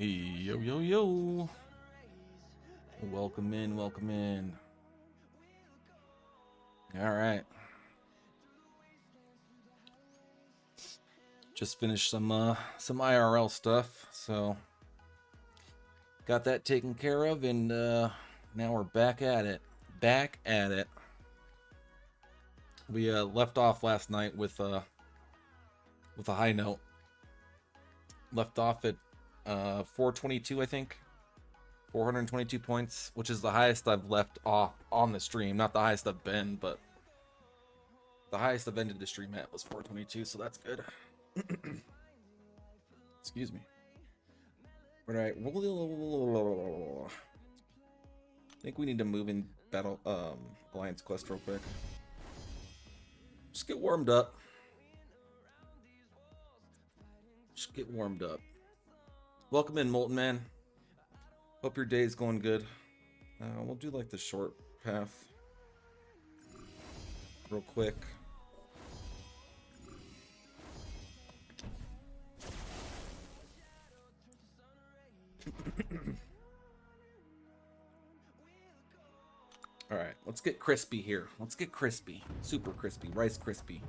Yo, yo, yo. Welcome in, welcome in. All right. Just finished some IRL stuff, so got that taken care of, and now we're back at it. We left off last night with a high note. Left off at 422, I think. 422 points, which is the highest I've left off on the stream. Not the highest I've been, but the highest I've ended the stream at was 422, so that's good. Excuse me. All right. I think we need to move in battle alliance quest real quick. Just get warmed up. Welcome in, Molten Man. Hope your day is going good. We'll do like the short path real quick. All right, let's get crispy here. Let's get crispy. Super crispy. Rice crispy.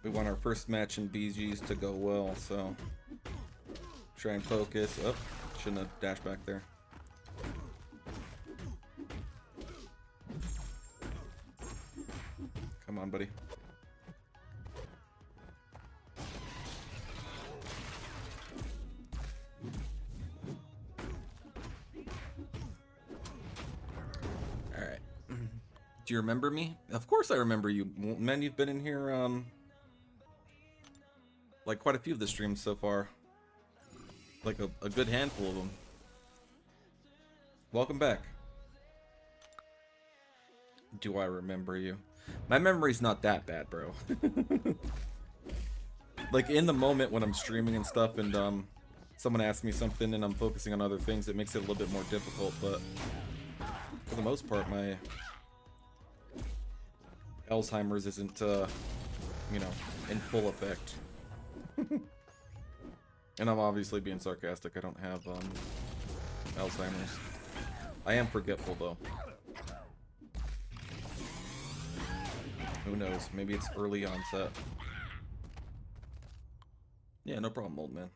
We want our first match in BGs to go well, so try and focus. Oh, shouldn't have dashed back there. Come on, buddy. All right. Do you remember me? Of course I remember you. Man, you've been in here like quite a few of the streams so far. Like a good handful of them. Welcome back. Do I remember you? My memory's not that bad, bro. Like in the moment when I'm streaming and stuff and someone asks me something and I'm focusing on other things, it makes it a little bit more difficult, but for the most part my Alzheimer's isn't you know, in full effect. And I'm obviously being sarcastic. I don't have Alzheimer's. I am forgetful though. Who knows? Maybe it's early onset. Yeah, no problem, old man.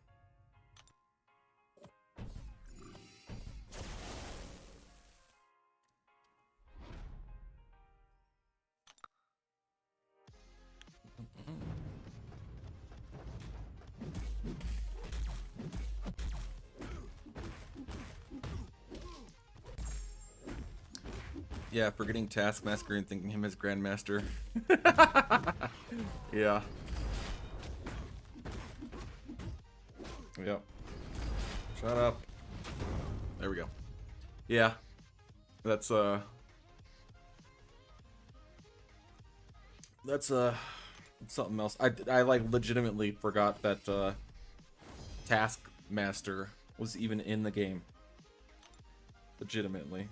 Yeah, forgetting Taskmaster and thinking him as Grandmaster. Yeah. Yep. Shut up. There we go. Yeah. That's something else. I like legitimately forgot that Taskmaster was even in the game. Legitimately.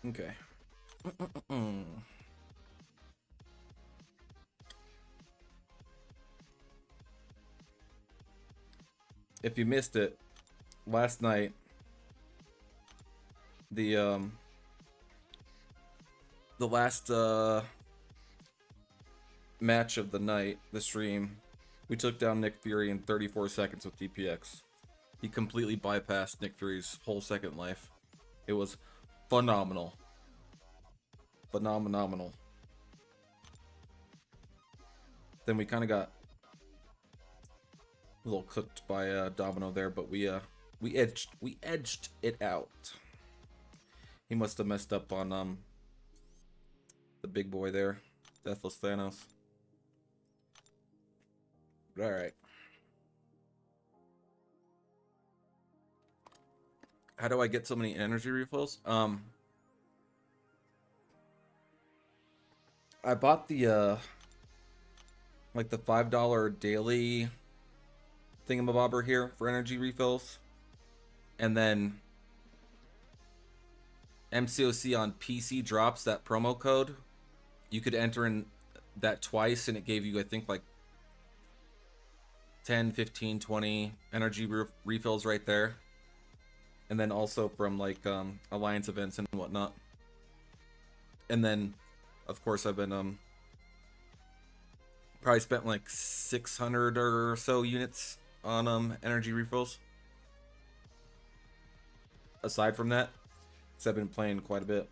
Okay. If you missed it, last night the last match of the night, the stream, we took down Nick Fury in 34 seconds with DPX. He completely bypassed Nick Fury's whole second life. It was phenomenal. Phenomenal. Then we kind of got a little cooked by Domino there, but we edged it out. He must have messed up on the big boy there. Deathless Thanos. Alright. How do I get so many energy refills? I bought the like the $5 daily thingamabobber here for energy refills. And then MCOC on PC drops that promo code. You could enter in that twice and it gave you, I think, like 10, 15, 20 energy refills right there. And then also from like alliance events and whatnot. And then of course I've been probably spent like 600 or so units on energy refills. Aside from that, because I've been playing quite a bit.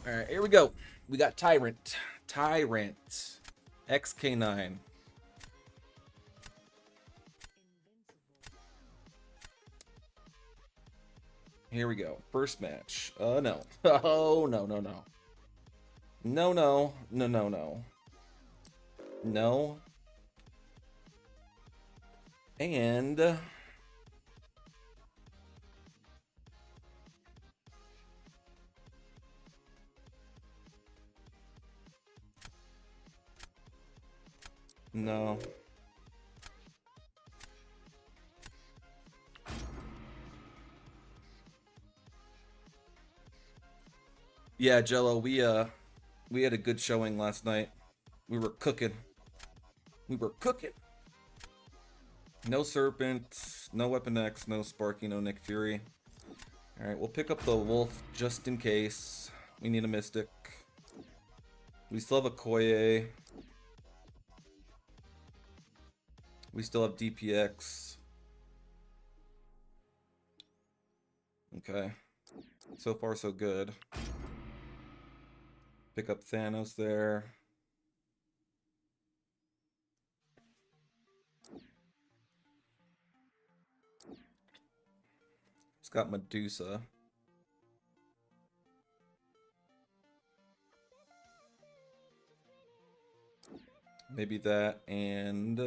Alright, here we go. We got Tyrant. XK9. Here we go. First match. No. Oh, no. No. And... no. Yeah, Jello, we had a good showing last night. We were cooking. No Serpent, no Weapon X, no Sparky, no Nick Fury. Alright, we'll pick up the Wolf just in case. We need a Mystic. We still have a Koye. We still have DPX. Okay. So far, so good. Pick up Thanos there. It's got Medusa. Maybe that and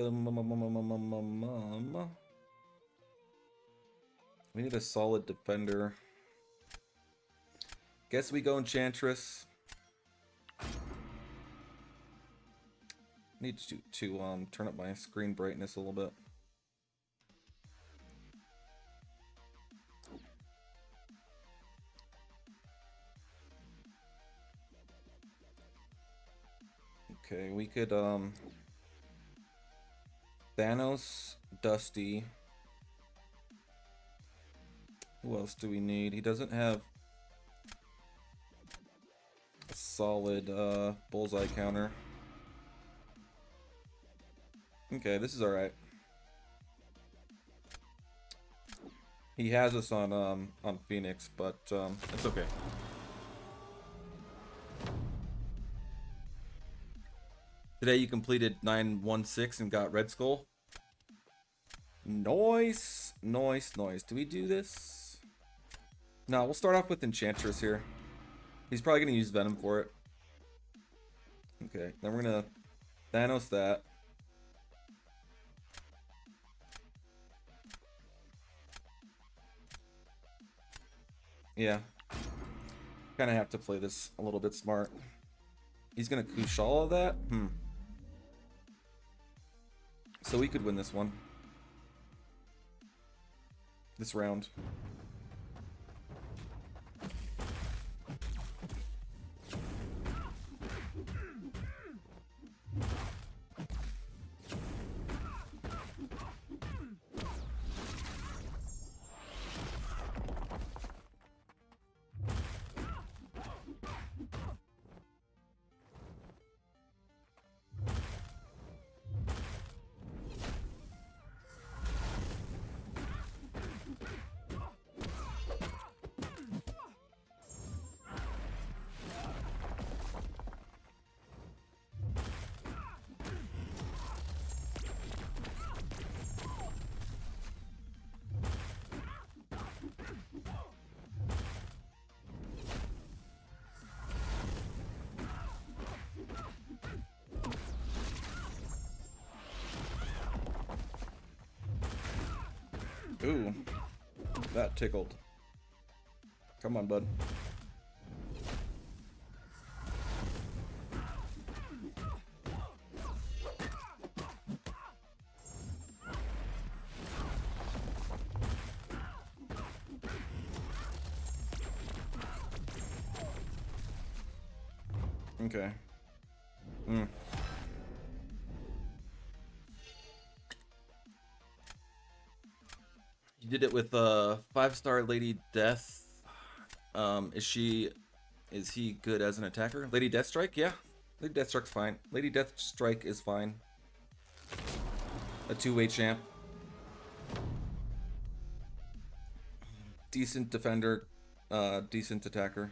we need a solid defender. Guess we go Enchantress. Need to turn up my screen brightness a little bit. Okay, we could Thanos, Dusty. Who else do we need? He doesn't have a solid bullseye counter. Okay, this is alright. He has us on Phoenix, but it's okay. Today you completed 916 and got Red Skull. Nice. Do we do this? No, we'll start off with Enchantress here. He's probably gonna use Venom for it. Okay, then we're gonna Thanos that. Yeah. Kinda have to play this a little bit smart. He's gonna Kushala that? So we could win this one. This round. Ooh, that tickled. Come on, bud. Okay. Mm. You did it with 5-star Lady Death. Is he good as an attacker? Lady Deathstrike, yeah. Lady Deathstrike's fine. Lady Deathstrike is fine. A 2-way champ. Decent defender, decent attacker.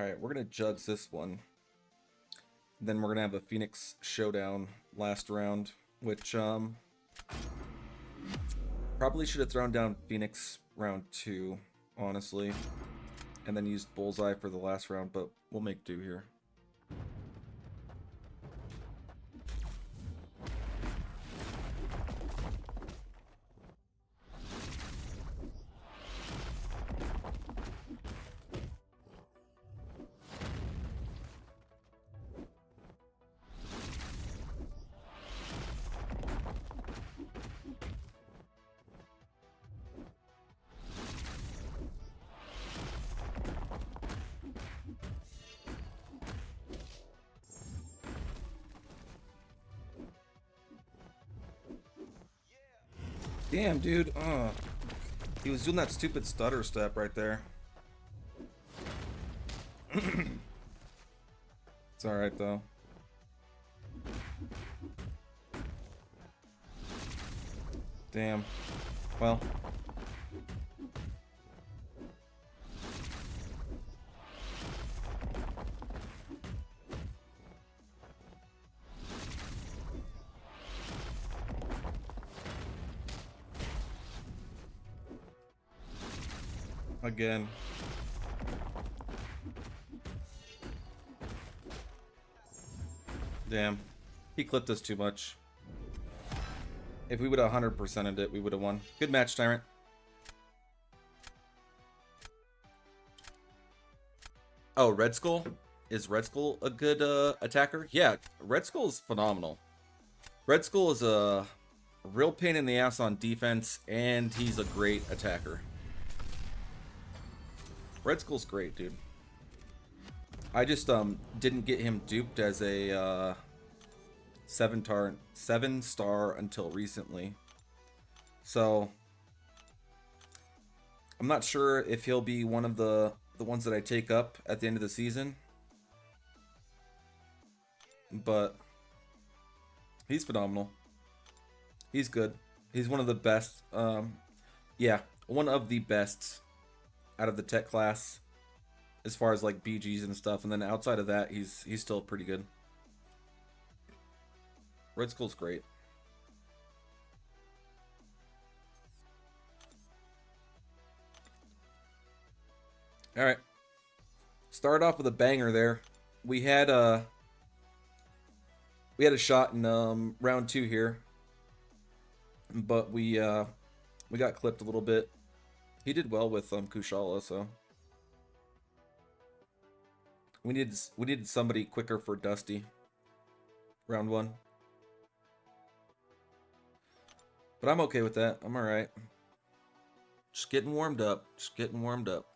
Alright, we're gonna judge this one. Then we're gonna have a Phoenix Showdown last round, which probably should have thrown down Phoenix round 2, honestly, and then used Bullseye for the last round, but we'll make do here. Damn, dude. He was doing that stupid stutter step right there. It's alright, though. Damn. Well. Again. Damn. He clipped us too much. If we would have 100%ed it, we would have won. Good match, Tyrant. Oh, Red Skull? Is Red Skull a good attacker? Yeah, Red Skull is phenomenal. Red Skull is a real pain in the ass on defense, and he's a great attacker. Red Skull's great, dude. I just didn't get him duped as a 7-star until recently. So I'm not sure if he'll be one of the ones that I take up at the end of the season. But he's phenomenal. He's good. He's one of the best. Yeah, one of the best out of the tech class as far as like BGs and stuff. And then outside of that, he's still pretty good. Red Skull's great. All right. Start off with a banger there. We had a shot in round 2 here, but we got clipped a little bit. He did well with Kushala, so we needed somebody quicker for Dusty. Round 1. But I'm okay with that. I'm alright. Just getting warmed up. Just getting warmed up.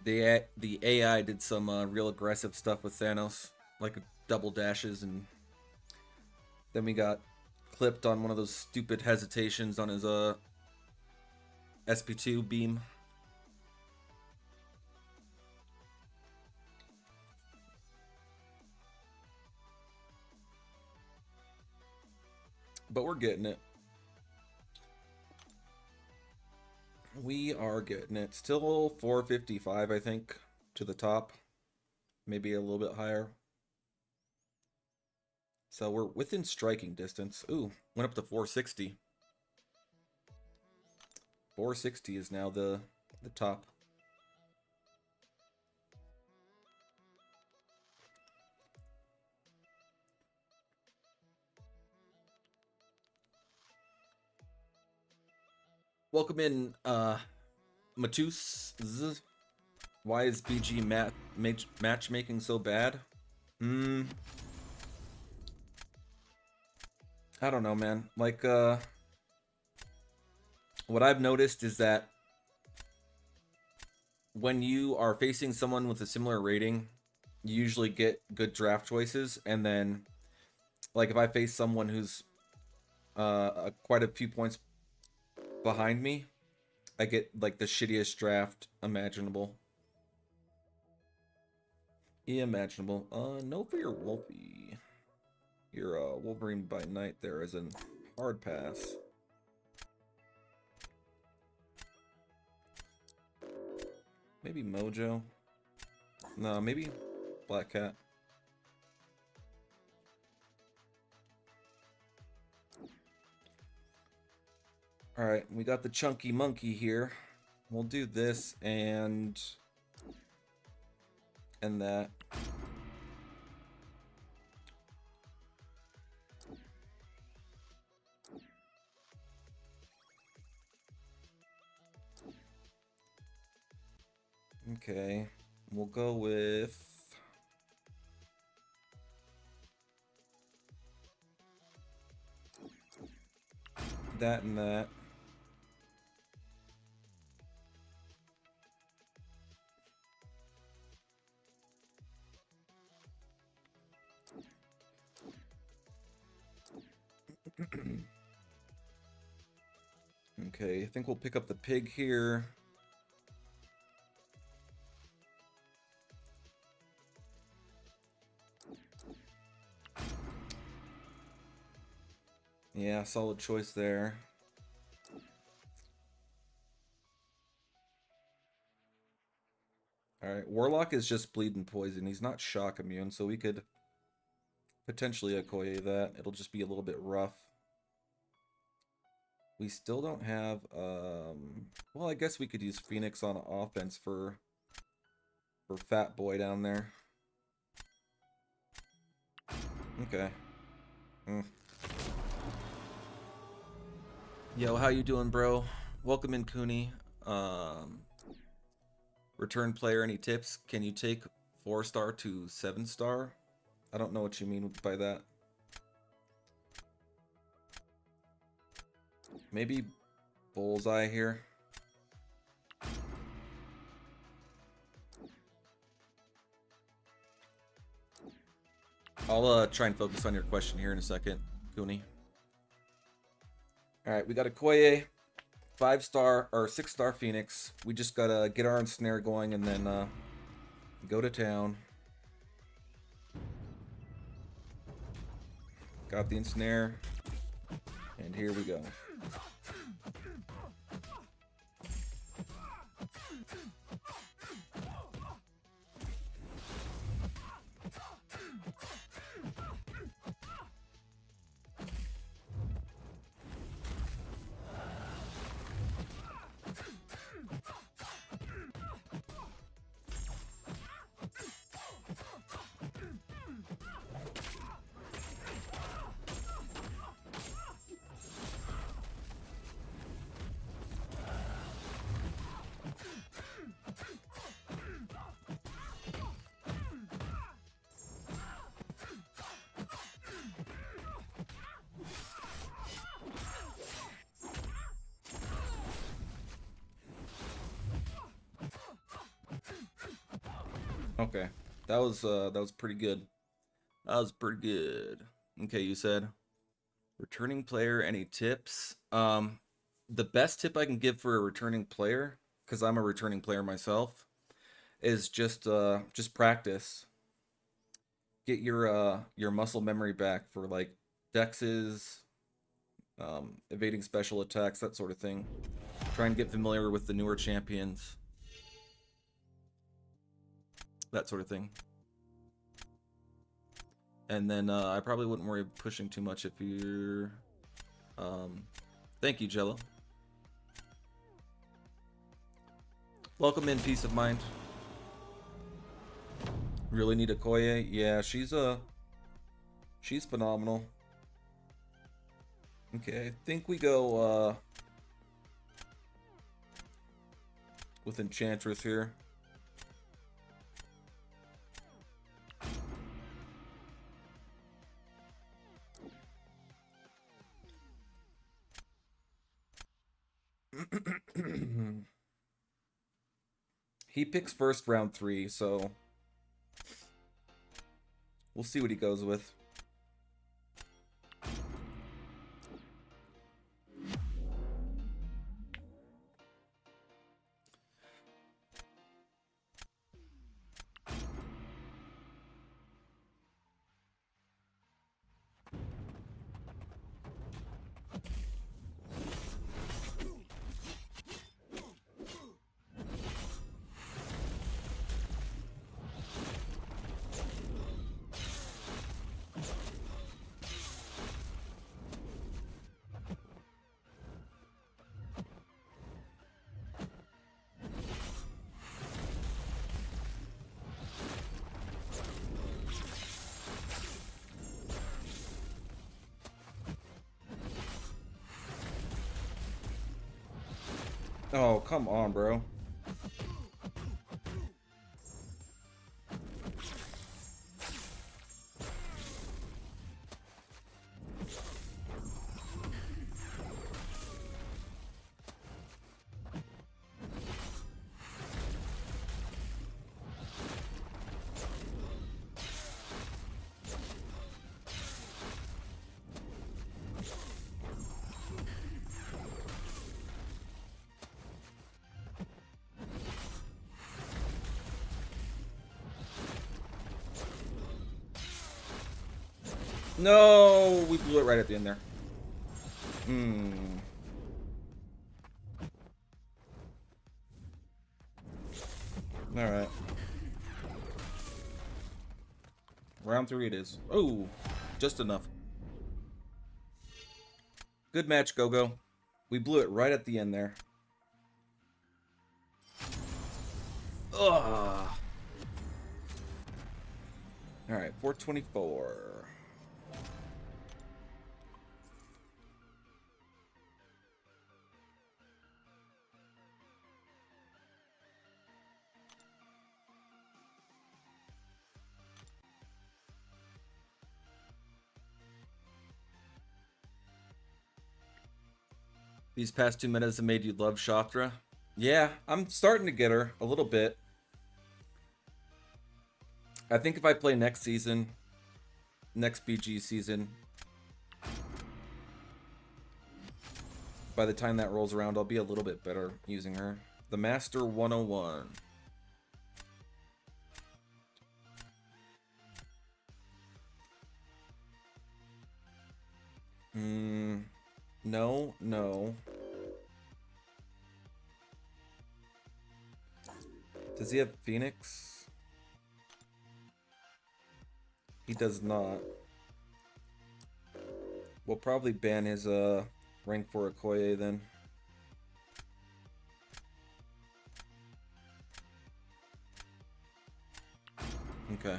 The AI did some real aggressive stuff with Thanos, like double dashes, and then we got clipped on one of those stupid hesitations on his SP2 beam. but we're getting it. We are getting it. Still 455, I think, to the top. Maybe a little bit higher. So we're within striking distance. Ooh, went up to 460. 460 is now the top. Welcome in, Matus. Why is BG matchmaking so bad? I don't know, man. Like, what I've noticed is that when you are facing someone with a similar rating, you usually get good draft choices, and then, like, if I face someone who's quite a few points behind me, I get like the shittiest draft imaginable. Imaginable. No for your Wolfie. Your Wolverine by night there is a hard pass. Maybe Mojo. No, maybe Black Cat. Alright, we got the chunky monkey here. We'll do this and that. Okay, we'll go with that and that. Okay, I think we'll pick up the pig here. Yeah, solid choice there. Alright, Warlock is just bleeding poison. He's not shock immune, so we could potentially Okoye that. It'll just be a little bit rough. We still don't have, well, I guess we could use Phoenix on offense for Fat Boy down there. Okay. Yo, how you doing, bro? Welcome in, Cooney. Return player, any tips? Can you take 4-star to 7-star? I don't know what you mean by that. Maybe bullseye here. I'll try and focus on your question here in a second, Cooney. Alright, we got a Koye, 5-star or 6-star Phoenix. We just gotta get our ensnare going and then go to town. Got the ensnare. And here we go. Okay, that was pretty good. That was pretty good. Okay, you said returning player. Any tips? The best tip I can give for a returning player, because I'm a returning player myself, is just practice. Get your muscle memory back for like dexes, evading special attacks, that sort of thing. Try and get familiar with the newer champions. That sort of thing. And then I probably wouldn't worry pushing too much if you're... thank you, Jello. Welcome in, Peace of Mind. Really need a Koye? Yeah, she's phenomenal. Okay, I think we go with Enchantress here. He picks first round 3, so we'll see what he goes with. Oh, come on, bro. No, we blew it right at the end there. Alright. Round 3 it is. Oh, just enough. Good match, Go-Go. We blew it right at the end there. Ugh. Alright, 424. These past 2 minutes have made you love Shatra? Yeah, I'm starting to get her a little bit. I think if I play next season, next BG season, by the time that rolls around, I'll be a little bit better using her. The Master 101. No, no. Does he have Phoenix? He does not. We'll probably ban his rank 4 Okoye then. Okay.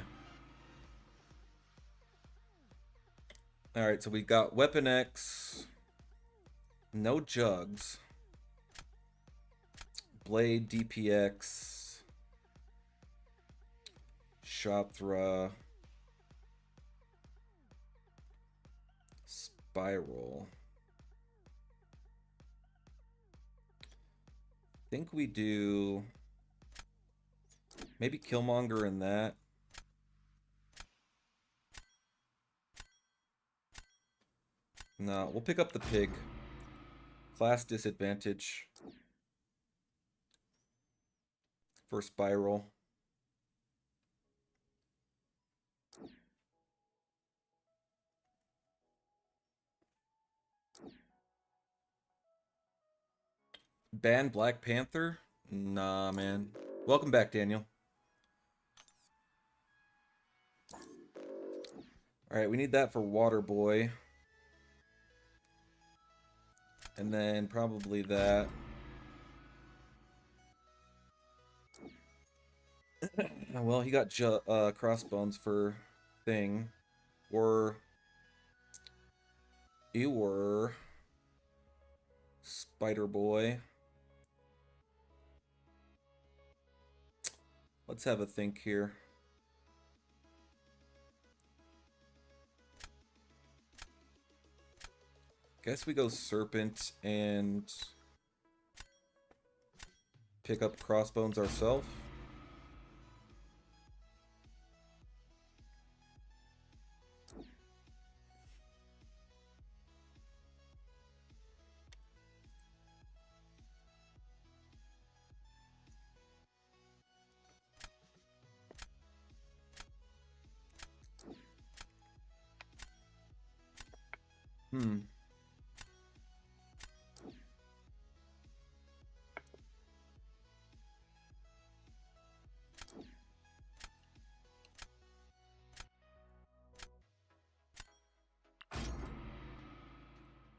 Alright, so we got Weapon X. No Jugs. Blade DPX. Shatra. Spiral. I think we do maybe Killmonger in that. No, we'll pick up the pig. Class disadvantage. For Spiral. Ban Black Panther? Nah, man. Welcome back, Daniel. Alright, we need that for Water Boy. And then probably that. Well, he got Crossbones for thing. Or Spider Boy. Let's have a think here. Guess we go Serpent and pick up Crossbones ourselves.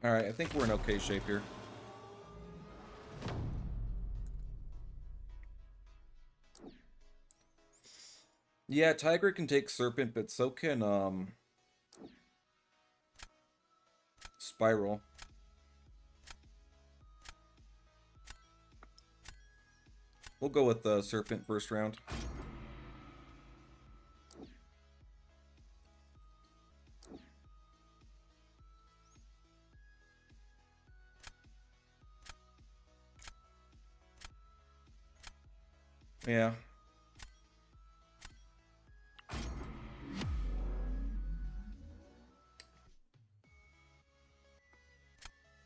Alright, I think we're in okay shape here. Yeah, Tiger can take Serpent, but so can, Spiral. We'll go with the Serpent first round. Yeah.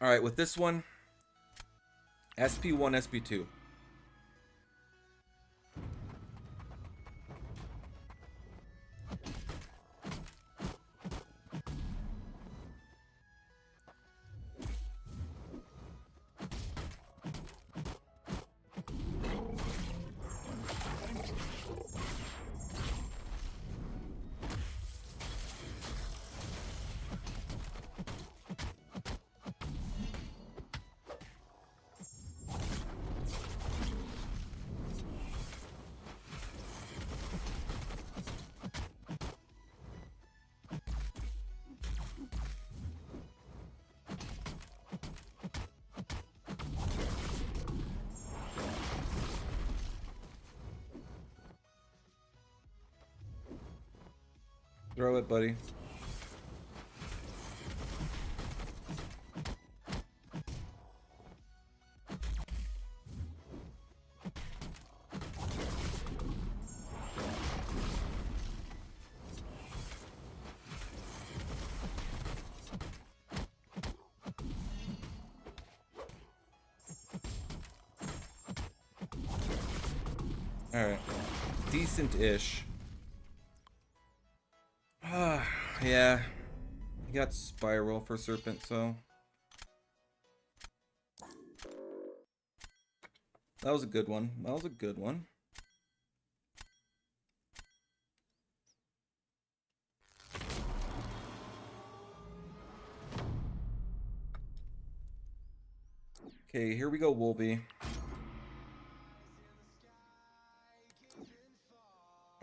Alright, with this one, SP1, SP2. Throw it, buddy. Alright. Decent-ish. Yeah. You got Spiral for Serpent, so... That was a good one. That was a good one. Okay, here we go, Wolvie.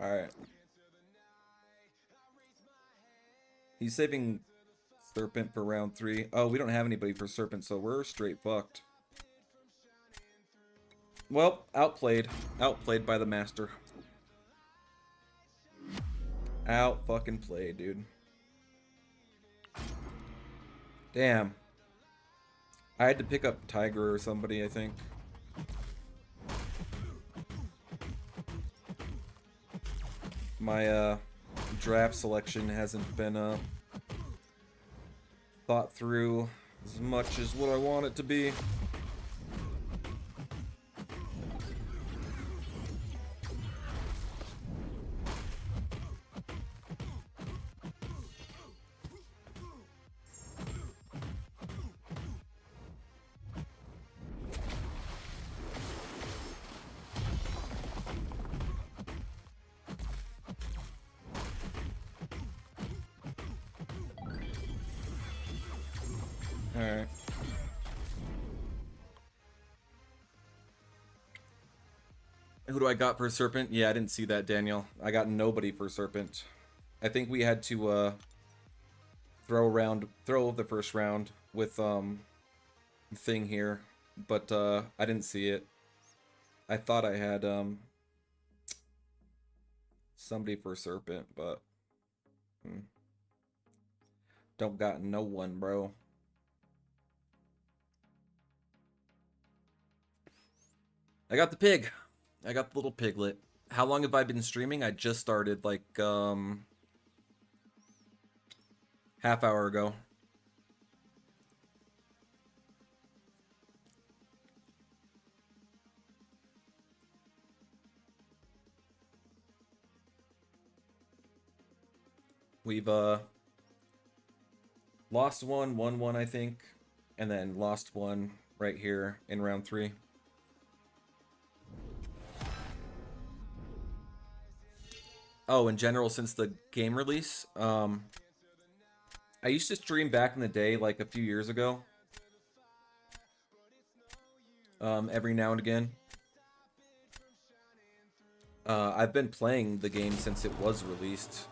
Alright. He's saving Serpent for round 3. Oh, we don't have anybody for Serpent, so we're straight fucked. Well, outplayed. Outplayed by the master. Out fucking played, dude. Damn. I had to pick up Tiger or somebody, I think. My draft selection hasn't been thought through as much as what I want it to be. Alright. Who do I got for Serpent? Yeah, I didn't see that, Daniel. I got nobody for Serpent. I think we had to throw the first round with thing here, but I didn't see it. I thought I had somebody for Serpent, but don't got no one, bro. I got the pig. I got the little piglet. How long have I been streaming? I just started like half hour ago. We've lost one, won one, I think, and then lost one right here in round 3. Oh, in general, since the game release, I used to stream back in the day, like a few years ago, every now and again. I've been playing the game since it was released,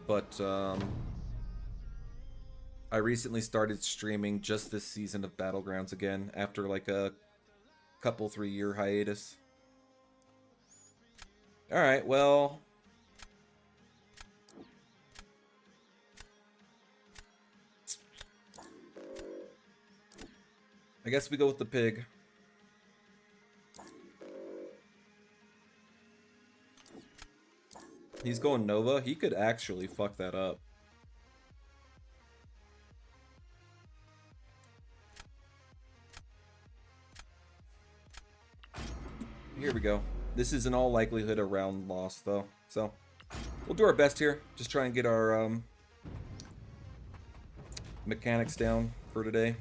but I recently started streaming just this season of Battlegrounds again after like a couple 3-year hiatus. Alright, well, I guess we go with the pig. He's going Nova. He could actually fuck that up. Here we go. This is in all likelihood a round loss, though. So, we'll do our best here. Just try and get our mechanics down for today.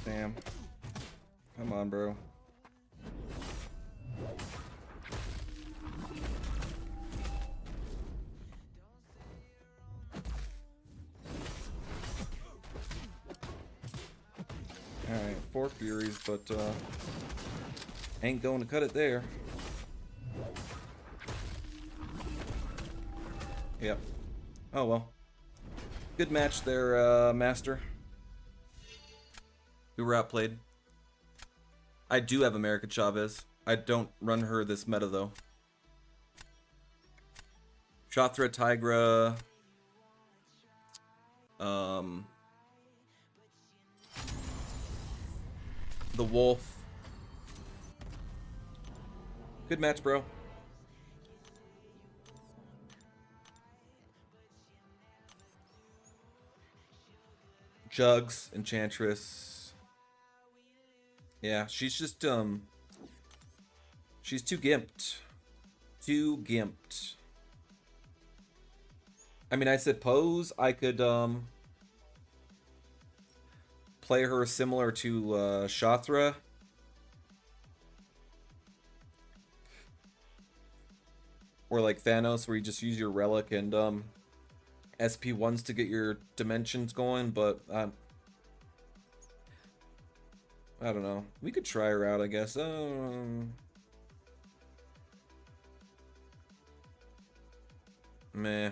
Damn. Come on, bro. Alright, 4 Furies, but ain't going to cut it there. Yep. Oh well. Good match there, Master. We were outplayed. I do have America Chavez. I don't run her this meta, though. Shothra, Tigra... the Wolf. Good match, bro. Jugs, Enchantress. Yeah, she's just, she's too gimped. Too gimped. I mean, I suppose I could, play her similar to, Shothra. Or like Thanos, where you just use your relic and, SP1s to get your dimensions going, but I don't know. We could try her out, I guess. Meh.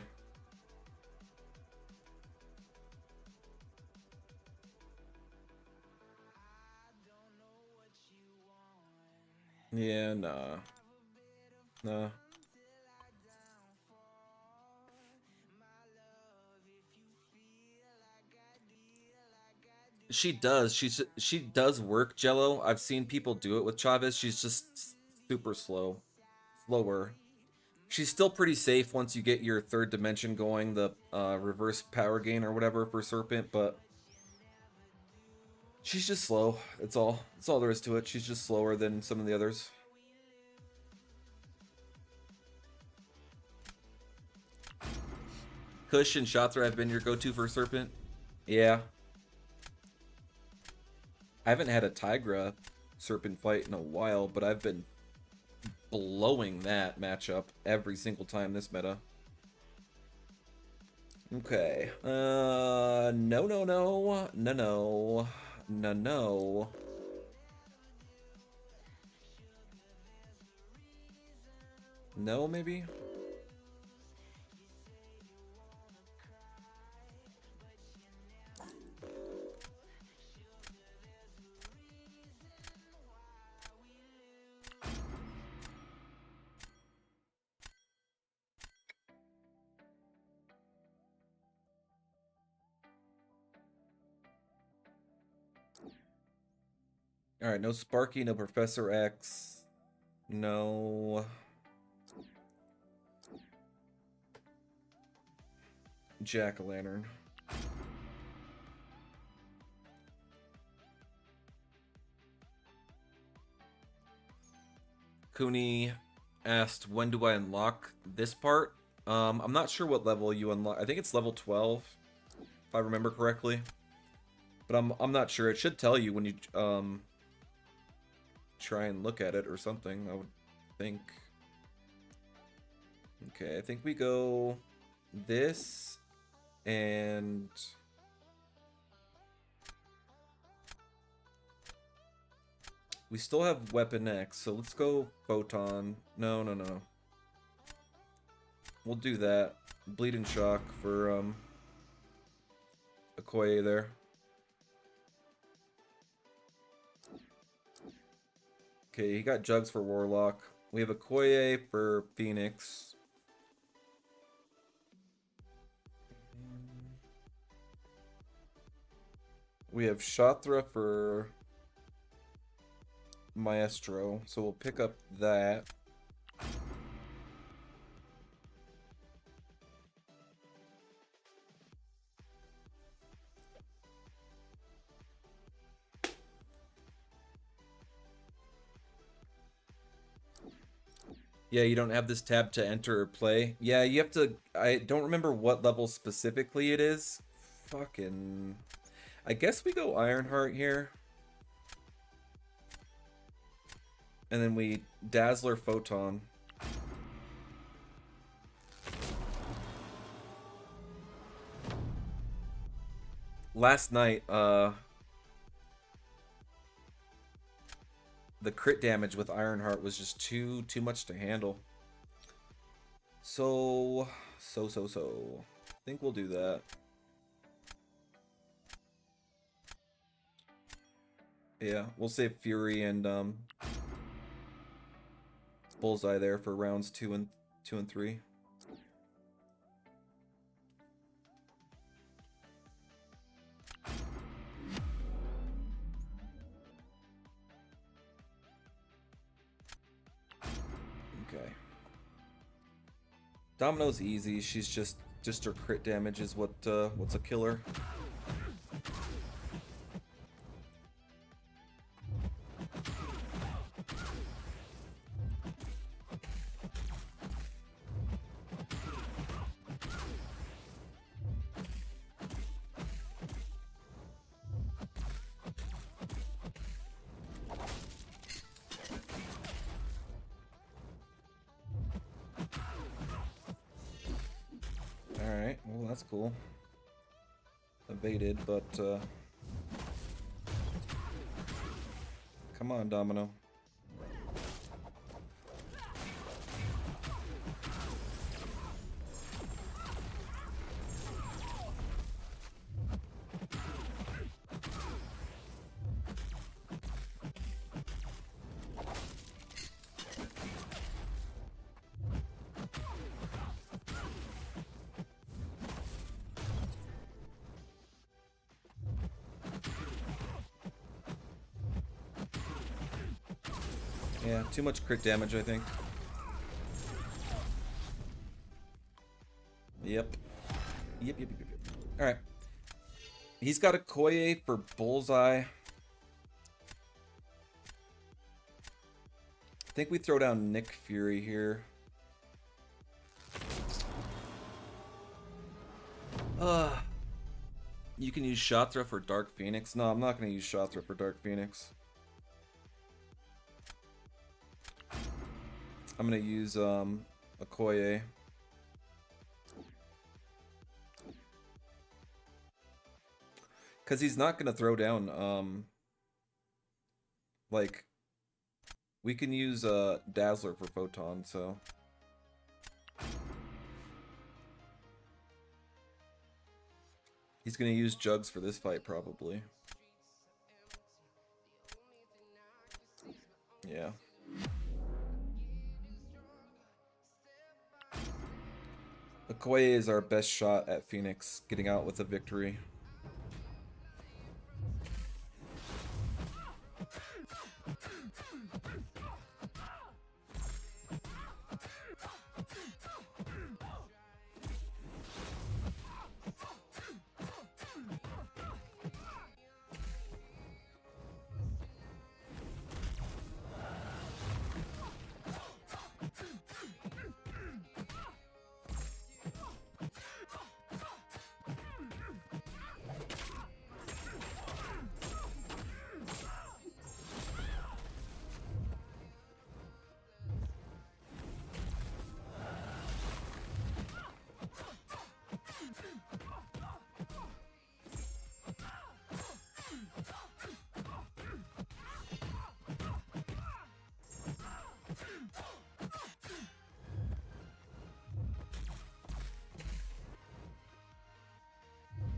Yeah, nah. Nah. She does. She does work Jello. I've seen people do it with Chavez. She's just super slower. She's still pretty safe once you get your third dimension going, the reverse power gain or whatever for Serpent, but she's just slow. It's all. That's all there is to it. She's just slower than some of the others. Kush and Shatra have been your go-to for Serpent. Yeah. I haven't had a Tigra Serpent fight in a while, but I've been blowing that matchup every single time this meta. Okay. No, no, no. No, no. No, no. No, maybe? Alright, no Sparky, no Professor X. No... Jack-o'-lantern. Cooney asked, when do I unlock this part? I'm not sure what level you unlock. I think it's level 12, if I remember correctly. But I'm not sure. It should tell you when you try and look at it or something, I would think. Okay, I think we go this and we still have Weapon X, so let's go Photon. No, no, no. We'll do that. Bleeding Shock for Okoye there. Okay, he got Jugs for Warlock. We have Okoye for Phoenix. We have Shatra for Maestro, so we'll pick up that. Yeah, you don't have this tab to enter or play. Yeah, you have to... I don't remember what level specifically it is. Fucking... I guess we go Ironheart here. And then we Dazzler Photon. Last night, the crit damage with Ironheart was just too much to handle. So. I think we'll do that. Yeah, we'll save Fury and Bullseye there for rounds 2 and 3. Okay. Domino's easy. She's just her crit damage is what's a killer. Alright. Alright, well that's cool. Evaded, but come on, Domino. Yeah, too much crit damage, I think. Yep. Yep. Alright. He's got a Koye for Bullseye. I think we throw down Nick Fury here. You can use Shatra for Dark Phoenix. No, I'm not going to use Shatra for Dark Phoenix. I'm going to use Okoye. Because he's not going to throw down, like, we can use Dazzler for Photon, so... He's going to use Jugs for this fight, probably. Yeah. Okoye is our best shot at Phoenix getting out with a victory.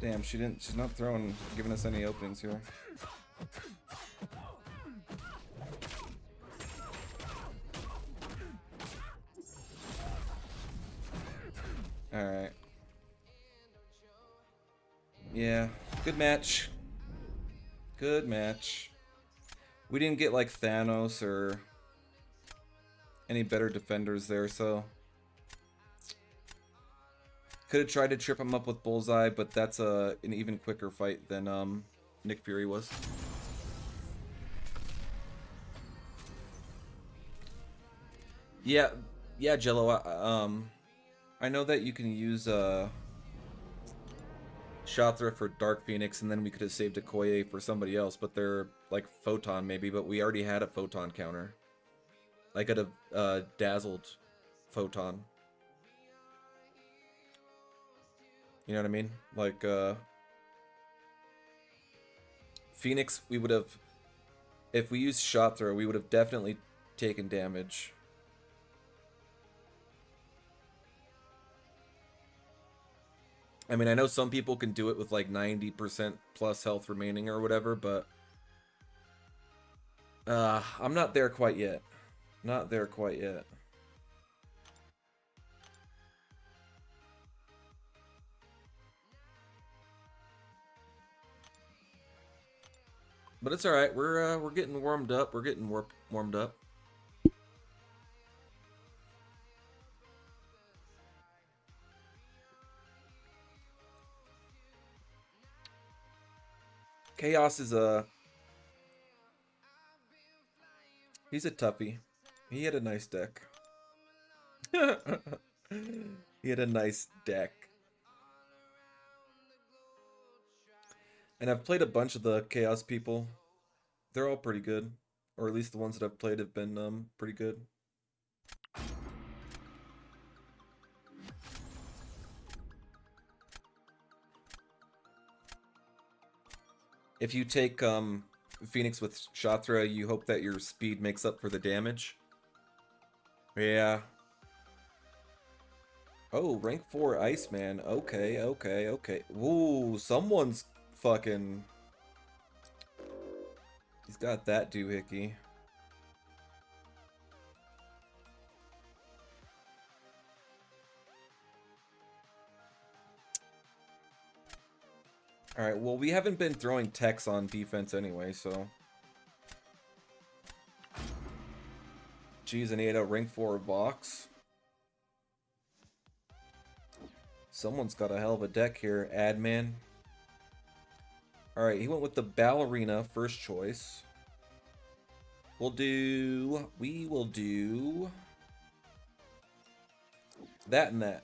Damn, she's not giving us any openings here. Alright. Yeah, good match. Good match. We didn't get like Thanos or any better defenders there, so... Could have tried to trip him up with Bullseye, but that's an even quicker fight than Nick Fury was. Yeah, Jello. I know that you can use Shatra for Dark Phoenix, and then we could have saved Okoye for somebody else, but they're like Photon maybe, but we already had a Photon counter. Like a dazzled Photon. You know what I mean? Like, Phoenix, we would have... If we used Shot Throw, we would have definitely taken damage. I mean, I know some people can do it with, like, 90% plus health remaining or whatever, but... I'm not there quite yet. Not there quite yet. But it's all right. We're getting warmed up. We're getting warmed up. Chaos is he's a toughie. He had a nice deck. He had a nice deck. And I've played a bunch of the Chaos people. They're all pretty good. Or at least the ones that I've played have been pretty good. If you take Phoenix with Shatra, you hope that your speed makes up for the damage. Yeah. Oh, rank 4 Iceman. Okay, okay, okay. Ooh, someone's fucking... He's got that doohickey. Alright, well, we haven't been throwing techs on defense anyway, so... Geez, and he had a rank 4 Vox. Someone's got a hell of a deck here, Adman. Alright, he went with the Ballerina, first choice. We will do... that and that.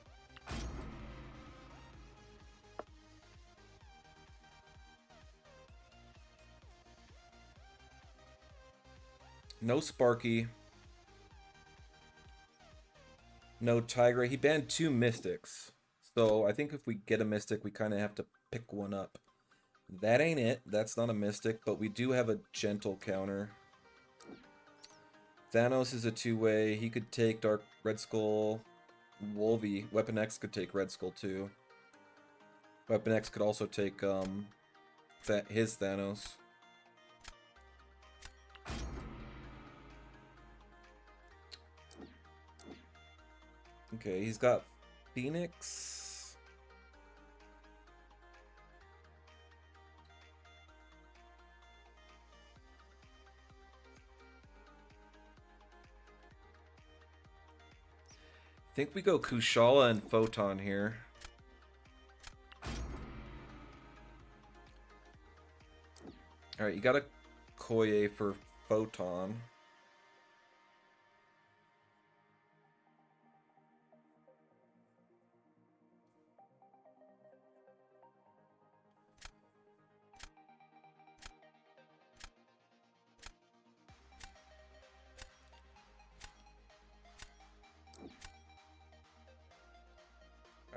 No Sparky. No Tigra. He banned 2 Mystics. So I think if we get a Mystic, we kind of have to pick one up. That ain't it. That's not a Mystic, but we do have a Gentle counter. Thanos is a 2-way. He could take Dark Red Skull. Wolvie. Weapon X could take Red Skull too. Weapon X could also take his Thanos. Okay, he's got Phoenix. I think we go Kushala and Photon here. Alright, you got a Koye for Photon.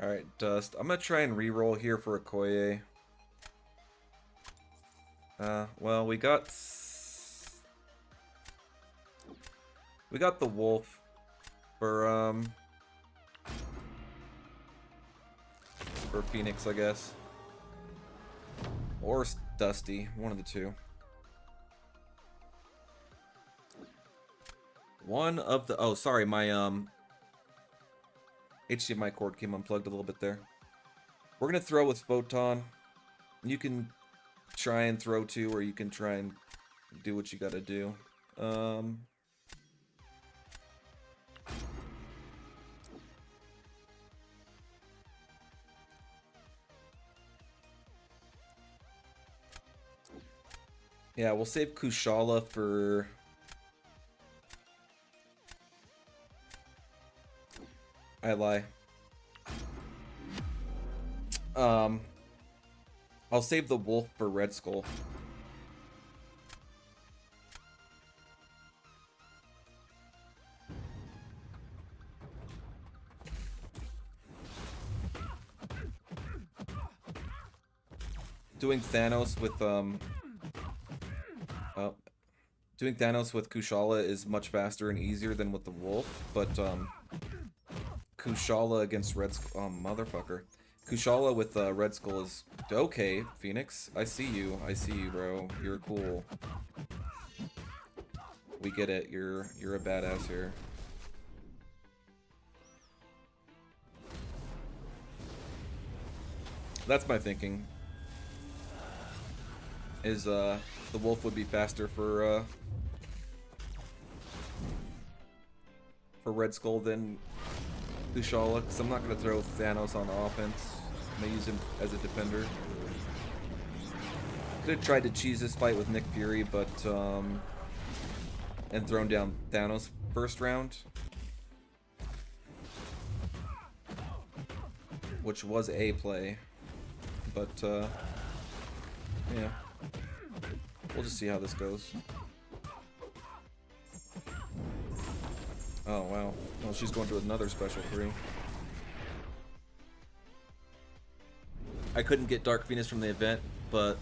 Alright, Dust. I'm gonna try and reroll here for a Koye. Well, we got the wolf for Phoenix, I guess. Or Dusty, one of the two. One of the... Oh, sorry, my HDMI cord came unplugged a little bit there. We're gonna throw with Photon. You can try and throw too, or you can try and do what you gotta do. Yeah, we'll save Kushala for... I lie. I'll save the wolf for Red Skull. Doing Thanos with doing Thanos with Kushala is much faster and easier than with the wolf, but Kushala against Red Skull, motherfucker. Kushala with Red Skull is okay. Phoenix, I see you, bro. You're cool. We get it. You're a badass here. That's my thinking. Is the wolf would be faster for Red Skull than Kushala, because I'm not gonna throw Thanos on offense. I'm gonna use him as a defender. Could have tried to cheese this fight with Nick Fury, but and thrown down Thanos first round, which was a play, but yeah, we'll just see how this goes. Oh wow, well she's going to another special 3. I couldn't get Dark Phoenix from the event, but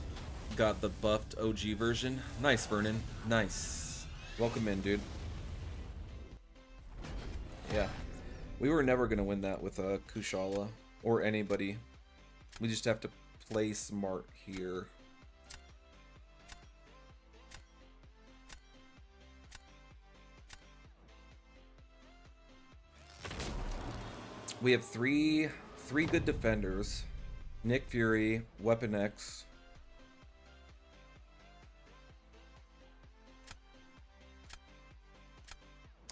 got the buffed OG version. Nice, Vernon. Nice. Welcome in, dude. Yeah. We were never going to win that with Kushala or anybody. We just have to play smart here. We have three good defenders. Nick Fury, Weapon X.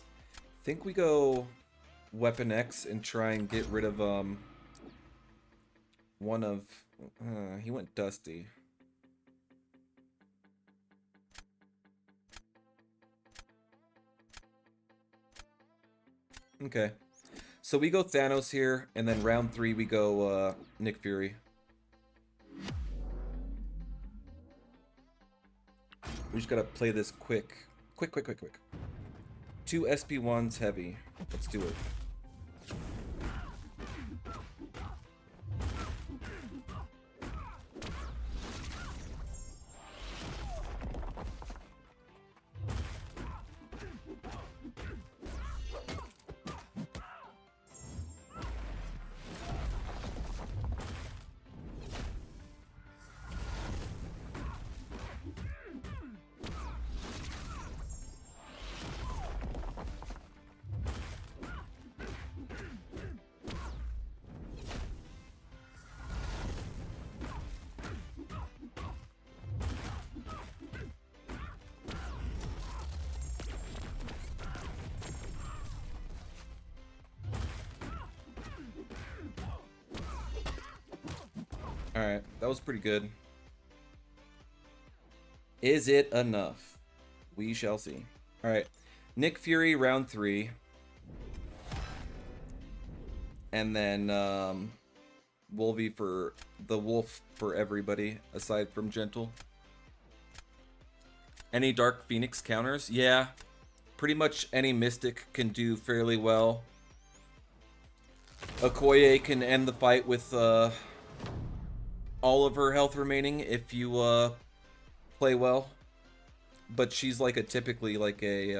I think we go Weapon X and try and get rid of one of he went Dusty. Okay. So we go Thanos here, and then round 3 we go Nick Fury. We just gotta play this quick. Quick. 2 SP1s heavy. Let's do it. Alright, that was pretty good. Is it enough? We shall see. Alright, Nick Fury, round 3. And then, Wolvie for the wolf for everybody, aside from Gentle. Any Dark Phoenix counters? Yeah, pretty much any Mystic can do fairly well. Okoye can end the fight with, all of her health remaining if you play well, but she's like a typically like a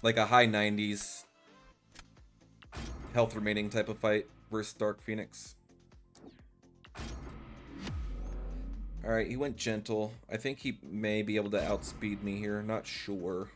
high 90s health remaining type of fight versus Dark Phoenix. Alright, he went Gentle. I think he may be able to outspeed me here, not sure.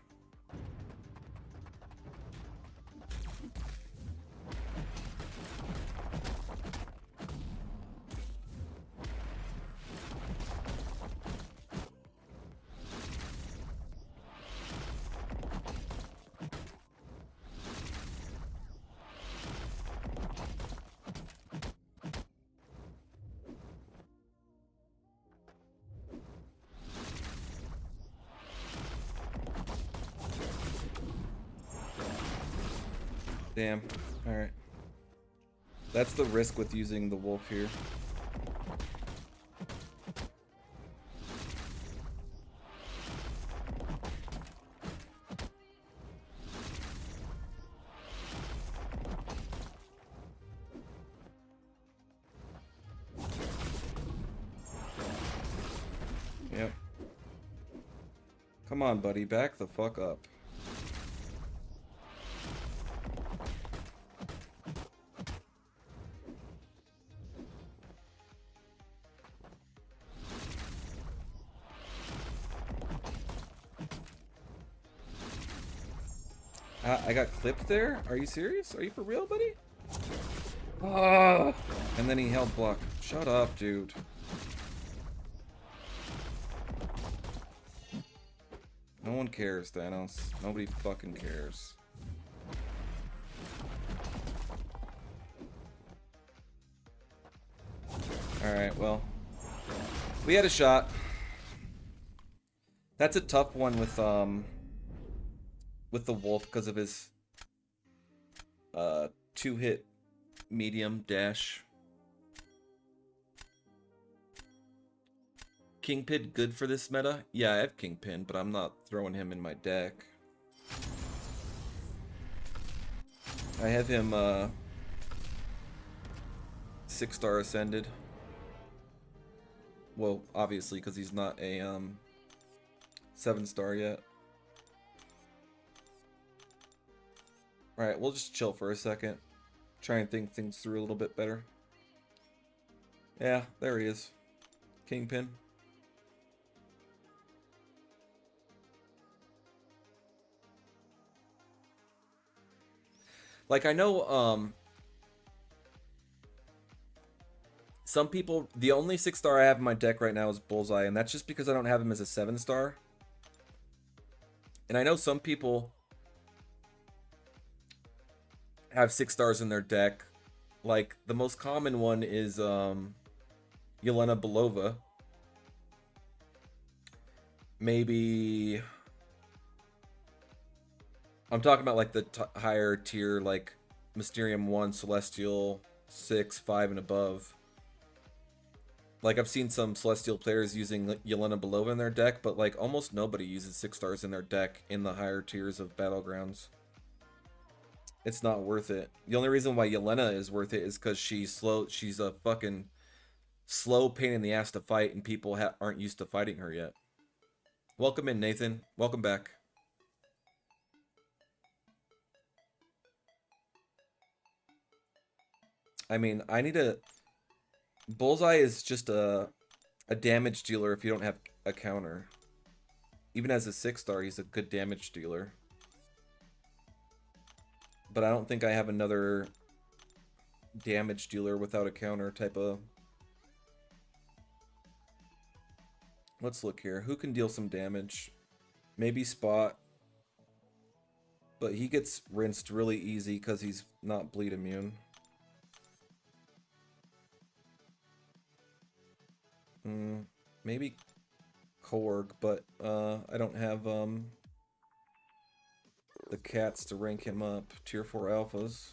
Damn. Alright. That's the risk with using the wolf here. Yep. Come on, buddy. Back the fuck up. I got clipped there? Are you serious? Are you for real, buddy? Oh. And then he held block. Shut up, dude. No one cares, Thanos. Nobody fucking cares. Alright, well. We had a shot. That's a tough one with the wolf because of his 2-hit medium dash. Kingpin good for this meta? Yeah, I have Kingpin, but I'm not throwing him in my deck. I have him 6-star ascended. Well, obviously, because he's not a 7-star yet. Alright, we'll just chill for a second. Try and think things through a little bit better. Yeah, there he is. Kingpin. Like, I know, some people, the only 6-star I have in my deck right now is Bullseye, and that's just because I don't have him as a 7-star. And I know some people have 6-stars in their deck. Like, the most common one is Yelena Belova. Maybe I'm talking about like the higher tier, like Mysterium 1, Celestial 6, 5, and above. Like, I've seen some Celestial players using Yelena Belova in their deck, but like almost nobody uses 6-stars in their deck in the higher tiers of Battlegrounds. It's not worth it. The only reason why Yelena is worth it is because she's slow. She's a fucking slow pain in the ass to fight, and people aren't used to fighting her yet. Welcome in, Nathan. Welcome back. I mean, I need a... Bullseye is just a damage dealer if you don't have a counter. Even as a 6-star, he's a good damage dealer. But I don't think I have another damage dealer without a counter type of... Let's look here. Who can deal some damage? Maybe Spot. But he gets rinsed really easy because he's not bleed immune. Maybe Korg, but I don't have the cats to rank him up. Tier 4 alphas.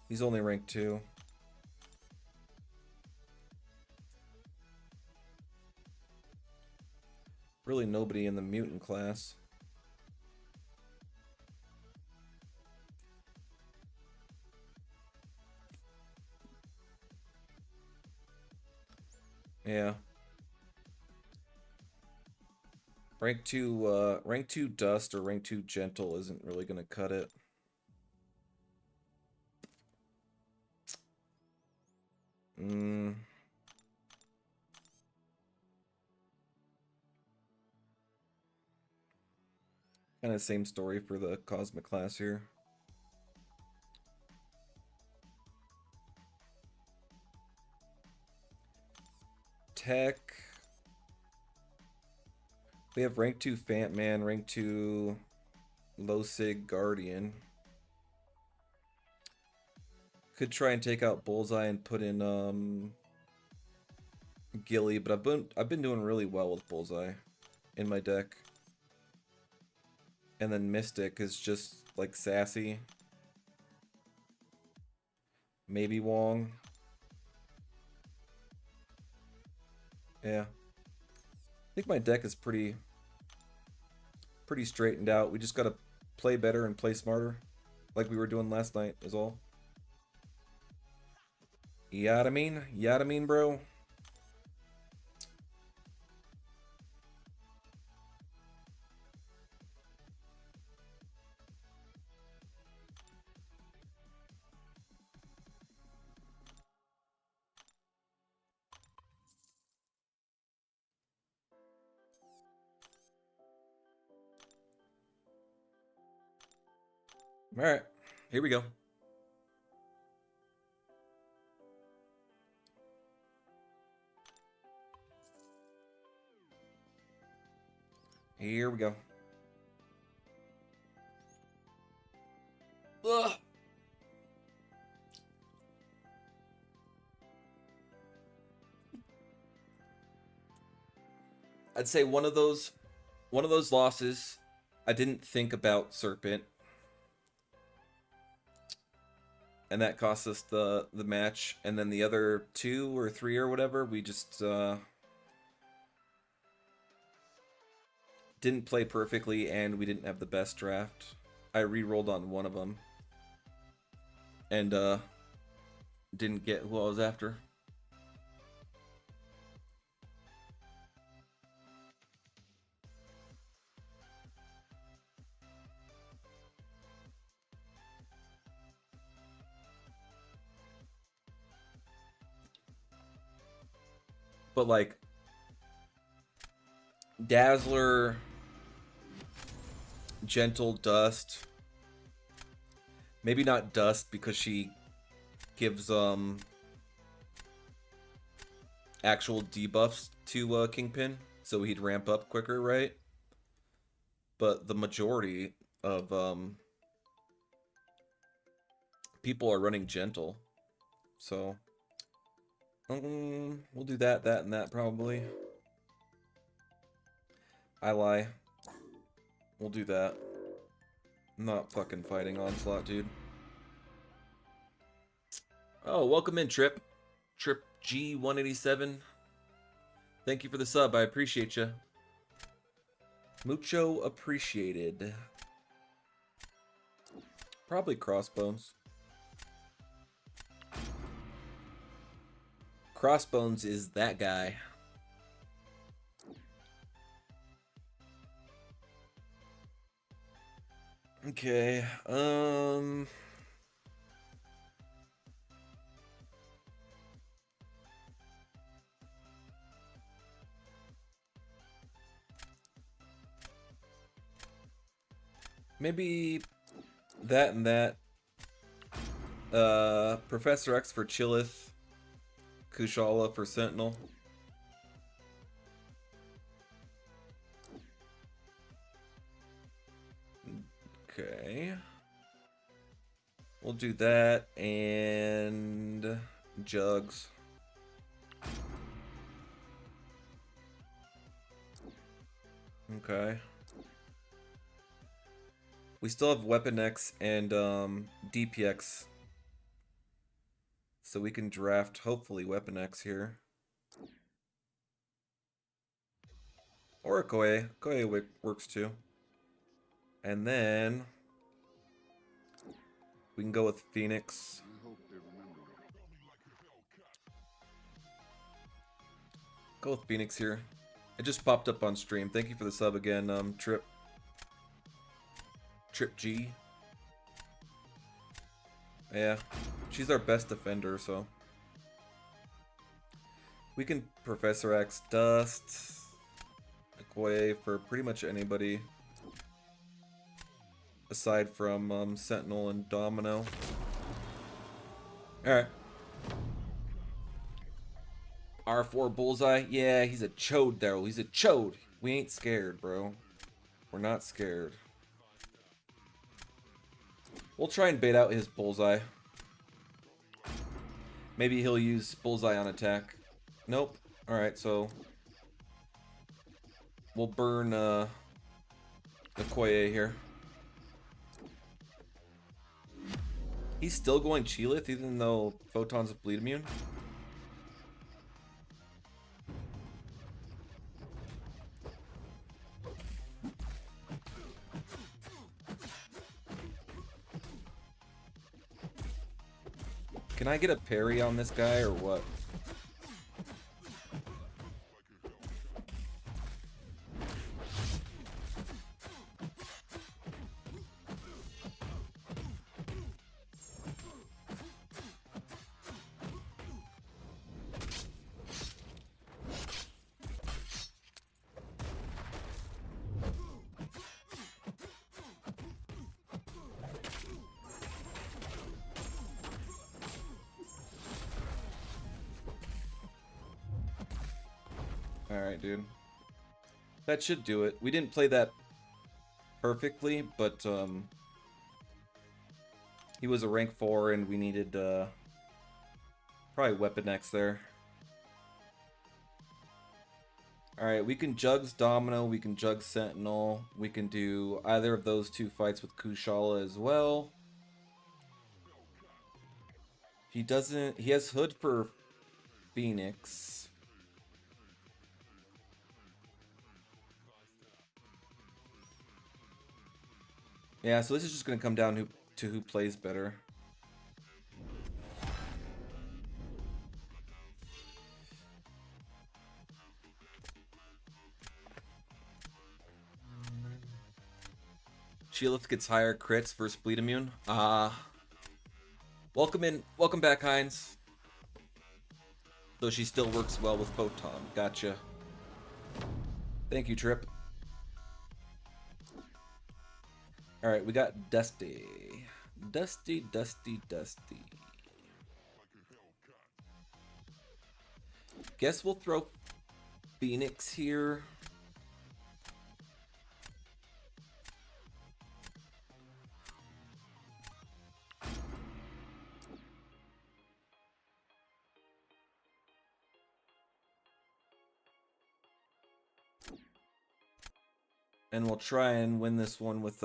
He's only ranked 2. Really nobody in the mutant class. Yeah. Rank 2 Dust or rank 2 Gentle isn't really gonna cut it. Kind of same story for the Cosmic class here. Tech. We have rank 2 Fant Man, rank 2 Low Sig Guardian. Could try and take out Bullseye and put in Gilly, but I've been doing really well with Bullseye in my deck. And then Mystic is just like sassy. Maybe Wong. Yeah. I think my deck is pretty straightened out. We just gotta play better and play smarter, like we were doing last night is all. You know what I mean? You know what I mean, bro? All right, here we go. Here we go. Ugh. I'd say one of those losses, I didn't think about Serpent, and that cost us the match. And then the other 2 or 3 or whatever, we just didn't play perfectly, and we didn't have the best draft. I re-rolled on one of them, and didn't get who I was after. But like Dazzler, Gentle, Dust. Maybe not Dust because she gives actual debuffs to Kingpin, so he'd ramp up quicker, right? But the majority of people are running Gentle, so we'll do that, and that probably. I lie. We'll do that. I'm not fucking fighting Onslaught, dude. Oh, welcome in, Trip. Trip G187. Thank you for the sub. I appreciate you. Mucho appreciated. Probably Crossbones. Crossbones is that guy. Okay, maybe that and that. Professor X for Chillith. Kushala for Sentinel. Okay. We'll do that and Jugs. Okay. We still have Weapon X and DPX. So we can draft, hopefully, Weapon X here. Or a Koei. Koei works too. And then we can go with Phoenix. Go with Phoenix here. It just popped up on stream. Thank you for the sub again, Trip. Trip G. Yeah, she's our best defender, so. We can Professor X Dust. Koei for pretty much anybody. Aside from Sentinel and Domino. Alright. R4 Bullseye. Yeah, he's a chode though. He's a chode. We ain't scared, bro. We're not scared. We'll try and bait out his Bullseye. Maybe he'll use Bullseye on attack. Nope. Alright, so we'll burn the Koei here. He's still going Chillith even though Photon's bleed immune? Can I get a parry on this guy or what? Alright, dude. That should do it. We didn't play that perfectly, but he was a rank 4 and we needed probably Weapon X there. Alright, we can Jugs Domino, we can Jugs Sentinel, we can do either of those two fights with Kushala as well. He has Hood for Phoenix. Yeah, so this is just going to come down to who plays better. Sheelift gets higher crits versus bleed immune. Welcome back, Heinz. Though she still works well with Photon. Gotcha. Thank you, Trip. Alright, we got Dusty. Dusty. Guess we'll throw Phoenix here. And we'll try and win this one with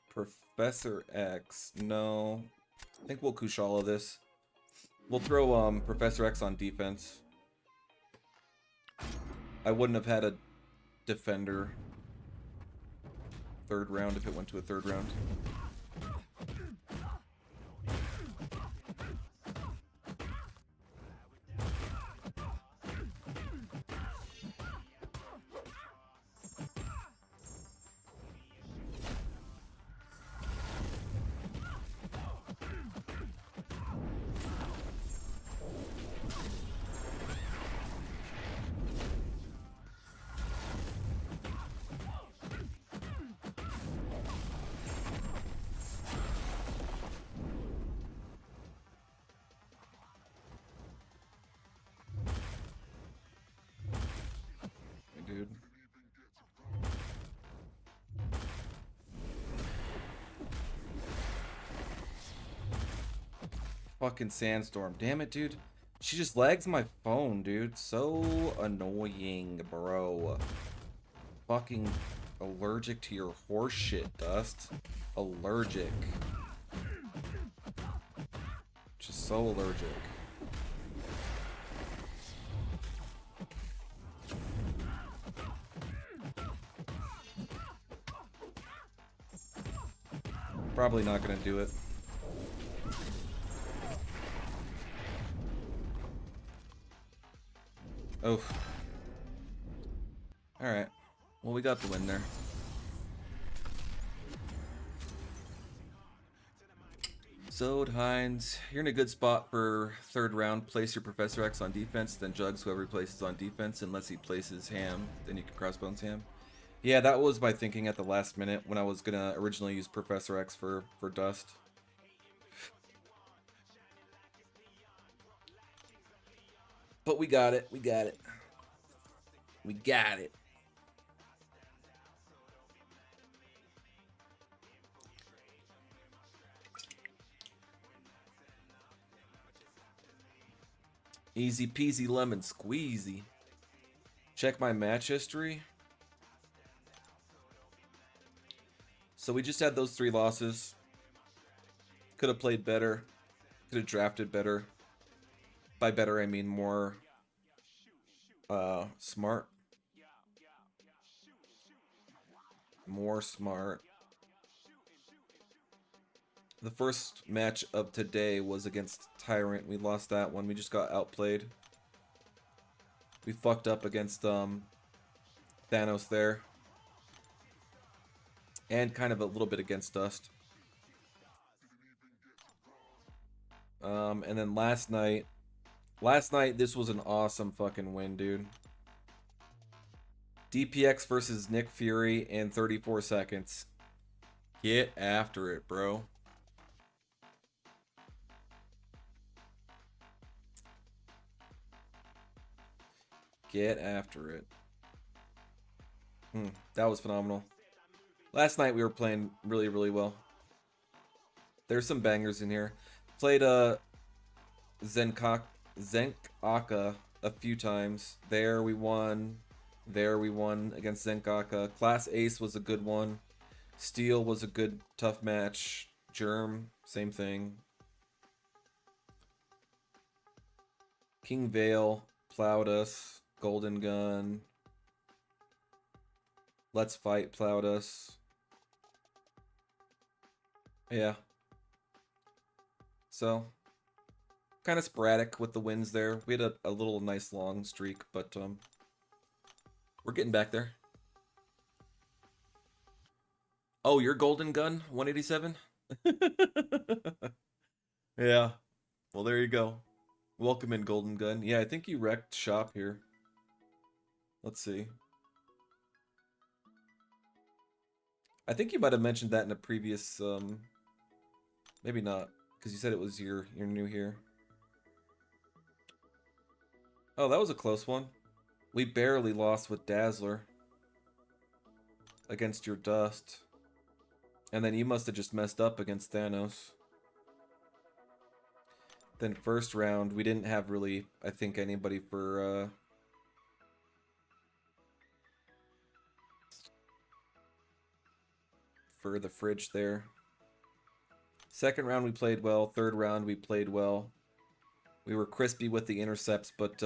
Professor X. No. I think we'll Kushala this. We'll throw Professor X on defense. I wouldn't have had a defender third round if it went to a third round. Dude. Fucking sandstorm. Damn it, dude. She just lags my phone, dude. So annoying, bro. Fucking allergic to your horse shit, Dust. Allergic. Just so allergic. Probably not gonna do it. Oh. Alright. Well, we got the win there. So, Heinz, you're in a good spot for third round. Place your Professor X on defense, then Jugs whoever he places on defense, unless he places Ham, then you can Crossbones Ham. Yeah, that was my thinking at the last minute when I was gonna originally use Professor X for Dust. But we got it. We got it. We got it. Easy peasy lemon squeezy. Check my match history. So we just had those 3 losses. Could have played better. Could have drafted better. By better, I mean more smart. More smart. The first match of today was against Tyrant. We lost that one. We just got outplayed. We fucked up against Thanos there. And kind of a little bit against Dust. And then last night, this was an awesome fucking win, dude. DPX versus Nick Fury in 34 seconds. Get after it, bro. Get after it. That was phenomenal. Last night we were playing really, really well. There's some bangers in here. Played Zenkaka a few times. There we won. There we won against Zenkaka. Class Ace was a good one. Steel was a good, tough match. Germ, same thing. King Vale plowed us. Golden Gun. Let's Fight plowed us. Yeah. So, kind of sporadic with the wins there. We had a little nice long streak, but we're getting back there. Oh, your golden gun, 187? Yeah. Well, there you go. Welcome in, golden gun. Yeah, I think you wrecked shop here. Let's see. I think you might have mentioned that in a previous, maybe not, because you said it was you're new here. Oh, that was a close one. We barely lost with Dazzler against your Dust. And then you must have just messed up against Thanos. Then first round, we didn't have really, I think, anybody for the fridge there. Second round we played well. Third round we played well. We were crispy with the intercepts, but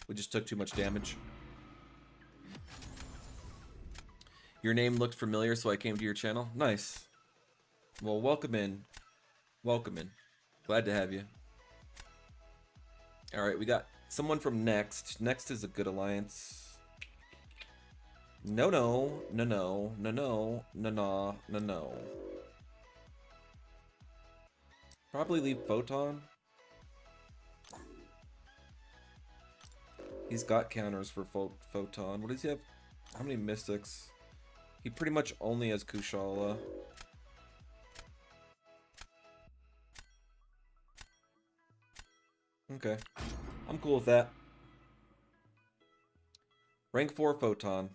we just took too much damage. Your name looked familiar, so I came to your channel. Nice. Well, welcome in. Welcome in. Glad to have you. Alright, we got someone from Next. Next is a good alliance. No, no, no, no, no, no, no, no, no, no. Probably leave Photon. He's got counters for Photon. What does he have? How many Mystics? He pretty much only has Kushala. Okay. I'm cool with that. Rank 4 Photon.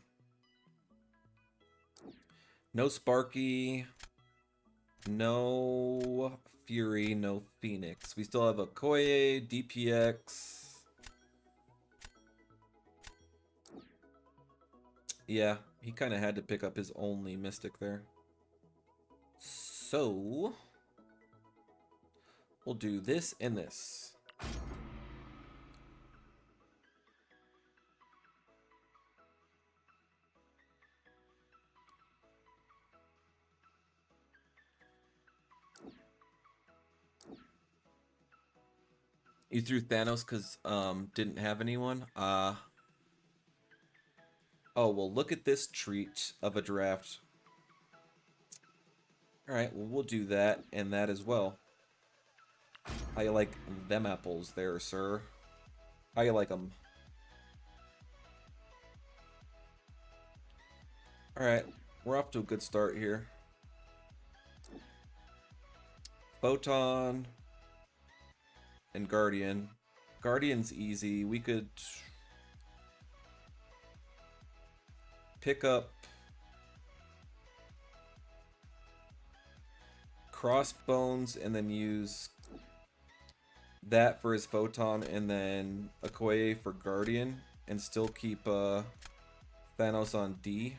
No Sparky. No Fury. No Phoenix. We still have a Koye, DPX. Yeah, he kind of had to pick up his only Mystic there. So, we'll do this and this. You threw Thanos because didn't have anyone? Oh, well, look at this treat of a draft. Alright, well, we'll do that and that as well. How you like them apples there, sir? How you like them? Alright, we're off to a good start here. Photon and Guardian. Guardian's easy. We could pick up Crossbones and then use that for his Photon and then Okoye for Guardian and still keep Thanos on D.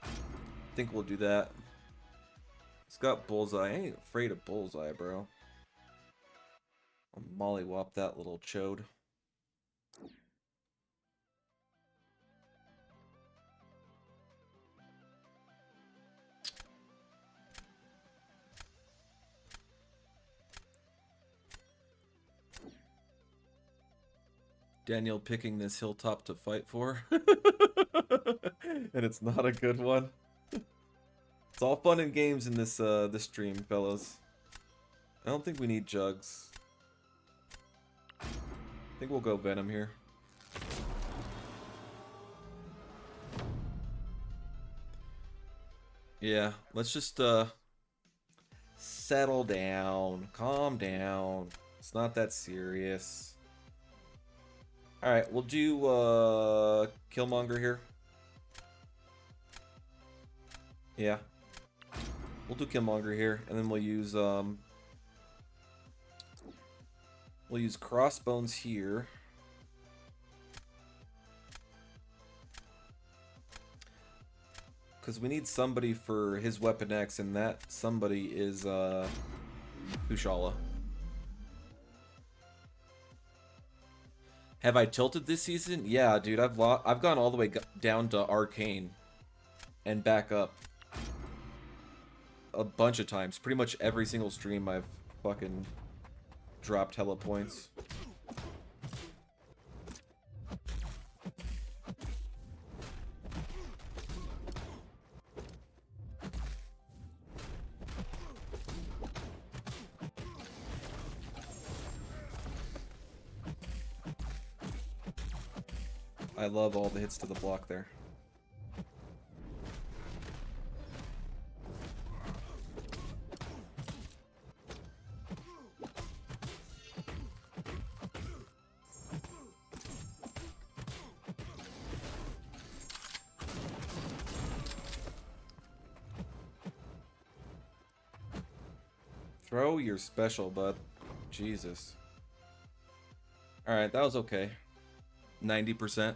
I think we'll do that. It's got Bullseye. I ain't afraid of Bullseye, bro. I'll mollywop that little chode. Daniel picking this hilltop to fight for. And it's not a good one. It's all fun and games in this this stream, fellas. I don't think we need Jugs. I think we'll go Venom here. Yeah, let's just settle down, calm down. It's not that serious. Alright, we'll do Killmonger here. Yeah. We'll do Killmonger here, and then we'll use Crossbones here. Because we need somebody for his Weapon X, and that somebody is Kushala. Have I tilted this season? Yeah, dude, I've gone all the way down to Arcane and back up a bunch of times. Pretty much every single stream I've fucking dropped hella points. I love all the hits to the block there. Throw your special, bud. Jesus. Alright, that was okay. 90%.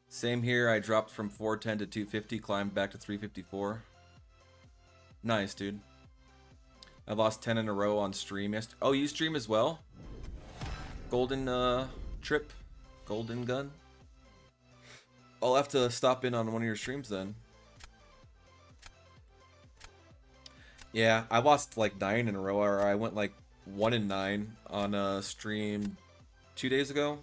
Same here. I dropped from 410 to 250, climbed back to 354. Nice, dude. I lost 10 in a row on stream yesterday. Oh, you stream as well? Golden trip? Golden gun? I'll have to stop in on one of your streams then. Yeah, I lost like 9 in a row, or I went like 1 in 9 on a stream 2 days ago.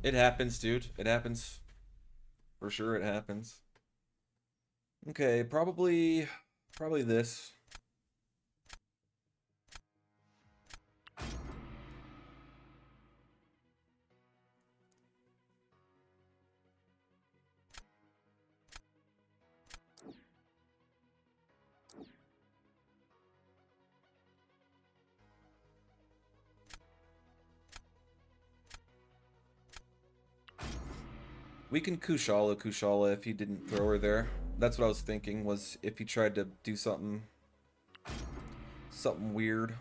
It happens, dude. It happens. For sure it happens. Okay, probably this. We can Kushala if he didn't throw her there. That's what I was thinking, was if he tried to do something weird.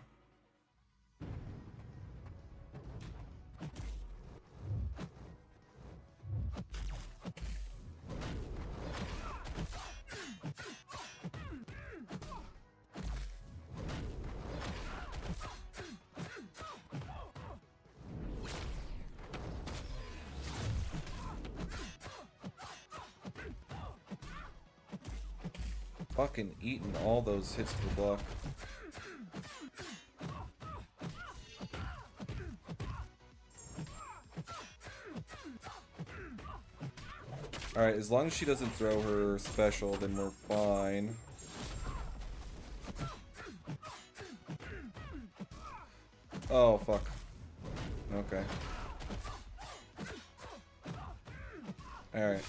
Fucking eating all those hits to the block. Alright, as long as she doesn't throw her special, then we're fine. Oh, fuck. Okay. Alright.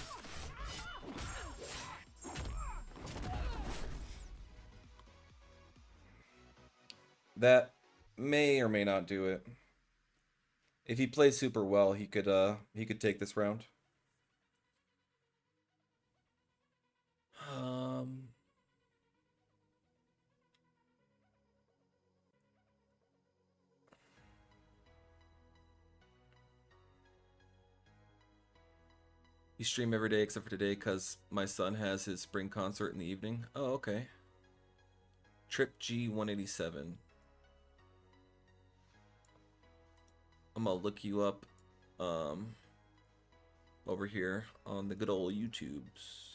That may or may not do it. If he plays super well, he could take this round. You stream every day except for today because my son has his spring concert in the evening. Oh, okay. Trip G187. I'm gonna look you up over here on the good old YouTubes.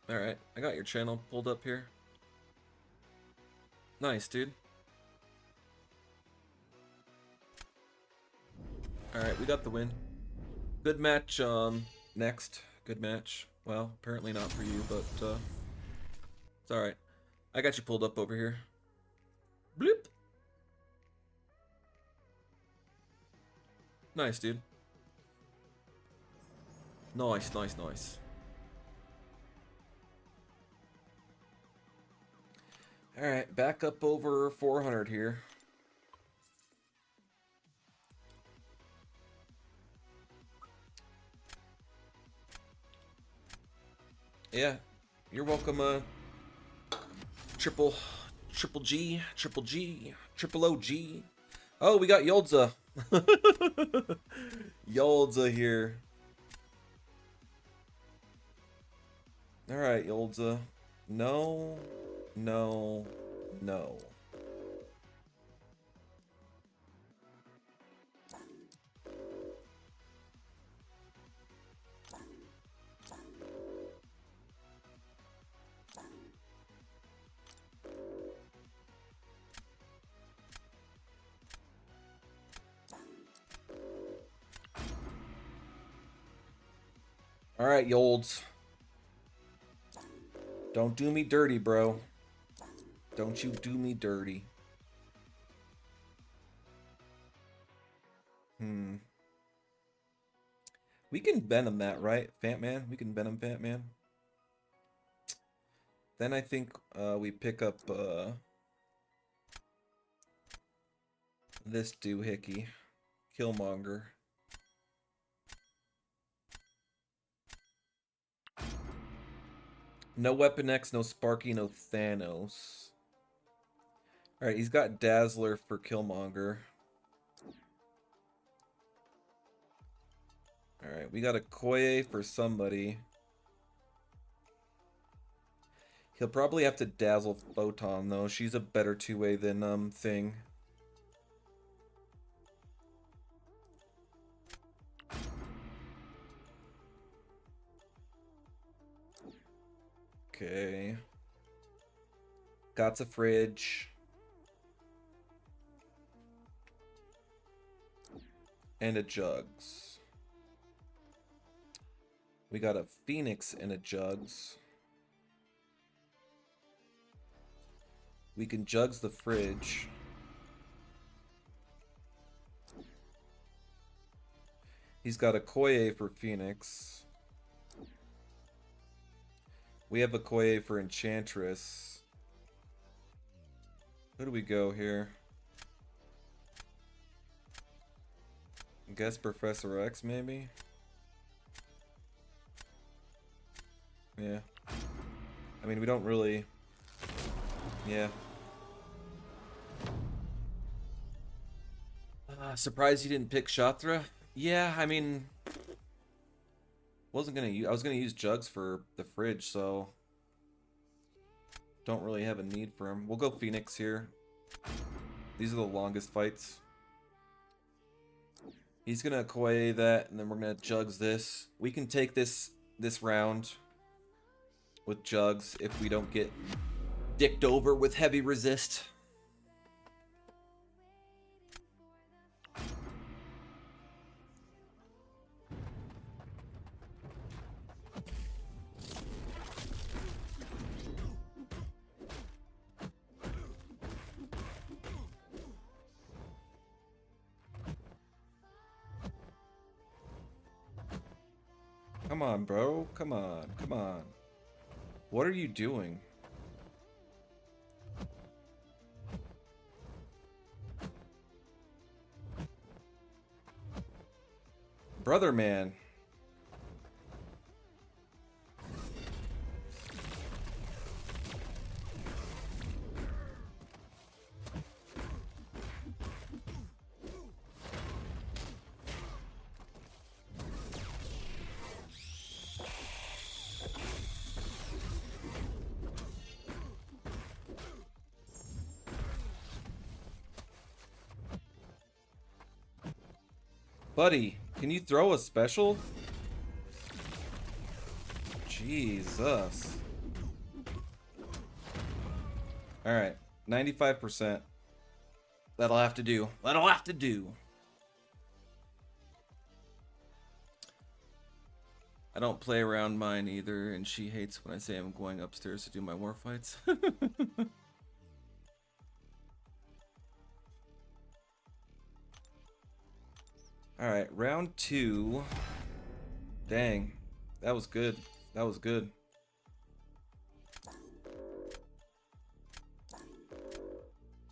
Alright, I got your channel pulled up here. Nice, dude. Alright, we got the win. Good match, next. Good match. Well, apparently not for you, but, it's alright. I got you pulled up over here. Bloop! Nice, dude. Nice, nice, nice. Alright, back up over 400 here. Yeah, you're welcome, triple G, triple OG. Oh, we got Yoldza. Yoldza here. Alright, Yoldza. No, no, no. Alright, Yolds. Don't do me dirty, bro. Don't you do me dirty. We can venom that, right? Fat Man? We can venom Fat Man. Then I think we pick up this doohickey. Killmonger. No Weapon X, no Sparky, no Thanos. Alright, he's got Dazzler for Killmonger. Alright, we got a Koye for somebody. He'll probably have to dazzle Photon, though. She's a better two-way than, Thing. Okay. Got a fridge. And a jugs. We got a Phoenix and a jugs. We can jugs the fridge. He's got a Koye for Phoenix. We have a Koye for Enchantress. Who do we go here? I guess Professor X, maybe? Yeah. I mean, we don't really... Yeah. Surprised you didn't pick Shatra? Yeah, I mean... Wasn't gonna use... I was gonna use Jugs for the fridge, so... Don't really have a need for him. We'll go Phoenix here. These are the longest fights. He's gonna Koei that, and then we're gonna Jugs this. We can take this round with Jugs if we don't get dicked over with heavy resist. Come on, bro. Come on. Come on. What are you doing? Brother man. Buddy, can you throw a special? Jesus. Alright, 95%. That'll have to do. That'll have to do. I don't play around mine either, and she hates when I say I'm going upstairs to do my war fights. Alright, round 2. Dang. That was good. That was good.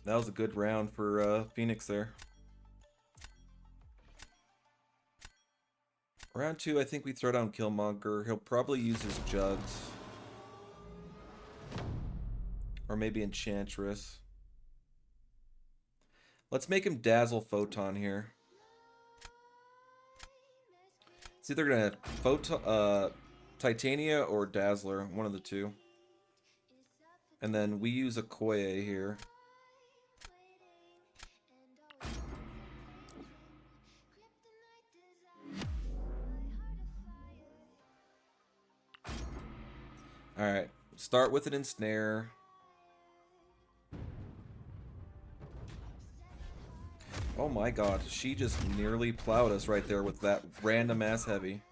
That was a good round for Phoenix there. Round 2, I think we throw down Killmonger. He'll probably use his Jugs. Or maybe Enchantress. Let's make him Dazzle Photon here. It's either gonna Photon, Titania or Dazzler, one of the two. And then we use a Koye here. Alright, start with an ensnare. Oh my god, she just nearly plowed us right there with that random ass heavy.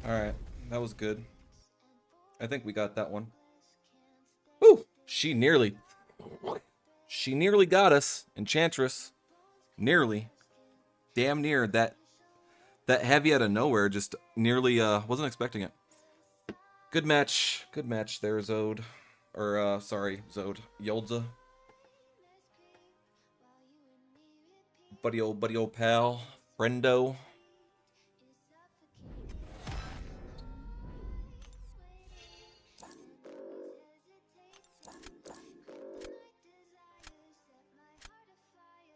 Alright, that was good. I think we got that one. Woo! She nearly got us. Enchantress. Nearly. Damn near. That heavy out of nowhere just nearly wasn't expecting it. Good match. Good match there, Zode. Or sorry, Zode. Yoldza. Buddy old pal. Friendo.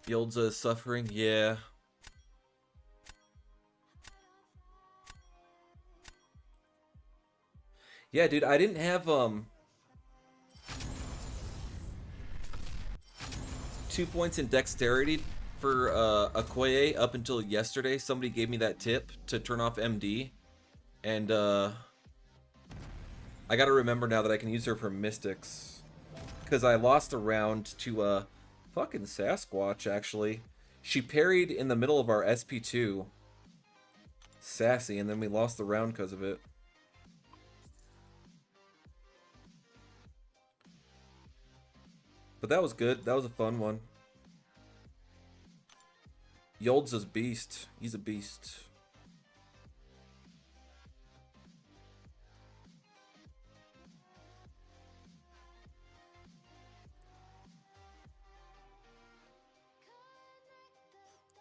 Yoldza is suffering, yeah. Yeah, dude, I didn't have 2 points in dexterity for Okoye up until yesterday. Somebody gave me that tip to turn off MD. And I gotta remember now that I can use her for Mystics. Because I lost a round to fucking Sasquatch, actually. She parried in the middle of our SP2. Sassy, and then we lost the round because of it. But that was good. That was a fun one. Yoldza's beast. He's a beast.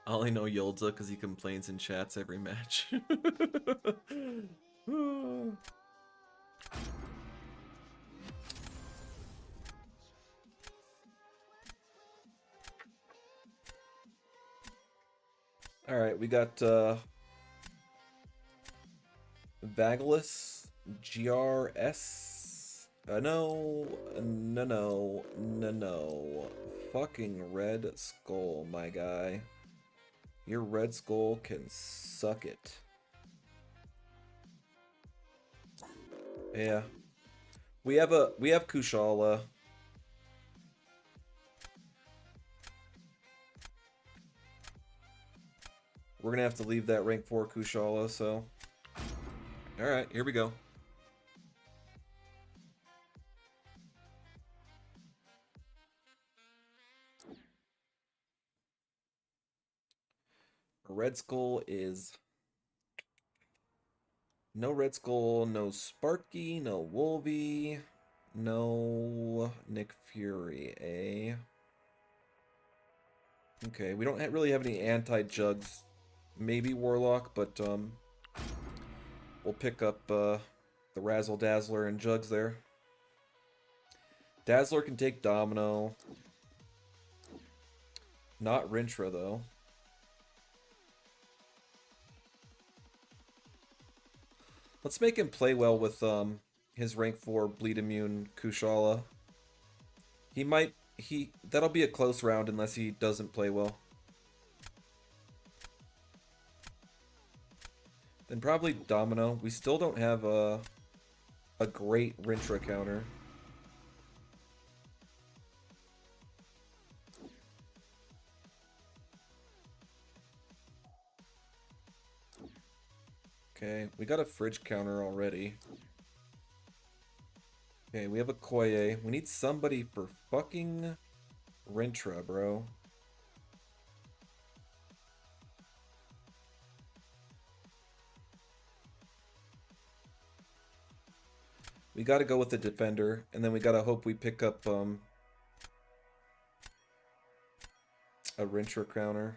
I only know Yoldza because he complains in chats every match. Alright, we got Vagalus GRS. No. Fucking Red Skull, my guy. Your Red Skull can suck it. Yeah. We have Kushala. We're gonna have to leave that rank 4 Kushala, so. Alright, here we go. Red Skull is no Red Skull, no Sparky, no Wolvie, no Nick Fury, eh? Okay, we don't really have any anti-jugs. Maybe Warlock, but we'll pick up the Razzle Dazzler and Jugs there. Dazzler can take Domino. Not Rintra, though. Let's make him play well with his rank 4 bleed immune Kushala. That'll be a close round unless he doesn't play well. Then probably Domino. We still don't have a great Rintra counter. Okay, we got a fridge counter already. Okay, we have a Koye. We need somebody for fucking Rintra, bro. We gotta go with the defender, and then we gotta hope we pick up a Rintra counter.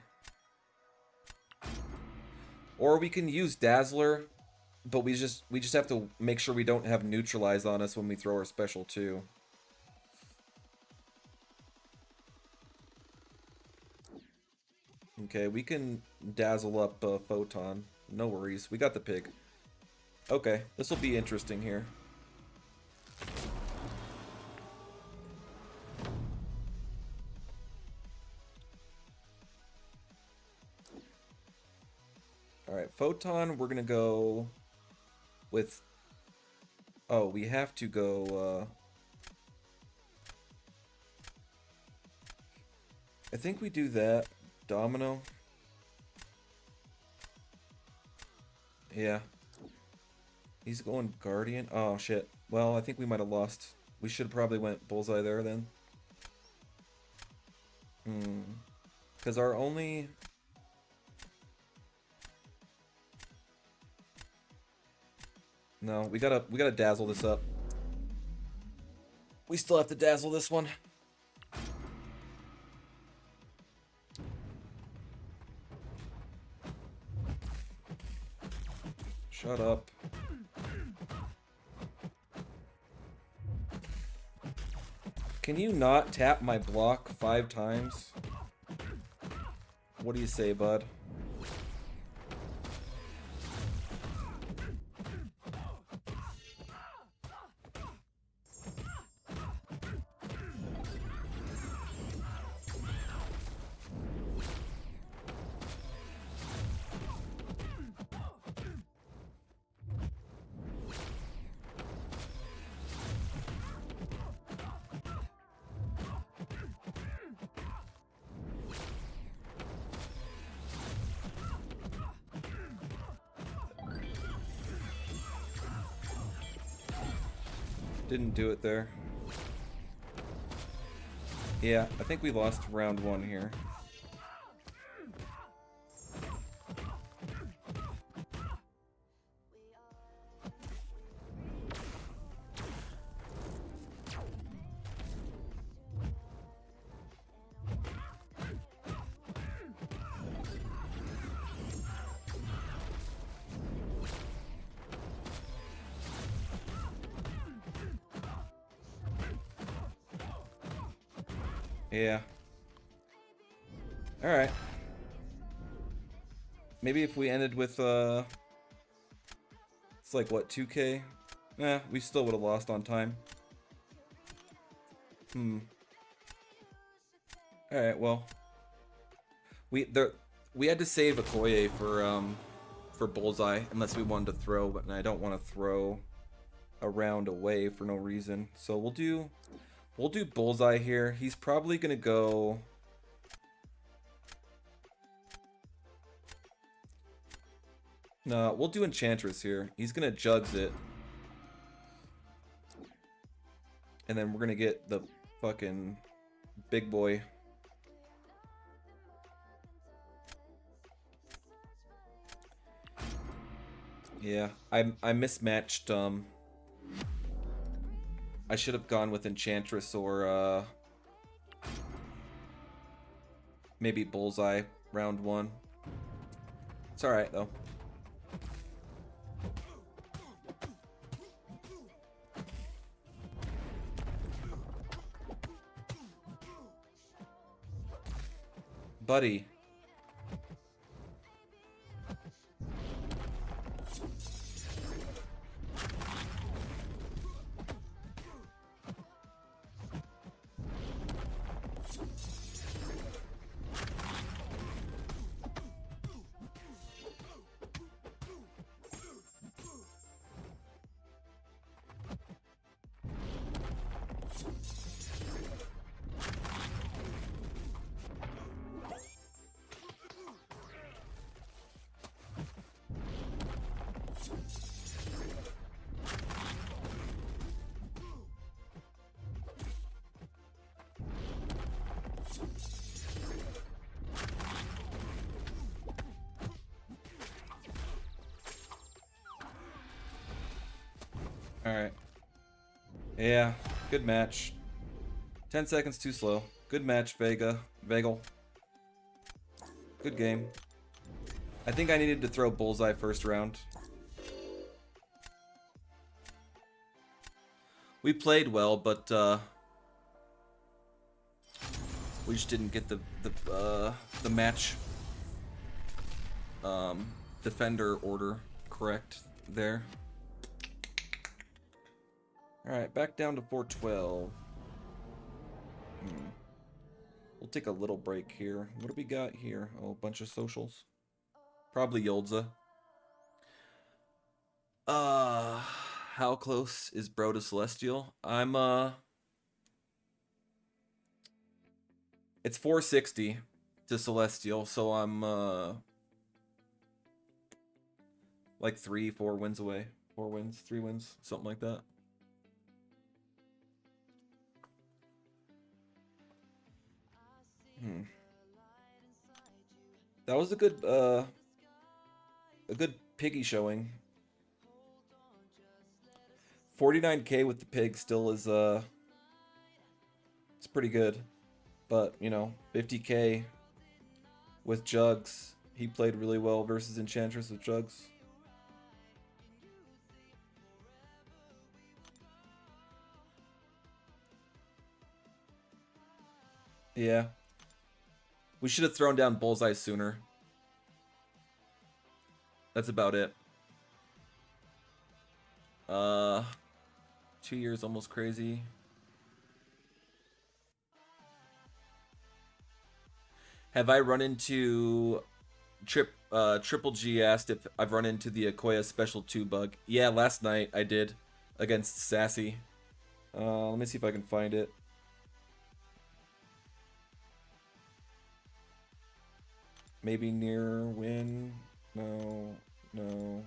Or we can use Dazzler, but we just have to make sure we don't have Neutralize on us when we throw our special too. Okay, we can dazzle up Photon. No worries, we got the pig. Okay, this will be interesting here. Alright, Photon, we're gonna go with... Oh, we have to go... I think we do that. Domino. Yeah. He's going Guardian. Oh, shit. Well, I think we might have lost. We should probably went Bullseye there, then. Because our only... No, we gotta dazzle this up. We still have to dazzle this one. Shut up. Can you not tap my block 5 times? What do you say, bud? Didn't do it there. Yeah, I think we lost round 1 here. Yeah. Alright. Maybe if we ended with, it's like, what, 2K? Eh, we still would have lost on time. Alright, well. We had to save Okoye for Bullseye, unless we wanted to throw, but I don't want to throw a round away for no reason. So we'll do Bullseye here. He's probably gonna go... No, we'll do Enchantress here. He's gonna Jugs it. And then we're gonna get the fucking big boy. Yeah, I mismatched, I should have gone with Enchantress or, maybe Bullseye round 1. It's alright, though. Buddy. Alright. Yeah, good match. 10 seconds too slow. Good match, Vagel. Good game. I think I needed to throw Bullseye first round. We played well, but we just didn't get the match defender order correct there. Alright, back down to 412. We'll take a little break here. What do we got here? Oh, a bunch of socials. Probably Yoldza. How close is bro to Celestial? I'm, it's 460 to Celestial, so I'm, like 3-4 wins away. 4 wins, 3 wins, something like that. That was a good piggy showing. 49k with the pig still is it's pretty good. But, you know, 50k with Jugs. He played really well versus Enchantress with Jugs. Yeah. We should have thrown down Bullseye sooner. That's about it. 2 years almost crazy. Have I run into Triple G asked if I've run into the Akoya Special 2 bug. Yeah, last night I did against Sassy. Let me see if I can find it. Maybe near win? No, no.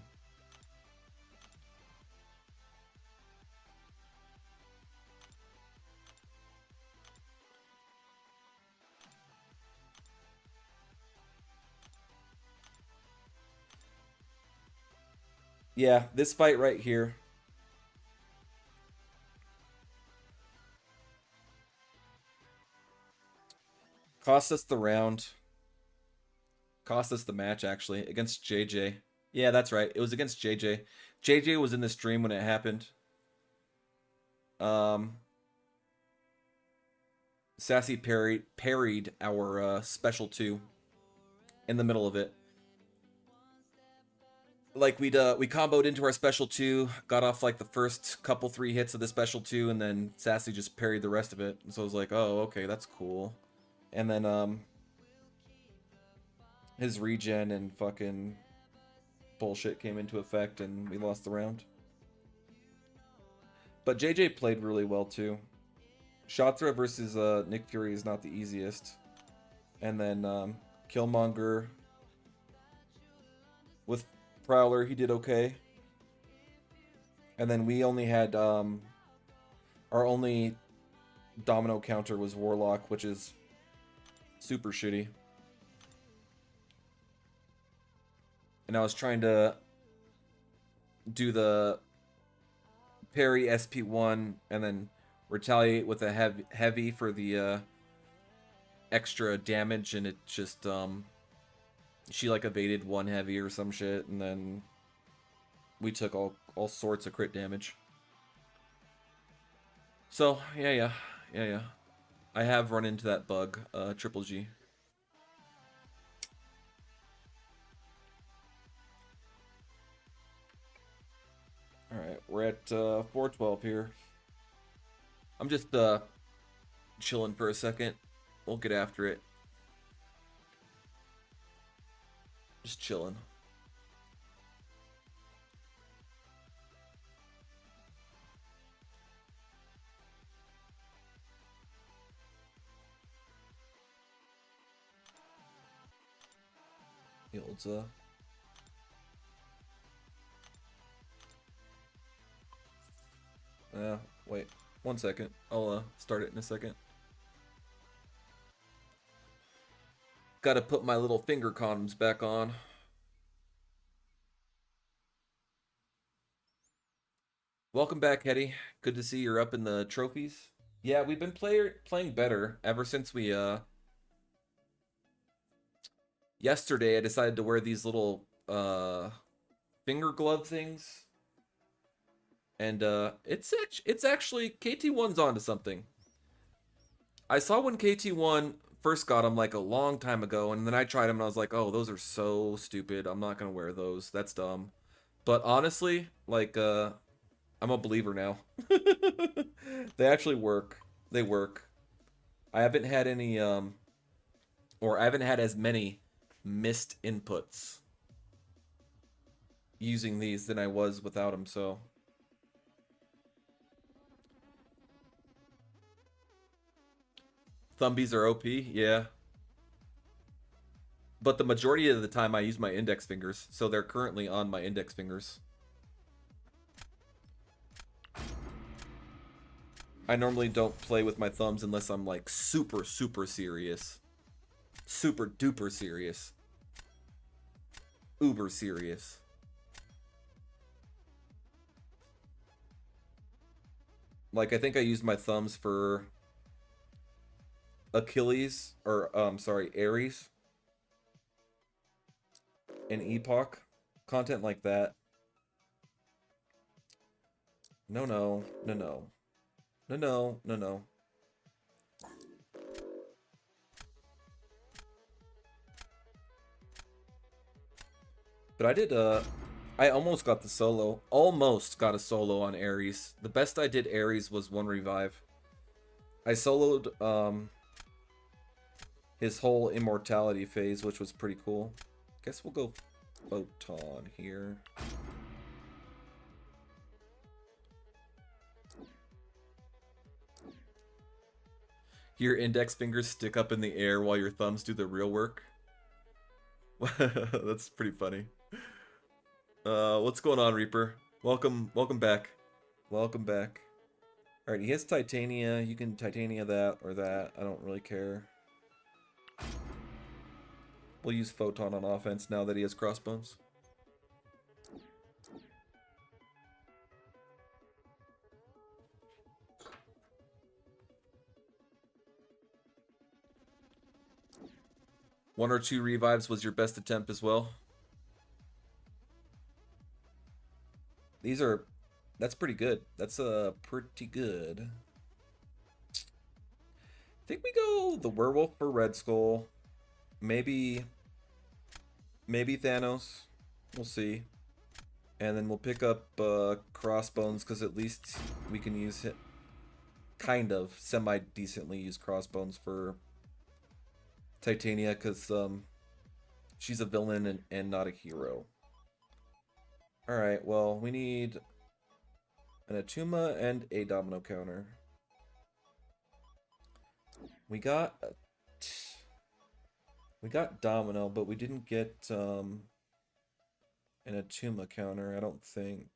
Yeah, this fight right here. Cost us the round. Cost us the match, actually, against JJ. Yeah, that's right. It was against JJ. JJ was in the stream when it happened. Sassy parried our special 2 in the middle of it. Like we comboed into our special 2, got off like the first couple 3 hits of the special 2, and then Sassy just parried the rest of it. And so I was like, oh, okay, that's cool. And then his regen and fucking bullshit came into effect, and we lost the round. But JJ played really well too. Shatra versus Nick Fury is not the easiest. And then Killmonger with Prowler, he did okay. And then we only had our only domino counter was Warlock, which is super shitty. And I was trying to do the parry SP1 and then retaliate with a heavy for the extra damage, and it just she like evaded 1 heavy or some shit, and then we took all sorts of crit damage. So yeah. I have run into that bug, Triple G. Alright, we're at 412 here. I'm just chilling for a second. We'll get after it. Just chilling. The old wait. 1 second. I'll start it in a second. Gotta put my little finger condoms back on. Welcome back, Hetty. Good to see you're up in the trophies. Yeah, we've been playing better ever since we yesterday I decided to wear these little finger glove things. And it's actually KT1's onto something. I saw when KT1 first got them like a long time ago, and then I tried them and I was like, oh, those are so stupid. I'm not gonna wear those. That's dumb. But honestly, like I'm a believer now. They actually work. They work. I haven't had any or I haven't had as many missed inputs using these than I was without them, so Thumbies are OP, yeah. But the majority of the time I use my index fingers, so they're currently on my index fingers. I normally don't play with my thumbs unless I'm like super, super serious. Super duper serious. Uber serious. Like, I think I used my thumbs for Achilles, or, sorry, Ares and Epoch. Content like that. No, no, no, no. No, no, no, no. But I did, I almost got the solo. Almost got a solo on Ares. The best I did Ares was 1 revive. I soloed, his whole immortality phase, which was pretty cool. Guess we'll go Photon here. Your index fingers stick up in the air while your thumbs do the real work. That's pretty funny. What's going on, Reaper? Welcome back. Welcome back. Alright, he has Titania. You can Titania that or that. I don't really care. We'll use Photon on offense now that he has Crossbones. One or two revives was your best attempt as well. These are... That's pretty good. That's pretty good. I think we go the Werewolf for Red Skull. Maybe Thanos. We'll see. And then we'll pick up Crossbones, because at least we can use it. Kind of semi-decently use Crossbones for Titania, because she's a villain and not a hero. Alright, well, we need an Atuma and a Domino counter. We got Domino, but we didn't get an Atuma counter, I don't think.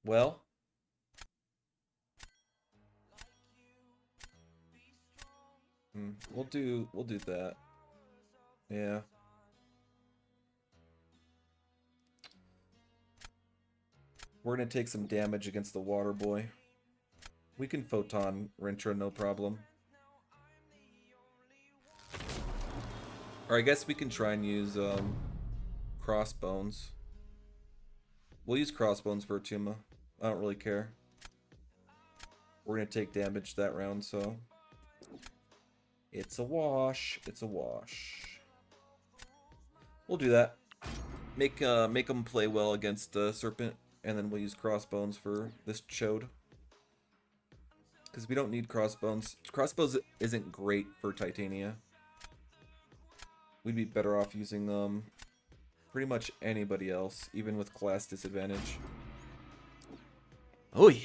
Well, we'll do that. Yeah. We're gonna take some damage against the Water Boy. We can Photon Rentra, no problem. Or I guess we can try and use Crossbones. We'll use Crossbones for Atuma. I don't really care. We're gonna take damage that round, so it's a wash. It's a wash. We'll do that. Make them play well against Serpent, and then we'll use Crossbones for this Chode. Because we don't need Crossbones. Crossbones isn't great for Titania. We'd be better off using pretty much anybody else, even with class disadvantage. Oh yeah.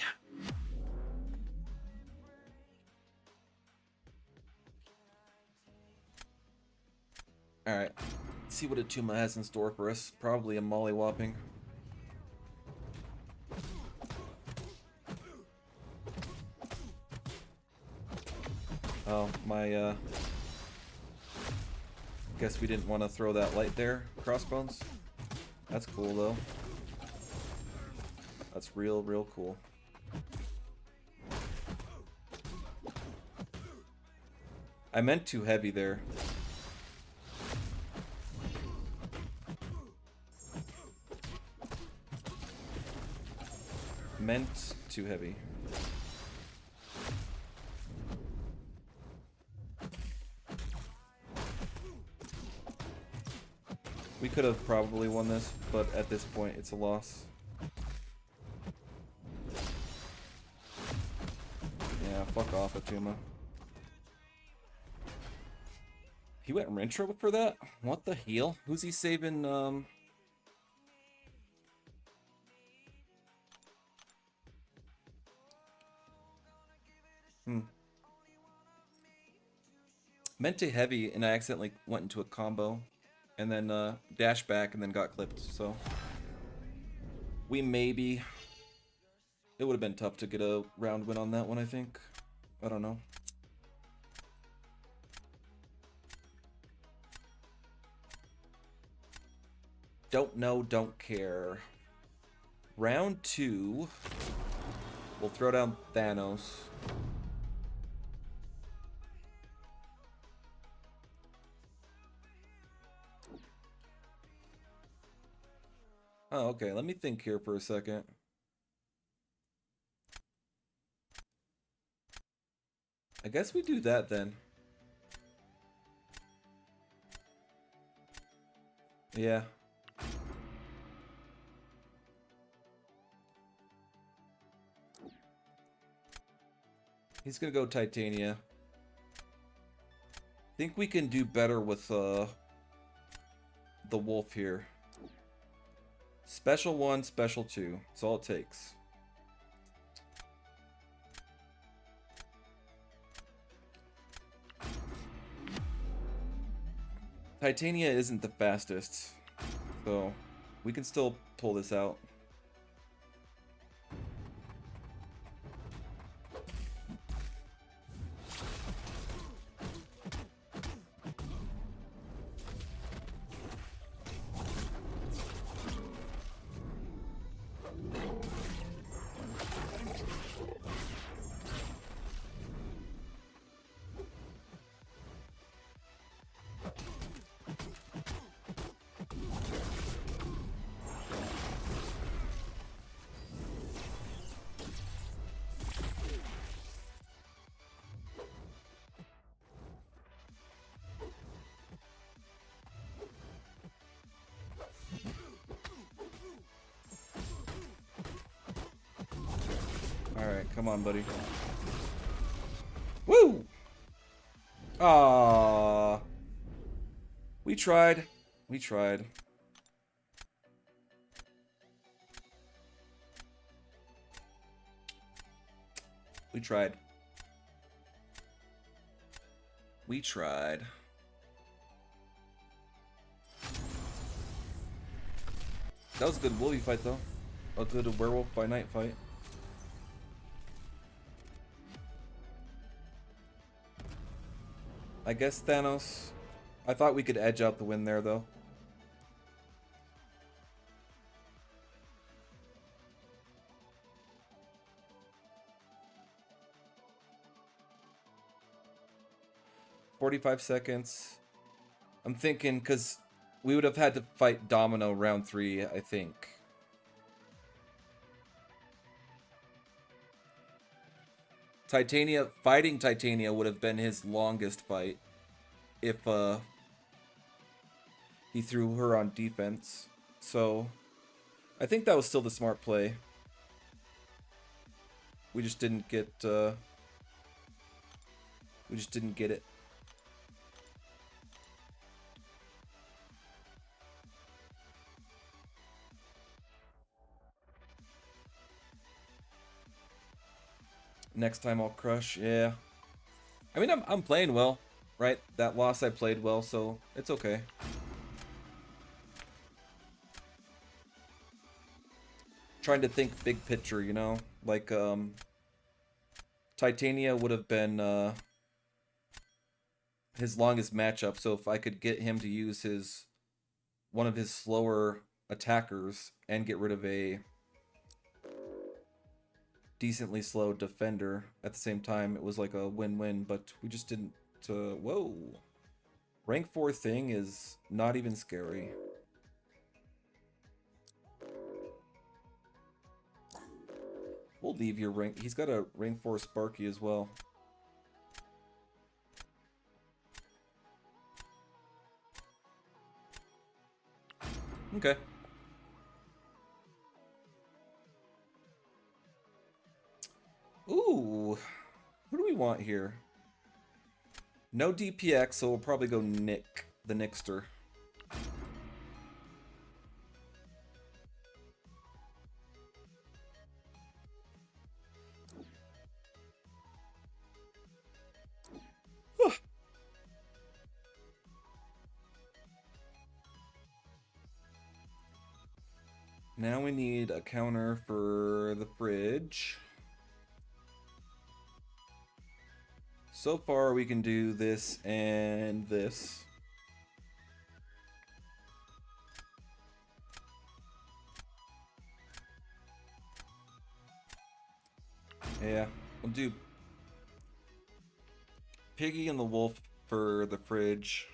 Alright. Let's see what Atuma has in store for us. Probably a mollywhopping. Oh, my, guess we didn't want to throw that light there, Crossbones. That's cool, though. That's real cool. I meant too heavy there. Meant too heavy. We could have probably won this, but at this point it's a loss. Yeah, fuck off, Atuma. He went Rentro for that? What the hell? Who's he saving, Meant to heavy, and I accidentally went into a combo. And then dash back and then got clipped, so. We maybe... It would have been tough to get a round win on that one, I think. I don't know. Don't know, don't care. Round 2. We'll throw down Thanos. Oh, okay. Let me think here for a second. I guess we do that then. Yeah. He's gonna go Titania. Think we can do better with the wolf here. Special 1, special 2. That's all it takes. Titania isn't the fastest, so we can still pull this out. Alright, come on, buddy. Woo! Aww. We tried. We tried. We tried. We tried. That was a good wolfie fight, though. A good werewolf by night fight. I guess Thanos. I thought we could edge out the win there, though. "45 seconds. I'm thinking, because we would have had to fight Domino round 3, I think. Fighting Titania would have been his longest fight if he threw her on defense. So I think that was still the smart play. We just didn't get it. Next time I'll crush. Yeah. I mean, I'm playing well, right? That loss I played well, so it's okay. Trying to think big picture, you know? Like, Titania would have been his longest matchup, so if I could get him to use one of his slower attackers and get rid of a decently slow defender at the same time, it was like a win-win, but we just didn't. Whoa. Rank 4 thing is not even scary. We'll leave your rank. He's got a rank 4 Sparky as well. Okay. Ooh. Who do we want here? No DPX, so we'll probably go Nick, the Nixter. Now we need a counter for the fridge. So far we can do this and this. Yeah, we'll do Piggy and the Wolf for the fridge.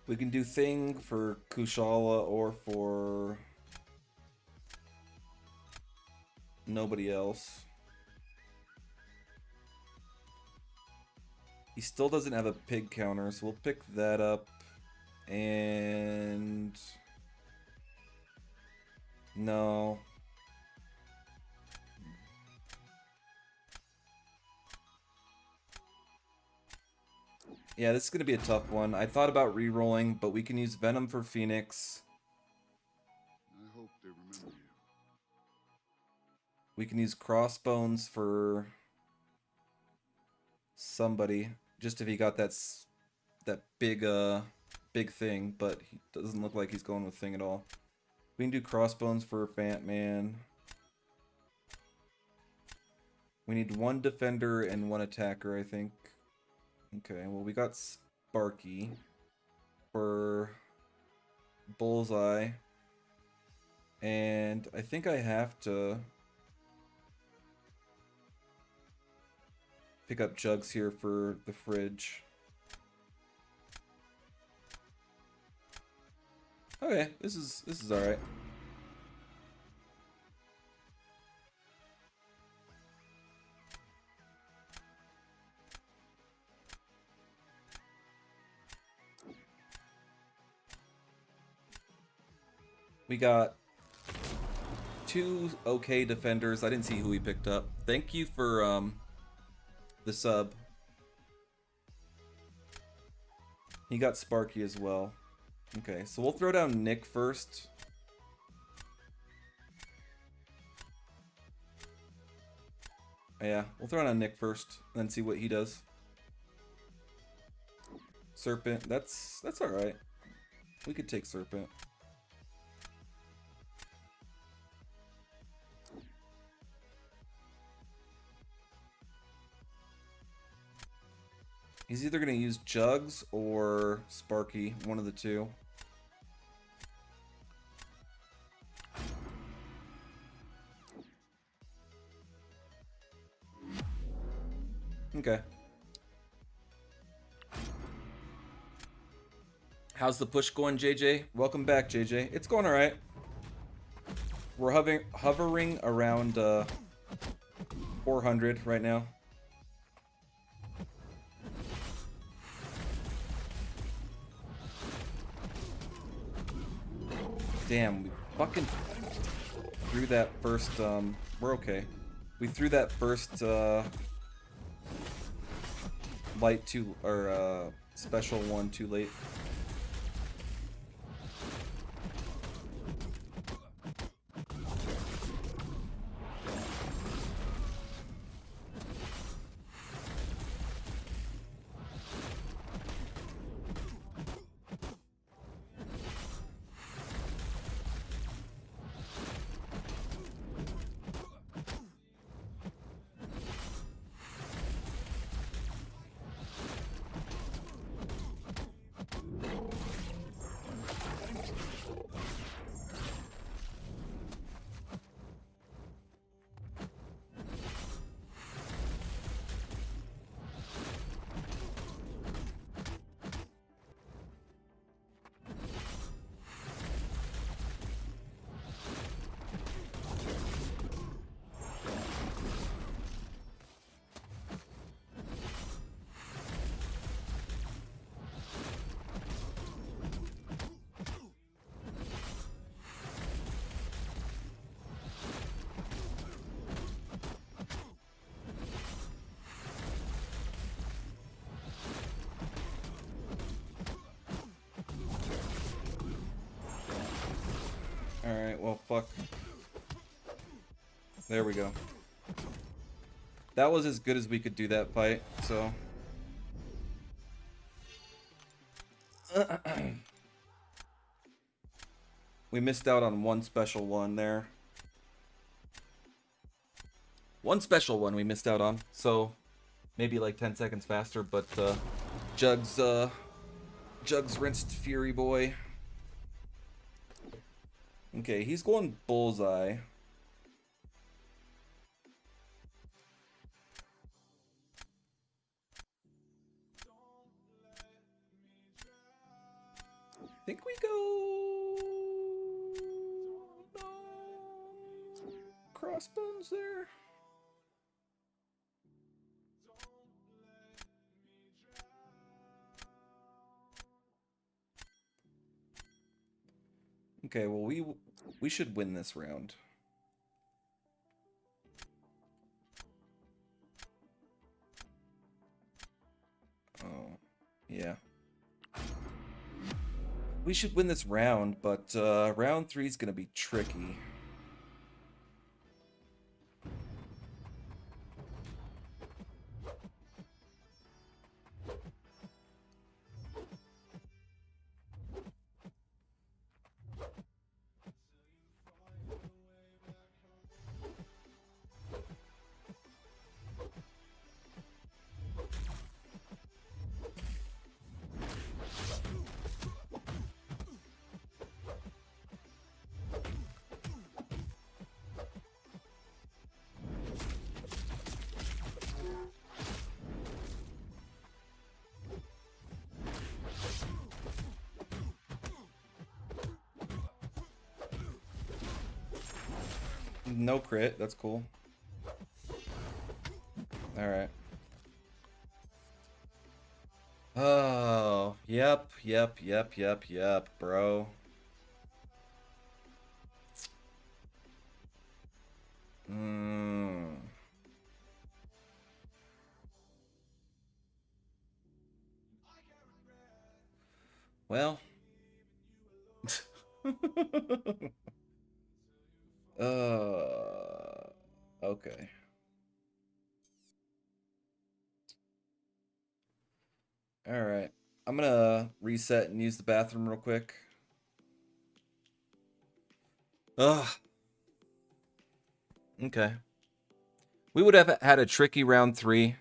We can do Thing for Kushala or for nobody else. He still doesn't have a pig counter, so we'll pick that up. And no. Yeah, this is going to be a tough one. I thought about re-rolling, but we can use Venom for Phoenix. I hope they remember you. We can use Crossbones for somebody, just if he got that big thing, but he doesn't look like he's going with Thing at all. We can do Crossbones for Fat Man. We need one defender and one attacker, I think. Okay, well we got Sparky for Bullseye. And I think I have to pick up Jugs here for the fridge. Okay, this is alright. We got two okay defenders. I didn't see who he picked up. Thank you for the sub. He got Sparky as well. Okay, so we'll throw down Nick first. Yeah, we'll throw down Nick first, and then see what he does. Serpent, that's alright. We could take Serpent. He's either going to use Jugs or Sparky, one of the two. Okay. How's the push going, JJ? Welcome back, JJ. It's going alright. We're hovering around 400 right now. Damn, we fucking threw that first, we're okay. We threw that first, light too, or, special one too late. Alright, well, fuck. There we go. That was as good as we could do that fight, so... We missed out on one special one there. One special one we missed out on. So maybe like 10 seconds faster, but Jugs rinsed Fury Boy. Okay, he's going bullseye. I think we go... No. Crossbones there. Okay, well we should win this round. Oh, yeah. We should win this round, but round 3 is gonna be tricky. No crit, that's cool. Alright. Oh, yep, bro. Well. Okay. Alright. I'm gonna reset and use the bathroom real quick. Ugh. Okay. We would have had a tricky round 3.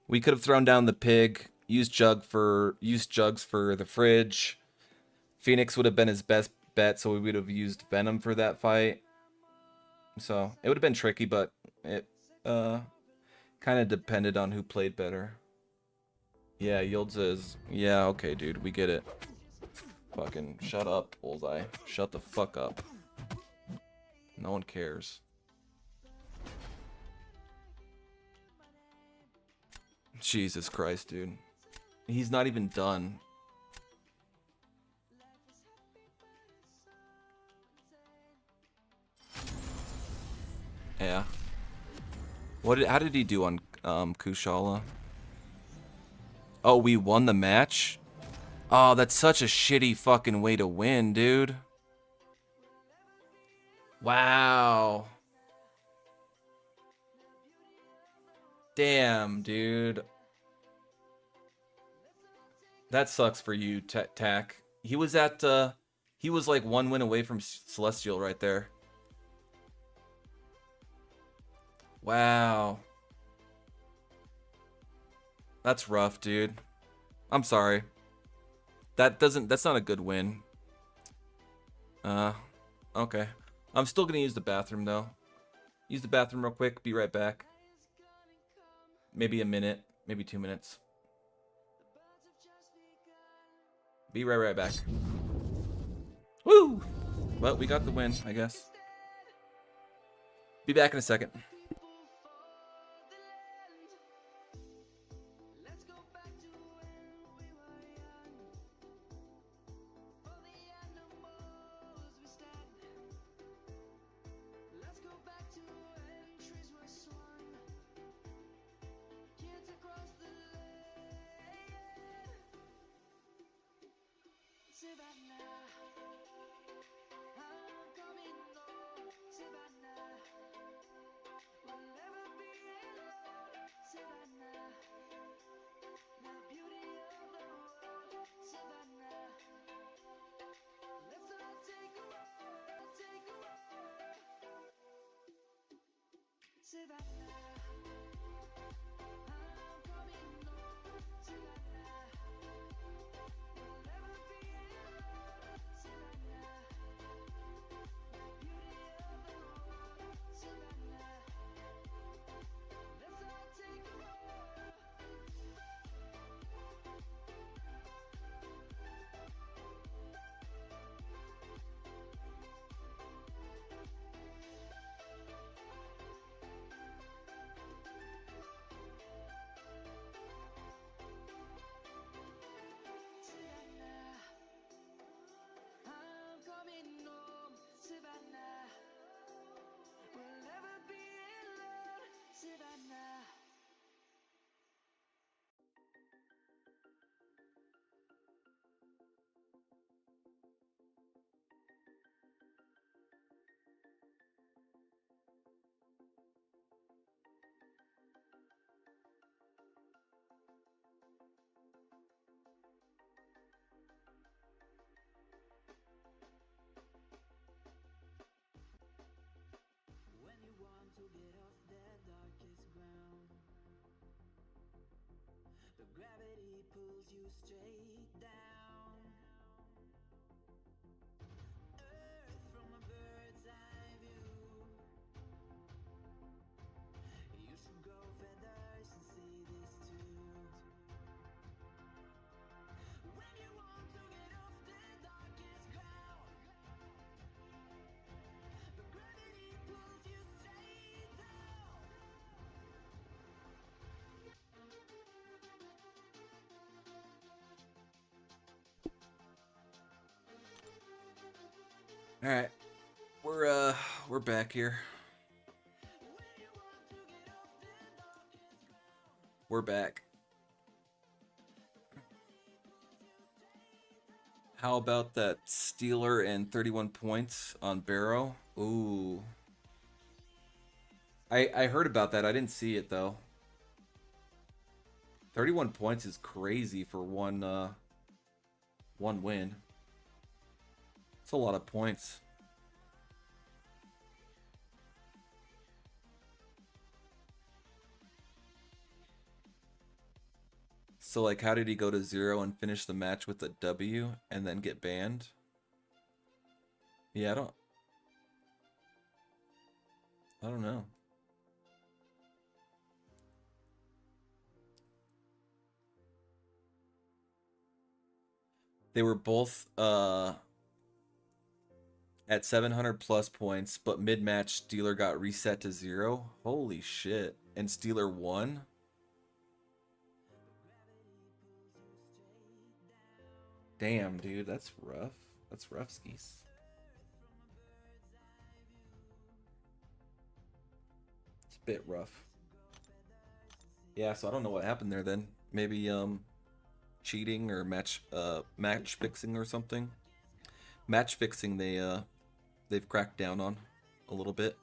We could have thrown down the pig, used jugs for the fridge. Phoenix would have been his best bet, so we would have used Venom for that fight. So it would have been tricky, but it kind of depended on who played better. Yeah, Yields is... Yeah, okay, dude, we get it. Fucking shut up, Bullseye. Shut the fuck up. No one cares. Jesus Christ, dude. He's not even done. Yeah. How did he do on Kushala? Oh, we won the match? Oh, that's such a shitty fucking way to win, dude. Wow. Damn, dude. That sucks for you, Tack. He was at, he was like 1 win away from Celestial right there. Wow. That's rough, dude. I'm sorry. That's not a good win. Okay. I'm still gonna use the bathroom, though. Use the bathroom real quick, be right back. Maybe a minute, maybe 2 minutes. Be right back. Woo! Well, we got the win, I guess. Be back in a second. All right, we're back here. We're back. How about that Steeler and 31 points on Barrow? Ooh. I heard about that. I didn't see it though. 31 points is crazy for one win. It's a lot of points. So like how did he go to 0 and finish the match with a W and then get banned? Yeah, I don't know. They were both at 700 plus points, but mid-match Steeler got reset to 0. Holy shit. And Steeler won? Damn, dude, that's rough. That's rough skis. It's a bit rough. Yeah, so I don't know what happened there then. Maybe cheating or match fixing or something. Match fixing they've cracked down on a little bit.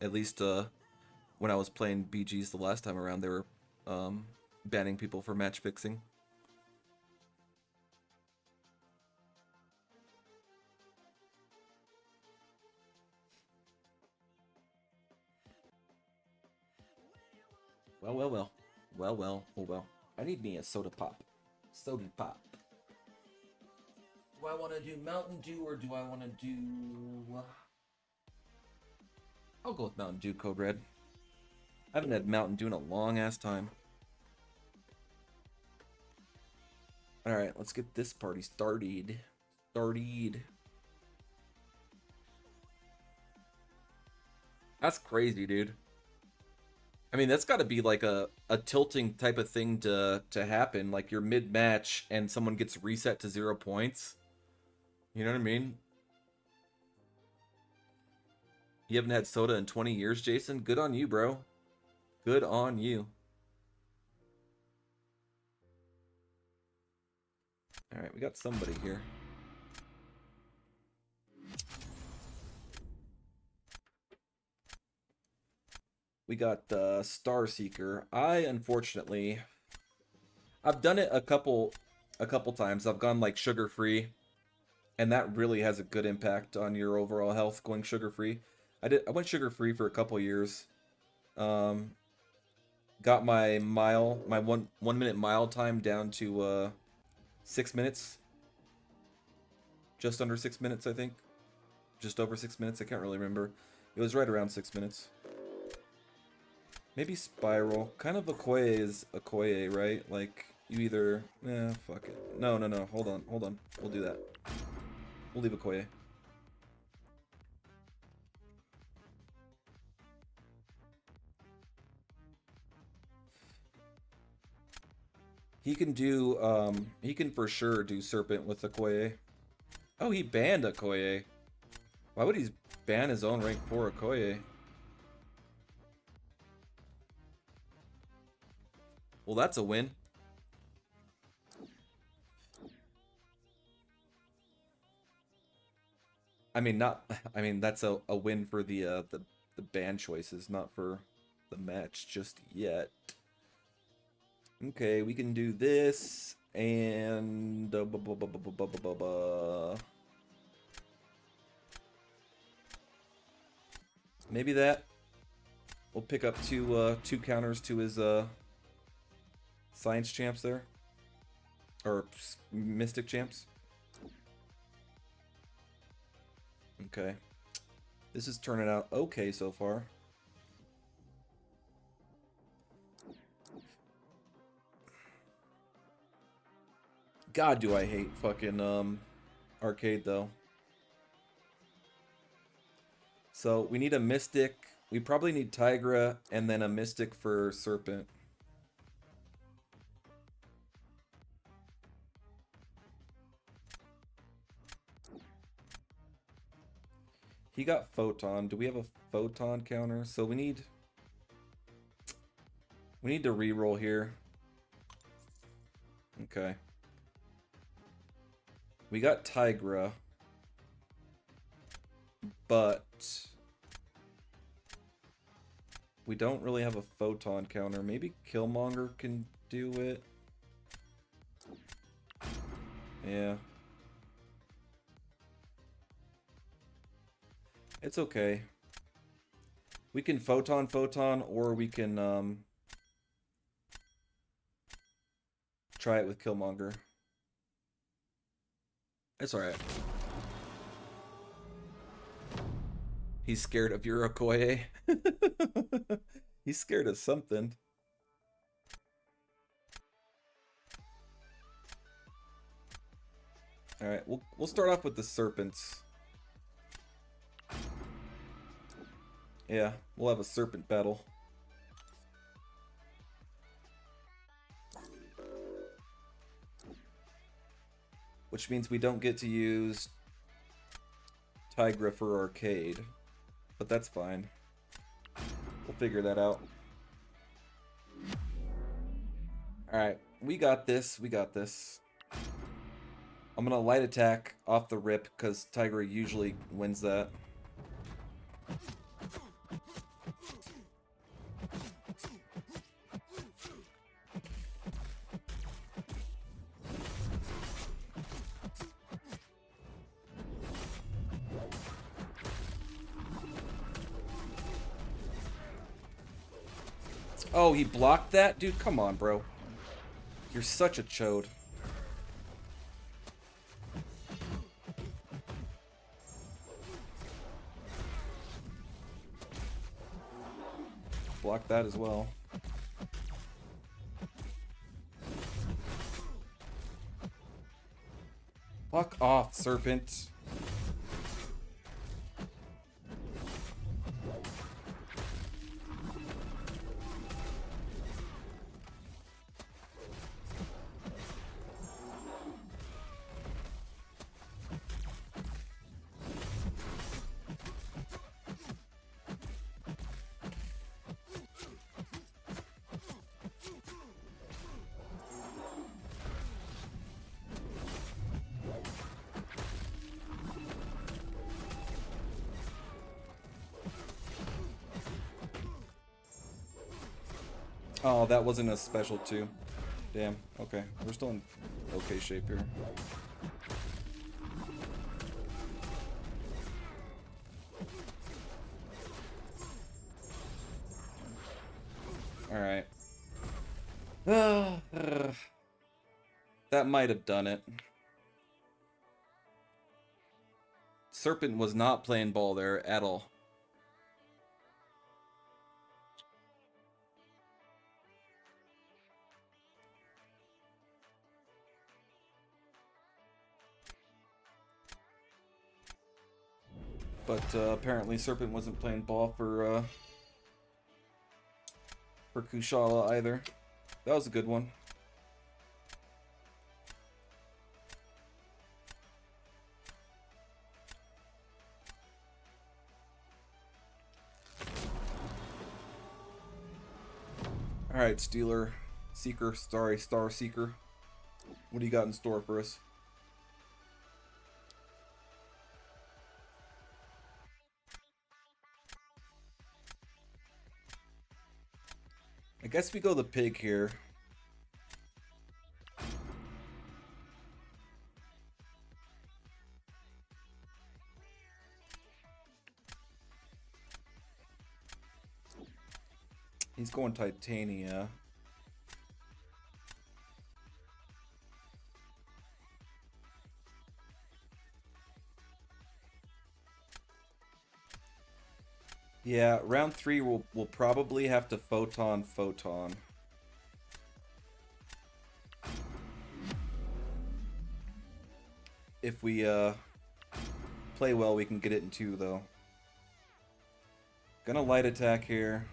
At least when I was playing BGs the last time around, they were banning people for match fixing. Well. Well. I need me a soda pop. Soda pop. Do I want to do Mountain Dew or do I want to do... I'll go with Mountain Dew Code Red. I haven't had Mountain Dew in a long ass time. Alright, let's get this party started. That's crazy, dude. I mean, that's got to be like a tilting type of thing to happen. Like you're mid-match and someone gets reset to 0 points. You know what I mean? You haven't had soda in 20 years, Jason? Good on you, bro. Good on you. Alright, we got somebody here. We got Star Seeker. Unfortunately, I've done it a couple times. I've gone like sugar-free, and that really has a good impact on your overall health going sugar-free. I went sugar-free for a couple years, Um, got my my 1 minute mile time down to 6 minutes. Just under 6 minutes, I think. Just over 6 minutes. I can't really remember. It was right around 6 minutes. Maybe spiral. Kind of Okoye is Okoye, right? Like, you either... fuck it. No. Hold on. We'll do that. We'll leave Okoye. He can do, he can for sure do Serpent with Okoye. Oh, he banned Okoye. Why would he ban his own rank 4 Okoye? Well, that's a win. I mean, that's a win for the ban choices, not for the match just yet. Okay, we can do this and maybe that. We'll pick up two counters to his science champs there, or mystic champs. Okay, this is turning out okay so far. God, do I hate fucking arcade though. So we need a mystic. We probably need Tigra and then a mystic for Serpent. He got Photon. Do we have a Photon counter? So we need to reroll here. Okay. We got Tigra. But we don't really have a Photon counter. Maybe Killmonger can do it. Yeah. It's okay. We can Photon, or we can try it with Killmonger. It's alright. He's scared of your Okoye. He's scared of something. Alright, we'll start off with the Serpents. Yeah, we'll have a Serpent battle. Which means we don't get to use Tigra for arcade. But that's fine. We'll figure that out. Alright, we got this. I'm gonna light attack off the rip, because Tigra usually wins that. Oh, he blocked that? Dude, come on, bro. You're such a chode. Block that as well. Fuck off, Serpent. Oh, that wasn't a special too. Damn. Okay. We're still in okay shape here. Alright. That might have done it. Serpent was not playing ball there at all. But apparently Serpent wasn't playing ball for Kushala either. That was a good one. Alright, Stealer, Seeker, Star Seeker. What do you got in store for us? I guess we go the pig here. He's going Titania. Yeah, round 3 we'll probably have to Photon. If we play well, we can get it in 2 though. Gonna light attack here.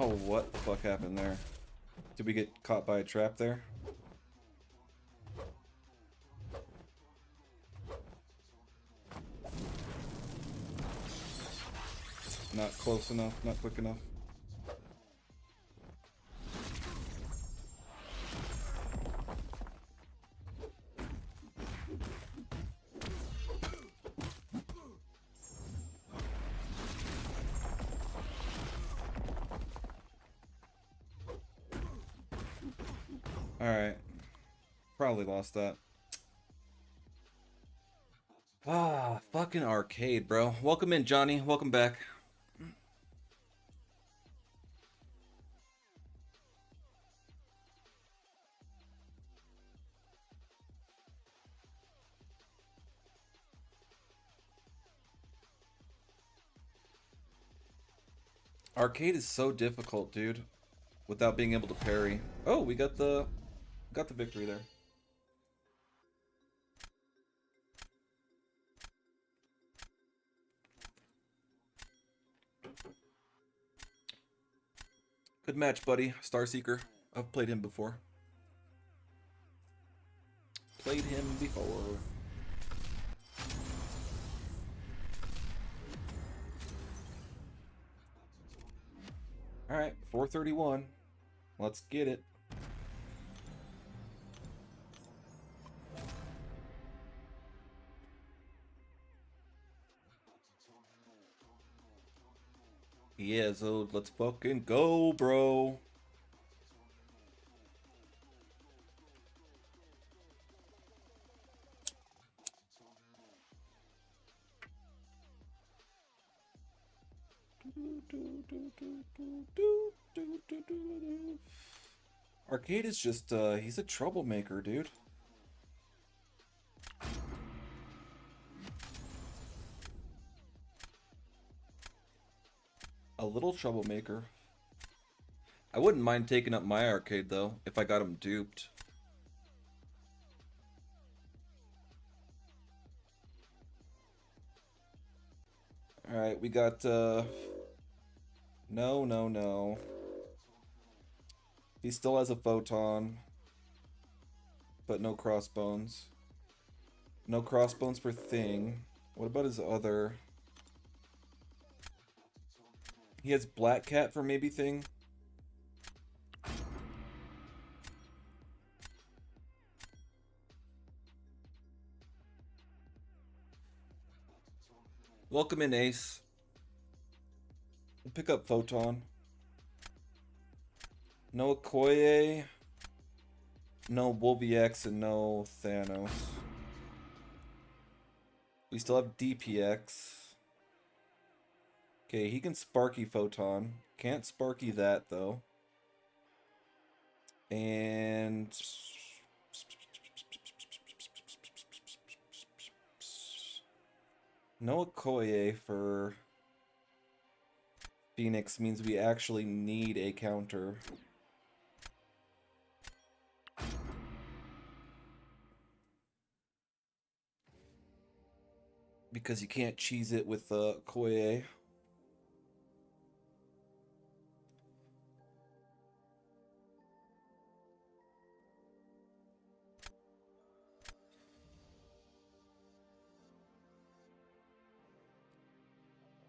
Oh, what the fuck happened there? Did we get caught by a trap there? Not close enough, not quick enough. Alright. Probably lost that. Ah, fucking arcade, bro. Welcome in, Johnny. Welcome back. Arcade is so difficult, dude. Without being able to parry. Oh, we got the victory there. Good match, buddy. Star Seeker. I've played him before. Played him before. Alright, 431. Let's get it. Yeah, so let's fucking go, bro. Arcade is just, he's a troublemaker, dude. A little troublemaker. I wouldn't mind taking up my arcade, though, if I got him duped. Alright, we got, no. He still has a photon, but no crossbones. No crossbones for Thing. What about his other... He has Black Cat for maybe Thing? Welcome in, Ace. We'll pick up Photon. No Okoye. No Wolviex and no Thanos. We still have DPX. Okay, he can Sparky Photon. Can't Sparky that, though. And... no Okoye for Phoenix means we actually need a counter. Because you can't cheese it with Okoye.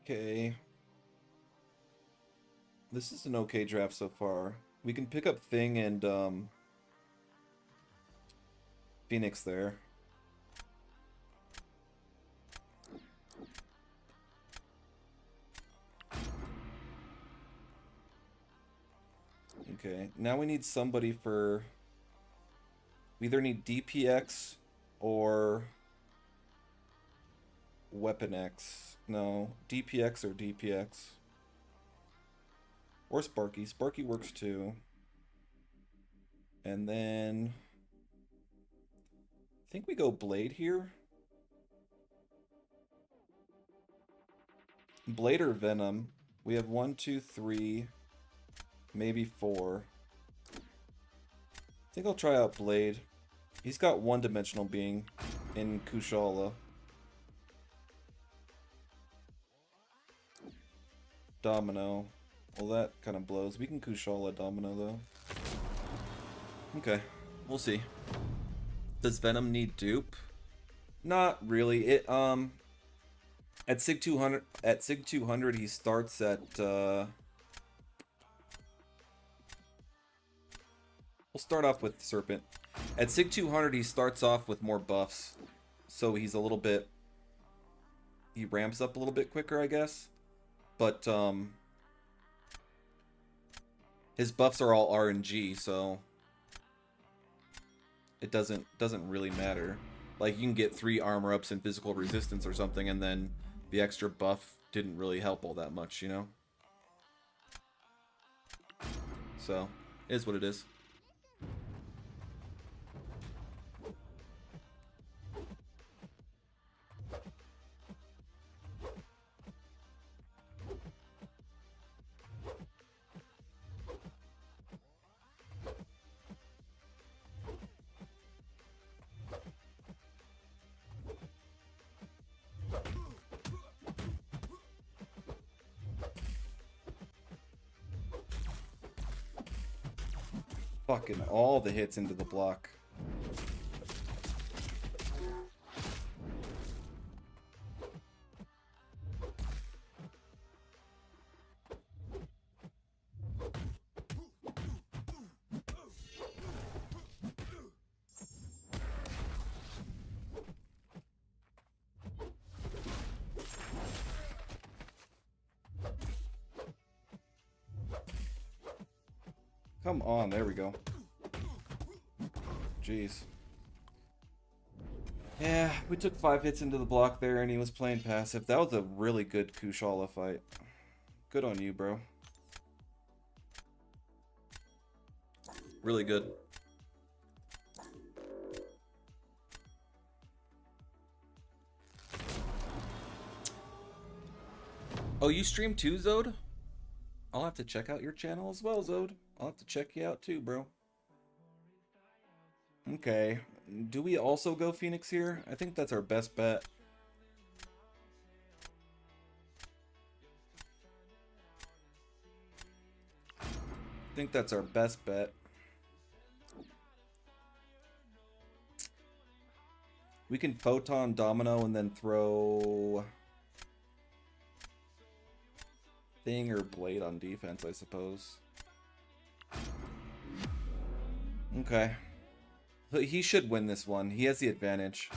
Okay. This is an okay draft so far. We can pick up Thing and Phoenix there. Okay, now we need somebody for... We either need DPX or Weapon X. No, DPX or DPX. Or Sparky. Sparky works too. And then... I think we go Blade here. Blade or Venom. We have 1, 2, 3, maybe 4. I think I'll try out Blade. He's got one-dimensional being in Kushala. Domino. Well, that kind of blows. We can Kushala Domino, though. Okay. We'll see. Does Venom need dupe? Not really. It, at Sig 200, he starts at, we'll start off with Serpent. At Sig 200, he starts off with more buffs. So he's a little bit... He ramps up a little bit quicker, I guess. But, his buffs are all RNG, so... It doesn't really matter. Like, you can get 3 armor ups and physical resistance or something, and then the extra buff didn't really help all that much, you know? So, it is what it is. Fucking all the hits into the block. Come on, there we go. Jeez. Yeah, we took 5 hits into the block there and he was playing passive. That was a really good Kushala fight. Good on you, bro. Really good. Oh, you stream too, Zode? I'll have to check out your channel as well, Zode. I'll have to check you out too, bro. Okay. Do we also go Phoenix here? I think that's our best bet. think that's our best bet. We can photon domino and then throw thing or blade on defense, I suppose. Okay. He should win this one. He has the advantage.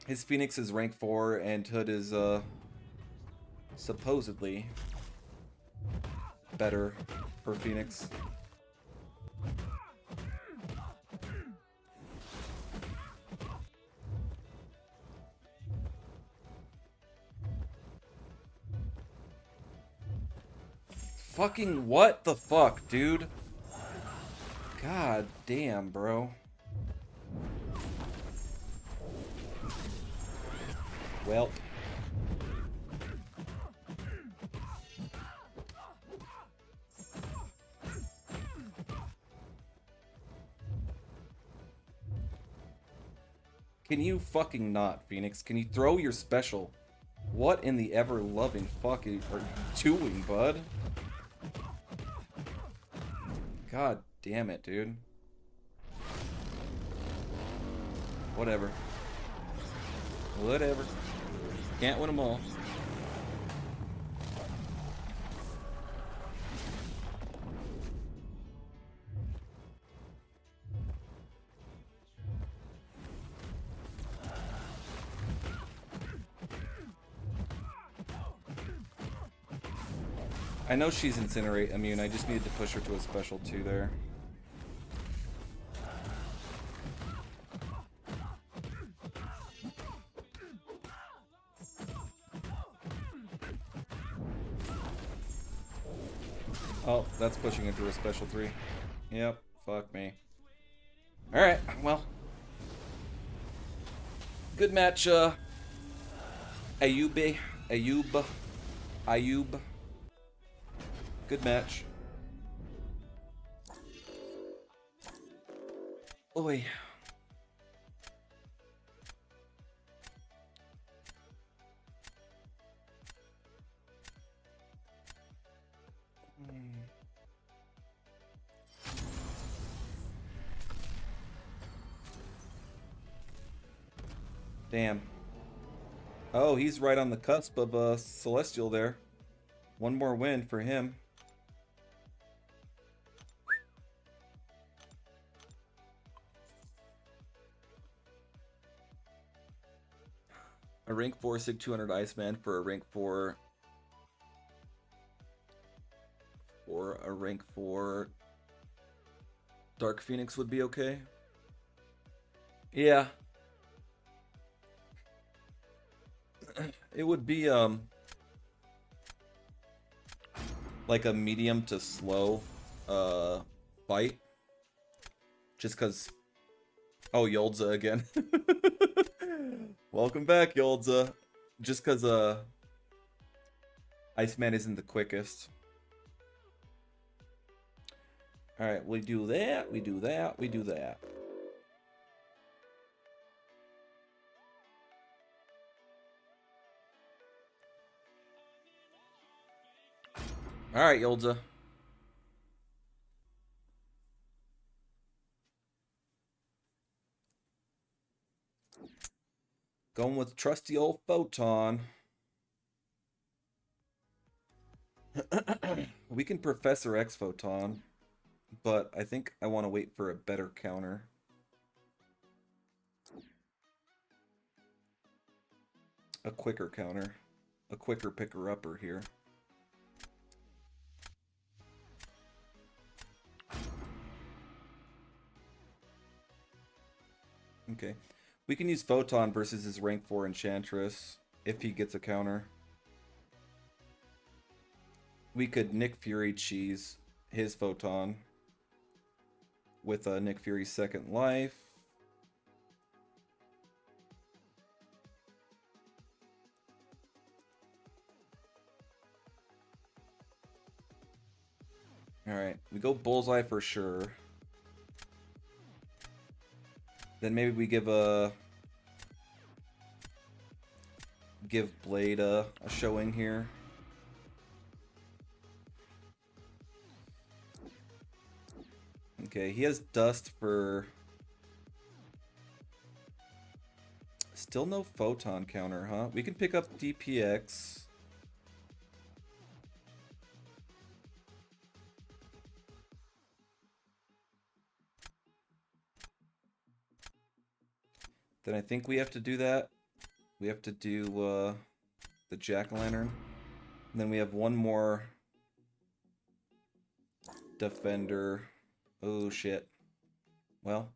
His Phoenix is rank 4 and Hood is supposedly better for Phoenix. Fucking what the fuck, dude? God damn, bro. Well. Can you fucking not, Phoenix? Can you throw your special? What in the ever-loving fuck are you doing, bud? God damn it, dude. Whatever. Whatever. Can't win them all. I know she's Incinerate immune, I just needed to push her to a special 2 there. Oh, that's pushing it to a special 3. Yep, fuck me. Alright, well. Good match, Ayub. Good match. Oi. Damn. Oh, he's right on the cusp of Celestial there. One more win for him. A rank 4 Sig 200 Iceman for a rank 4 or a rank 4 Dark Phoenix would be okay. Yeah. It would be like a medium to slow fight. Just cause oh, Yoldza again. Welcome back, Yoldza. Just cause Iceman isn't the quickest. Alright, we do that, we do that, we do that. Alright, Yoldza. Going with trusty old Photon. We can Professor X Photon, but I think I want to wait for a better counter. A quicker counter. A quicker picker-upper here. Okay. We can use Photon versus his rank 4 Enchantress if he gets a counter. We could Nick Fury cheese his Photon with Nick Fury's second life. Alright, we go Bullseye for sure. Then maybe we give Blade a showing here. Okay, he has dust for... Still no photon counter, huh? We can pick up DPX. Then I think we have to do that. We have to do the jack-o'-lantern. And then we have one more defender. Oh shit. Well,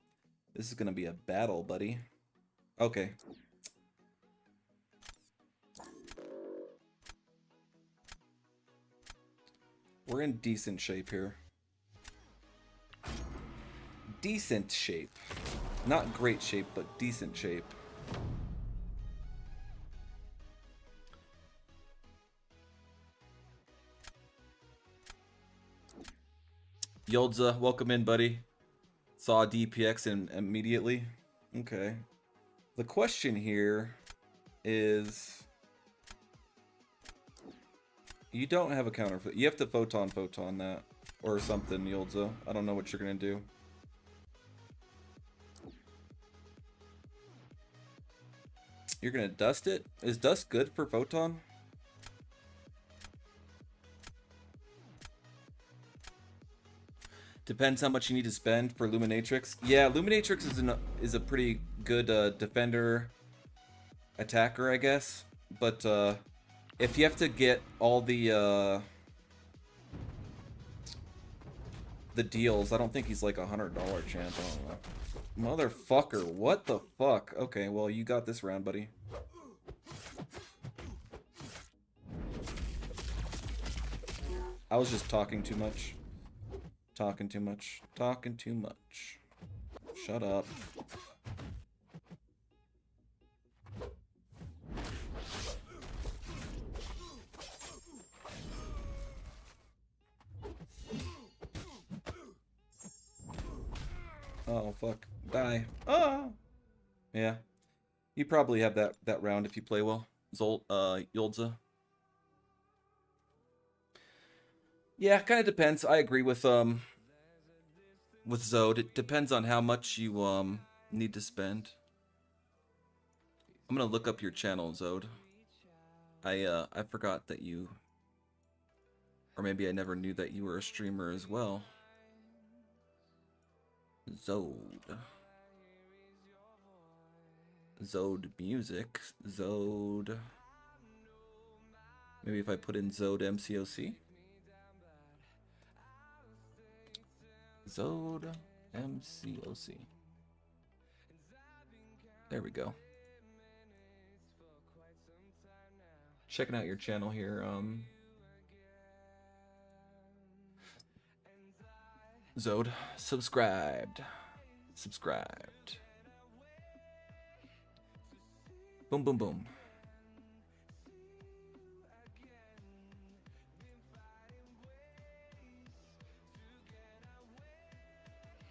this is gonna be a battle, buddy. Okay. We're in decent shape here. Decent shape. Not great shape, but decent shape. Yoldza, welcome in, buddy. Saw DPX immediately. Okay. The question here is... You don't have a counter for... You have to photon that. Or something, Yoldza. I don't know what you're gonna do. You're gonna dust it? Is dust good for photon? Depends how much you need to spend for Luminatrix. Yeah, Luminatrix is a pretty good defender attacker, I guess. But if you have to get all the deals, I don't think he's like $100 champ. I don't know. Motherfucker, what the fuck? Okay, well, you got this round, buddy. I was just talking too much. Talking too much. Talking too much. Shut up. Oh, fuck. Die. Ah! Yeah. You probably have that round if you play well. Yoldza. Yeah, kind of depends. I agree with Zode. It depends on how much you need to spend. I'm gonna look up your channel, Zode. I forgot that you, or maybe I never knew that you were a streamer as well. Zode. Zode music. Zode. Maybe if I put in Zode MCOC. Zode MCOC. There we go. Checking out your channel here. Zode, subscribed. Subscribed. Boom, boom, boom.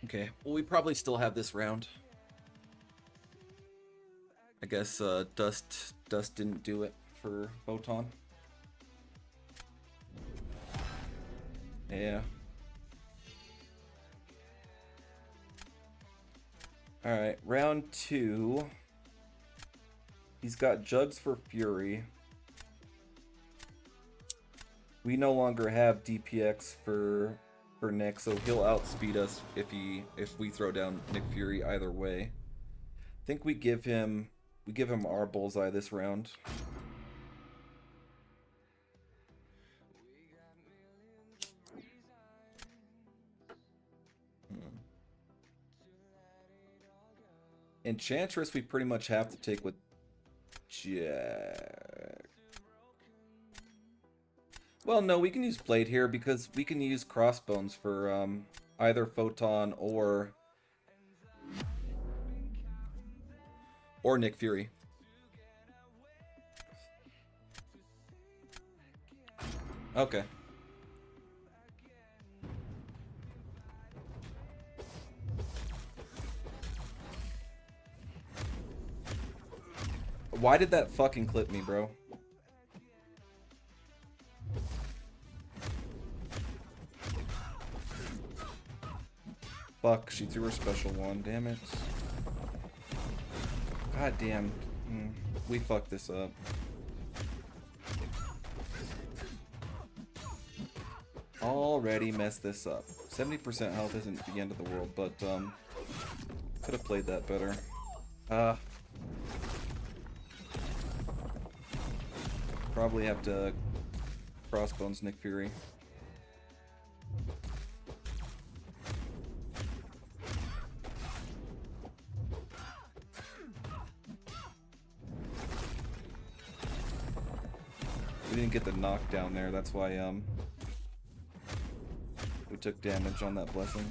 Okay, well, we probably still have this round. I guess Dust didn't do it for Photon. Yeah. Alright, round 2. He's got Jugs for Fury. We no longer have DPX for Nick, so he'll outspeed us if we throw down Nick Fury either way. I think we give him our bullseye this round. Enchantress we pretty much have to take with Jack. Well, no, we can use Blade here because we can use Crossbones for either Photon or Nick Fury. Okay. Why did that fucking clip me, bro? Fuck, she threw her special one. Damn it. God damn. We fucked this up. Already messed this up. 70% health isn't the end of the world, but could have played that better. Probably have to crossbones Nick Fury. We didn't get the knockdown there, that's why we took damage on that blessing.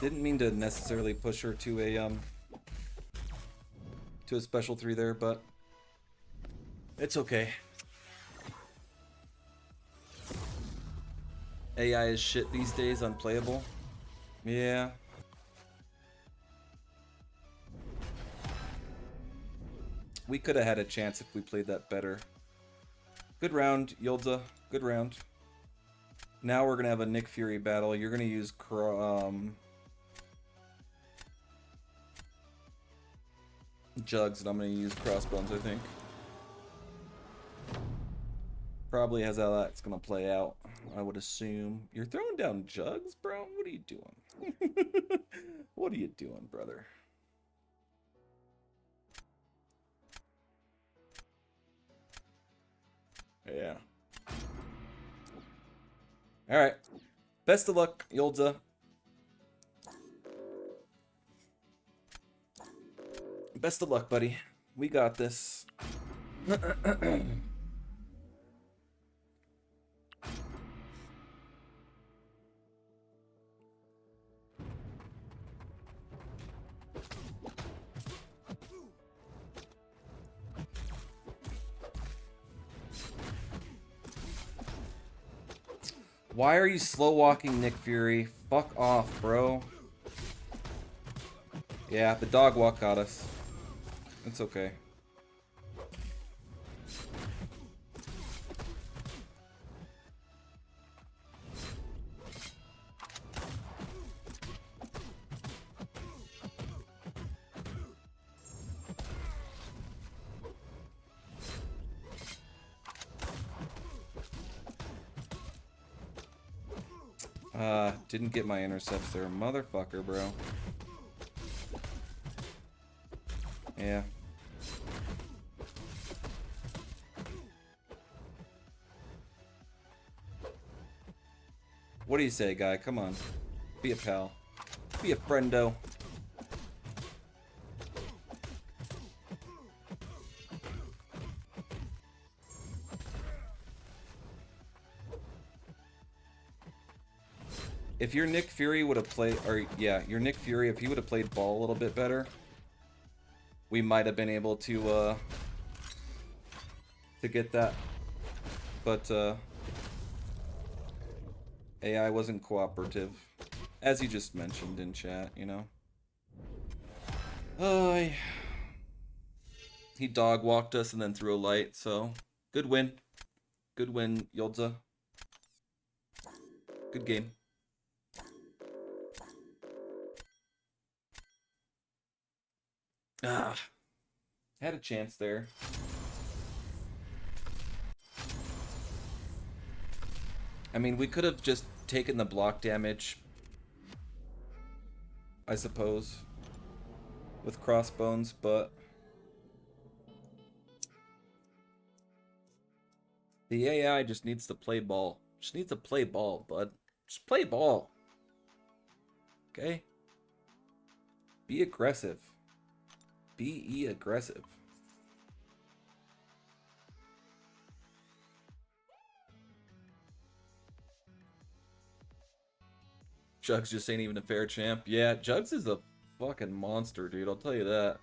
Didn't mean to necessarily push her to a special 3 there, but it's okay. AI is shit these days, unplayable. Yeah. We could have had a chance if we played that better. Good round, Yolza. Good round. Now we're gonna have a Nick Fury battle. You're gonna use jugs, and I'm gonna use crossbones, I think. Probably has how that's gonna play out, I would assume. You're throwing down jugs, bro? What are you doing? What are you doing, brother? Yeah. Alright. Best of luck, Yolza. Best of luck, buddy. We got this. Why are you slow walking, Nick Fury? Fuck off, bro. Yeah, the dog walk got us. It's okay. Didn't get my intercepts there. Motherfucker, bro. Yeah. What do you say, guy? Come on. Be a pal. Be a friendo. If your Nick Fury would have played, or yeah, your Nick Fury, if he would have played ball a little bit better, we might have been able to get that. But AI wasn't cooperative, as you just mentioned in chat, you know. He dog walked us and then threw a light, so good win. Good win, Yolza. Good game. Had a chance there. I mean, we could have just taken the block damage, I suppose, with crossbones, but the AI just needs to play ball. Just needs to play ball, bud. Just play ball. Okay? Be aggressive. BE aggressive. Jugs just ain't even a fair champ. Yeah, Jugs is a fucking monster, dude. I'll tell you that.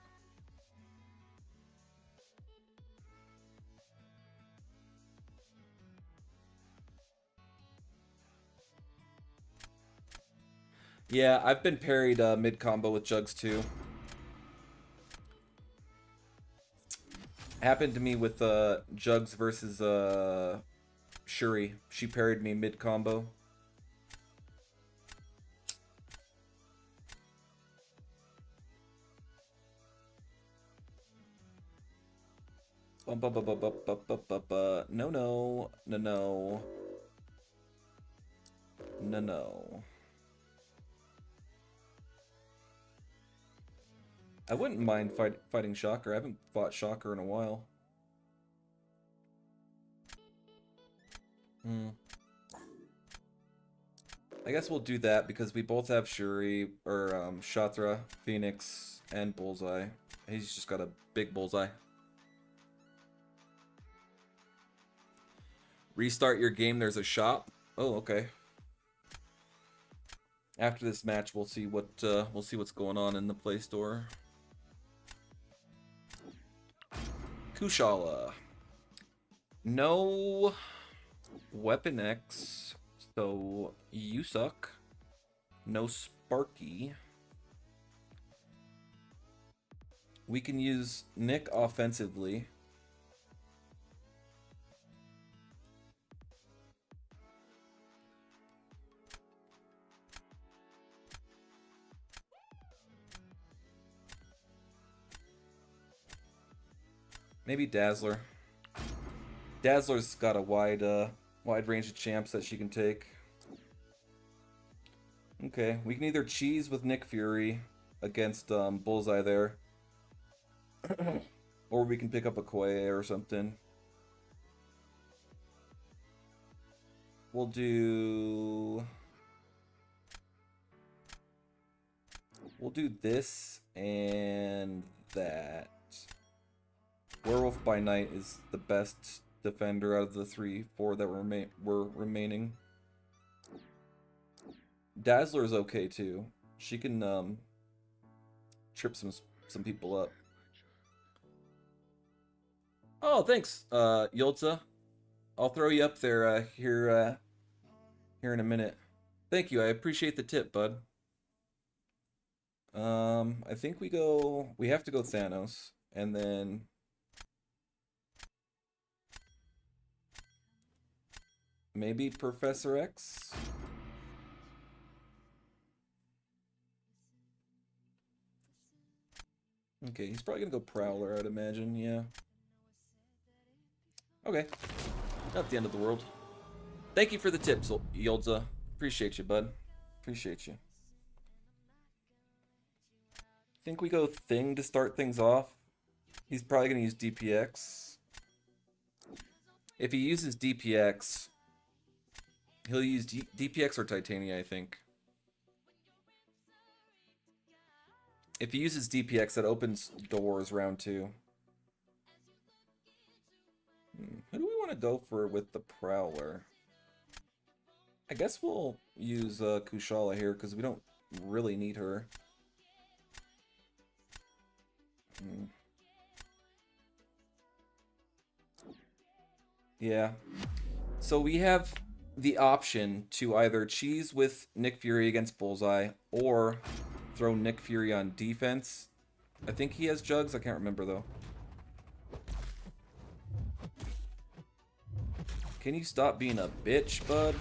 Yeah, I've been parried mid combo with Jugs too. Happened to me with Jugs versus Shuri. She parried me mid combo. No, no, no, no, no, no. I wouldn't mind fighting Shocker. I haven't fought Shocker in a while. I guess we'll do that because we both have Shuri, or Shatra, Phoenix, and Bullseye. He's just got a big bullseye. Restart your game, there's a shop. Oh, okay. After this match, we'll see what's going on in the Play Store. Kushala. No Weapon X, so you suck. No Sparky. We can use Nick offensively. Maybe Dazzler. Dazzler's got a wide range of champs that she can take. Okay, we can either cheese with Nick Fury against Bullseye there, or we can pick up a Koei or something. We'll do this and that. Werewolf by Night is the best defender out of the 3-4 that were remaining. Dazzler is okay too. She can trip some people up. Oh, thanks, Yolza. I'll throw you up there here in a minute. Thank you. I appreciate the tip, bud. I think we have to go Thanos, and then maybe Professor X? Okay, he's probably gonna go Prowler, I'd imagine, yeah. Okay. Not the end of the world. Thank you for the tips, Yolza. Appreciate you, bud. Appreciate you. Think we go Thing to start things off. He's probably gonna use DPX. If he uses DPX, he'll use DPX or Titania, I think. If he uses DPX, that opens doors round 2. Who do we want to go for with the Prowler? I guess we'll use Kushala here, because we don't really need her. Yeah. So we have the option to either cheese with Nick Fury against Bullseye, or throw Nick Fury on defense. I think he has Jugs, I can't remember though. Can you stop being a bitch, bud?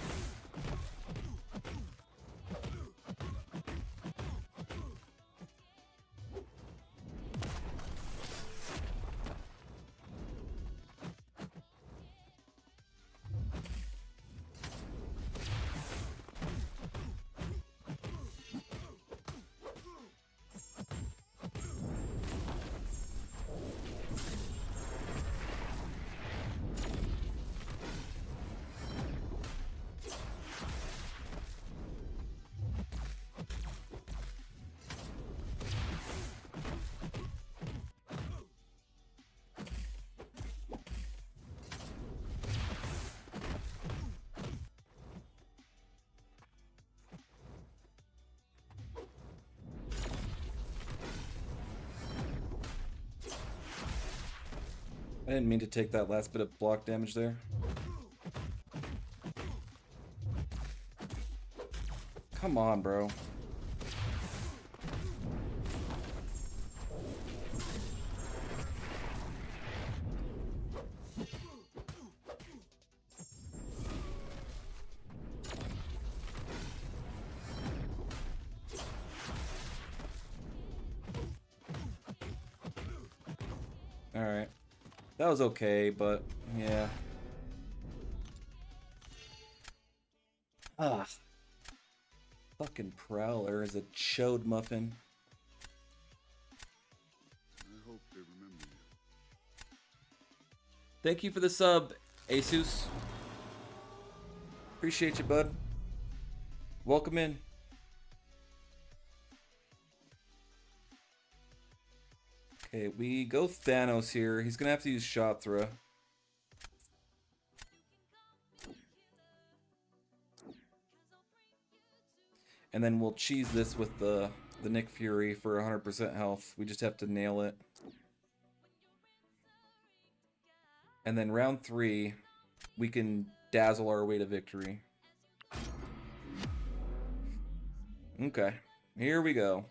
I didn't mean to take that last bit of block damage there. Come on, bro. Alright. That was okay, but yeah. Ah. Fucking Prowler is a chode muffin. I hope they remember you. Thank you for the sub, Asus. Appreciate you, bud. Welcome in. Okay, we go Thanos here. He's gonna have to use Shothra. And then we'll cheese this with the Nick Fury for 100% health. We just have to nail it. And then round 3, we can dazzle our way to victory. Okay, here we go.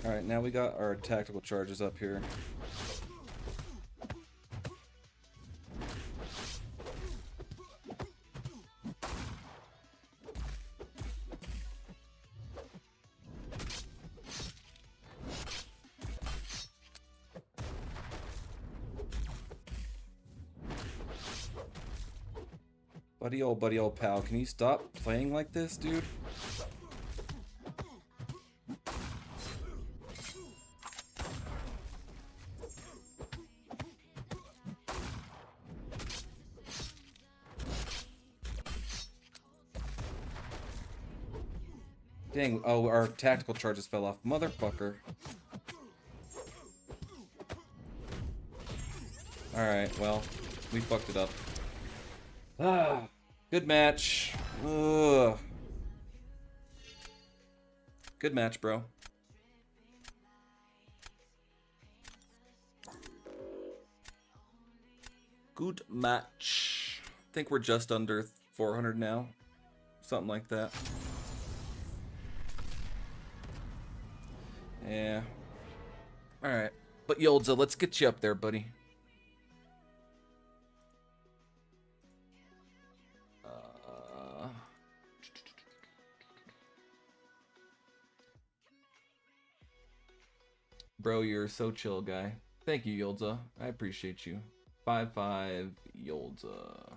Alright, now we got our tactical charges up here. Buddy old pal, can you stop playing like this, dude? Dang, oh, our tactical charges fell off. Motherfucker. Alright, well, we fucked it up. Ah, good match. Ugh. Good match, bro. Good match. I think we're just under 400 now. Something like that. Yeah. Alright. But Yolza, let's get you up there, buddy. Bro, you're so chill, guy. Thank you, Yolza. I appreciate you. 5-5 Yolza.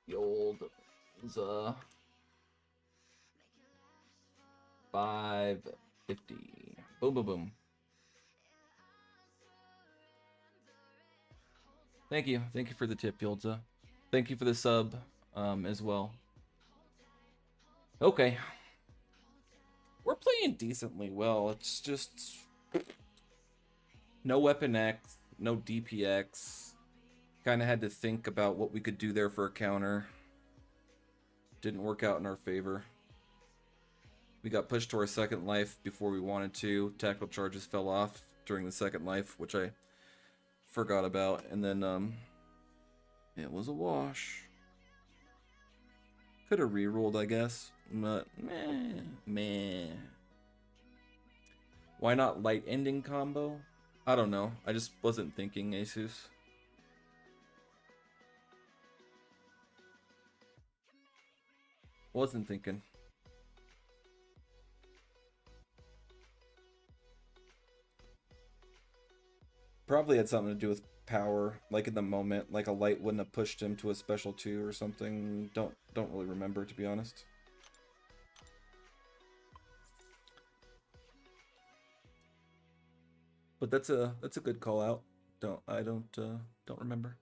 Yolza. 550. Boom, boom, boom. Thank you. Thank you for the tip, Yolza. Thank you for the sub as well. Okay. We're playing decently well. It's just no Weapon X, no DPX. Kind of had to think about what we could do there for a counter. Didn't work out in our favor. We got pushed to our second life before we wanted to. Tactical charges fell off during the second life, which I forgot about. And then, it was a wash. Could have rerolled, I guess. But, meh. Why not light ending combo? I don't know. I just wasn't thinking, Asus. Wasn't thinking. Probably had something to do with power, like in the moment, like a light wouldn't have pushed him to a special 2 or something. Don't really remember, to be honest. But that's a good call out. Don't remember.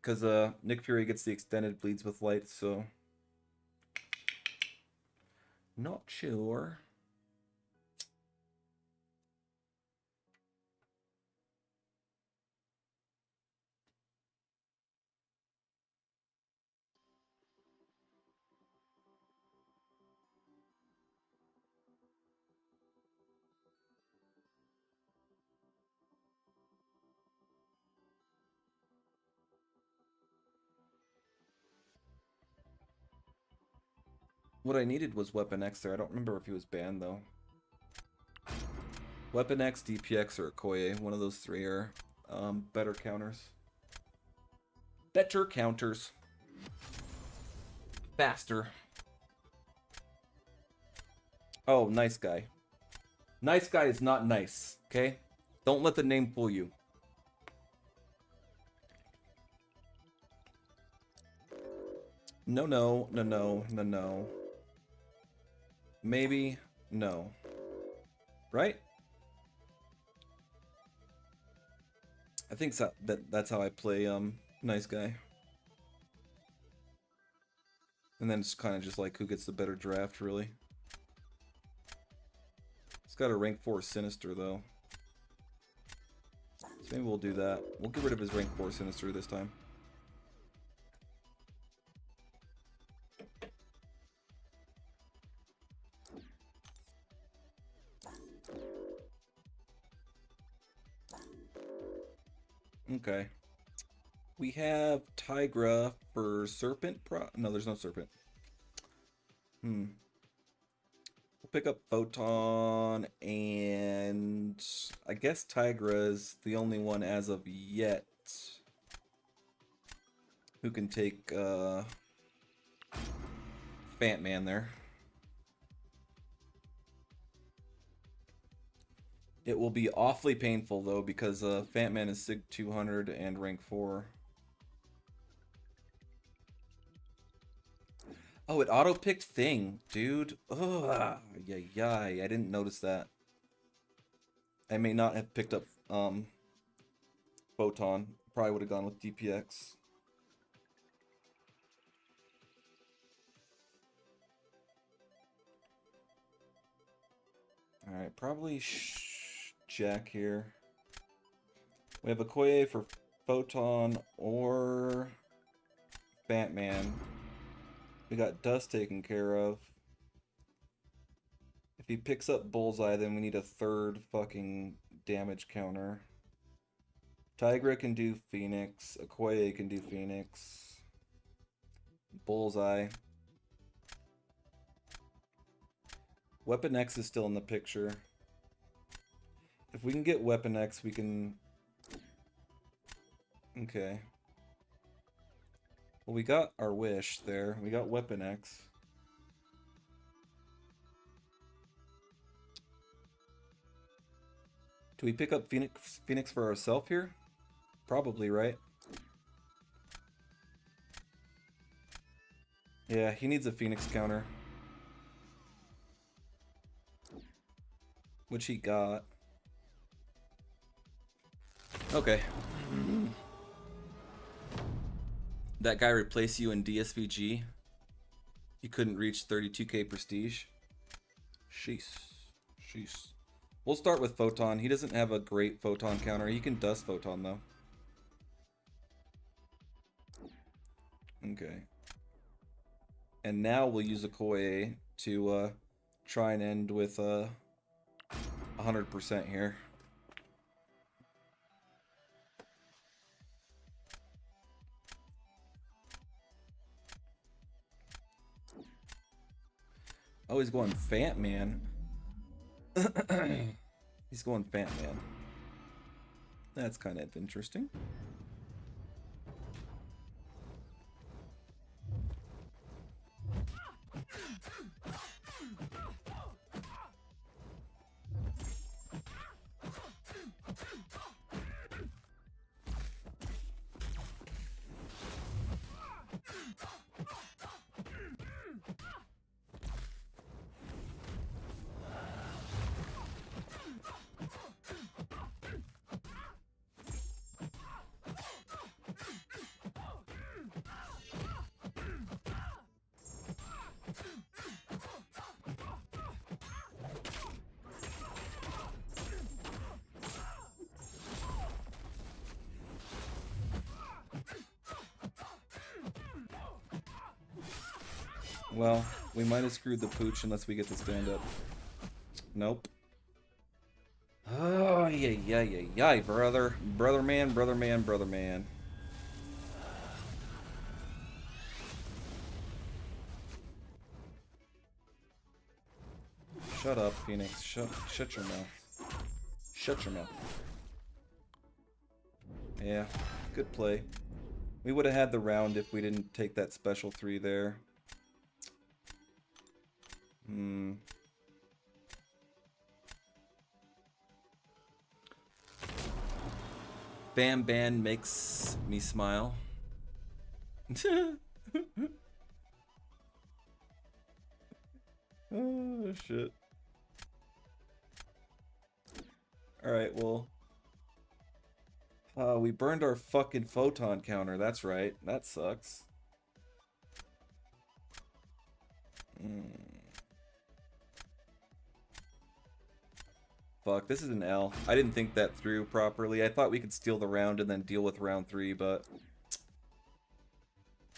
Cuz Nick Fury gets the extended bleeds with light, so not sure. What I needed was Weapon X there. I don't remember if he was banned though. Weapon X, DPX, or Okoye. One of those 3 are better counters. Better counters. Faster. Oh, nice guy. Nice guy is not nice, okay? Don't let the name fool you. No, no, no, no, no, no. Maybe, no. Right? I think so, that's how I play nice guy. And then it's kind of just like who gets the better draft, really. He's got a rank 4 Sinister, though. So maybe we'll do that. We'll get rid of his rank 4 Sinister this time. Okay. We have Tigra for Serpent. No, there's no Serpent. We'll pick up Photon, and I guess Tigra is the only one as of yet who can take Fat Man there. It will be awfully painful though, because Fat Man is Sig 200 and rank 4. Oh, it auto-picked Thing, dude. Ugh, yay. I didn't notice that. I may not have picked up Photon. Probably would have gone with DPX. Alright, probably Jack here. We have Okoye for Photon or Batman. We got Dust taken care of. If he picks up Bullseye, then we need a 3rd fucking damage counter. Tigra can do Phoenix. Okoye can do Phoenix. Bullseye. Weapon X is still in the picture. If we can get Weapon X, we can... Okay. Well, we got our wish there. We got Weapon X. Do we pick up Phoenix for ourselves here? Probably, right? Yeah, he needs a Phoenix counter. Which he got. Okay. That guy replaced you in DSVG. You couldn't reach 32k prestige. Sheesh. We'll start with Photon. He doesn't have a great Photon counter. He can Dust Photon, though. Okay. And now we'll use a Okoye to try and end with 100% here. Oh, he's going Fat Man. He's going Fat Man. That's kind of interesting. Well, we might have screwed the pooch unless we get to stand up. Nope. Oh, yeah, brother. Brother man, brother man, brother man. Shut up, Phoenix. Shut your mouth. Shut your mouth. Yeah, good play. We would have had the round if we didn't take that special 3 there. Bam Ban makes me smile. Oh, shit. Alright, well. We burned our fucking photon counter. That's right. That sucks. Fuck, this is an L. I didn't think that through properly. I thought we could steal the round and then deal with round 3, but...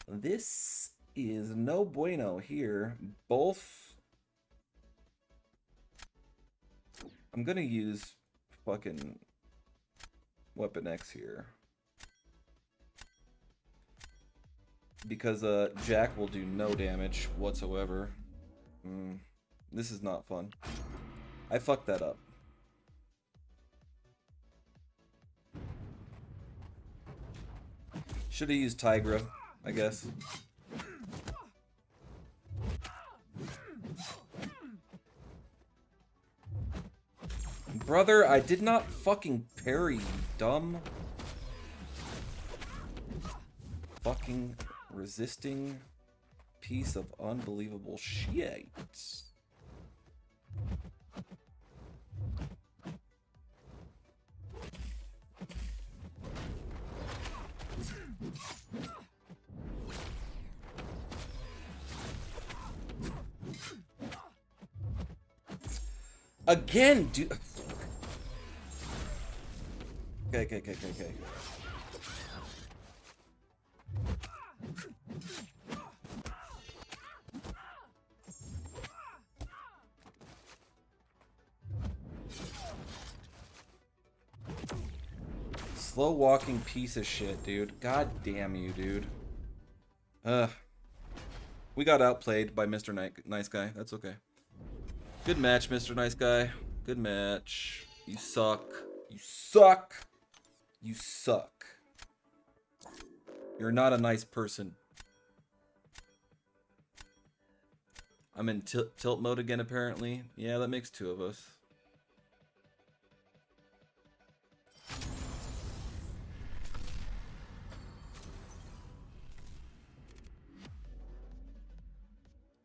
This is no bueno here. Both... I'm gonna use fucking Weapon X here. Because Jack will do no damage whatsoever. This is not fun. I fucked that up. Should have used Tigra, I guess. Brother, I did not fucking parry, you dumb. Fucking resisting piece of unbelievable shit. Again, dude. Okay. Slow walking piece of shit, dude. God damn you, dude. We got outplayed by Mr. Nice Guy. That's okay. Good match, Mr. Nice Guy. Good match. You suck. You suck. You suck. You're not a nice person. I'm in tilt mode again, apparently. Yeah, that makes 2 of us.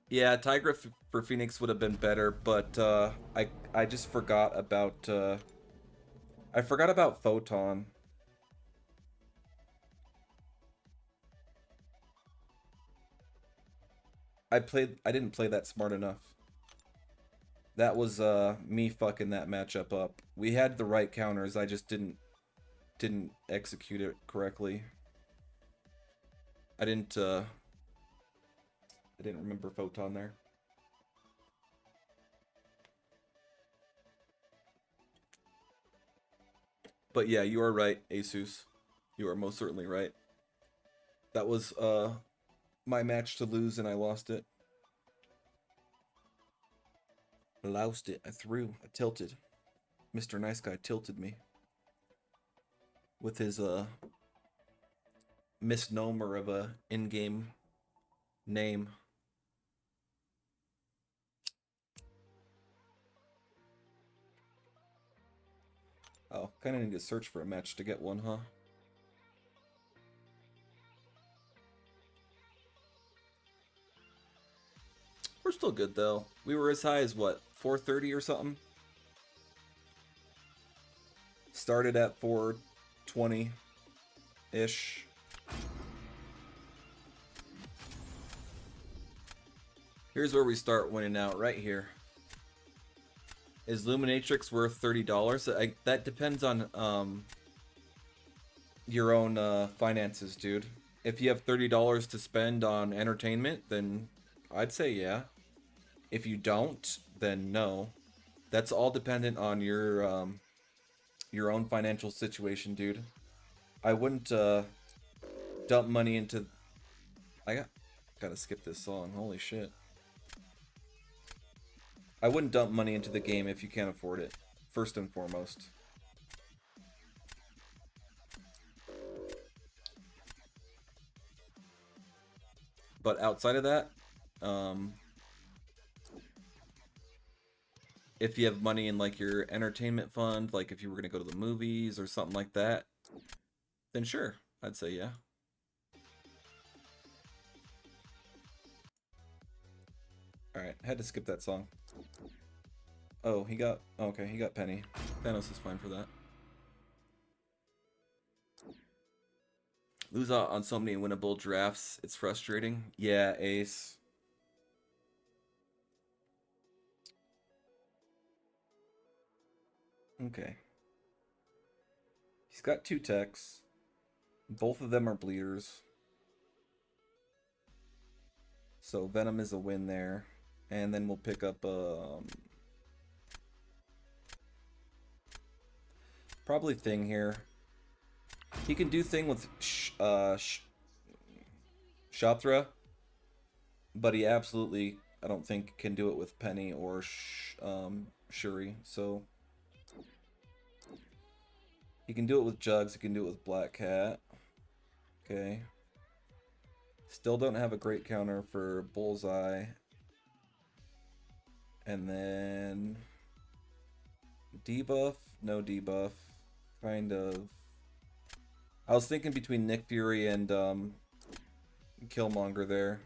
Yeah, Tigra for Phoenix would have been better, but I just forgot about I forgot about Photon. I didn't play that smart enough. That was me fucking that matchup up. We had the right counters, I just didn't execute it correctly. I didn't remember Photon there. But yeah, you are right, Asus. You are most certainly right. That was my match to lose and I lost it. I loused it. I threw. I tilted. Mr. Nice Guy tilted me. With his misnomer of a in-game name. Oh, kind of need to search for a match to get one, huh? We're still good though. We were as high as what, 430 or something? Started at 420-ish. Here's where we start winning out, right here. Is Luminatrix worth $30? That depends on your own finances, dude. If you have $30 to spend on entertainment, then I'd say yeah. If you don't, then no. That's all dependent on your own financial situation, dude. I wouldn't dump money into. Gotta skip this song. Holy shit. I wouldn't dump money into the game if you can't afford it. First and foremost. But outside of that, if you have money in like your entertainment fund, like if you were gonna go to the movies or something like that, then sure, I'd say yeah. Alright, had to skip that song. Oh, he got... Okay, he got Penny. Thanos is fine for that. Lose out on so many winnable drafts. It's frustrating. Yeah, Ace. Okay. He's got 2 techs. Both of them are bleeders. So Venom is a win there. And then we'll pick up probably Thing here. He can do Thing with Shathra, but he absolutely, I don't think, can do it with Penny or Shuri. So he can do it with Jugs. He can do it with Black Cat. Okay. Still don't have a great counter for Bullseye. And then debuff, no debuff, kind of. I was thinking between Nick Fury and Killmonger there.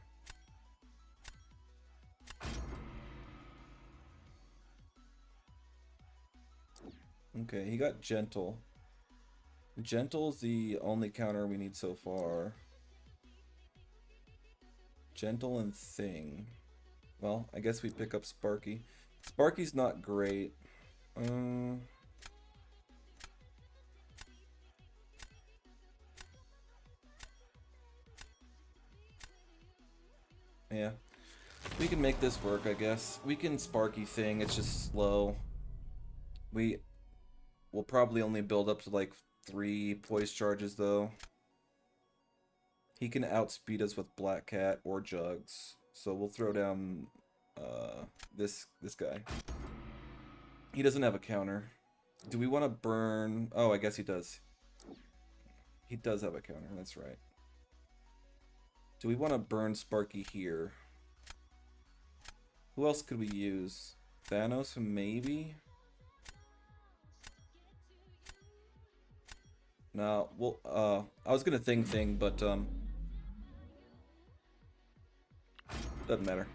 Okay, he got Gentle. Gentle's the only counter we need so far. Gentle and Thing. Well, I guess we pick up Sparky. Sparky's not great. Yeah. We can make this work, I guess. We can Sparky Thing, it's just slow. We'll probably only build up to like 3 poise charges though. He can outspeed us with Black Cat or Jugs. So we'll throw down this guy. He doesn't have a counter. Do we want to burn... Oh, I guess he does. He does have a counter, that's right. Do we want to burn Sparky here? Who else could we use? Thanos, maybe? No, well, I was gonna Thing, but, doesn't matter.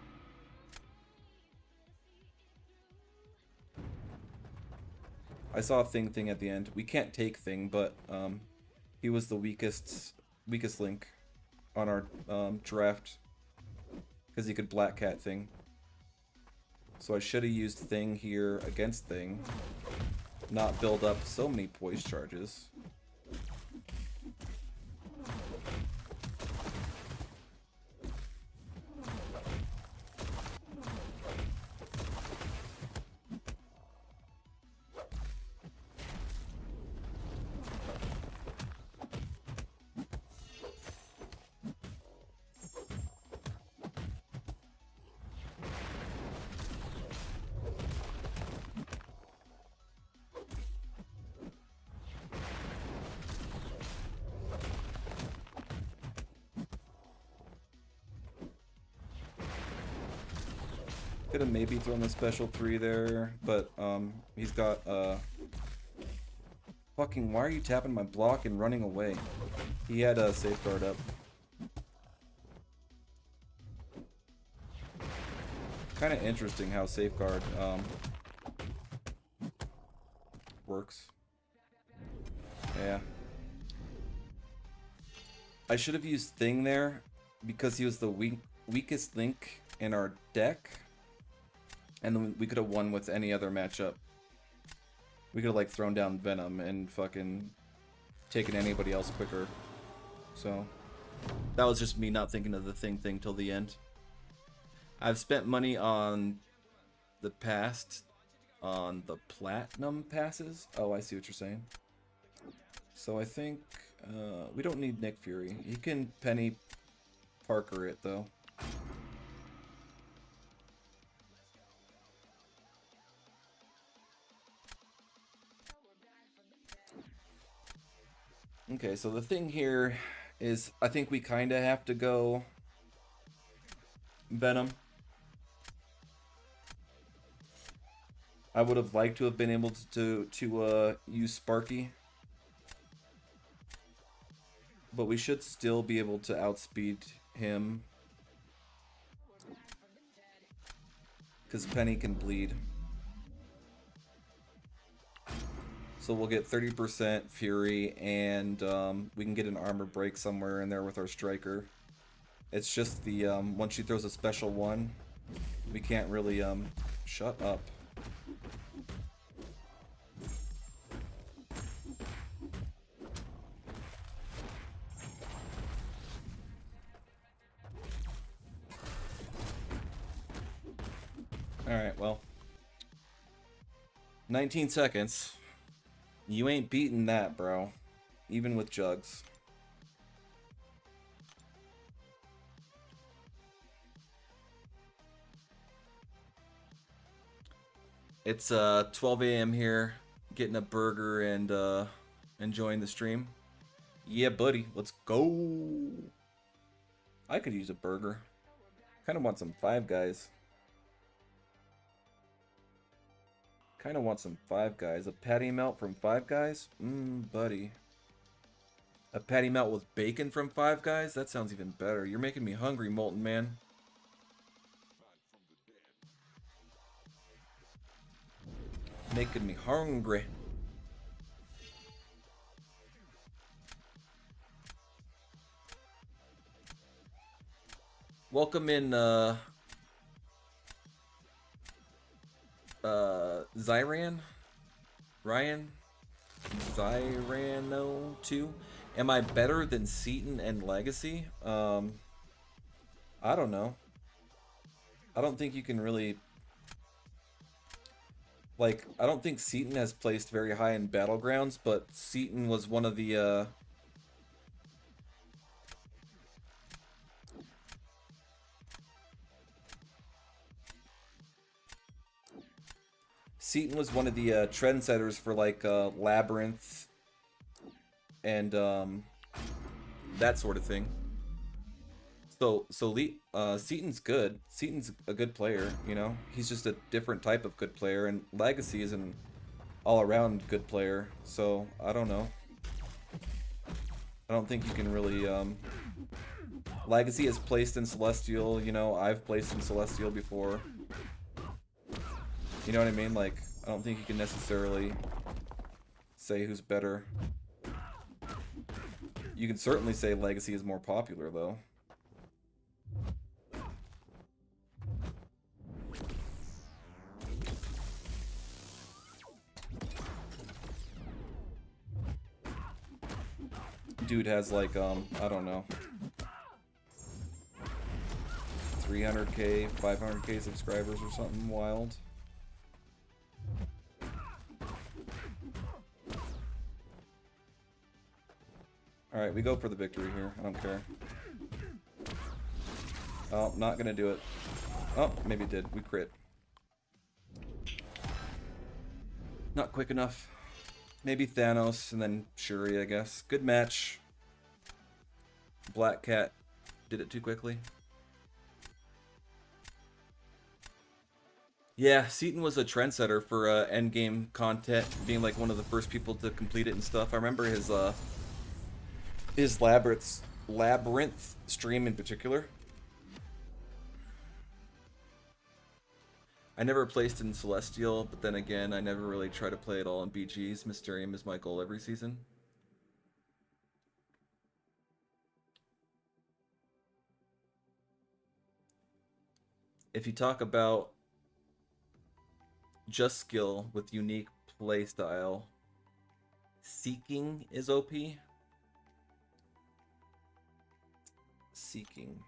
I saw Thing at the end. We can't take Thing, but, he was the weakest link on our, draft. Because he could Black Cat Thing. So I should have used Thing here against Thing. Not build up so many poise charges. Could have maybe thrown the special 3 there, but he's got Fucking, why are you tapping my block and running away? He had a safeguard up. Kind of interesting how safeguard works. Yeah. I should have used Thing there because he was the weakest link in our deck. And then we could have won with any other matchup. We could have like thrown down Venom and fucking taken anybody else quicker. So that was just me not thinking of the thing till the end. I've spent money on the past on the platinum passes. Oh, I see what you're saying. So I think we don't need Nick Fury. He can Penny Parker it though. Okay, so the thing here is I think we kind of have to go Venom. I would have liked to have been able to use Sparky. But we should still be able to outspeed him. Because Penny can bleed. So we'll get 30% Fury, and we can get an armor break somewhere in there with our Striker. It's just the, once she throws a special one, we can't really, shut up. Alright, well. 19 seconds. You ain't beating that, bro. Even with Jugs. It's 12 a.m. here, getting a burger and enjoying the stream. Yeah, buddy, let's go. I could use a burger. Kind of want some Five Guys. Kind of want some Five Guys. A patty melt from Five Guys? Buddy. A patty melt with bacon from Five Guys? That sounds even better. You're making me hungry, Molten Man. Making me hungry. Welcome in, Zyran? Ryan? Zyrano 2? Am I better than Seaton and Legacy? I don't know. I don't think you can really... Like, I don't think Seaton has placed very high in Battlegrounds, but Seaton was one of the, Seaton was one of the trendsetters for like Labyrinth and that sort of thing. So Seaton's good. Seaton's a good player, you know. He's just a different type of good player, and Legacy is an all-around good player. So I don't know. I don't think you can really. Legacy is placed in Celestial. You know, I've placed in Celestial before. You know what I mean? Like, I don't think you can necessarily say who's better. You can certainly say Legacy is more popular, though. Dude has like, I don't know, 300k, 500k subscribers or something wild. Alright, we go for the victory here. I don't care. Oh, not gonna do it. Oh, maybe it did. We crit. Not quick enough. Maybe Thanos and then Shuri, I guess. Good match. Black Cat did it too quickly. Yeah, Seaton was a trendsetter for endgame content, being like one of the first people to complete it and stuff. I remember his labyrinth stream in particular. I never placed in Celestial, but then again, I never really try to play it all in BGs. Mysterium is my goal every season. If you talk about just skill with unique playstyle, Seeking is OP. Seeking.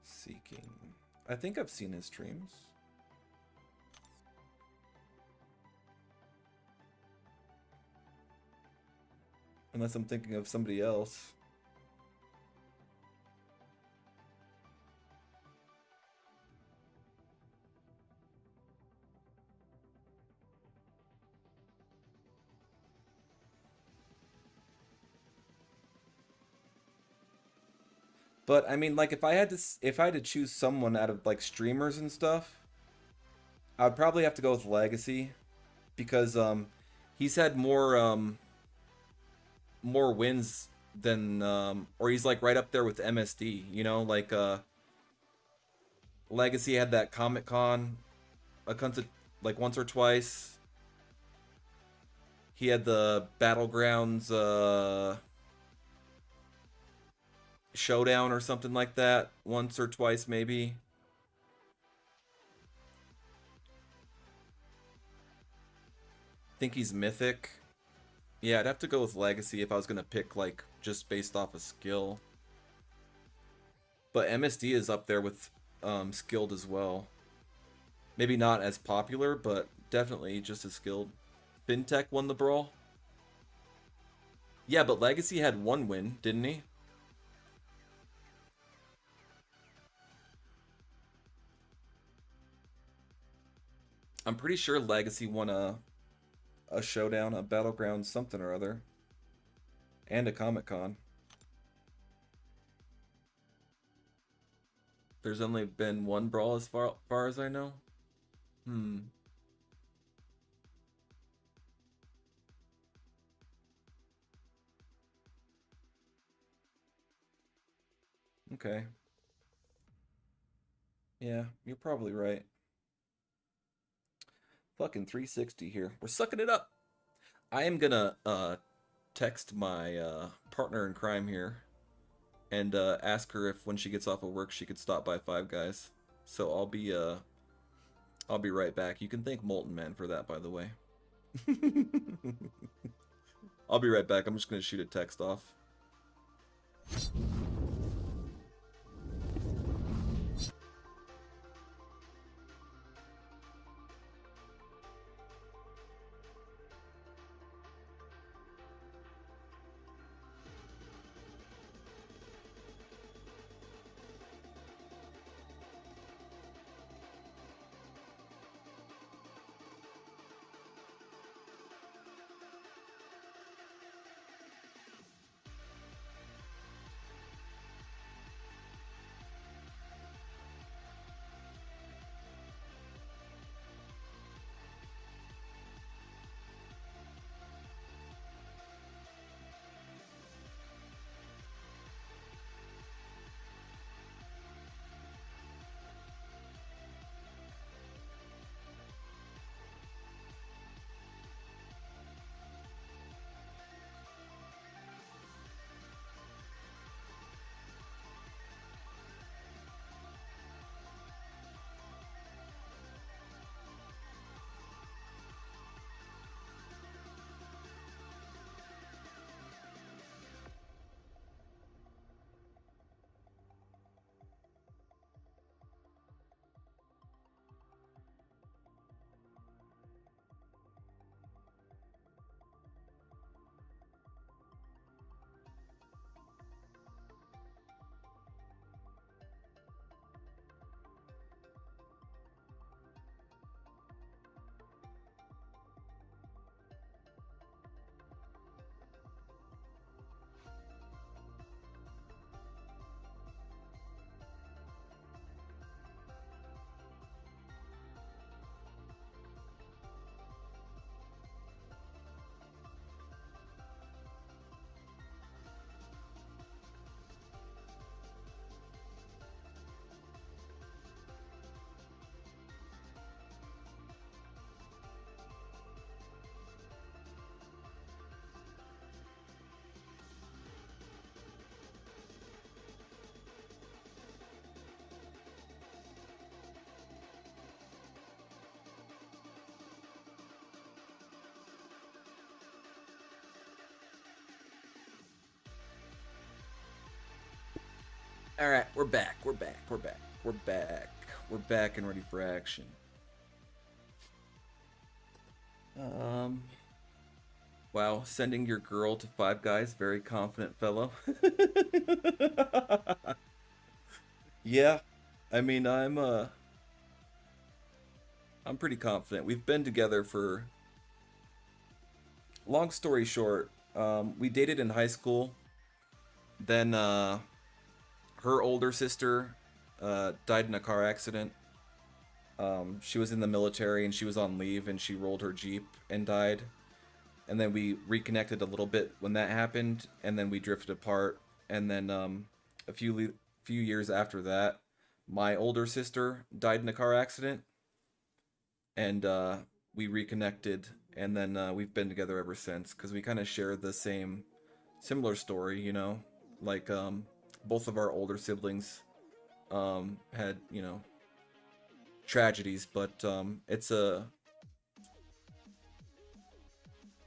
Seeking. I think I've seen his streams. Unless I'm thinking of somebody else. But I mean, like, if I had to choose someone out of like streamers and stuff, I'd probably have to go with Legacy, because he's had more wins than or he's like right up there with MSD. You know, like Legacy had that Comic Con like once or twice. He had the Battlegrounds showdown or something like that once or twice maybe. Think he's mythic. Yeah, I'd have to go with Legacy if I was gonna pick like just based off of skill. But MSD is up there with skilled as well. Maybe not as popular, but definitely just as skilled. Fintech won the brawl. Yeah, but Legacy had one win, didn't he? I'm pretty sure Legacy won a showdown, a battleground, something or other, and a Comic Con. There's only been one brawl as far as I know. Hmm. Okay. Yeah, you're probably right. Fucking 360 here. We're sucking it up. I am gonna text my partner in crime here and ask her if when she gets off of work she could stop by Five Guys. So I'll be right back. You can thank Molten Man for that, by the way. I'll be right back. I'm just gonna shoot a text off. All right, we're back. We're back. We're back. We're back. We're back and ready for action. Wow, sending your girl to Five Guys, very confident fellow. Yeah, I mean, I'm pretty confident. We've been together for, long story short, we dated in high school. Then her older sister died in a car accident. She was in the military and she was on leave and she rolled her Jeep and died. And then we reconnected a little bit when that happened, and then we drifted apart. And then a few years after that, my older sister died in a car accident, and we reconnected. And then we've been together ever since because we kind of share the similar story, you know, like both of our older siblings had, you know, tragedies, but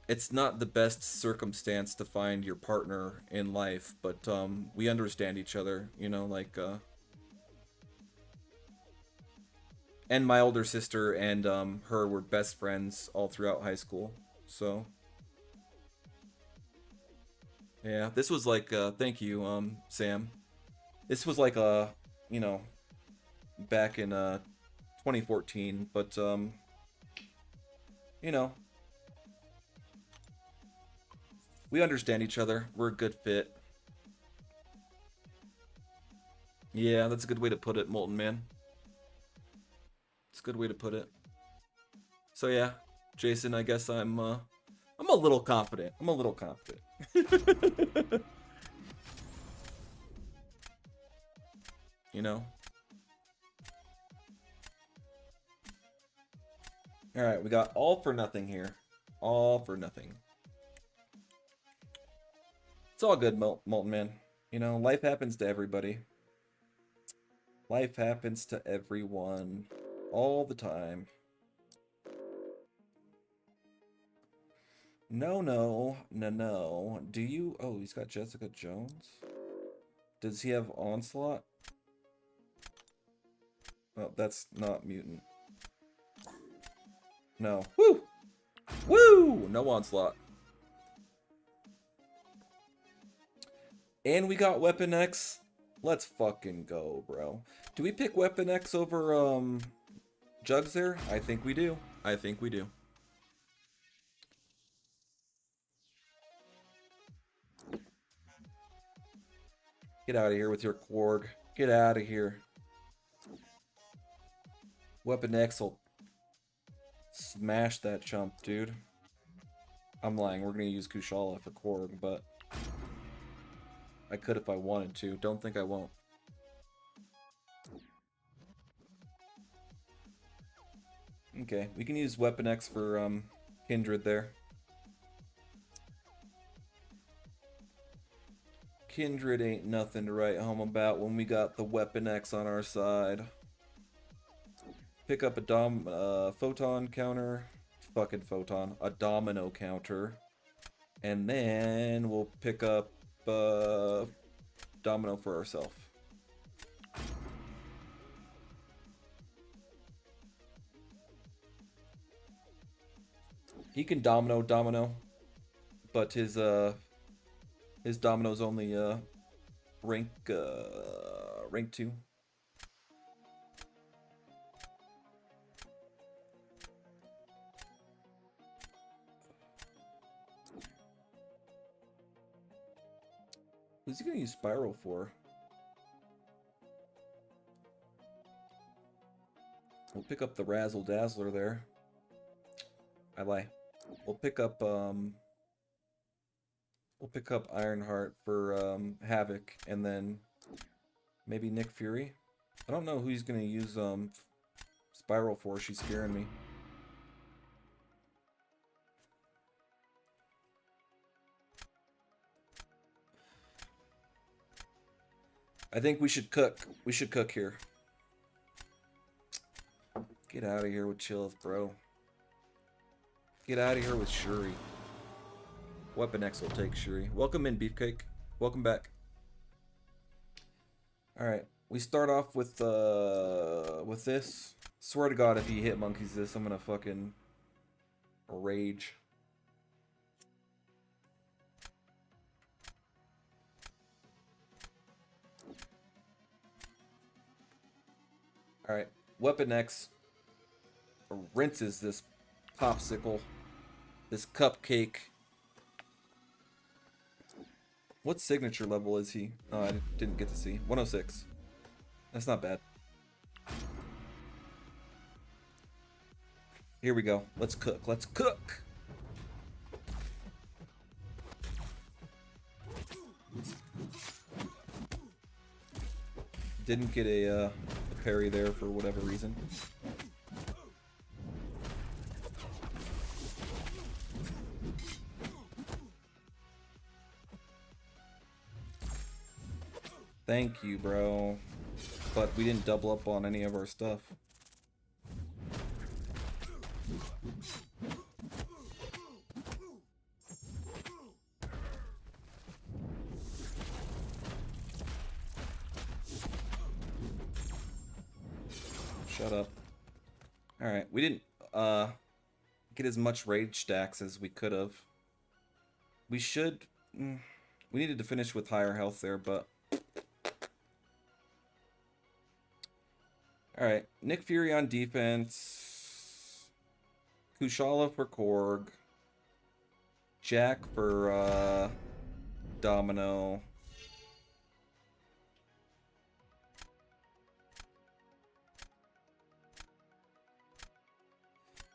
it's not the best circumstance to find your partner in life, but we understand each other, you know, like and my older sister and her were best friends all throughout high school. So yeah, this was like thank you Sam. This was like you know, back in 2014, but you know, we understand each other. We're a good fit. Yeah, that's a good way to put it, Molten Man. It's a good way to put it. So yeah, Jason, I guess I'm a little confident. I'm a little confident. You know? Alright, we got all for nothing here. All for nothing. It's all good, Molten Man. You know, life happens to everybody. Life happens to everyone. All the time. No. Do you... Oh, he's got Jessica Jones? Does he have Onslaught? Oh, that's not mutant. No. Woo! Woo! No Onslaught. And we got Weapon X. Let's fucking go, bro. Do we pick Weapon X over, Jugs there? I think we do. I think we do. Get out of here with your Quarg. Get out of here. Weapon X will smash that chump, dude. I'm lying. We're gonna use Kushala for Quarg, but I could if I wanted to. Don't think I won't. Okay, we can use Weapon X for Kindred there. Kindred ain't nothing to write home about when we got the Weapon X on our side. Pick up a photon counter. Fucking photon. A domino counter. And then we'll pick up domino for ourselves. He can domino, but his domino's only rank 2. Who's he gonna use Spiral for? We'll pick up the Razzle Dazzler there. I lie. We'll pick up Ironheart for Havoc, and then maybe Nick Fury. I don't know who he's gonna use Spiral for. She's scaring me. I think we should cook. We should cook here. Get out of here with Chillith, bro. Get out of here with Shuri. Weapon X will take Shuri. Welcome in, Beefcake. Welcome back. Alright, we start off with this. Swear to God, if he hit monkeys this, I'm gonna fucking rage. Alright, Weapon X rinses this popsicle, this cupcake. What signature level is he? Oh, I didn't get to see. 106. That's not bad. Here we go. Let's cook. Let's cook! Didn't get a parry there for whatever reason. Thank you, bro. But we didn't double up on any of our stuff. Shut up. Alright, we didn't get as much rage stacks as we could have. We should... we needed to finish with higher health there, but... Alright, Nick Fury on defense. Kushala for Korg. Jack for Domino.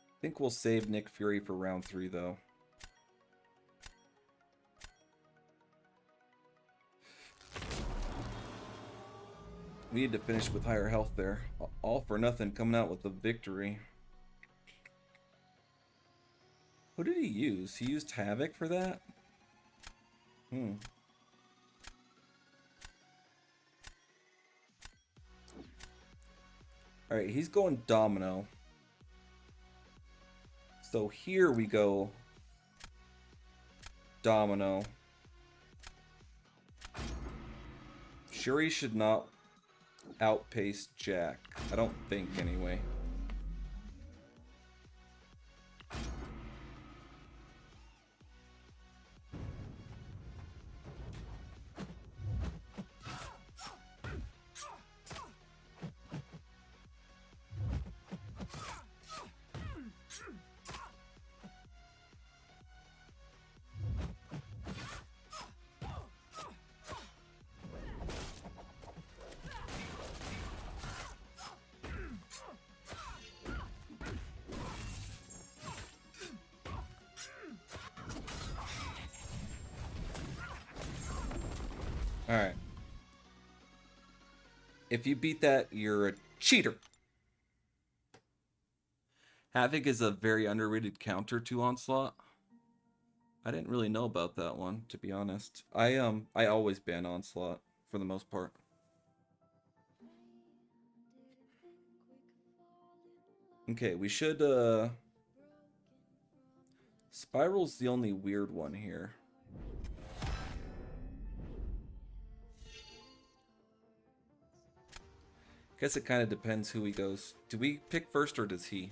I think we'll save Nick Fury for round 3 though. We need to finish with higher health there. All for nothing coming out with the victory. Who did he use? He used Havoc for that? Alright, he's going Domino. So here we go. Domino. Shuri should not outpace Jack. I don't think, anyway. Alright. If you beat that, you're a cheater. Havoc is a very underrated counter to Onslaught. I didn't really know about that one, to be honest. I always ban Onslaught for the most part. Okay, we should Spiral's the only weird one here. Guess it kind of depends who he goes. Do we pick first or does he?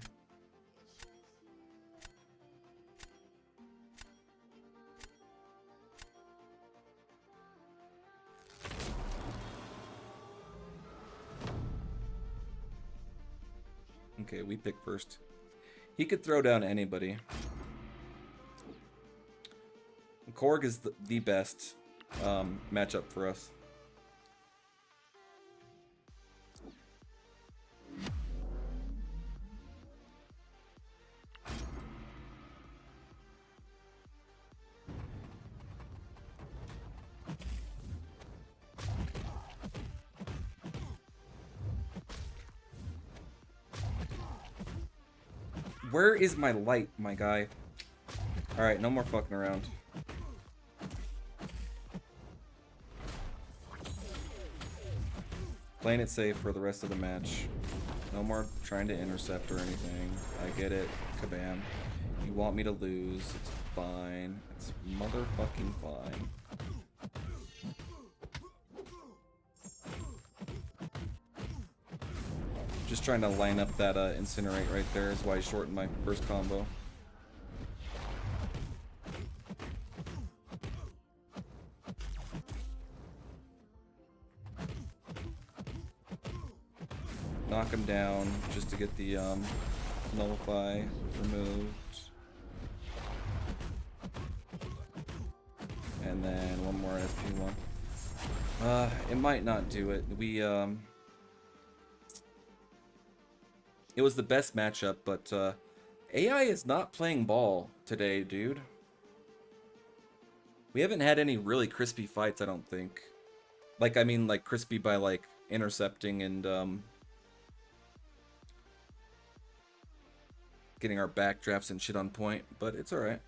Okay, we pick first. He could throw down anybody. Korg is the best matchup for us. Where is my light, my guy? Alright, no more fucking around. Playing it safe for the rest of the match. No more trying to intercept or anything. I get it. Kabam. You want me to lose. It's fine. It's motherfucking fine. Just trying to line up that incinerate right there is why I shortened my first combo. Knock him down just to get the nullify removed. And then one more SP1. It might not do it. It was the best matchup, but AI is not playing ball today, dude. We haven't had any really crispy fights, I don't think. Like, I mean, like, crispy by, like, intercepting and, getting our backdrafts and shit on point, but it's alright.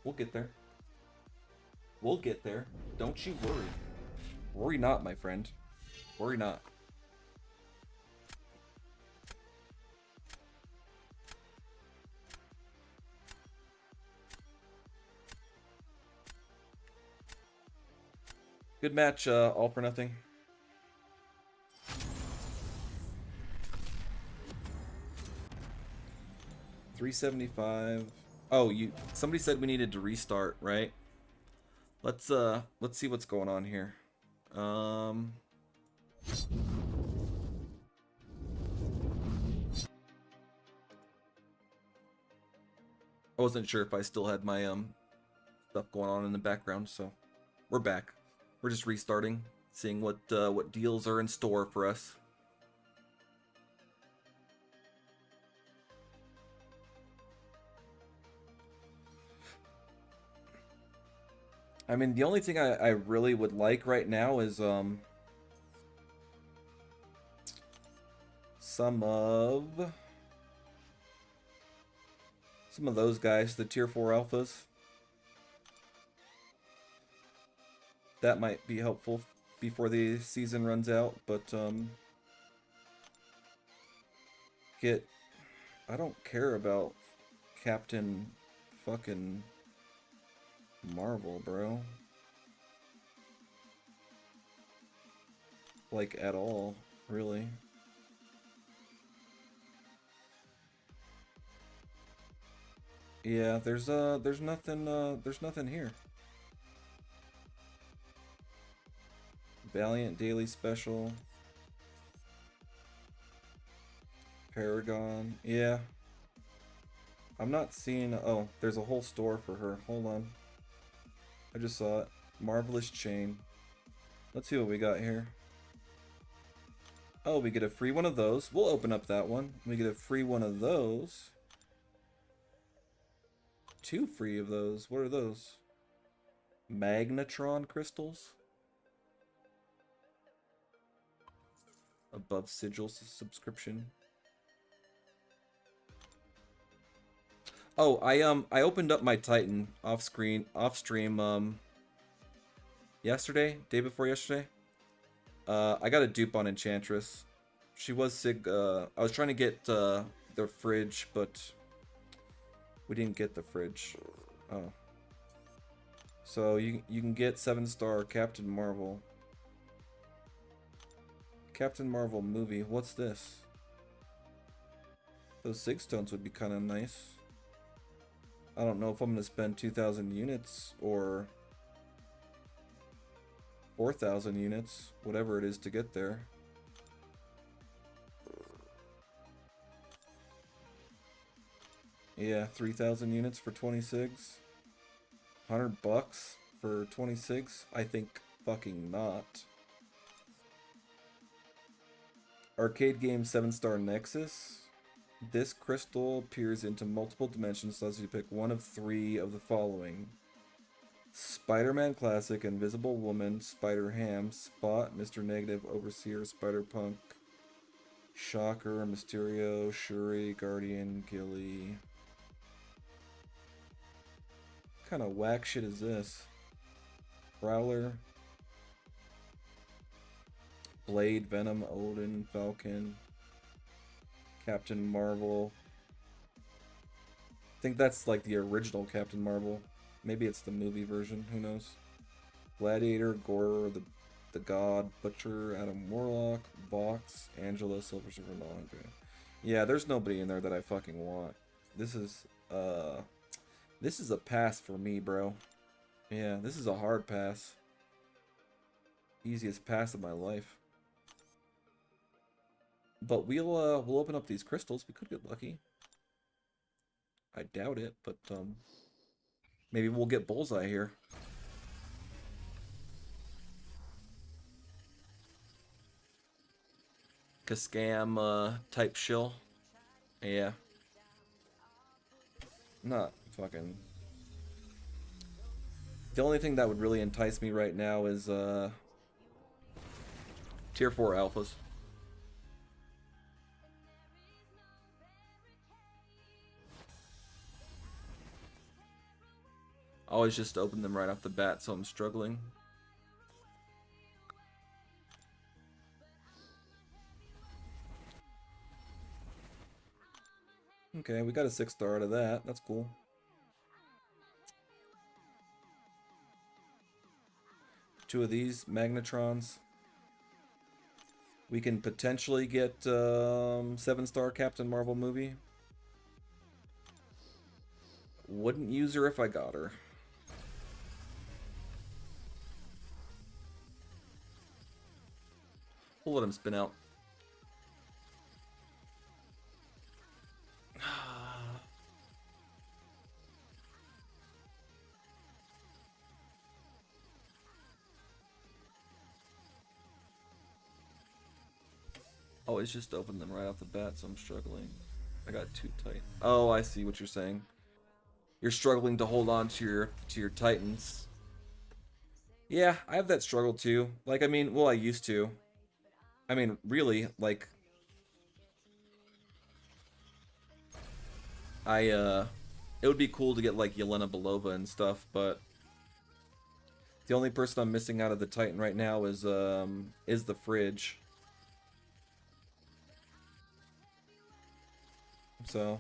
We'll get there. We'll get there. Don't you worry. Worry not, my friend. Worry not. Good match, all for nothing. $375. Oh, somebody said we needed to restart, right? Let's see what's going on here. I wasn't sure if I still had my stuff going on in the background, so we're back. We're just restarting, seeing what deals are in store for us. I mean, the only thing I really would like right now is some of those guys, the tier 4 alphas. That might be helpful before the season runs out, but I don't care about Captain fucking Marvel, bro. Like, at all, really. Yeah, there's nothing here. Valiant Daily Special. Paragon. Yeah. I'm not seeing... Oh, there's a whole store for her. Hold on. I just saw it. Marvelous Chain. Let's see what we got here. Oh, we get a free one of those. We'll open up that one. We get a free one of those. 2 free of those. What are those? Magnetron crystals? Above sigil subscription. Oh, I opened up my Titan off stream yesterday, day before yesterday. I got a dupe on Enchantress. She was sick. I was trying to get the fridge, but we didn't get the fridge. Oh. So you can get 7-star Captain Marvel. Captain Marvel movie. What's this? Those 6 stones would be kind of nice. I don't know if I'm going to spend 2,000 units or 4,000 units, whatever it is to get there. Yeah, 3,000 units for 26. $100 for 26? I think fucking not. Arcade game 7-star Nexus. This crystal peers into multiple dimensions, so as you pick one of 3 of the following: Spider-Man Classic, Invisible Woman, Spider-Ham, Spot, Mr. Negative, Overseer, Spider-Punk, Shocker, Mysterio, Shuri, Guardian, Gilly. What kind of whack shit is this? Prowler, Blade, Venom, Odin, Falcon, Captain Marvel. I think that's like the original Captain Marvel. Maybe it's the movie version, who knows. Gladiator, Gore, the the God, Butcher, Adam Warlock, Vox, Angela, Silver Surfer, okay. Yeah, there's nobody in there that I fucking want. This is a pass for me, bro. Yeah, this is a hard pass. Easiest pass of my life. But we'll open up these crystals. We could get lucky. I doubt it, but maybe we'll get bullseye here. Scam type shill. Yeah. Not fucking. The only thing that would really entice me right now is tier 4 alphas. Always just open them right off the bat, so I'm struggling. Okay, we got a 6-star out of that. That's cool. Two of these Magnetrons. We can potentially get 7-star Captain Marvel movie. Wouldn't use her if I got her. We'll let him spin out. Always just open them right off the bat, so I'm struggling. I got too tight. Oh, I see what you're saying. You're struggling to hold on to your Titans. Yeah, I have that struggle too. Like, I mean, well, I used to. I mean, really, like, it would be cool to get like Yelena Belova and stuff, but the only person I'm missing out of the Titan right now is the Fridge. So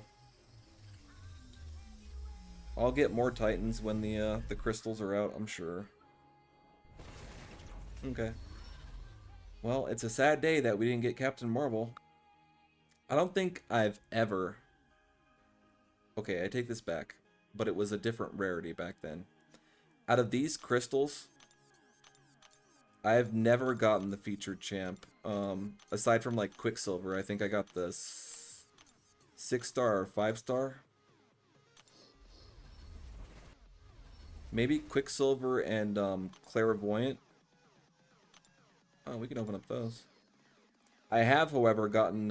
I'll get more Titans when the crystals are out, I'm sure. Okay. Well, it's a sad day that we didn't get Captain Marvel. I don't think I've ever... Okay, I take this back. But it was a different rarity back then. Out of these crystals, I've never gotten the featured champ. Aside from like Quicksilver, I think I got the 6-star or 5-star. Maybe Quicksilver and Clairvoyant. Oh, we can open up those. I have, however, gotten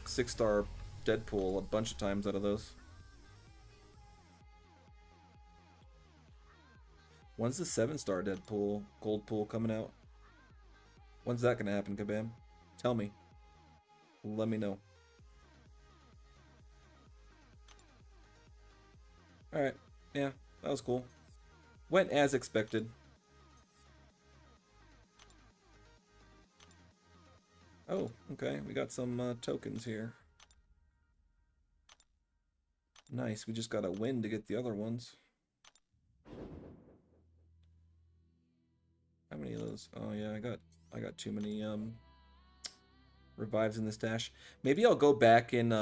6-star Deadpool a bunch of times out of those. When's the 7-star Deadpool gold pool coming out? When's that gonna happen, Kabam? Tell me. Let me know. Alright, yeah, that was cool. Went as expected. Oh, okay, we got some tokens here. Nice, we just gotta win to get the other ones. How many of those? Oh yeah, I got too many revives in the stash. Maybe I'll go back in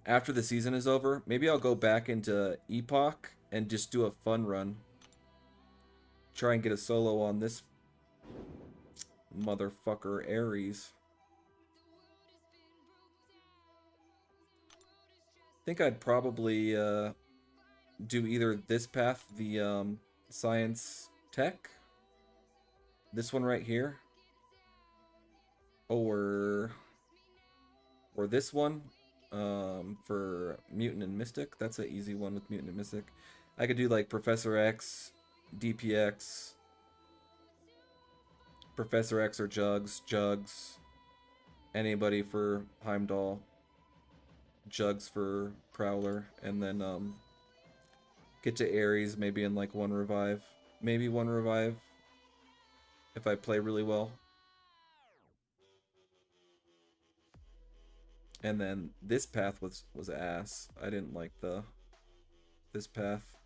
after the season is over. Maybe I'll go back into Epoch and just do a fun run. Try and get a solo on this motherfucker Ares. I think I'd probably do either this path, the science tech, this one right here, or this one for mutant and mystic. That's an easy one with mutant and mystic. I could do like Professor X, DPX, Professor X or Jugs, anybody for Heimdall, Jugs for Prowler, and then get to Ares maybe in like one revive. Maybe one revive if I play really well. And then this path was ass. I didn't like this path.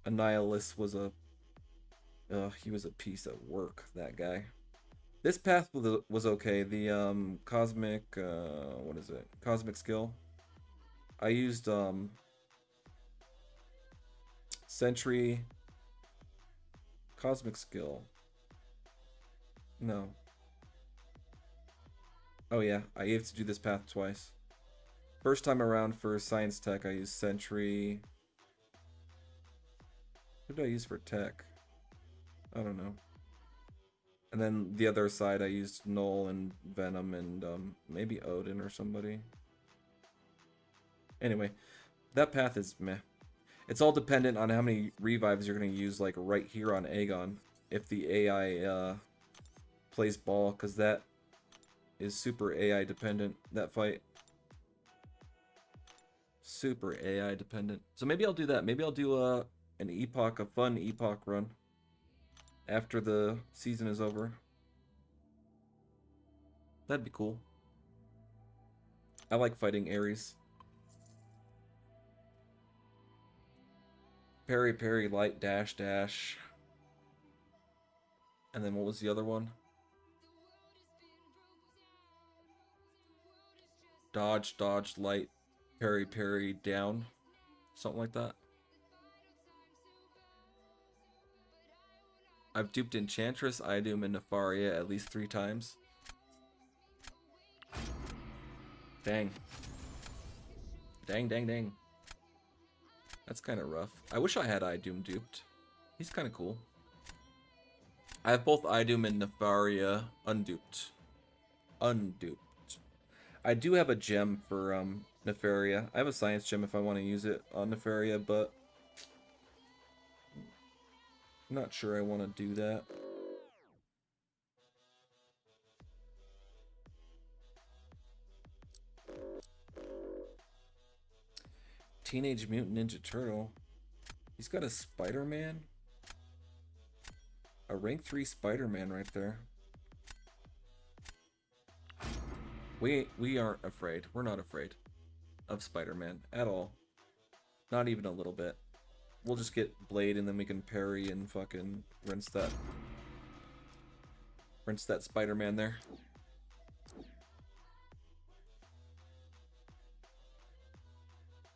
Annihilus was a he was a piece of work, that guy. This path was okay. The cosmic what is it? Cosmic skill. I used Sentry cosmic skill. No. Oh yeah, I have to do this path twice. First time around for science tech, I used Sentry. Who did I use for tech? I don't know. And then the other side, I used Null and Venom and maybe Odin or somebody. Anyway, that path is meh. It's all dependent on how many revives you're going to use, like right here on Aegon. If the AI plays ball, because that is super AI dependent, that fight. Super AI dependent. So maybe I'll do that. Maybe I'll do an epoch, a fun epoch run after the season is over. That'd be cool. I like fighting Ares. Parry, parry, light, dash, dash. And then what was the other one? Dodge, dodge, light, parry, parry, down. Something like that. I've duped Enchantress, Idum, and Nefaria at least 3 times. Dang. Dang, dang, dang. That's kind of rough. I wish I had Idum duped. He's kind of cool. I have both Idum and Nefaria unduped. Unduped. I do have a gem for Nefaria. I have a science gem if I want to use it on Nefaria, but I'm not sure I want to do that. Teenage Mutant Ninja Turtle. He's got a Spider-Man. A rank 3 Spider-Man right there. We aren't afraid. We're not afraid of Spider-Man at all. Not even a little bit. We'll just get Blade and then we can parry and fucking rinse that Spider-Man there.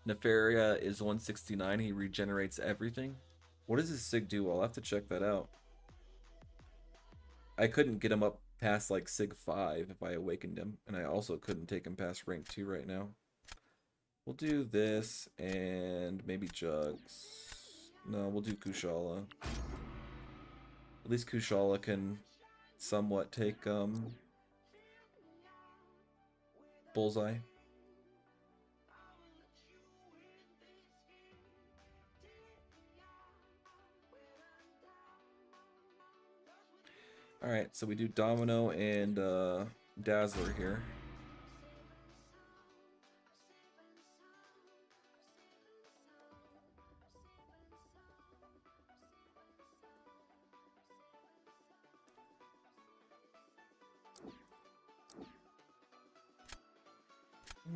Nefaria is 169. He regenerates everything. What does his Sig do? I'll have to check that out. I couldn't get him up past like Sig 5 if I awakened him. And I also couldn't take him past rank 2 right now. We'll do this and maybe Jugs. No, we'll do Kushala. At least Kushala can somewhat take Bullseye. Alright, so we do Domino and Dazzler here.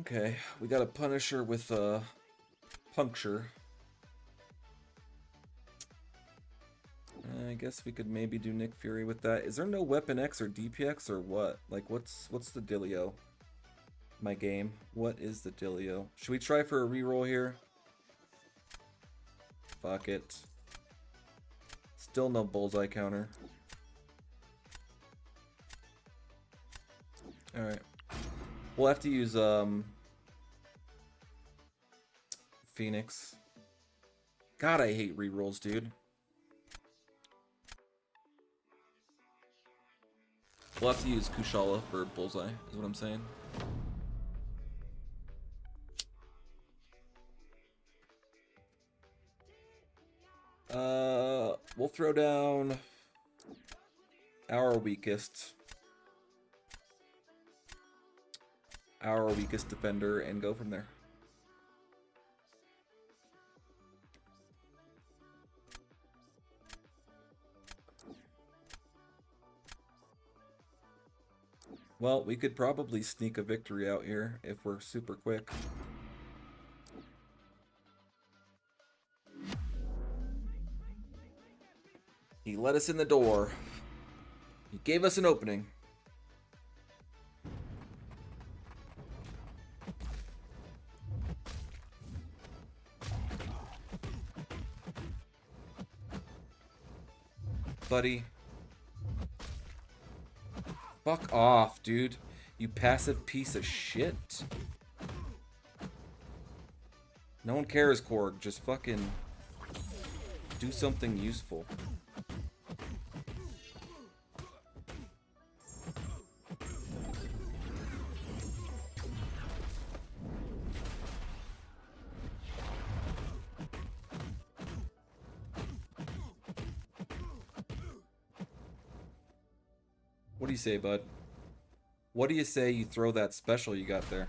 Okay, we got a Punisher with Puncture. I guess we could maybe do Nick Fury with that. Is there no Weapon X or DPX or what? Like, what's the dealio? My game. What is the dealio? Should we try for a reroll here? Fuck it. Still no Bullseye counter. Alright. We'll have to use Phoenix. God, I hate rerolls, dude. We'll have to use Kushala for Bullseye, is what I'm saying. We'll throw down our weakest defender and go from there. Well, we could probably sneak a victory out here if we're super quick. He let us in the door. He gave us an opening. Buddy. Fuck off, dude. You passive piece of shit. No one cares, Korg. Just fucking do something useful. What do you say, bud? What do you say you throw that special you got there?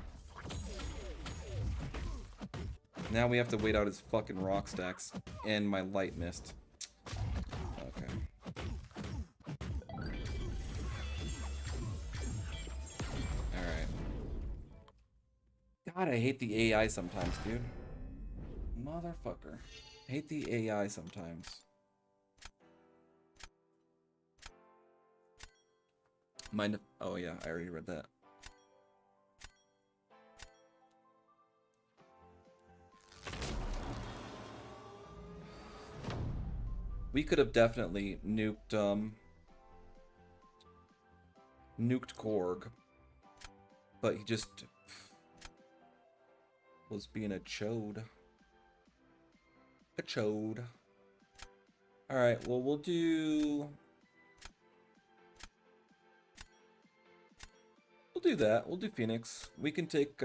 Now we have to wait out his fucking rock stacks and my light mist. Okay. Alright. God, I hate the AI sometimes, dude. Motherfucker. I hate the AI sometimes. Mind. Oh yeah, I already read that. We could have definitely nuked Korg, but he just was being a chode. A chode. All right, well we'll do that. We'll do Phoenix. We can take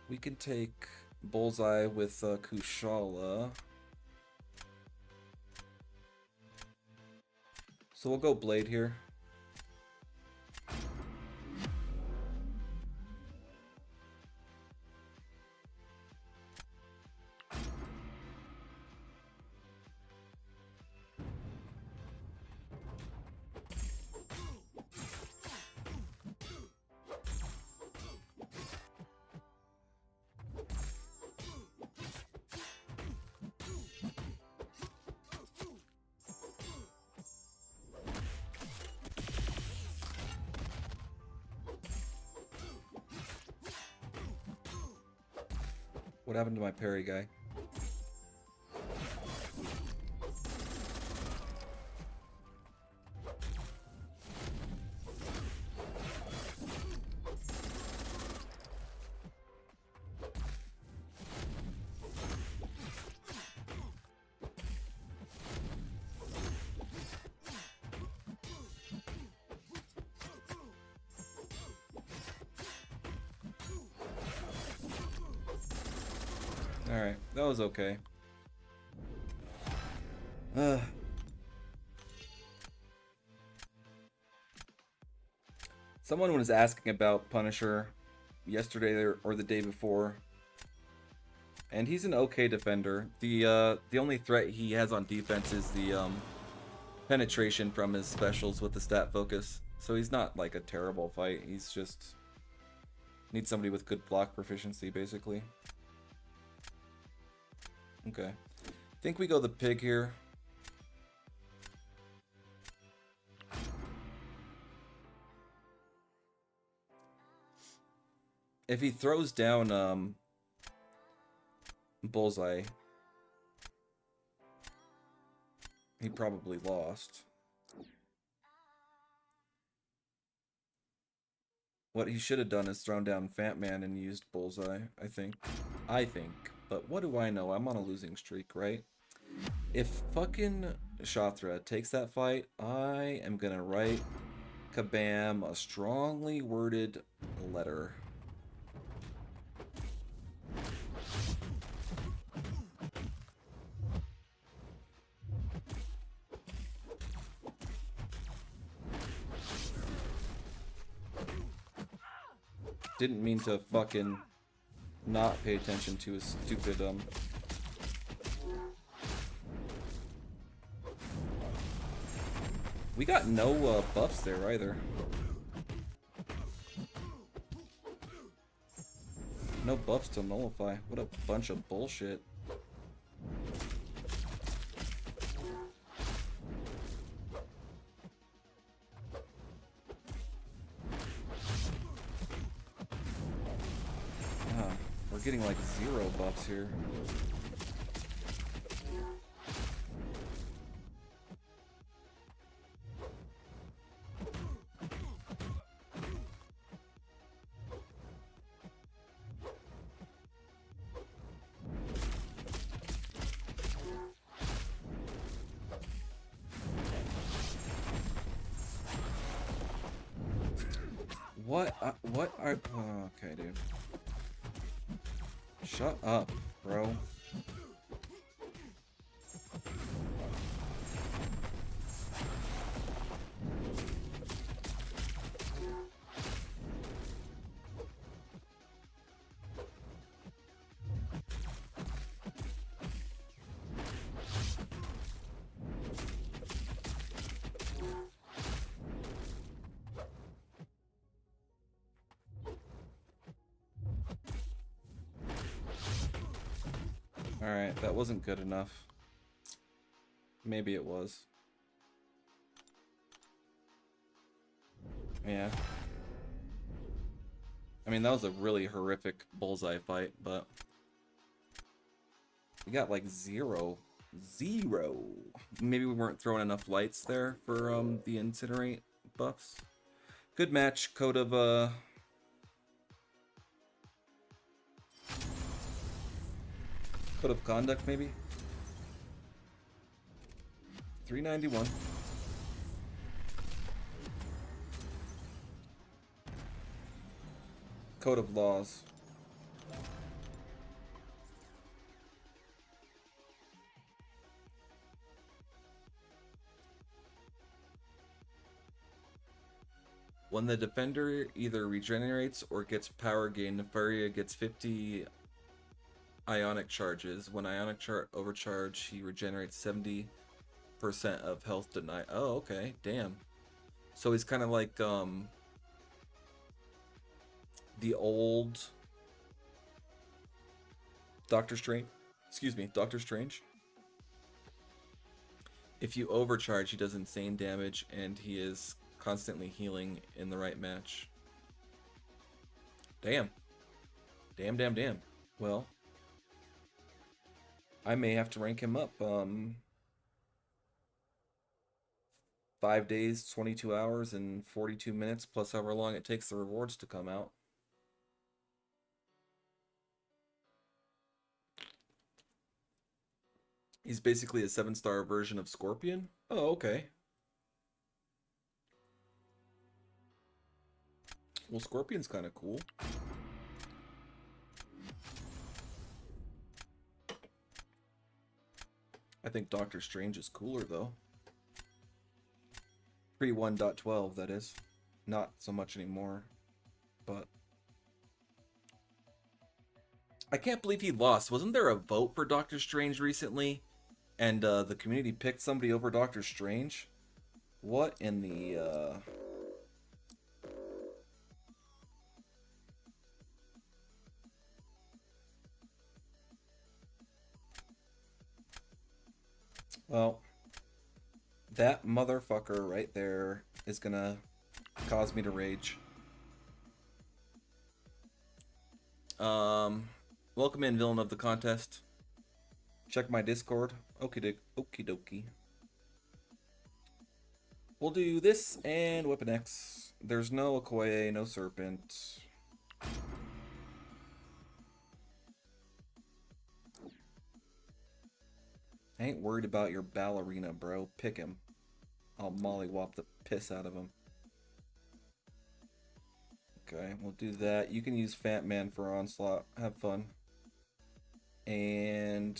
we can take Bullseye with Kushala. So we'll go Blade here. What happened to my parry guy? Alright, that was okay. Someone was asking about Punisher yesterday or the day before, and he's an okay defender. The only threat he has on defense is the penetration from his specials with the stat focus. So he's not like a terrible fight. He's just needs somebody with good block proficiency, basically. Okay. I think we go the pig here. If he throws down Bullseye, he probably lost. What he should have done is thrown down Fat Man and used Bullseye, I think. But what do I know? I'm on a losing streak, right? If fucking Shathra takes that fight, I am gonna write Kabam a strongly worded letter. Didn't mean to fucking not pay attention to his stupid We got no buffs there either. No buffs to nullify. What a bunch of bullshit. Ah, we're getting like 0 buffs here. What are... Oh, okay, dude. Shut up, bro. Alright, that wasn't good enough. Maybe it was. Yeah. I mean, that was a really horrific bullseye fight, but... We got like 0. 0. Maybe we weren't throwing enough lights there for the incinerate buffs. Good match, Code of Conduct, maybe? 391. Code of Laws. When the defender either regenerates or gets power gain, Nefaria gets 50 ionic charges. When ionic overcharge, he regenerates 70% of health denied. Oh, okay. Damn. So he's kind of like the old Doctor Strange. Excuse me, Doctor Strange. If you overcharge, he does insane damage, and he is constantly healing in the right match. Damn. Damn, damn, damn. Well, I may have to rank him up. 5 days, 22 hours, and 42 minutes, plus however long it takes the rewards to come out. He's basically a 7-star version of Scorpion? Oh, okay. Well, Scorpion's kind of cool. I think Doctor Strange is cooler, though. Pre 1.12, that is. Not so much anymore, but... I can't believe he lost. Wasn't there a vote for Doctor Strange recently? And the community picked somebody over Doctor Strange? What in the... Well, that motherfucker right there is gonna cause me to rage. Welcome in, villain of the contest. Check my Discord. Okie dokie. We'll do this and Weapon X. There's no Okoye, no Serpent. I ain't worried about your ballerina, bro. Pick him. I'll mollywop the piss out of him. Okay, we'll do that. You can use Fat Man for Onslaught. Have fun. And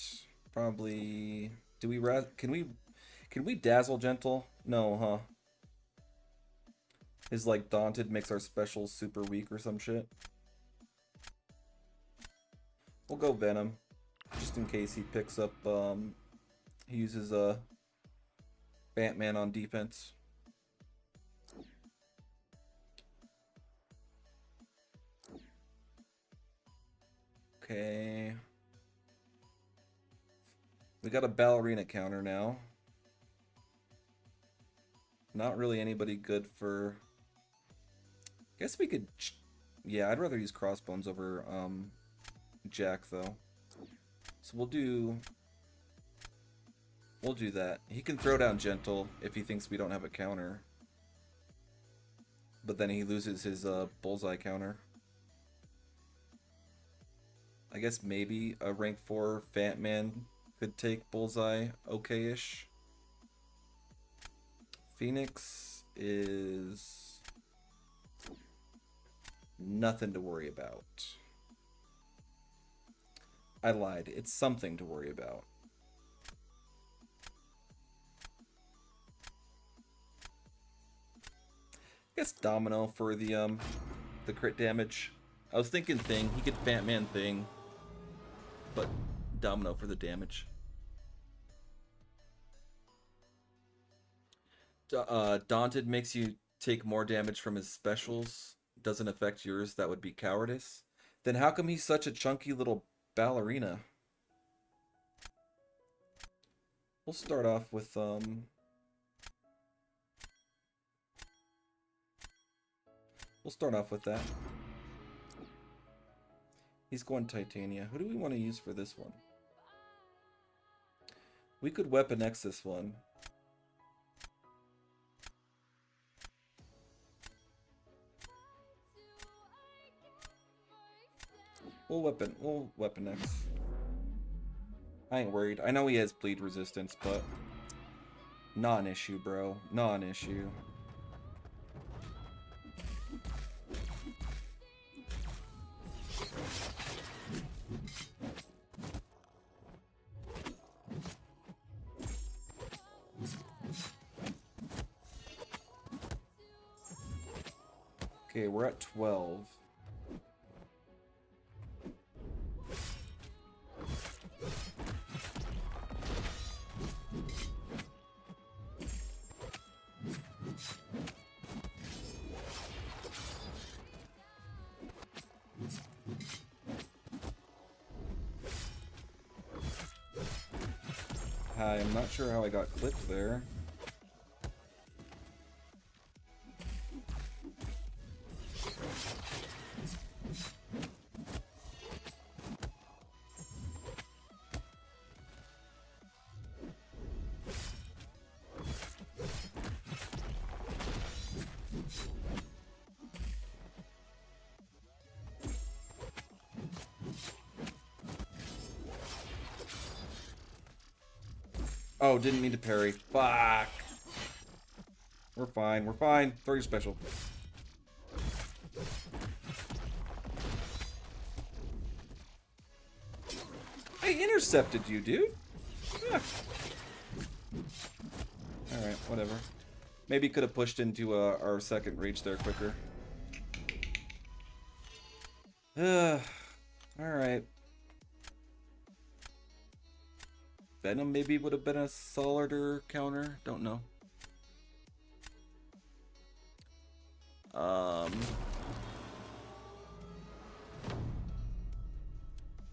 probably... Can we Dazzle Gentle? No, huh? His, like, Daunted makes our specials super weak or some shit. We'll go Venom. Just in case he picks up, he uses, Fat Man on defense. Okay. We got a ballerina counter now. Not really anybody good for... Guess we could... Yeah, I'd rather use crossbones over Jack, though. So we'll do that. He can throw down gentle if he thinks we don't have a counter. But then he loses his bullseye counter. I guess maybe a rank 4 Fat Man could take bullseye okay-ish. Phoenix is nothing to worry about. I lied. It's something to worry about. I guess Domino for the crit damage. I was thinking Thing. He could Fat Man Thing, but Domino for the damage. Daunted makes you take more damage from his specials. Doesn't affect yours. That would be cowardice. Then how come he's such a chunky little ballerina? We'll start off with we'll start off with that. He's going Titania. Who do we want to use for this one? We could Weapon X this one. We'll Weapon X. I ain't worried. I know he has bleed resistance, but not an issue, bro. Not an issue. Okay, we're at 12. I'm not sure how I got clipped there. Oh, didn't mean to parry. Fuck. We're fine. We're fine. Throw your special. I intercepted you, dude. Yeah. Alright, whatever. Maybe could have pushed into our second reach there quicker. Alright. Venom maybe would have been a solider counter. Don't know.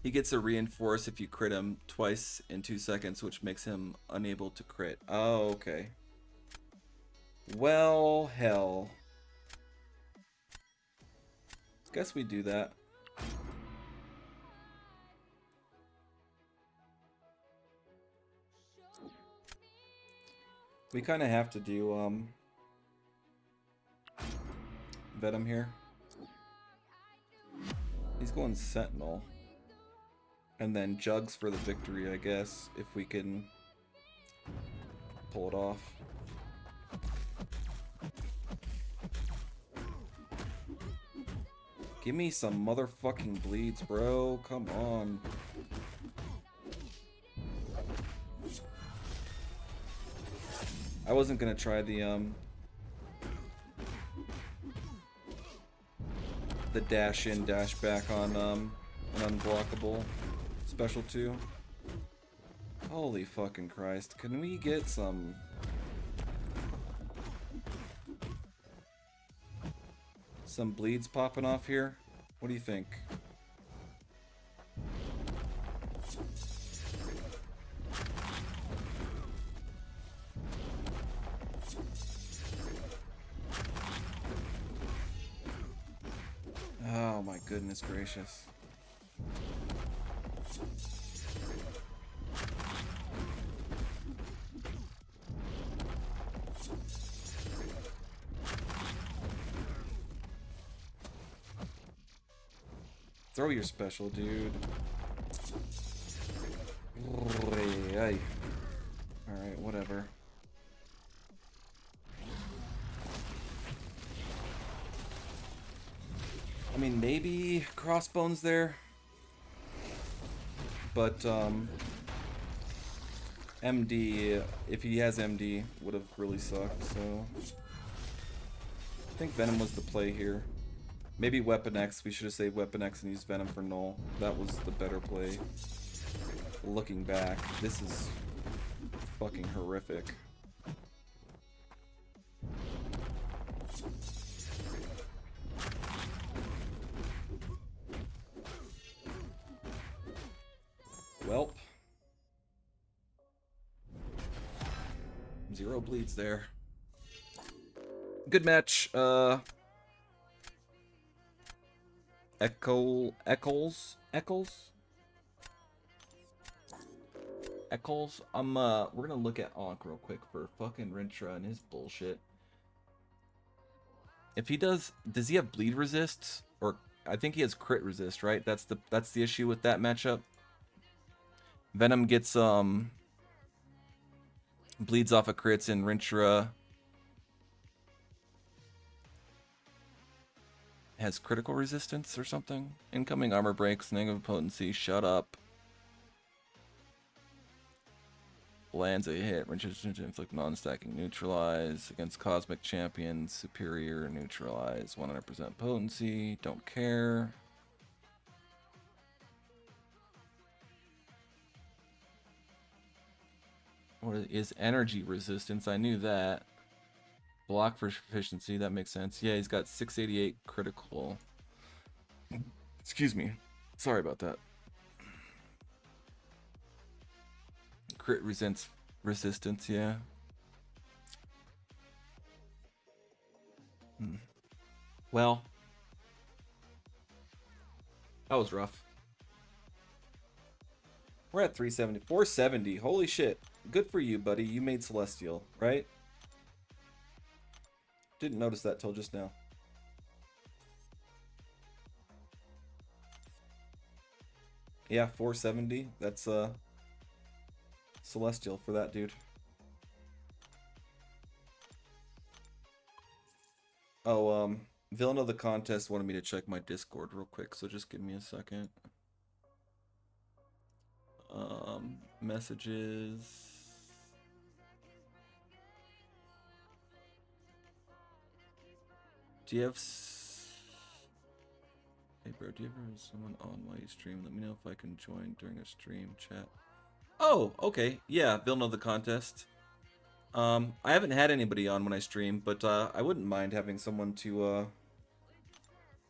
He gets a reinforce if you crit him twice in 2 seconds, which makes him unable to crit. Oh, okay. Well, hell. Guess we do that. We kind of have to do Venom here. He's going Sentinel. And then Jugs for the victory, I guess, if we can pull it off. Give me some motherfucking bleeds, bro. Come on. I wasn't gonna try the dash in, dash back on an unblockable special 2. Holy fucking Christ. Can we get some bleeds popping off here? What do you think? Goodness gracious. Throw your special, dude. Alright, whatever. I mean, maybe Crossbones there. But, MD, if he has MD, would have really sucked, so... I think Venom was the play here. Maybe Weapon X. We should have saved Weapon X and used Venom for Null. That was the better play. Looking back, this is fucking horrific. Welp. 0 bleeds there. Good match. Eccles. We're gonna look at Ankh real quick for fucking Rintra and his bullshit. If he does he have bleed resist? Or I think he has crit resist, right? That's the issue with that matchup. Venom gets bleeds off of crits, and Rintra has critical resistance or something. Incoming armor breaks, negative potency, shut up. Lands a hit, Rintra to inflict non-stacking neutralize against cosmic champions, superior neutralize, 100% potency, don't care. What is energy resistance? I knew that. Block for efficiency, that makes sense. Yeah, he's got 688 critical. Excuse me. Sorry about that. Crit resistance, yeah. Well, that was rough. We're at 370. 470. Holy shit. Good for you, buddy. You made Celestial, right? Didn't notice that till just now. Yeah, 470. That's Celestial for that dude. Oh, Villain of the Contest wanted me to check my Discord real quick, so just give me a second. Messages. Do you have... Hey bro, do you ever have someone on while you stream? Let me know if I can join during a stream chat. Oh, okay. Yeah, Villain of the Contest. I haven't had anybody on when I stream, but I wouldn't mind having someone to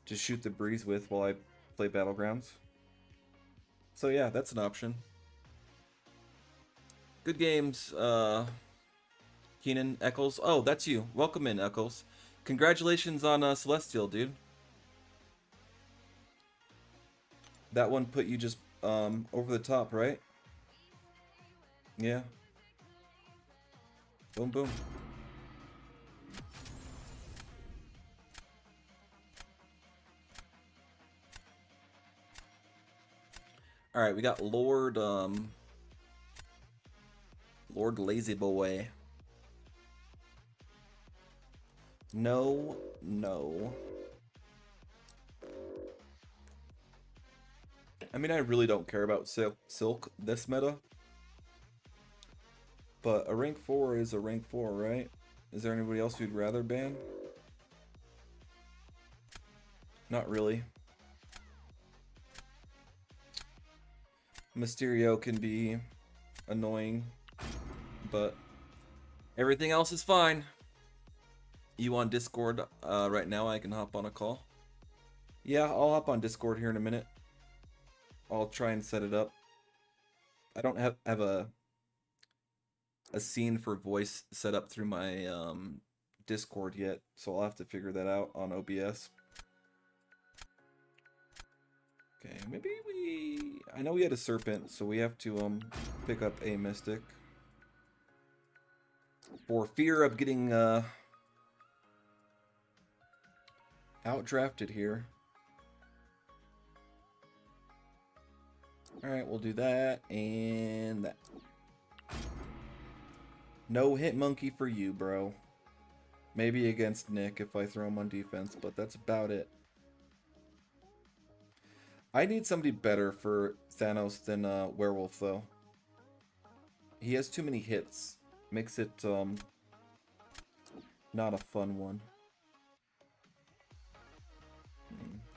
shoot the breeze with while I play Battlegrounds. So yeah, that's an option. Good games, Keenan, Eccles. Oh, that's you. Welcome in, Eccles. Congratulations on Celestial, dude. That one put you just over the top, right? Yeah. Boom, boom. All right, we got Lord Lazy Boy. No. I mean, I really don't care about Silk this meta. But a rank 4 is a rank 4, right? Is there anybody else you'd rather ban? Not really. Mysterio can be annoying, but everything else is fine. You on Discord right now? I can hop on a call. Yeah, I'll hop on Discord here in a minute. I'll try and set it up. I don't have a scene for voice set up through my Discord yet, so I'll have to figure that out on OBS. Okay, maybe we... I know we had a serpent, so we have to pick up a mystic. For fear of getting outdrafted here. Alright, we'll do that and that. No hit monkey for you, bro. Maybe against Nick if I throw him on defense, but that's about it. I need somebody better for Thanos than Werewolf, though. He has too many hits. Makes it not a fun one.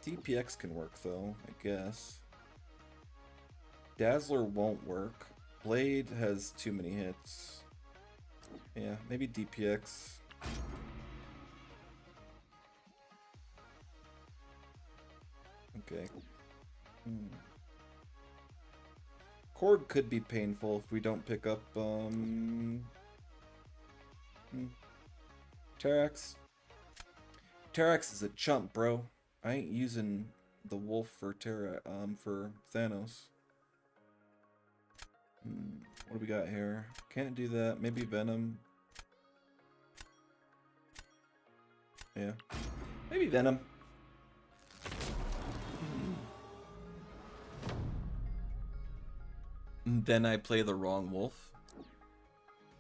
DPX can work, though, I guess. Dazzler won't work. Blade has too many hits. Yeah, maybe DPX. Okay. Korg could be painful if we don't pick up, Terax. Terax is a chump, bro. I ain't using the wolf for for Thanos. What do we got here? Can't do that. Maybe Venom. Yeah. Maybe Venom. Then I play the wrong wolf.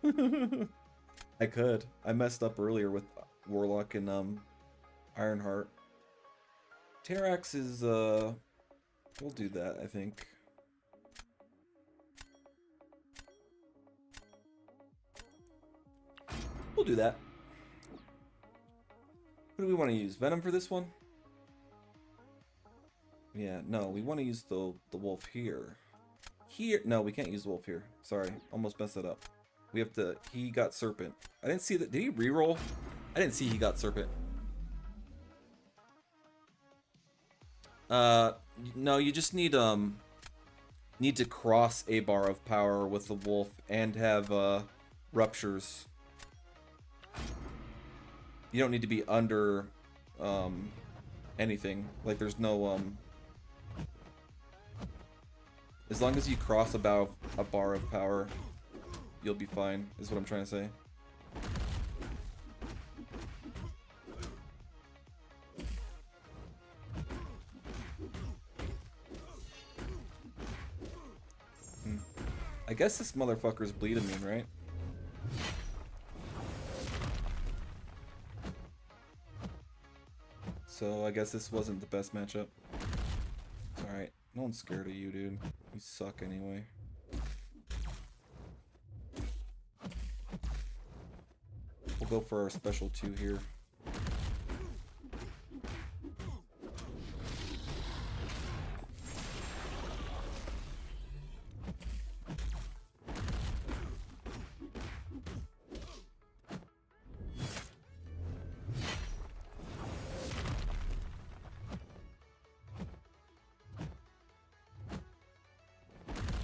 I could. I messed up earlier with Warlock and Ironheart. Terax is we'll do that, I think. We'll do that. Who do we want to use? Venom for this one? Yeah, no, we want to use the wolf here. Here, no, we can't use the wolf here. Sorry, almost messed it up. We have to, he got Serpent. I didn't see that, did he reroll? I didn't see he got Serpent. No, you just need to cross a bar of power with the wolf and have, ruptures. You don't need to be under, anything. Like, there's no, as long as you cross about a bar of power, you'll be fine, is what I'm trying to say. I guess this motherfucker's bleeding me, right? So I guess this wasn't the best matchup. It's alright. No one's scared of you, dude. You suck anyway. We'll go for our special 2 here.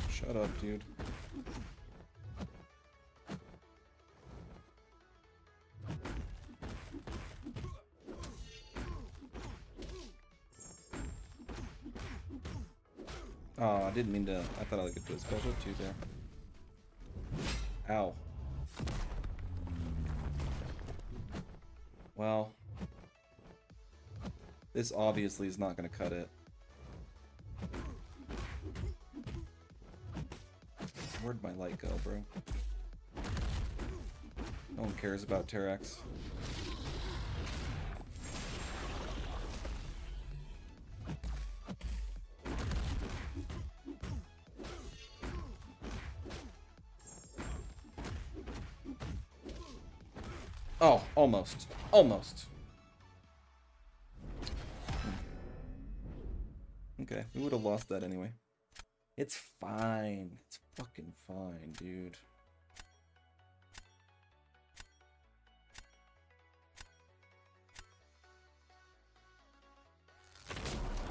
Shut up, dude. Oh, I didn't mean to. I thought I could do a special 2 there. Ow. Well, this obviously is not going to cut it. Where'd my light go, bro? No one cares about Terax. Oh, almost. Almost. Okay, we would have lost that anyway. It's fine. It's fucking fine, dude.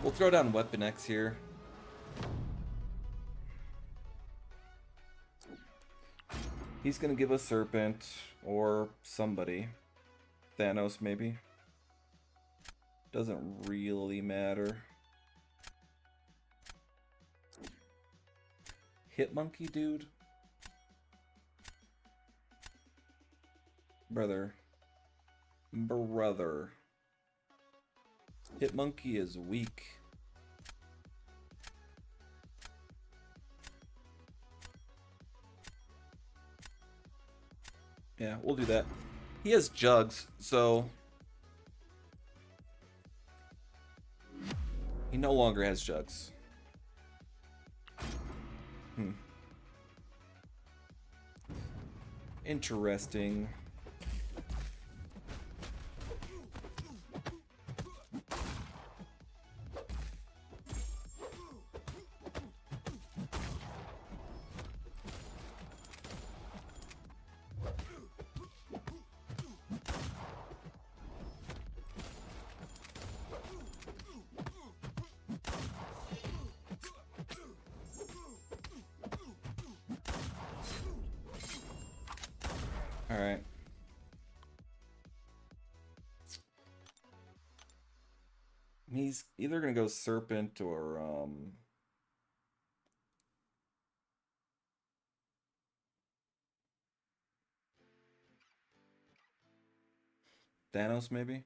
We'll throw down Weapon X here. He's gonna give us Serpent, or somebody. Thanos, maybe. Doesn't really matter. Hit monkey, dude? Brother. Hit monkey is weak. Yeah, we'll do that. He has jugs, so he no longer has jugs. Interesting. All right. He's either gonna go serpent or Thanos maybe.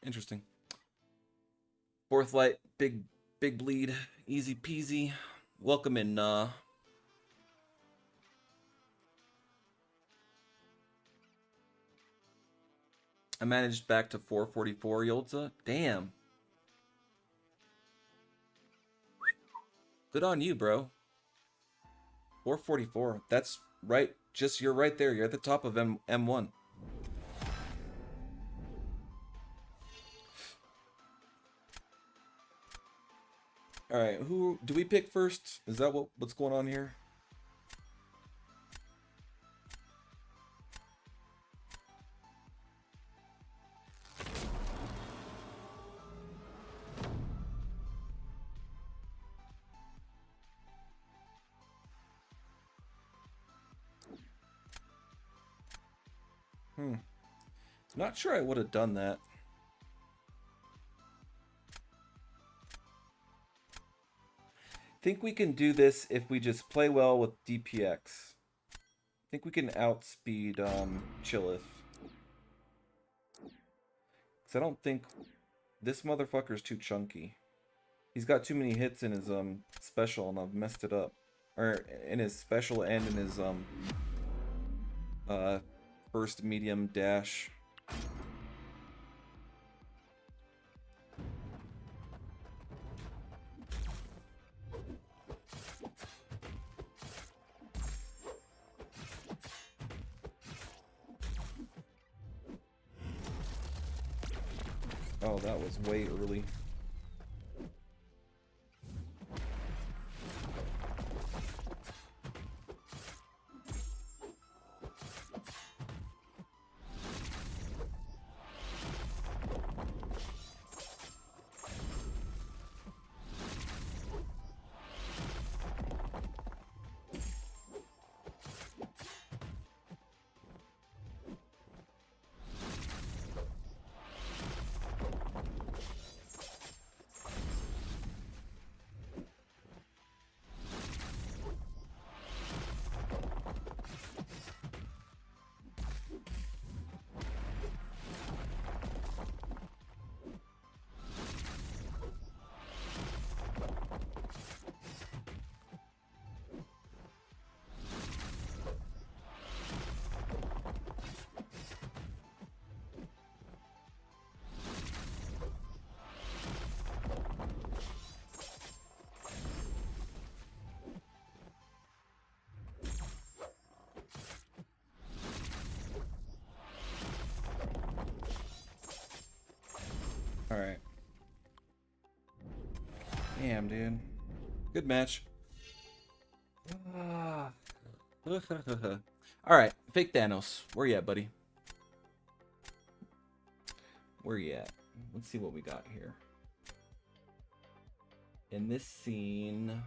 Interesting. Fourth light, big bleed, easy peasy. Welcome in, I managed back to 444 Yolza. Damn. Good on you, bro. 444. That's right. Just you're right there. You're at the top of M1. All right, who do we pick first? Is that what's going on here? Not sure I would have done that. Think we can do this if we just play well with DPX. Think we can outspeed Chillith. Cause I don't think this motherfucker's too chunky. He's got too many hits in his special and I've messed it up. Or in his special and in his first medium dash. Oh, that was way early. Alright. Damn, dude. Good match. Alright, fake Thanos. Where you at, buddy? Where you at? Let's see what we got here. In this scene...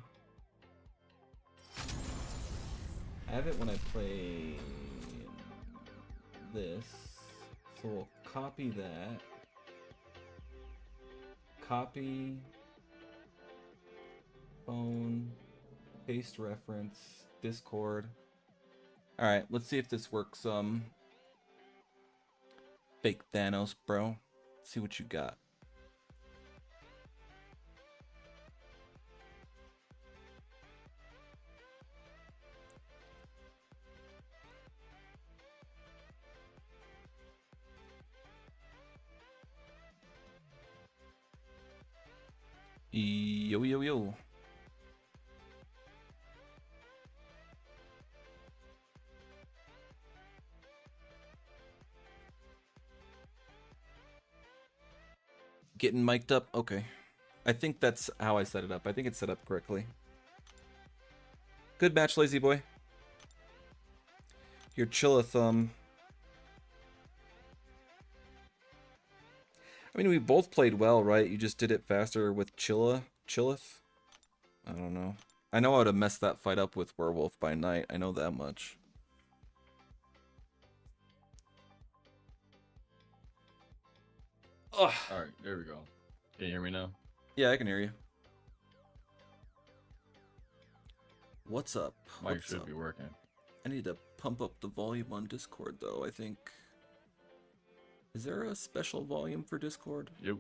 I have it when I play this. So we'll copy that. Copy Phone. Paste reference. Discord. Alright, let's see if this works. Fake Thanos, bro. Let's see what you got. Yo, yo, yo. Getting mic'd up? Okay. I think that's how I set it up. I think it's set up correctly. Good match, Lazy Boy. Your Chilla Thumb. I mean, we both played well, right? You just did it faster with Chillith? I don't know. I know I would have messed that fight up with Werewolf by Night. I know that much. Ugh. Alright, there we go. Can you hear me now? Yeah, I can hear you. What's up? Mic should be working. I need to pump up the volume on Discord, though, I think. Is there a special volume for Discord? Yep.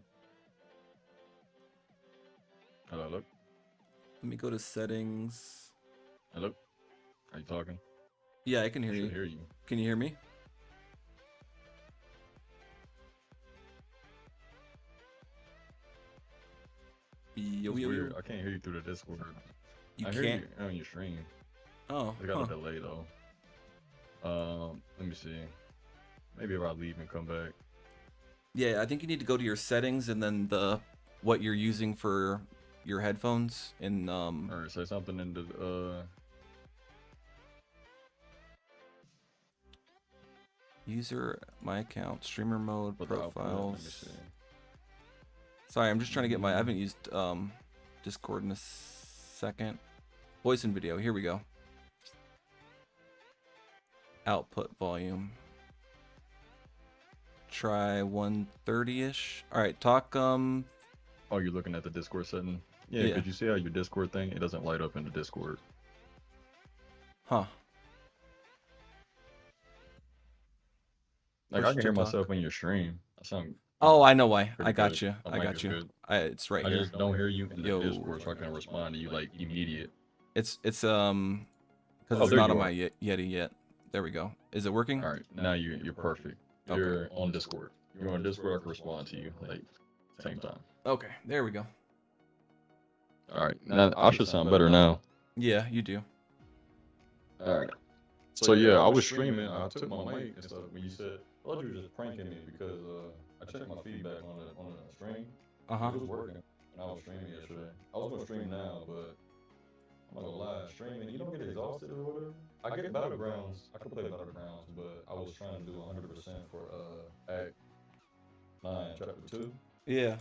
Hello, look. Let me go to settings. Hello. Are you talking? Yeah, I can hear I you. should hear you. Can you hear me? Yo, It's yo, weird. yo. I can't hear you through the Discord. You I can't? hear you on your stream. Oh, I got huh. a delay though. Let me see. Maybe if I leave and come back. Yeah, I think you need to go to your settings and then what you're using for your headphones and Or say something in the user, my account, streamer mode, what the output. Let me profiles. see. Sorry, I'm just trying to get I haven't used Discord in a second. Voice and video, here we go. Output volume. Try 130-ish. Alright, talk Oh, you're looking at the Discord setting? Yeah, Yeah. could you see how your Discord thing, it doesn't light up in the Discord. huh. Like Push I can hear to talk. myself in your stream. I sound Oh, I know why. pretty I got good. you. My I mic got is you. good. It's right I here. just don't hear you in the Yo. Discord, so I can respond to you like immediate. It's because Oh, it's there not you on are. my Yeti yet. There we go. Is it working? All right, now you're perfect. Okay. You're on Discord. You're on Discord. I can respond to you like same time. Okay, there we go. All right, now I should sound better now. Yeah, you do. All right. So yeah, I was streaming. I took my mic and stuff when you said I thought you were just pranking me because I checked my feedback on the stream. Uh-huh. It was working, and I was streaming yesterday. I was gonna stream now, but I'm not gonna lie, streaming you don't get exhausted or whatever. I get Battlegrounds. I could play Battlegrounds, but I was trying to do 100% for Act 9, Chapter 2. Yeah.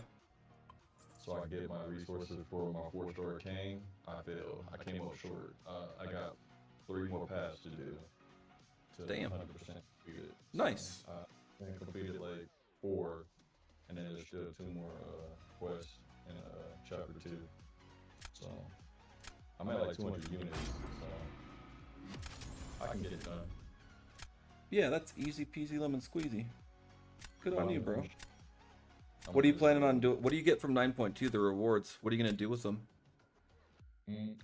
So I get my resources for my 4-star king. I failed. I came up short. I got 3 more paths to do to Damn. 100% complete it. Nice. So I completed like 4, and then there's still 2 more quests in chapter 2. So I'm at like 200 units. So I can get it done. Yeah, that's easy peasy lemon squeezy. Good on you, bro. I'm What are you gonna planning just, on doing? What do you get from 9.2, the rewards? What are you going to do with them?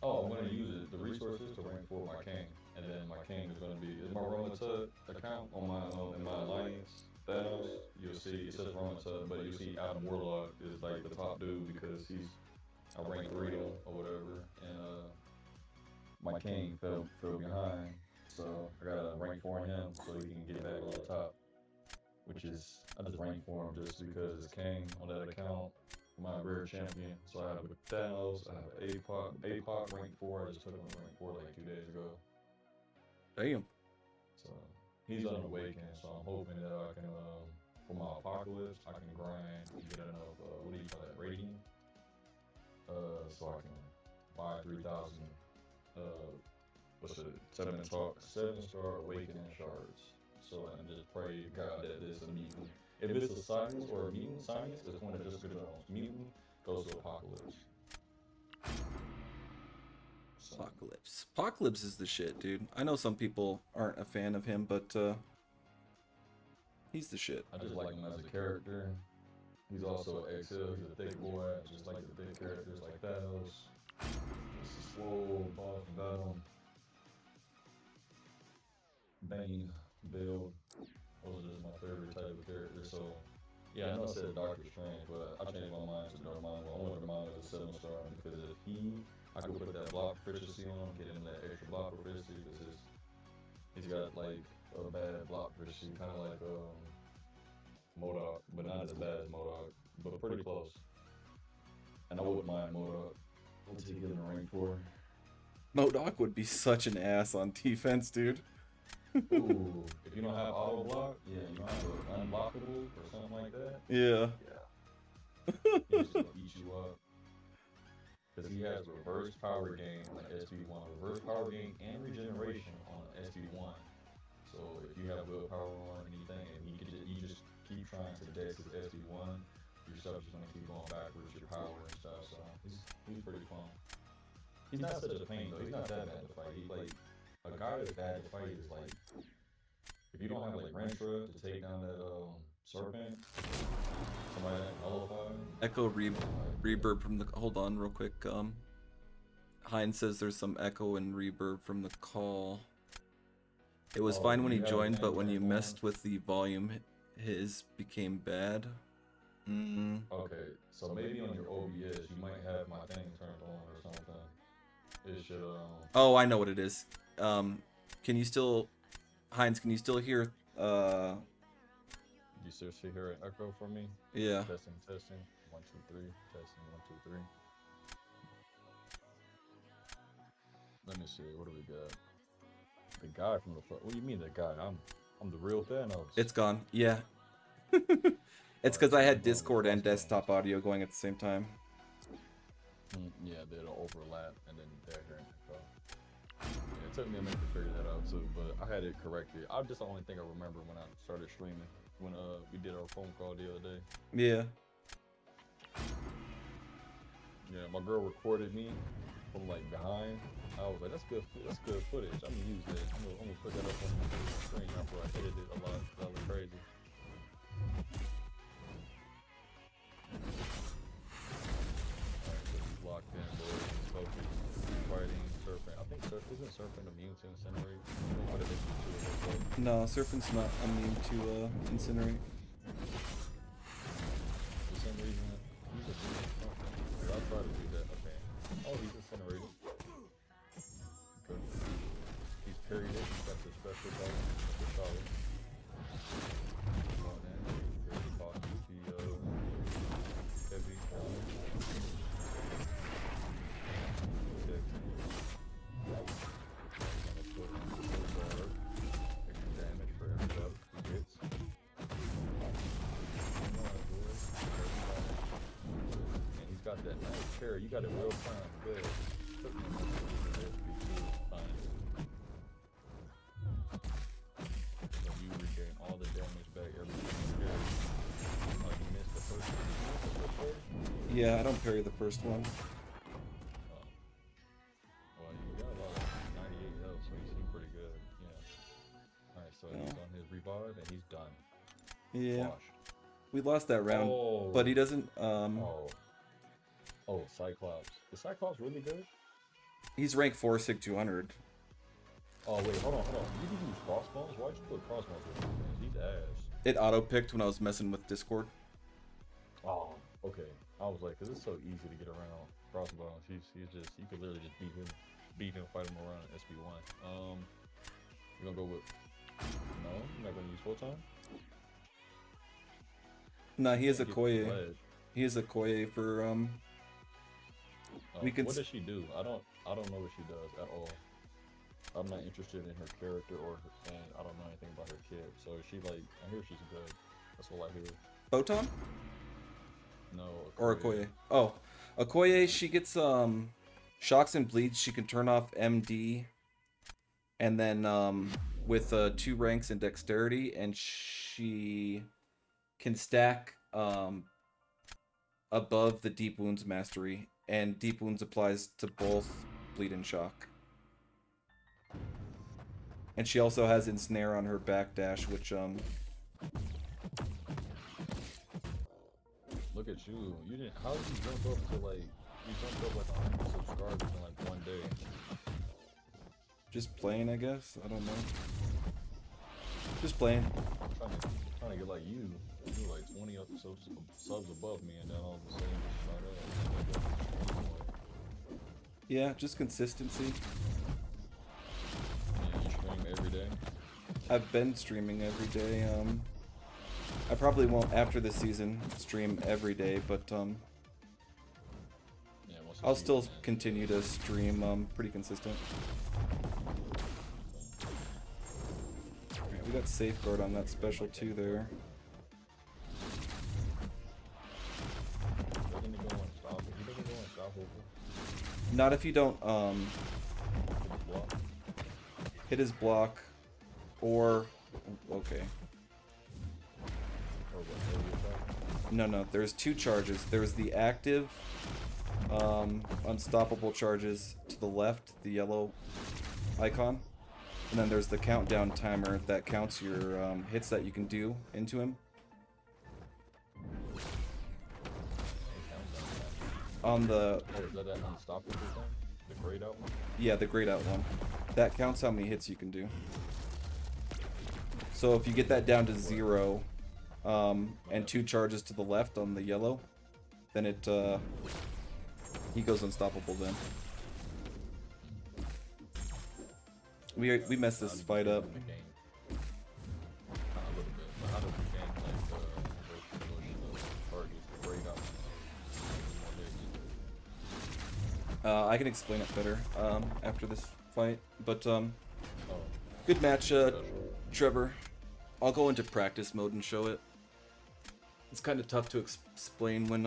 Oh, I'm gonna use it, the resources to rank for my king, and then my king is gonna be my Roman Tub account on my in my alliance. Thanos, you'll see it says Roman Tub, but you'll see Adam Warlock is like the top dude because he's a rank 3 or whatever, and my king fell behind, so I gotta rank for him so he can get back on the top. Which is I just rank for him just because it's king on that account. My rare champion. So I have Thanos, I have APOC rank 4. I just took him to rank 4 like 2 days ago. Damn. So he's unawakened, so I'm hoping that I can, for my apocalypse, I can grind and get enough, what do you call that, rating? So I can buy 3,000, what's it, 7-star awakening shards. So I can just pray to God that this is a mutant. If it's a science or a mutant science, it's one that just goes on. Mutant goes to apocalypse. So Apocalypse. Apocalypse is the shit, dude. I know some people aren't a fan of him, but he's the shit. I just like him as a character. He's also Exhale. He's a thick boy. I just like the thick characters like Thanos. Just a slow boss battle. Bane, build. Those are just my favorite type of characters. So, yeah, I know I said Doctor Strange, but I changed my mind to Dormammu. I want Dormammu as a 7-star because if I could put that block proficiency on him, get him that extra block proficiency because he's got like a bad block proficiency, kind of like MODOK, but not as bad as MODOK, but pretty close. And I wouldn't mind MODOK. I'll take him to rank 4. MODOK would be such an ass on defense, dude. Ooh, if you don't have auto block, yeah, you don't have an unblockable or something like that. Yeah. He's just gonna eat you up. Because he has reverse power gain on SB1, reverse power gain and regeneration on SB1. So if you have willpower on anything and you just keep trying to dex his SB1, your stuff's just gonna keep going backwards, your power and stuff. So he's pretty fun. He's not such a pain though. He's not that bad to fight. He's like a guy that's bad to fight is like if you don't have like Rentra to take down that serpent, somebody that can nullify. Echo reverb from the. Hold on, real quick. Heinz says there's some echo and reverb from the call. It was fine when he joined, but when you messed with the volume, his became bad. Okay, so maybe on your OBS you might have my thing turned on or something. It should Oh, I know what it is. Can you still, Heinz? Can you still hear? You seriously hear an echo from me? Yeah. Testing. 1, 2, 3. Testing 1, 2, 3. Let me see. What do we got? The guy from the front. What do you mean the guy? I'm the real Thanos. It's gone. Yeah. It's because I had Discord and desktop audio going at the same time. Yeah, they'll overlap and then they're hearing the echo. Yeah, it took me a minute to figure that out too, but I had it corrected. I just the only thing I remember when I started streaming when we did our phone call the other day. Yeah. Yeah, my girl recorded me from like behind. I was like, that's good footage. I'm gonna use it. I'm gonna put that up on the screen after I edit it a lot. That was crazy. Alright, so he's locked in, boys. He's focused. He's fighting Serpent. I think isn't Serpent immune to incinerate? What did they do to it? No, Serpent's not immune to incinerate. For some reason, he's a demon something. I'll try to do that. Okay. Oh, he's incinerated. Okay. He's parried it. He's got the special ball. The solid. Oh, man. Very cautious. He, heavy. Extra damage for every buff he gets. And he's got that nice parry. You got it real time. Good. Took me a minute for this to be too fine. So you regain all the damage back every time you parry. Oh, you missed the first one. Did you miss the first parry? Yeah, I don't parry the first one. Oh. Well, you got a lot of 98 health, so he's pretty good. Yeah. Alright, so he's on his revive and he's done. Yeah. Wash. We lost that round, but he doesn't. Oh, Cyclops. Is Cyclops really good? He's rank 4, Sig 200. Oh wait, hold on. You can use crossbones? Why'd you put crossbones with him? He's ass. It auto-picked when I was messing with Discord. Oh, okay. I was like, cause it's so easy to get around crossbones. He's just you could literally just beat him, fight him around in SB1. You gonna go with? No, you're not gonna use full time. Nah, he has a Koye. He has a Koye for we can. What does she do? I don't know what she does at all. I'm not interested in her character and I don't know anything about her kid. So she like, I hear she's good. That's all I hear. Photon? No. Or Okoye. Oh, Okoye, she gets shocks and bleeds. She can turn off MD, and then with 2 ranks in dexterity, and she can stack above the deep wounds mastery, and deep wounds applies to both bleed and shock. And she also has ensnare on her backdash, which Look at you. You didn't. How did you jump up to like? You jumped up like 100 subscribers in like 1 day. just playing, I guess. I don't know. Just playing. Trying to get like you. You were like 20 subs above me, and then all of a sudden you shot up. Yeah, just consistency. Yeah, you stream every day. I've been streaming every day. I probably won't after this season stream every day, but Yeah, once the I'll season still ends. continue to stream pretty consistent. Alright, we got safeguard on that special too there. Doesn't he go unstoppable? He doesn't go unstoppable. Not if you don't Block. hit his block or okay. Or what? Heavy attack. No, there's two charges. There's the active unstoppable charges to the left, the yellow icon. And then there's the countdown timer that counts your hits that you can do into him. On the Oh, is that unstoppable thing? The grayed out one? yeah, the grayed out one. That counts how many hits you can do. So if you get that down to 0 and 2 charges to the left on the yellow, then it he goes unstoppable then. We messed this fight up. A little bit. But how does the game like push the targets, the grayed out one? I can explain it better after this fight, but Oh, good match, Trevor. I'll go into practice mode and show it. It's kind of tough to explain when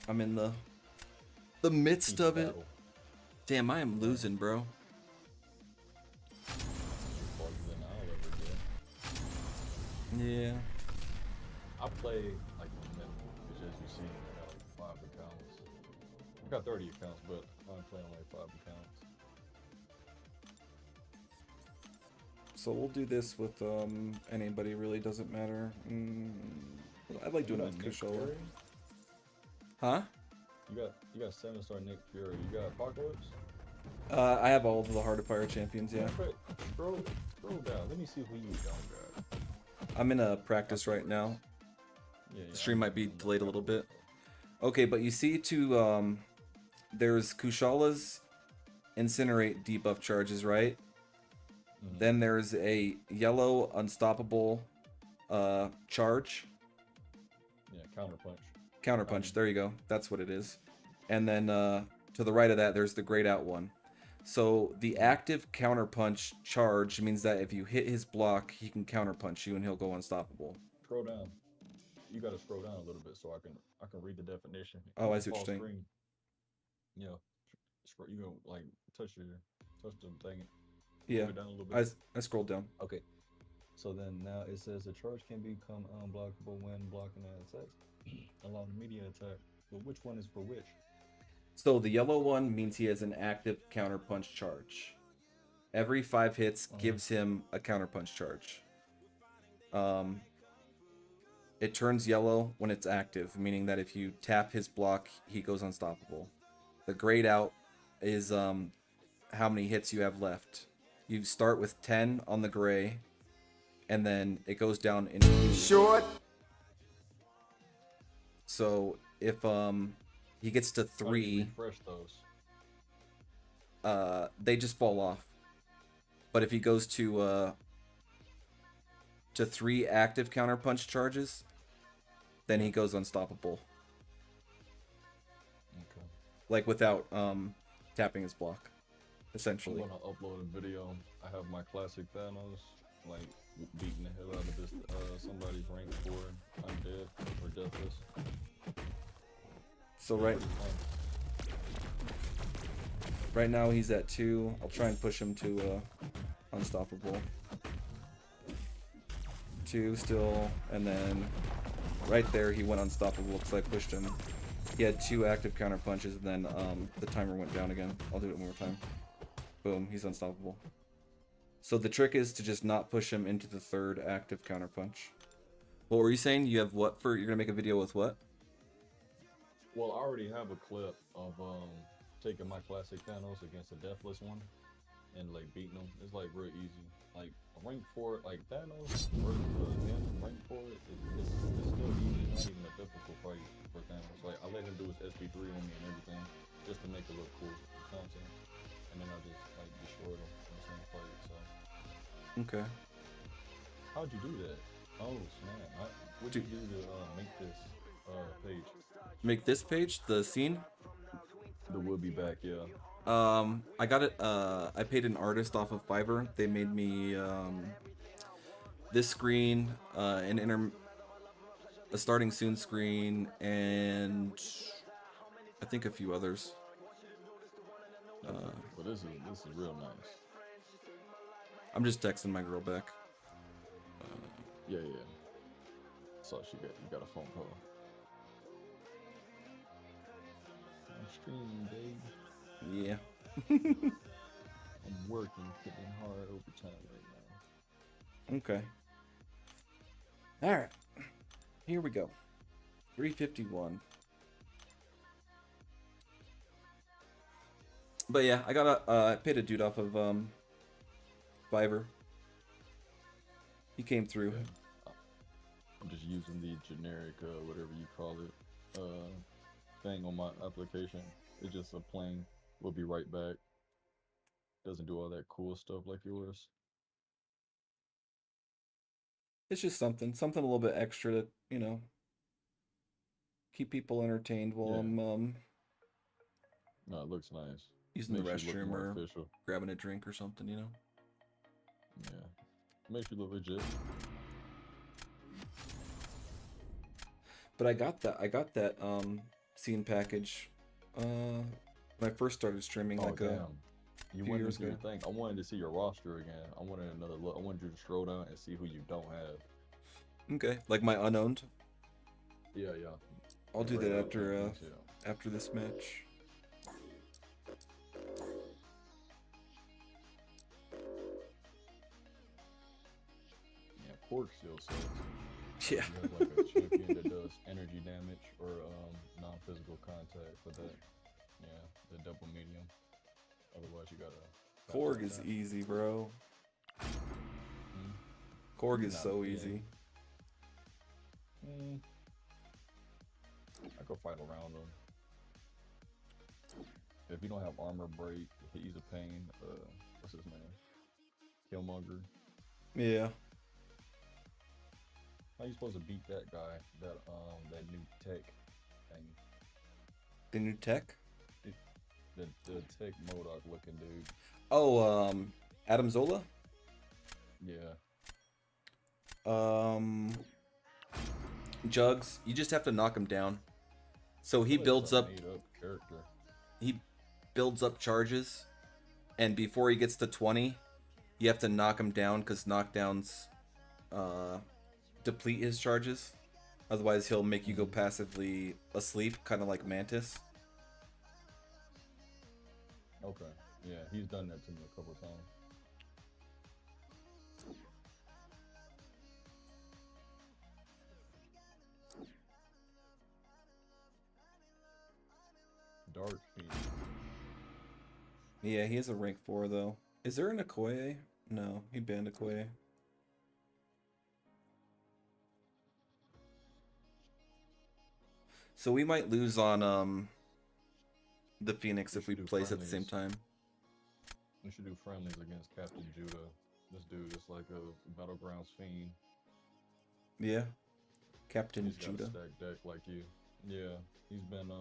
I'm in the midst each of it. battle. Damn, I am losing, bro. Farther than I'll ever get. Yeah. I play like which as you see, I got like 5 accounts. I got 30 accounts, but I'm playing like 5 accounts. So we'll do this with anybody. Really doesn't matter. I like doing it with Nick Kushala. Fury? Huh? You got 7-star Nick Fury. You got Apocalypse? I have all of the Heart of Fire champions. Yeah. Scroll down. Let me see who you don't got. I'm in a practice right now. Yeah, The stream might be delayed a little bit. Okay, but you see there's Kushala's Incinerate debuff charges, right? Then there's a yellow unstoppable charge. Yeah, counterpunch. Counterpunch, there you go. That's what it is. And then to the right of that, there's the grayed out one. So the active counterpunch charge means that if you hit his block, he can counterpunch you and he'll go unstoppable. Scroll down. You gotta scroll down a little bit so I can read the definition. Oh, I see what Pause you're saying. screen. Yeah. You go like touch the thing. Yeah, Move it down a little bit. I scrolled down. Okay. So then now it says the charge can become unblockable when blocking an attack, allow the media attack. But which one is for which? So the yellow one means he has an active counterpunch charge. Every 5 hits gives him a counterpunch charge. It turns yellow when it's active, meaning that if you tap his block, he goes unstoppable. The grayed out is how many hits you have left. You start with 10 on the gray, and then it goes down into Short. So if he gets to How do you 3, refresh those. they just fall off. But if he goes to 3 active counterpunch charges, then he goes unstoppable. Okay. Like without tapping his block, I'm essentially. gonna upload a video. I have my classic Thanos, like beating the hell out of this somebody's rank 4 undead or deathless. So Pretty fun. right now he's at 2. I'll try and push him to unstoppable. 2 still, and then right there he went unstoppable because I pushed him. He had 2 active counter punches, and then the timer went down again. I'll do it one more time. Boom, he's unstoppable. So the trick is to just not push him into the 3rd active counter punch. What were you saying? You have what for? You're gonna make a video with what? Well, I already have a clip of taking my classic Thanos against a deathless one and like beating him. It's like real easy. Like rank 4, like Thanos versus him, rank 4 it's still easy. It's not even a difficult fight for Thanos. Like I let him do his SP3 on me and everything just to make it look cool. You know what I'm saying? And then I just like destroyed him in the same fight. So Okay. how'd you do that? Oh snap! What'd you do to make this page? Make this page the scene. The will be back, yeah. I got it. I paid an artist off of Fiverr. They made me this screen, a starting soon screen, and I think a few others. But this is real nice. I'm just texting my girl back. Yeah. So you got a phone call. I'm streaming, babe. Yeah. I'm working, putting in hard overtime right now. Okay. All right. Here we go. 351. But yeah, I paid a dude off of Fiverr. He came through. Yeah. I'm just using the generic whatever you call it thing on my application. It's just a plain "will be right back." Doesn't do all that cool stuff like yours. It's just something a little bit extra to, keep people entertained while Yeah. I'm No, it looks nice. using the Makes you look restroom more or official. grabbing a drink or something, Yeah. Makes you look legit. But I got that scene package when I first started streaming Oh damn. You few wanted to years see your ago. thing. I wanted to see your roster again. I wanted another look. I wanted you to scroll down and see who you don't have. Okay, like my unowned. Yeah. I'll do Right that up, after this match. Yeah, Pork still sucks. Yeah. You have like a champion that does energy damage or non-physical contact for that. Yeah, the double medium. Otherwise, you gotta. Korg is easy, bro. Korg is so easy. I go fight around him. If you don't have armor break, he's a pain. What's his name? Killmonger. Yeah. How you supposed to beat that guy? That new tech thing. The new tech? The tech Modok looking dude. Oh, Adam Zola? Yeah. Jugs, you just have to knock him down. So he builds up character. He builds up charges, and before he gets to 20, you have to knock him down because knockdowns deplete his charges. Otherwise, he'll make you go passively asleep, kind of like Mantis. Okay. Yeah, he's done that to me a couple times. Dark Phoenix. Yeah, he has a rank 4 though. Is there an Okoye? No, he banned Okoye. So we might lose on the Phoenix if we place at the same time. We should do friendlies against Captain Judah. This dude is like a Battlegrounds fiend. Yeah. Captain He's Judah. Got a stacked deck like you. Yeah. He's been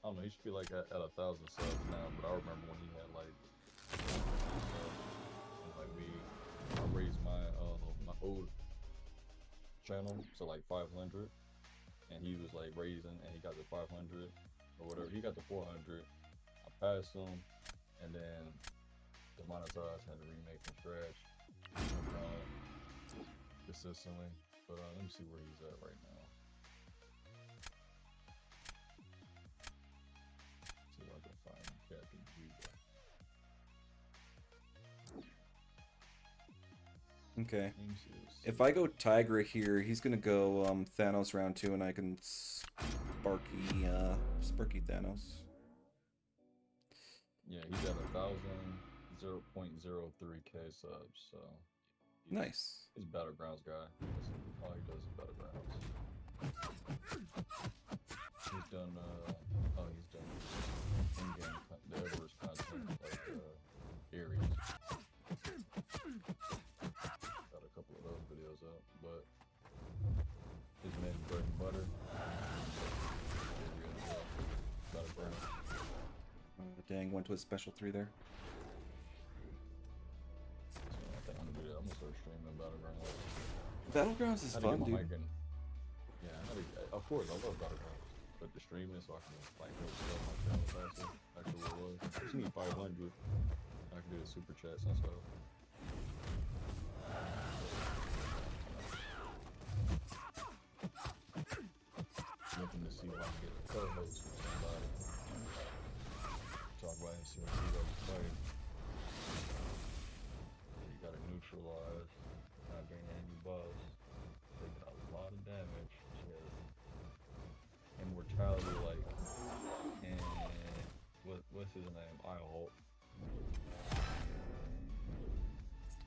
I don't know, he should be like at 1,000 subs now, but I remember when he had like and like I raised my old channel to like 500, and he was like raising, and he got to 500 or whatever. He got to 400. I passed him, and then demonetized, had to remake from scratch. He's been growing consistently, but let me see where he's at right now. Captain Juba. Okay. Names is If I go Tigra here, he's gonna go Thanos round 2, and I can Sparky Thanos. yeah, he's at 0.03k subs, so Nice. he's a Battlegrounds guy. That's all he does is Battlegrounds. He's done he's done in-game the Everest content like Ares. Got a couple of those videos up, but his main bread and butter. Battlegrounds. Dang, went to a special 3 there. So I think I'm gonna start streaming Battlegrounds. Battlegrounds is fun, dude. Of course, I love Battlegrounds. But the streaming so I can like go sell my channel faster. Actually, what it was. I just need 500. I can do the super chats and stuff. Looking to see if I can get a co-host with somebody. Talk about it and see what you guys play. You gotta neutralize, not bring any buffs. Taking a lot of damage. She has immortality like, and what's his name? Ihulk.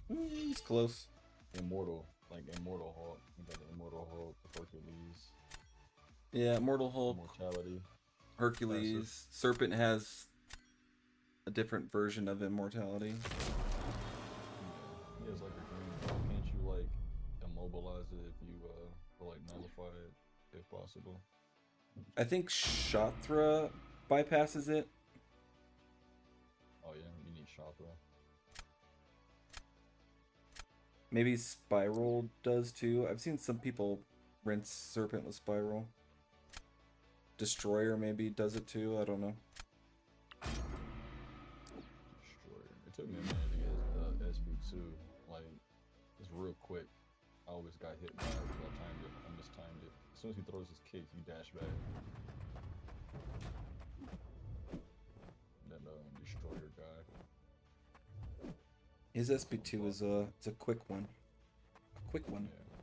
He's close. Immortal Hulk. You got the Immortal Hulk, the Hercules. Yeah, Immortal Hulk, Immortality. Hercules. Serpent has a different version of immortality. He has like a green ball. Can't you like immobilize it if you or like nullify it if possible? I think Shatra bypasses it. Oh yeah, you need Shatra. Maybe Spiral does too. I've seen some people rinse Serpent with Spiral. Destroyer maybe does it too. I don't know. Destroyer. It took me a minute to get SB2. Like, it's real quick. I always got hit by it because I timed it. I mistimed it. As soon as he throws his kick, you dash back. That Destroyer guy. His SB2 is it's a quick one. A quick one. Yeah.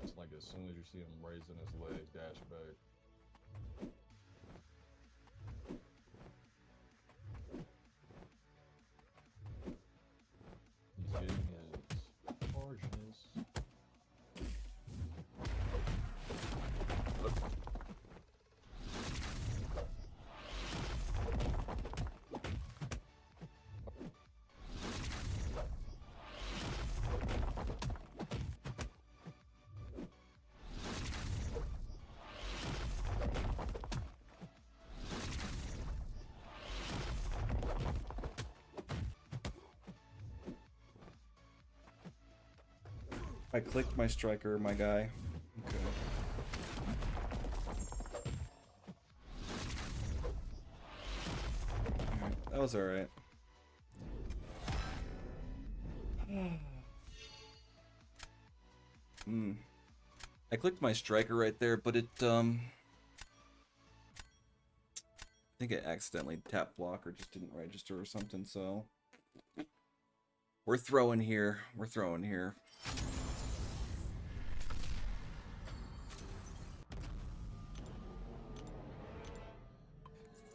It's like as soon as you see him raising his legs, dash back. He's getting his charges. I clicked my striker, my guy. Okay. Alright, that was alright. I clicked my striker right there, but it I think it accidentally tapped block or just didn't register or something, so we're throwing here. We're throwing here.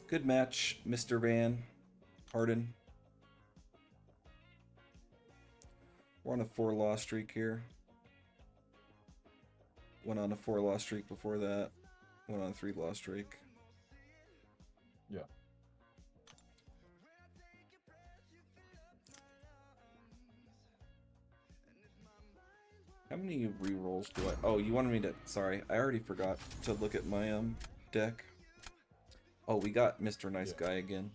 Good match, Mr. Van Harden. We're on a 4-loss streak here. Went on a 4-loss streak before that. Went on a 3-loss streak. Yeah. How many rerolls do I... Oh, you wanted me to... Sorry, I already forgot to look at my deck. Oh, we got Mr. Nice Guy again.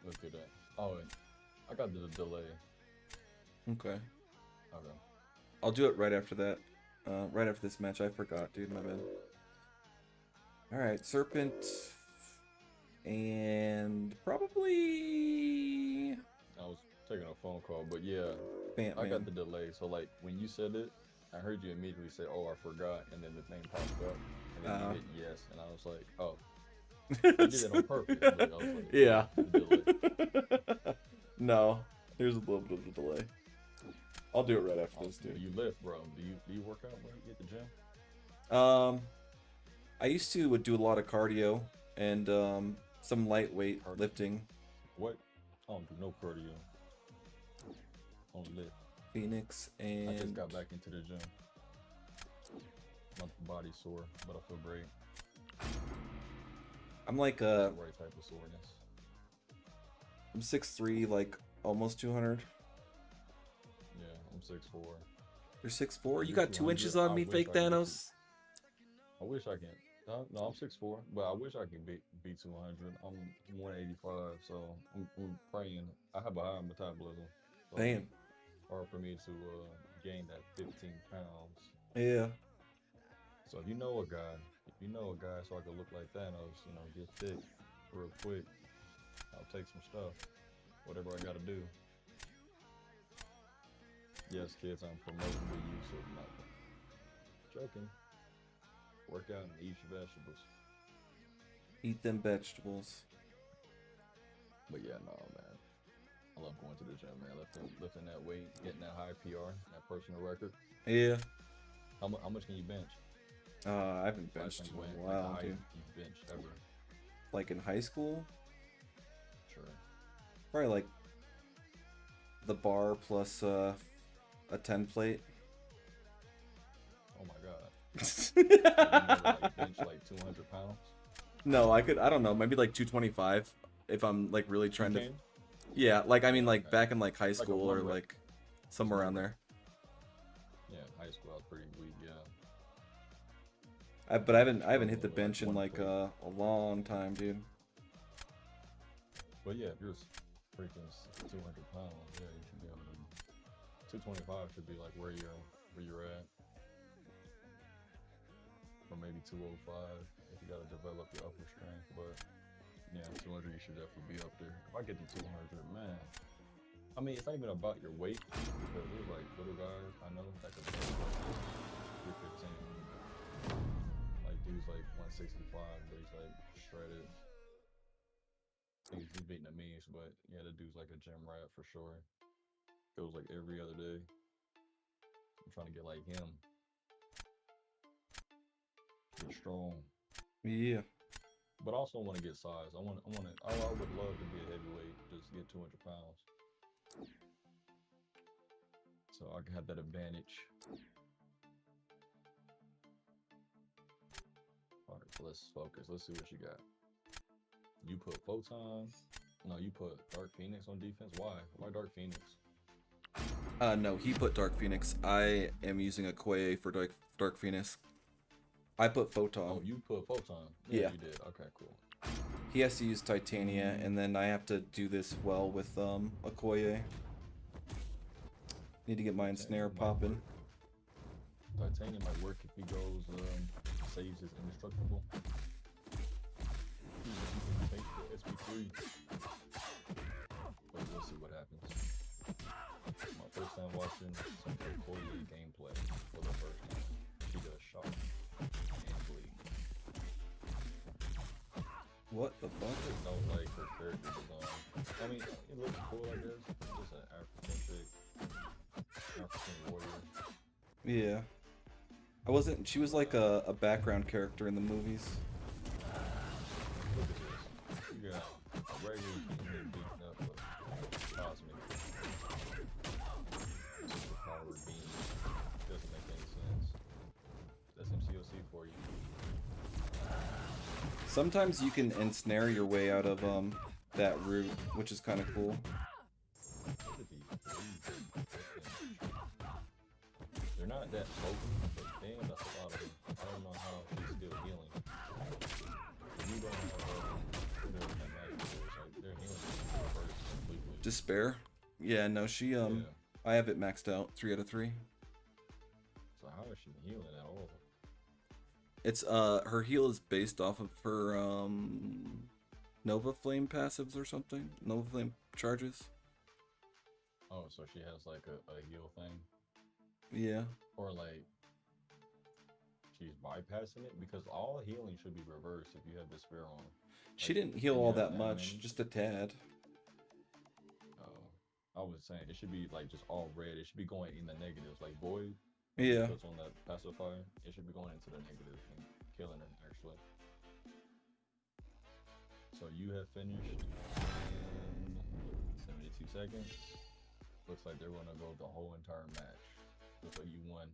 Let's do that. Oh, I got the delay. Okay. Okay. I'll do it right after that. Right after this match. I forgot, dude. My bad. Alright, Serpent. And probably... I was taking a phone call, but yeah, Bant I got Man. the delay. So like when you said it, I heard you immediately say, "Oh, I forgot," and then the thing popped up, and then you hit yes, and I was like, "Oh." I did it on purpose, but I was like, Yeah. the delay. No, there's a little bit of a delay. I'll do it right after this, Do dude. you lift, bro? Do you work out when you get the gym? Um, I used to would do a lot of cardio and some lightweight Cardio? lifting. What? I don't do no cardio. I don't lift. Phoenix I just and got back into the gym. My body's sore, but I feel great. I'm like It's the right type of soreness. I'm 6'3", like almost 200. Yeah, I'm 6'4". You're 6'4"? You You're got 2 200. inches on I me, wish fake I could get to. Thanos. I wish I can. No, I'm 6'4", but I wish I could be 200. I'm 185, so I'm praying. I have a high metabolism, so Damn. hard for me to gain that 15 pounds. Yeah. So if you know a guy, so I could look like Thanos, get fit real quick. I'll take some stuff, whatever I gotta do. Yes, kids, I'm promoting the use of nothing. Joking. Work out and eat your vegetables. Eat them vegetables. But yeah, no, man. I love going to the gym, man. Lifting that weight, getting that high PR, that personal record. Yeah. How much can you bench? I haven't Last benched time in you went, a like the while, dude. highest you've benched ever. Like in high school, Sure. probably like the bar plus a 10 plate. Oh my God. But you never like bench like 200 pounds? No, I don't know, maybe like 225 if I'm like really You trying to. can? Yeah, like I mean Yeah, like okay. back in like high Like a school or one rep. like Just somewhere one around rep. there. Yeah, in high school I was pretty weak, yeah. But I haven't hit the Struggling with like bench in one like plate. a long time, dude. But yeah, if you're freaking 200 pounds, yeah, you should be able to. 225 should be like where you're at, or maybe 205 if you gotta develop your upper strength. But yeah, 200 you should definitely be up there. If I get to 200, man, I mean it's not even about your weight because there's like little guys I know that could bench like 315. Like dude's like 165, but he's like shredded. He's beating the means, but yeah, the dude's like a gym rat for sure. Goes like every other day. I'm trying to get like him. Get strong. Yeah. But I also want to get size. I would love to be a heavyweight, just get 200 pounds. So I can have that advantage. All right, so let's focus. Let's see what you got. You put Photon. No, you put Dark Phoenix on defense. Why? Why Dark Phoenix? No, he put Dark Phoenix. I am using a Koei for Dark Phoenix. I put Photon. Oh, you put Photon. Yeah. You did. Okay, cool. He has to use Titania, and then I have to do this well with Okoye. Need to get mine snare popping. Titanium might work if he goes, saves his indestructible. You can take the SP3. But we'll see what happens. My first time watching some Okoye gameplay for the first time. He does shock and bleed. What the fuck? I just don't like her character design. I mean, it looks cool, I guess. Just an African chick. African warrior. Yeah. I wasn't. She was like a background character in the movies. Look at this. You got a regular human beating up a cosmic superpower being. Doesn't make any sense. That's MCOC for you. Sometimes you can ensnare your way out of that route, which is kind of cool. Look at these bleeds. They're not that potent, but damn, that's a lot of them. I don't know how she's still healing. You don't have their magic force. Like, they're healing first completely. Despair. Yeah, no, she Yeah. I have it maxed out, 3 out of 3. So how is she healing at all? It's her heal is based off of her Nova Flame passives or something. Nova Flame charges. Oh, so she has like a heal thing? Yeah. Or like she's bypassing it because all healing should be reversed if you have this spare on. She Like, didn't heal and you all have that much, many. just a tad. I was saying it should be like just all red. It should be going in the negatives. Like Void, when she Yeah. puts on that pacifier, it should be going into the negatives and killing her actually. So you have finished in 72 seconds. Looks like they're gonna go the whole entire match. Looks like you won.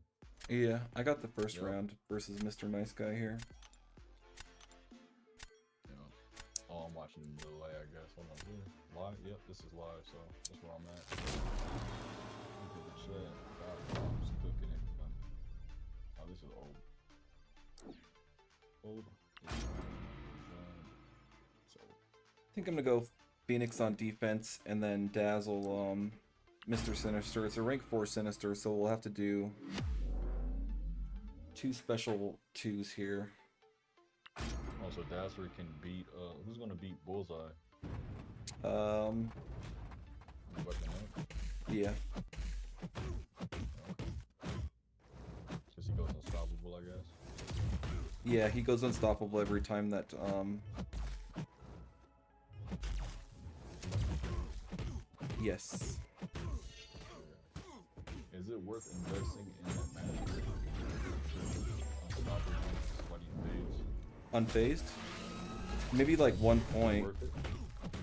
Yeah, I got the first Yep. round versus Mr. Nice Guy here. You know. Oh, I'm watching the delay, I guess. Hold on here. Live? Yep, this is live, so that's where I'm at. Look at the chat. God, I'm just cooking it. Oh, this is old. Old. So, I think I'm gonna go Phoenix on defense and then Dazzle Mr. Sinister. It's a rank 4 Sinister, so we'll have to do 2 special 2s here. also, Dazzler can beat, who's gonna beat Bullseye? Um, Weapon up? yeah. Since he goes unstoppable, I guess. Yeah, he goes unstoppable every time that, yes. Yeah. Is it worth investing in that match? Unstoppable, sweaty fades. Unfazed? Maybe like 1 point. Worth it?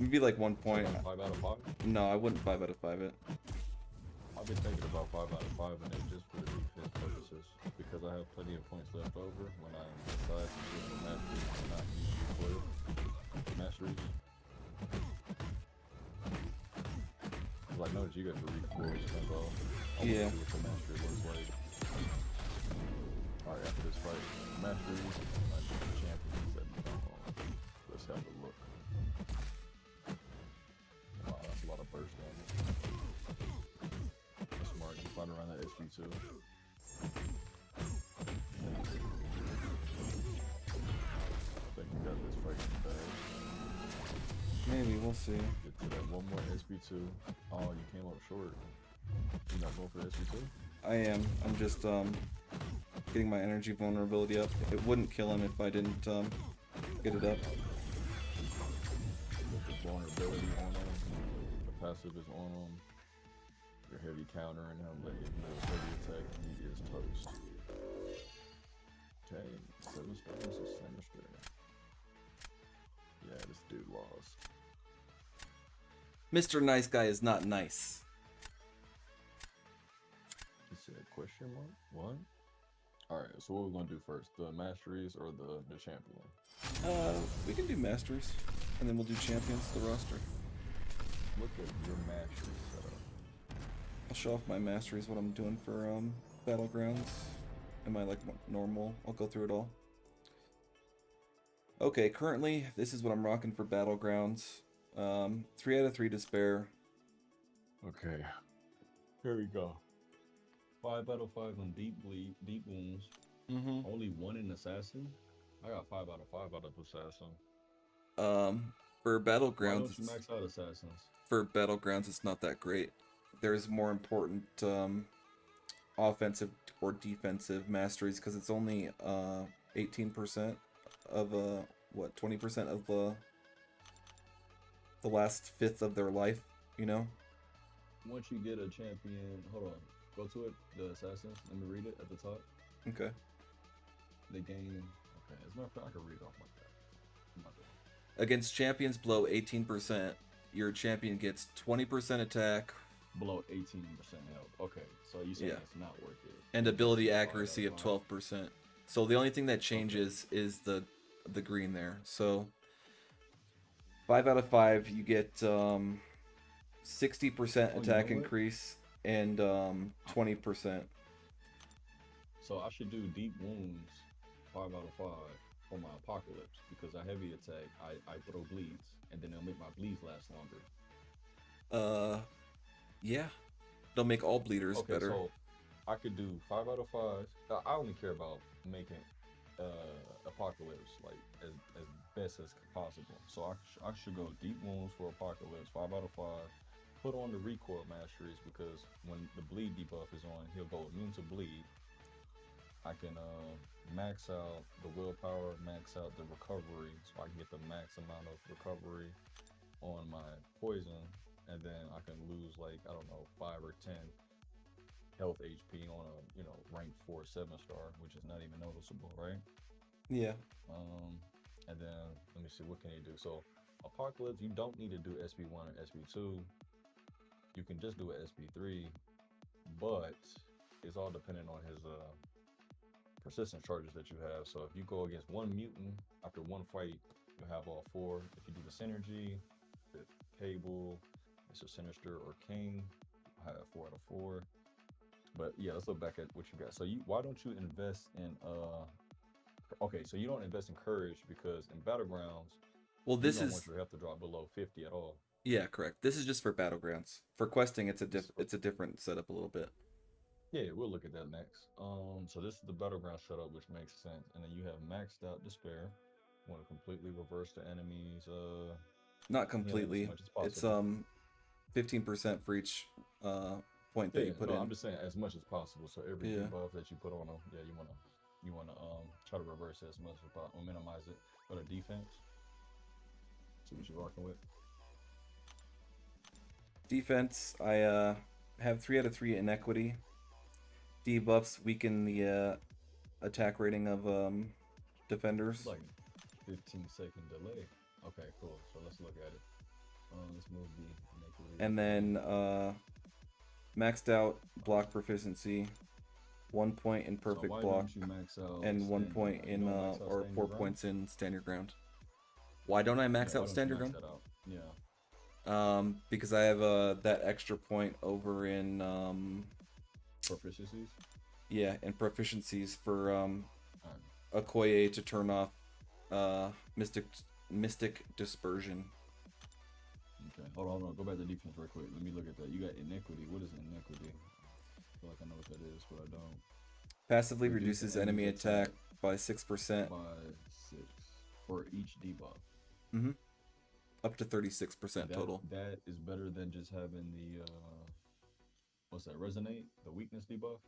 Maybe like 1 point. 5 out of 5? No, I wouldn't 5 out of 5 it. I've been thinking about 5 out of 5 in it just for the defense purposes because I have plenty of points left over when I decide to do the masteries and not use recoil masteries. Cause I noticed you got the recoil spins off. I Yeah. want to see what the mastery looks like. Alright, after this fight, masteries, I think the champions that let's have a look. Wow, that's a lot of burst damage. That's smart, you fight around that SP2. I think you got this fight in the bag. Maybe, we'll see. Get to that one more SP2. Oh, you came up short. You not going for the SP2? I am. I'm just, getting my energy vulnerability up. It wouldn't kill him if I didn't, get it up. With the vulnerability on him, the passive is on him. Your heavy counter and him, letting him know heavy attack, and he is toast. Okay, 7 stars is sinister. Yeah, this dude lost. Mr. Nice Guy is not nice. He said question mark? What? Alright, so what we're gonna do first? The masteries or the champion? We can do Masters, and then we'll do Champions, the roster. Look at your mastery setup. I'll show off my Masteries, what I'm doing for, Battlegrounds. Am I, like, normal? I'll go through it all. Okay, currently, this is what I'm rocking for Battlegrounds. 3 out of 3 Despair. Okay, here we go. 5 out of 5 on deep bleed, deep wounds. Mm-hmm. Only 1 in assassin. I got 5 out of 5 out of assassin. For Why Battlegrounds, don't you max out assassins? for Battlegrounds, it's not that great. There's more important, offensive or defensive masteries, because it's only, 18% of, 20% of the last fifth of their life, you know? Once you get a champion, hold on. Go to it, the assassins. Let me read it at the top. Okay. The game. Okay, as a matter of fact, I can read it off like that. I'm not doing Against champions below 18%, your champion gets 20% attack below 18% health. Okay, so you saying Yeah. it's not worth it. and ability accuracy of 5. 12%. So the only thing that changes is the green there. So 5 out of 5, you get 60% Oh, you attack know what? increase and 20%. So I should do deep wounds 5 out of 5 for my apocalypse because I heavy attack, I throw bleeds, and then it'll make my bleeds last longer. Yeah. They'll make all bleeders Okay, better. so I could do 5 out of 5. I only care about making apocalypse like as best as possible. So I should go deep wounds for apocalypse 5 out of 5. Put on the recoil masteries because when the bleed debuff is on, he'll go immune to bleed. I can max out the willpower, max out the recovery, so I can get the max amount of recovery on my poison, and then I can lose like I don't know 5 or 10 health HP on a rank 4 7-star, which is not even noticeable, right? Yeah. Um, and then let me see what can you do. So Apocalypse, you don't need to do SP1 or SP2. You can just do an SP3, but it's all dependent on his persistent charges that you have. So if you go against one mutant after one fight, you'll have all four. If you do the synergy, the Cable, Mr. Sinister, or King, you'll have 4 out of 4. But yeah, let's look back at what you got. So why don't you invest in okay, so you don't invest in courage because in battlegrounds Well, you this don't want is your health to drop below 50 at all. yeah, correct. This is just for battlegrounds. For questing, This is for, it's a different setup a little bit. yeah, we'll look at that next. So this is the battleground setup, which makes sense. And then you have maxed out despair. You want to completely reverse the enemy's Not healing as completely. much as It's possible. 15% for each point that Yeah, you put no, I'm in. just saying as much as possible. So every Yeah. debuff that you put on them, yeah, you wanna try to reverse it as much as possible, or minimize it. Go to defense. See what you're rocking with. Defense, I have 3 out of 3 inequity. Debuffs weaken the attack rating of It's defenders. like 15-second delay. Okay, cool. So let's look at it. Let's move the iniquity. And then maxed out block proficiency, 1 point in So perfect why block, don't you max out and one stand your point ground? You in don't max out or stand your four ground? points in stand your ground. Why don't I Yeah, max why out don't you stand your max ground? that out? Yeah, Because I have that extra point over in proficiencies. yeah, and proficiencies for All right. Okoye to turn off uh mystic dispersion. Okay. Hold on. Go back to defense real quick. Let me look at that. You got iniquity. What is iniquity? I feel like I know what that is, but I don't. Passively Reduce the reduces enemy's enemy attack attack by 6%. by 6 for each debuff. Mm-hmm. Up to And 36% total. that is better than just having the what's that? Resonate, the weakness debuff.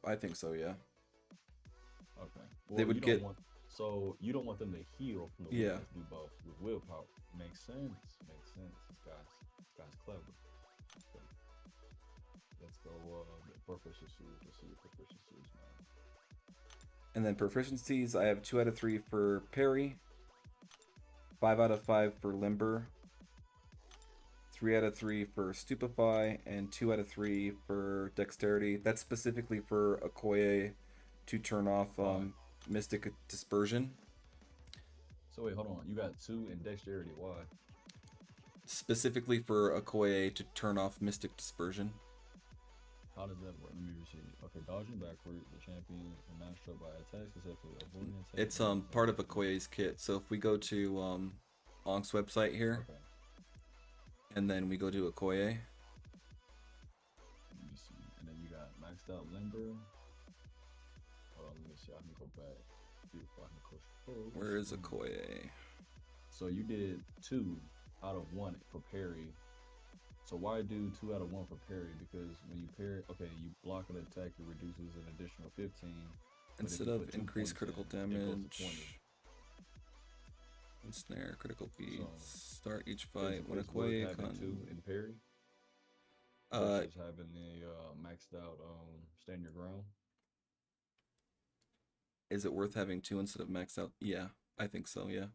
I think so, yeah. Okay. They Well, would get you don't want them to heal from the yeah. weakness debuff with willpower. Makes sense. Makes sense. This guy's clever. Okay. Let's go proficiencies. Let's see your proficiencies, man. And then proficiencies, I have 2 out of 3 for parry, 5 out of 5 for limber, 3 out of 3 for stupefy, and 2 out of 3 for dexterity. That's specifically for Okoye to turn off Why? mystic dispersion. So wait, hold on. You got 2 in dexterity. Why? Specifically for Okoye to turn off mystic dispersion. How does that work? Let me see. Okay, dodging backwards, the champion is not struck by attacks except for avoiding attacks. It's part of Okoye's kit. So if we go to Onk's website here, Okay. and then we go to Okoye, Let me see. And then you got maxed out limber. Hold on, let me see. I can go back. See if I can push. where is Okoye? So you did 2 out of 1 for parry. So why do 2 out of 1 for parry? Because when you parry, okay, you block an attack, it reduces an additional 15. But if Instead you of put 2 increased points critical in, it goes to 20. damage, ensnare, critical beats, So start each fight when it's worth Okoye having 2 in parry uh, versus having the maxed out stand your ground. is it worth having 2 instead of max out? Yeah, I think so, yeah.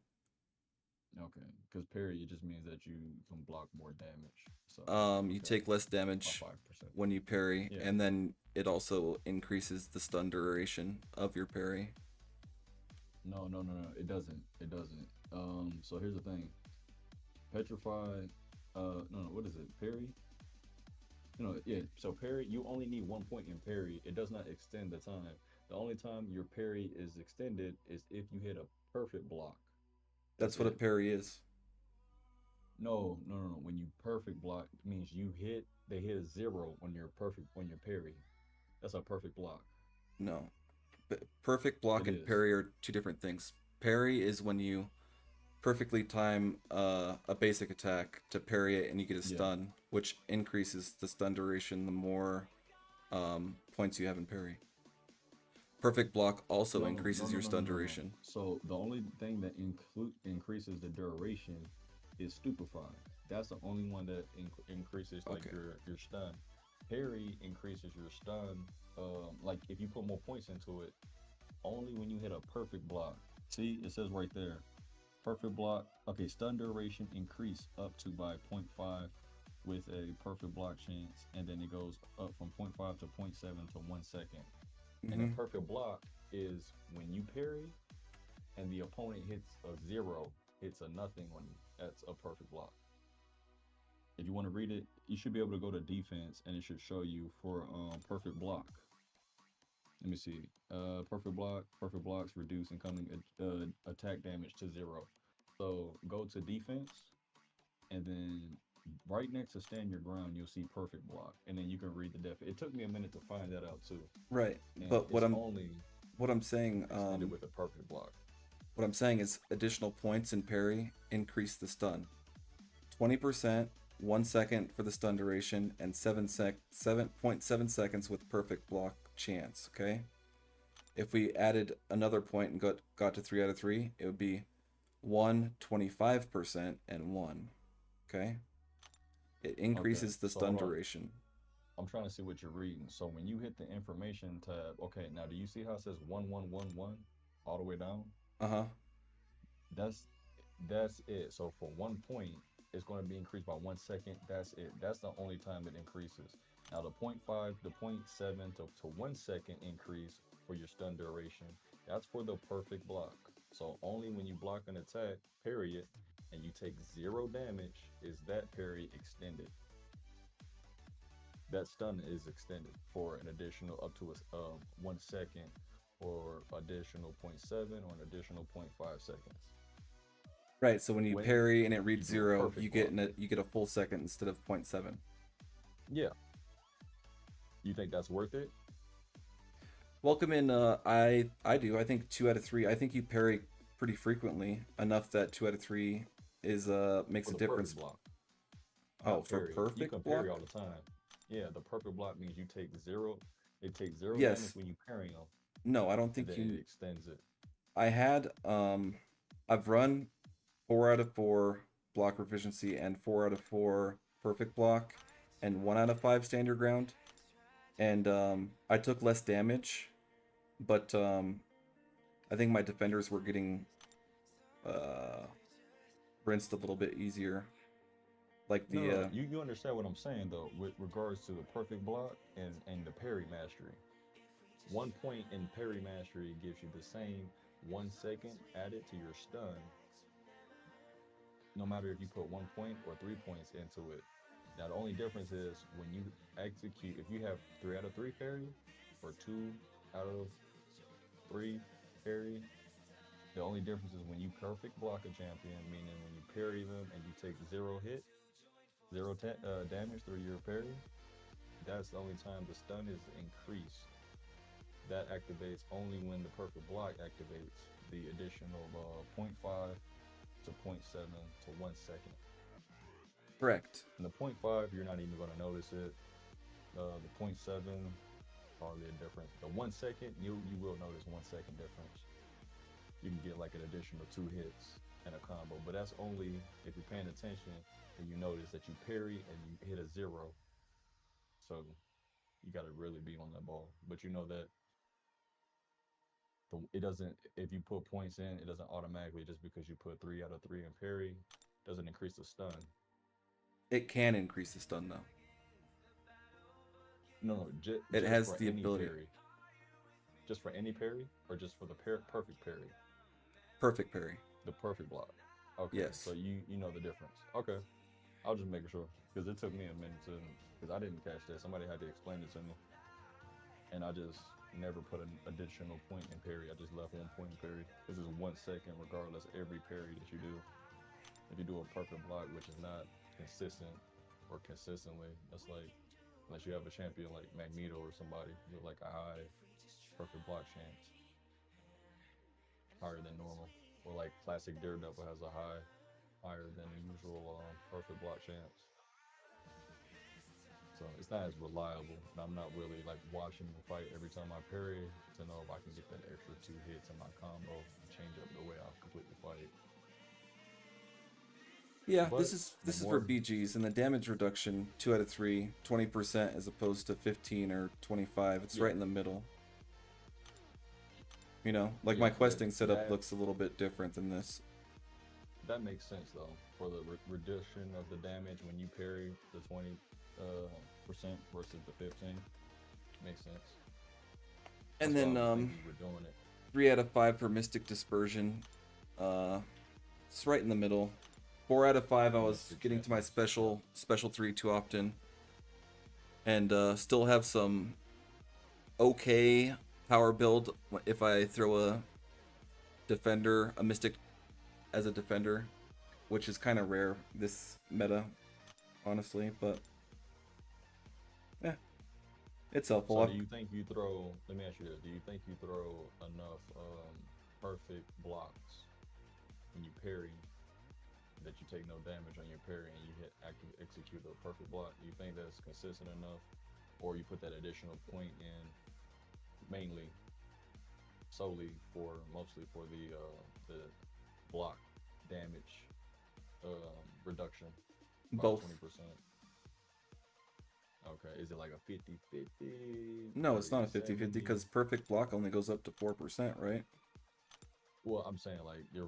Okay, because parry it just means that you can block more damage. So You okay, take less by damage 5%. when you parry, Yeah. and then it also increases the stun duration of your parry. No. It doesn't. It doesn't. So here's the thing. Petrified. No. What is it? Parry. Yeah. So parry, you only need 1 point in parry. It does not extend the time. The only time your parry is extended is if you hit a perfect block. That's That's what a it. parry is. No. When you perfect block means they hit a 0 when you're perfect when you're parry. That's a perfect block. No. Perfect block It and is. parry are two different things. Parry is when you perfectly time a basic attack to parry it and you get a Yeah. stun, which increases the stun duration the more points you have in parry. Perfect block also No, no, no, increases no, your no, no, stun no, no. duration. So the only thing that increases the duration is stupefy. That's the only one that increases like Okay. your stun. Parry increases your stun. Like if you put more points into it, only when you hit a perfect block. See, it says right there, perfect block. Okay, stun duration increase up to by zero point 0.5 with a perfect block chance, and then it goes up from zero point 0.5 to zero point 0.7 to 1 second. And a Hmm. perfect block is when you parry and the opponent hits a zero, hits a nothing on you. That's a perfect block. If you want to read it, you should be able to go to defense and it should show you for perfect block. Let me see. Perfect blocks reduce incoming attack damage to zero. So go to defense and then right next to stand your ground, you'll see perfect block, and then you can read the def. It took me a minute to find that out too, Right. and But it's only what I'm saying extended with a perfect block. what I'm saying is additional points in parry increase the stun. 20%, 1 second for the stun duration, and 7.7 seconds with perfect block chance. Okay. If we added another point and got to 3 out of 3, it would be 1, 25%, and 1. Okay. It Okay, increases the so stun hold on. duration. I'm trying to see what you're reading. So when you hit the information tab, okay, now do you see how it says 1111 all the way down? Uh huh. That's that's it. So for 1 point, it's going to be increased by 1 second. That's it. That's the only time it increases. Now the point 0.5, the point 0.7 to 1 second increase for your stun duration. That's for the perfect block. So only when you block an attack, period, and you take zero damage, is that parry extended. That stun is extended for an additional up to a 1 second or additional zero point 0.7 or an additional zero point 0.5 seconds Right. So when you when parry and it you reads do a 0, perfect block. you get a full second instead of 0.7. Yeah, you think that's worth it? Welcome in. I do. I think 2 out of 3. I think you parry pretty frequently enough that 2 out of 3 is makes For a the perfect difference. block, Oh, not for parry. You perfect can parry all block? the time. Yeah, the perfect block means you take zero. It takes zero damage Yes. when you parry them, No, I don't and think then it you. extends it. I had I've run 4 out of 4 block proficiency and 4 out of 4 perfect block, and 1 out of 5 stand your ground, and I took less damage, but I think my defenders were getting uh rinsed a little bit easier. Like No, the no, you understand what I'm saying though, with regards to the perfect block and the parry mastery. 1 point in parry mastery gives you the same 1 second added to your stun, no matter if you put 1 point or 3 points into it. Now the only difference is when you execute, if you have 3 out of 3 parry or 2 out of 3 parry, the only difference is when you perfect block a champion, meaning when you parry them and you take zero hit, damage through your parry, that's the only time the stun is increased. That activates only when the perfect block activates the additional zero point 0.5 to zero point 0.7 to 1 second. correct. And the zero point 0.5, you're not even going to notice it. The zero point 0.7, hardly a difference. The 1 second, you will notice 1 second difference. You can get like an additional 2 hits and a combo, but that's only if you're paying attention and you notice that you parry and you hit a zero. So you got to really be on that ball. But you know that it doesn't, if you put points in, it doesn't automatically, just because you put 3 out of 3 in parry, doesn't increase the stun. It can increase the stun though. No, no, It just has for the any ability. parry. Just for any parry, or just for the perfect parry, Perfect parry. the perfect block. Okay, so Yes. you know the difference. Okay, I was just making sure because it took me a minute to, because I didn't catch that. Somebody had to explain it to me, and I just never put an additional point in parry. I just left 1 point in parry. This is 1 second regardless every parry that you do. If you do a perfect block, which is not consistent or consistently, that's like, unless you have a champion like Magneto or somebody with like a high perfect block chance, higher than normal, or like classic Daredevil has a higher than usual perfect block chance. So it's not as reliable, and I'm not really like watching the fight every time I parry to know if I can get that extra 2 hits in my combo and change up the way I completely fight. Yeah, But the this is for more, BGs, and the damage reduction 2 out of 3, 20% as opposed to 15 or 25. It's yeah, right in the middle. You know, like my yeah, questing setup that looks a little bit different than this. that makes sense though for the reduction of the damage when you parry the 20 percent versus the 15. Makes sense. And That's why I then was thinking you were doing it. 3 out of 5 per Mystic Dispersion. Uh, it's right in the middle. 4 out of 5 I was Mystic getting to my champions. Yeah. special 3 too often. And still have some okay power build if I throw a defender, a Mystic as a defender, which is kind of rare this meta, honestly, but yeah, it's helpful. So do you think you throw? Let me ask you this: do you think you throw enough perfect blocks when you parry that you take no damage on your parry and you hit active execute a perfect block? Do you think that's consistent enough, or you put that additional point in mainly solely for mostly for the block damage reduction by Both. 20%? Okay, is it like a 50-50, No, it's not a 50-50 30-70? because perfect block only goes up to 4%, right? Well, I'm saying like your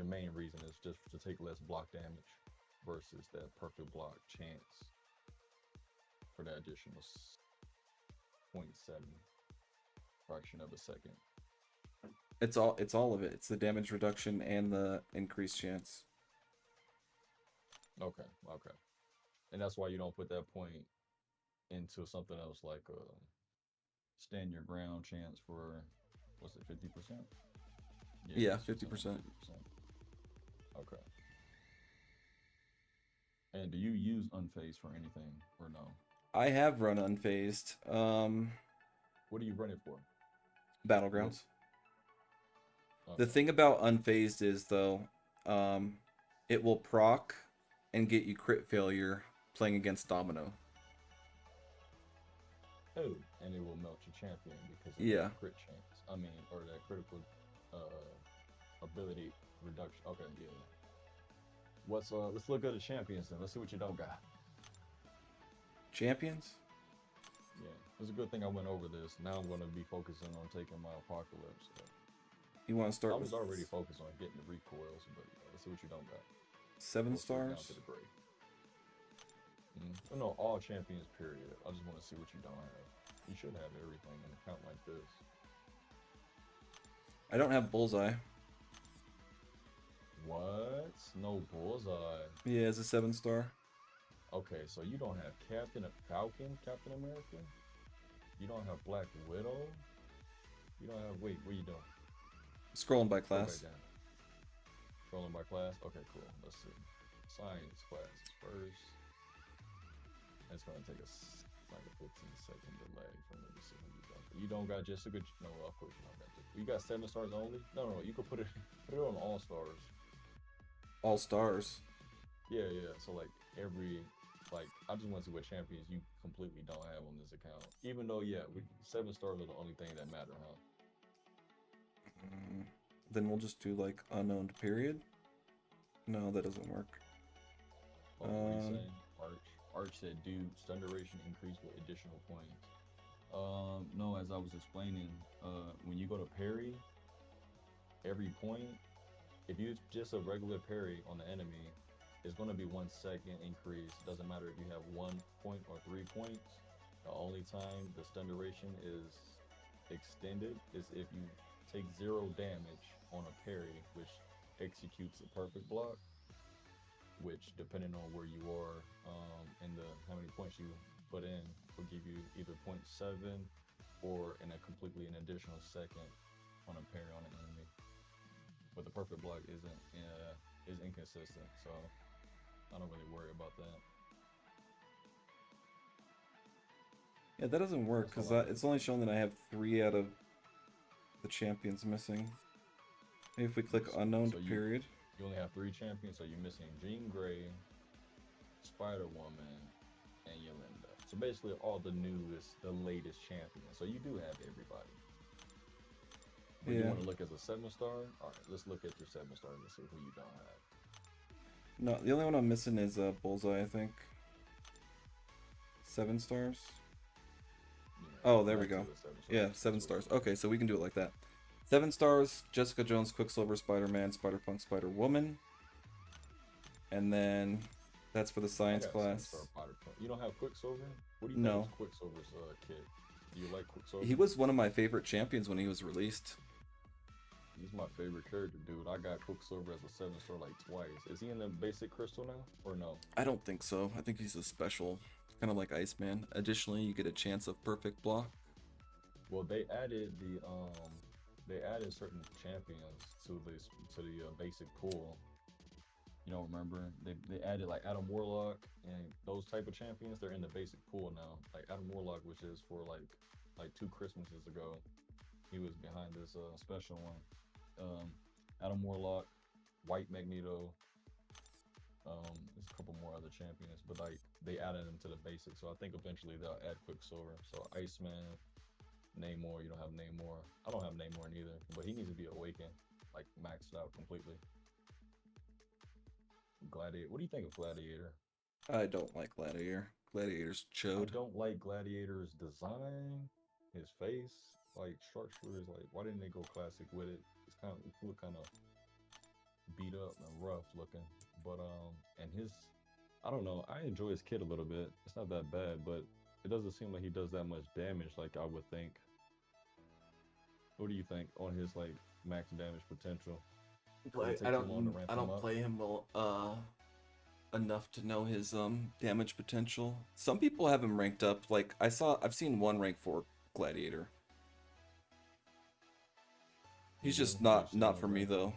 main reason is just to take less block damage versus that perfect block chance for that additional zero point 0.7 fraction of a second. It's all of it. It's the damage reduction and the increased chance. Okay, okay, and that's why you don't put that point into something else like stand your ground chance for what's it 50%? Yeah, Yeah, that's what I'm saying, 50%. 50%. Okay. And do you use unfazed for anything or no? I have run unfazed. What do you run it for? What? Battlegrounds. The Okay. thing about unfazed is though, um, it will proc and get you crit failure playing against Domino. Oh, and it will melt your champion because of that Yeah. crit chance. I mean, or that critical uh ability reduction. Okay, yeah. What's let's look at the champions then. Let's see what you don't got. Champions? Yeah. It's a good thing I went over this. Now I'm gonna be focusing on taking my apocalypse. You want to I start with was already focused on getting the recoils, but let's see what you don't got. 7 Go straight down to stars? the gray. Oh, no, all champions, period. I just want to see what you don't have. You should have everything in a count like this. I don't have Bullseye. What? No bullseye. Yeah, it's a 7 star. Okay, so you don't have Falcon, Captain America? You don't have Black Widow? You don't have, wait, what are you doing? Scrolling by Scroll back class. down. Scrolling by class? Okay, cool. Let's see. Science classes first. It's gonna take us like a 15-second delay for me to see who you got. You don't got Jessica. No, of course you don't got Jessica. You got 7 stars only? No, no, you could put it put it on all stars. All stars. Yeah, yeah. So like every like I just want to see what champions you completely don't have on this account. Even though yeah, 7 stars are the only thing that matter, huh? Mm, then we'll just do like unknown period. No, that doesn't work. Oh, what are you saying? Arch. Arch said, dude, stun duration increased with additional points. No, as I was explaining, when you go to parry, every point, if you just a regular parry on the enemy, it's going to be 1 second increase. Doesn't matter if you have 1 point or 3 points. The only time the stun duration is extended is if you take 0 damage on a parry, which executes a perfect block, which depending on where you are and the how many points you put in will give you either zero point 0.7 or in a completely an additional second on a parry on an enemy. But the perfect block is inconsistent, so I don't really worry about that. Yeah, that doesn't work That's all because I really it's only care. showing that I have 3 out of the champions missing. Maybe if we Let click me see. unknown So period. you only have 3 champions, so you're missing Jean Grey, Spider Woman, and Yolanda. So basically, all the newest, the latest champion. So you do have everybody. But you Yeah. want to look as a 7-star? All right, let's look at your 7-stars and see who you don't have. No, the only one I'm missing is Bullseye, I think. 7 stars. Yeah, Oh, there we back to go. the 7-stars. Yeah, 7 stars. Okay, so we can do it like that. 7 stars, Jessica Jones, Quicksilver, Spider-Man, Spider-Punk, Spider-Woman. And then that's for the I science got 7-star class. Potter. You don't have Quicksilver? What do you think No. of Quicksilver's kit? Do you like Quicksilver? He was one of my favorite champions when he was released. He's my favorite character, dude. I got Quicksilver as a 7-star like twice. Is he in the basic crystal now or no? I don't think so. I think he's a special, kind of like Iceman. Additionally, you get a chance of perfect block. Well, they added certain champions to the basic pool. You don't remember? They added like Adam Warlock and those type of champions. They're in the basic pool now. Like Adam Warlock, which is for like 2 Christmases ago, he was behind this special one. Adam Warlock, White Magneto. There's a couple more other champions, but like they added them to the basics. So I think eventually they'll add Quicksilver. So Iceman, Namor. You don't have Namor. I don't have Namor neither, but he needs to be awakened, like maxed out completely. Gladiator. What do you think of Gladiator? I don't like Gladiator. Gladiator's I chode. don't like Gladiator's design, his face, like structure is like. Why didn't they go classic with it? It look kind of beat up and rough looking. But and his, I don't know. I enjoy his kit a little bit. It's not that bad, but it doesn't seem like he does that much damage like I would think. What do you think on his like max damage potential? Would it take too long to ramp I him don't up? play him well, enough to know his damage potential. Some people have him ranked up. Like I've seen one rank 4 Gladiator. You He's do? just You've seen not one for me rank for? though.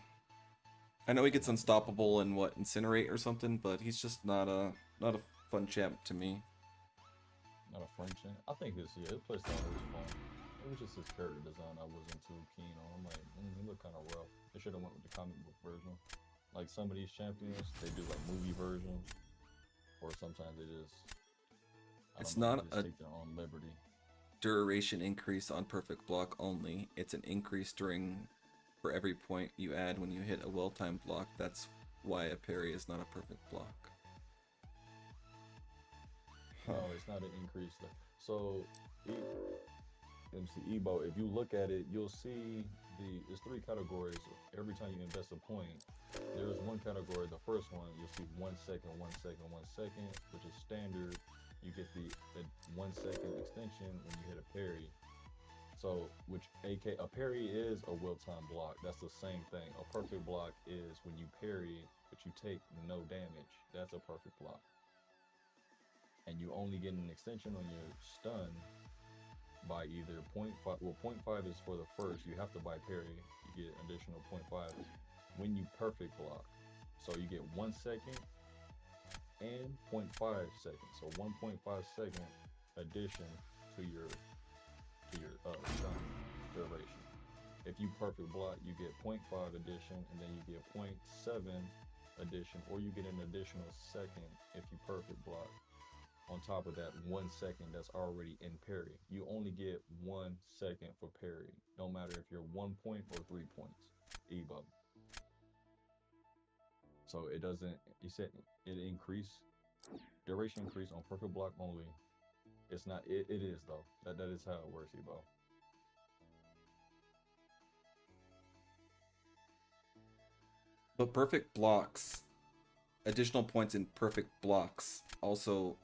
I know he gets unstoppable and what incinerate or something, but he's just not a fun champ to me. Not a French. I think his playstyle was fun. It was just his character design I wasn't too keen on. I'm like, he looked kind of rough. They should have went with the comic book version. Like some of these champions, they do like movie versions, or sometimes they just, I don't It's know, they not just a take their own liberty. duration increase on perfect block only. It's an increase during for every point you add when you hit a well-timed block. That's why a parry is not a perfect block. Huh. No, it's not an increase. So, MC Ebo, if you look at it, you'll see there's 3 categories. Every time you invest a point, there's one category. The first one, you'll see 1 second, 1 second, 1 second, which is standard. You get the 1 second extension when you hit a parry. So, which a parry is a will time block. That's the same thing. A perfect block is when you parry, but you take no damage. That's a perfect block. And you only get an extension on your stun by either point 0.5. Well, point 0.5 is for the first. You have to buy parry. You get additional point 0.5 when you perfect block. So you get 1 second and 0.5 seconds. So 1.5 second addition to your stun duration. If you perfect block, you get 0.5 addition, and then you get 0.7 addition, or you get an additional second if you perfect block on top of that 1 second that's already in parry. You only get 1 second for parry, no matter if you're 1 point or 3 points. Ebo. So it doesn't. You said it increase duration increase on perfect block only. It's not. It is though. That is how it works, Ebo. But perfect blocks, additional points in perfect blocks also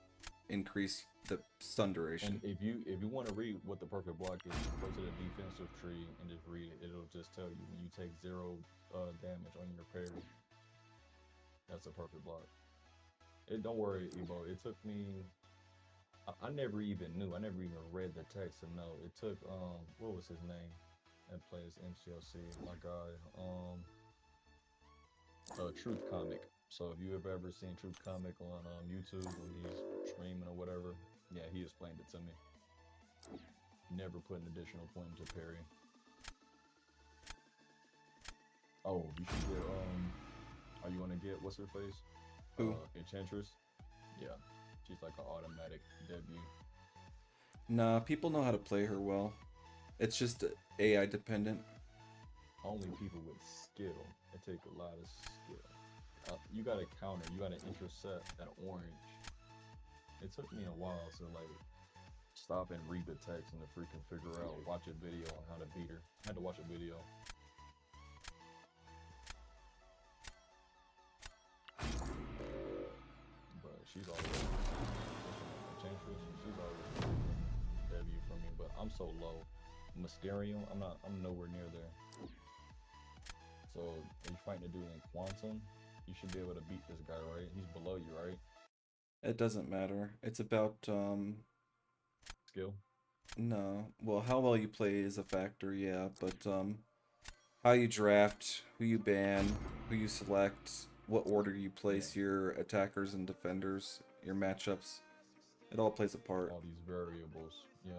increase the stun duration. And if you want to read what the perfect block is, go to the defensive tree and just read it. It'll just tell you when you take 0 damage on your parry. That's a perfect block. Don't worry, Ebo. It took me. I never even knew. I never even read the text to know. It took what was his name? That plays MCLC. My guy. Truth Comic. So if you have ever seen Truth Comic on YouTube when he's streaming or whatever, yeah, he explained it to me. Never put an additional point into parry. Oh, you should get are you gonna get what's her face? Who? Enchantress. Yeah. She's like an automatic debut. Nah, people know how to play her well. It's just AI dependent. Only people with skill. It takes a lot of skill. You gotta counter. You gotta intercept that orange. It took me a while to like stop and read the text and to freaking figure out, watch a video on how to beat her. I had to watch a video. But she's always Enchantress. She's always debut for me. But I'm so low. Mysterium, I'm nowhere near there. So if you're fighting a dude in Quantum, you should be able to beat this guy, right? He's below you, right? It doesn't matter. It's about Skill. no. Well, how well you play is a factor, yeah, but how you draft, who you ban, who you select, what order you place your attackers and defenders, your matchups. It all plays a part. All these variables, yeah.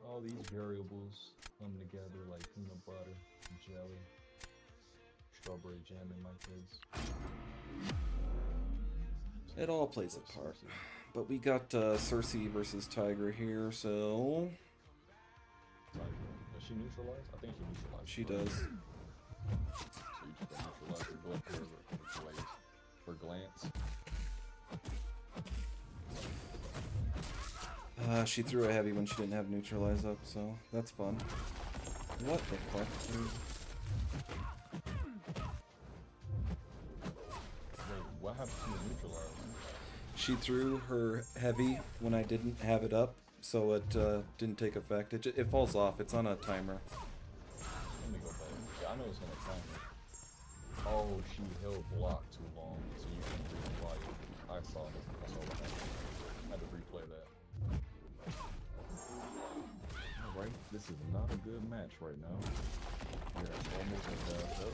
All these variables come together like peanut butter, jelly, strawberry jam in my case. It all plays a part. But we got Cersei versus Tiger here, so Tiger. Does she neutralize? I think she neutralizes. she right? does. So you just gotta neutralize her glance. She threw a heavy when she didn't have neutralize up, so that's fun. What the fuck, dude? Wait, what happened to the neutralize? She threw her heavy when I didn't have it up, so it didn't take effect. It falls off. It's on a timer. Let me go back. Yeah, I know it's on a timer. Oh, she held block too long, so you can reapply it. I saw it. I saw what happened. I had to replay that. Alright, this is not a good match right now. We're almost at the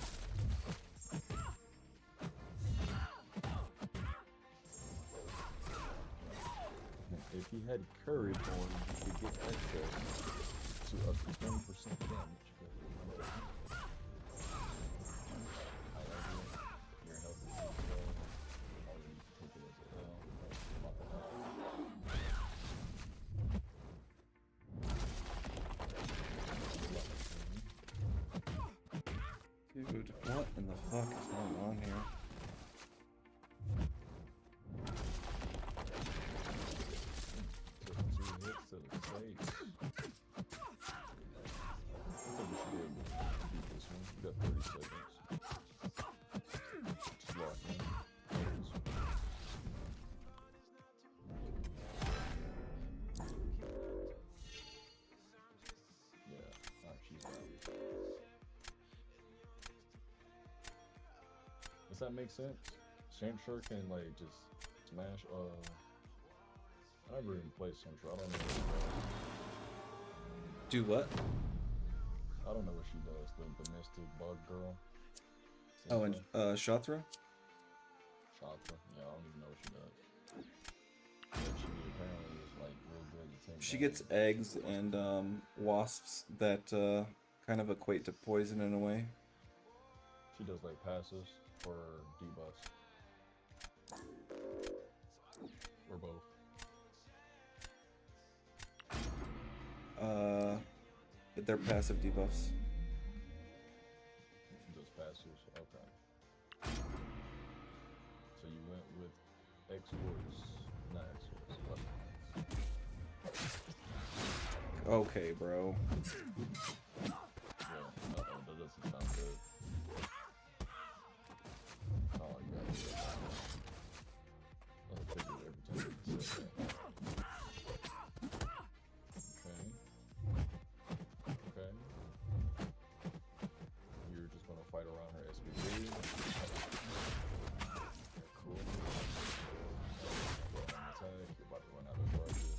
If he had courage on, he could get access to up to 20% damage. Your health is low. All you need to take it as a L. Dude, what in the fuck is going on here? Took 2 hits to the face. I think we should be able to beat this one. We got 30 seconds. Just lock in. Yeah, alright, she's down. Does that make sense? Shamshire can like just smash I never even played Shamshire. I don't know what she does. Do what? I don't know what she does. The mystic bug girl. Oh, and Shatra? Chakra. Yeah, I don't even know what she does. But she apparently is like real good at taking She gets eggs and wasps that kind of equate to poison in a way. She does like passives or debuffs. Or both. They're passive debuffs. She does passives. Okay. So you went with X-Force. Not X-Force. Okay, bro. Yeah, that doesn't sound good. Oh, you gotta do that. I'll take it every time you say that. Okay. You're just gonna fight around her SPV. Okay, cool. Attack. You're about to run out of charges.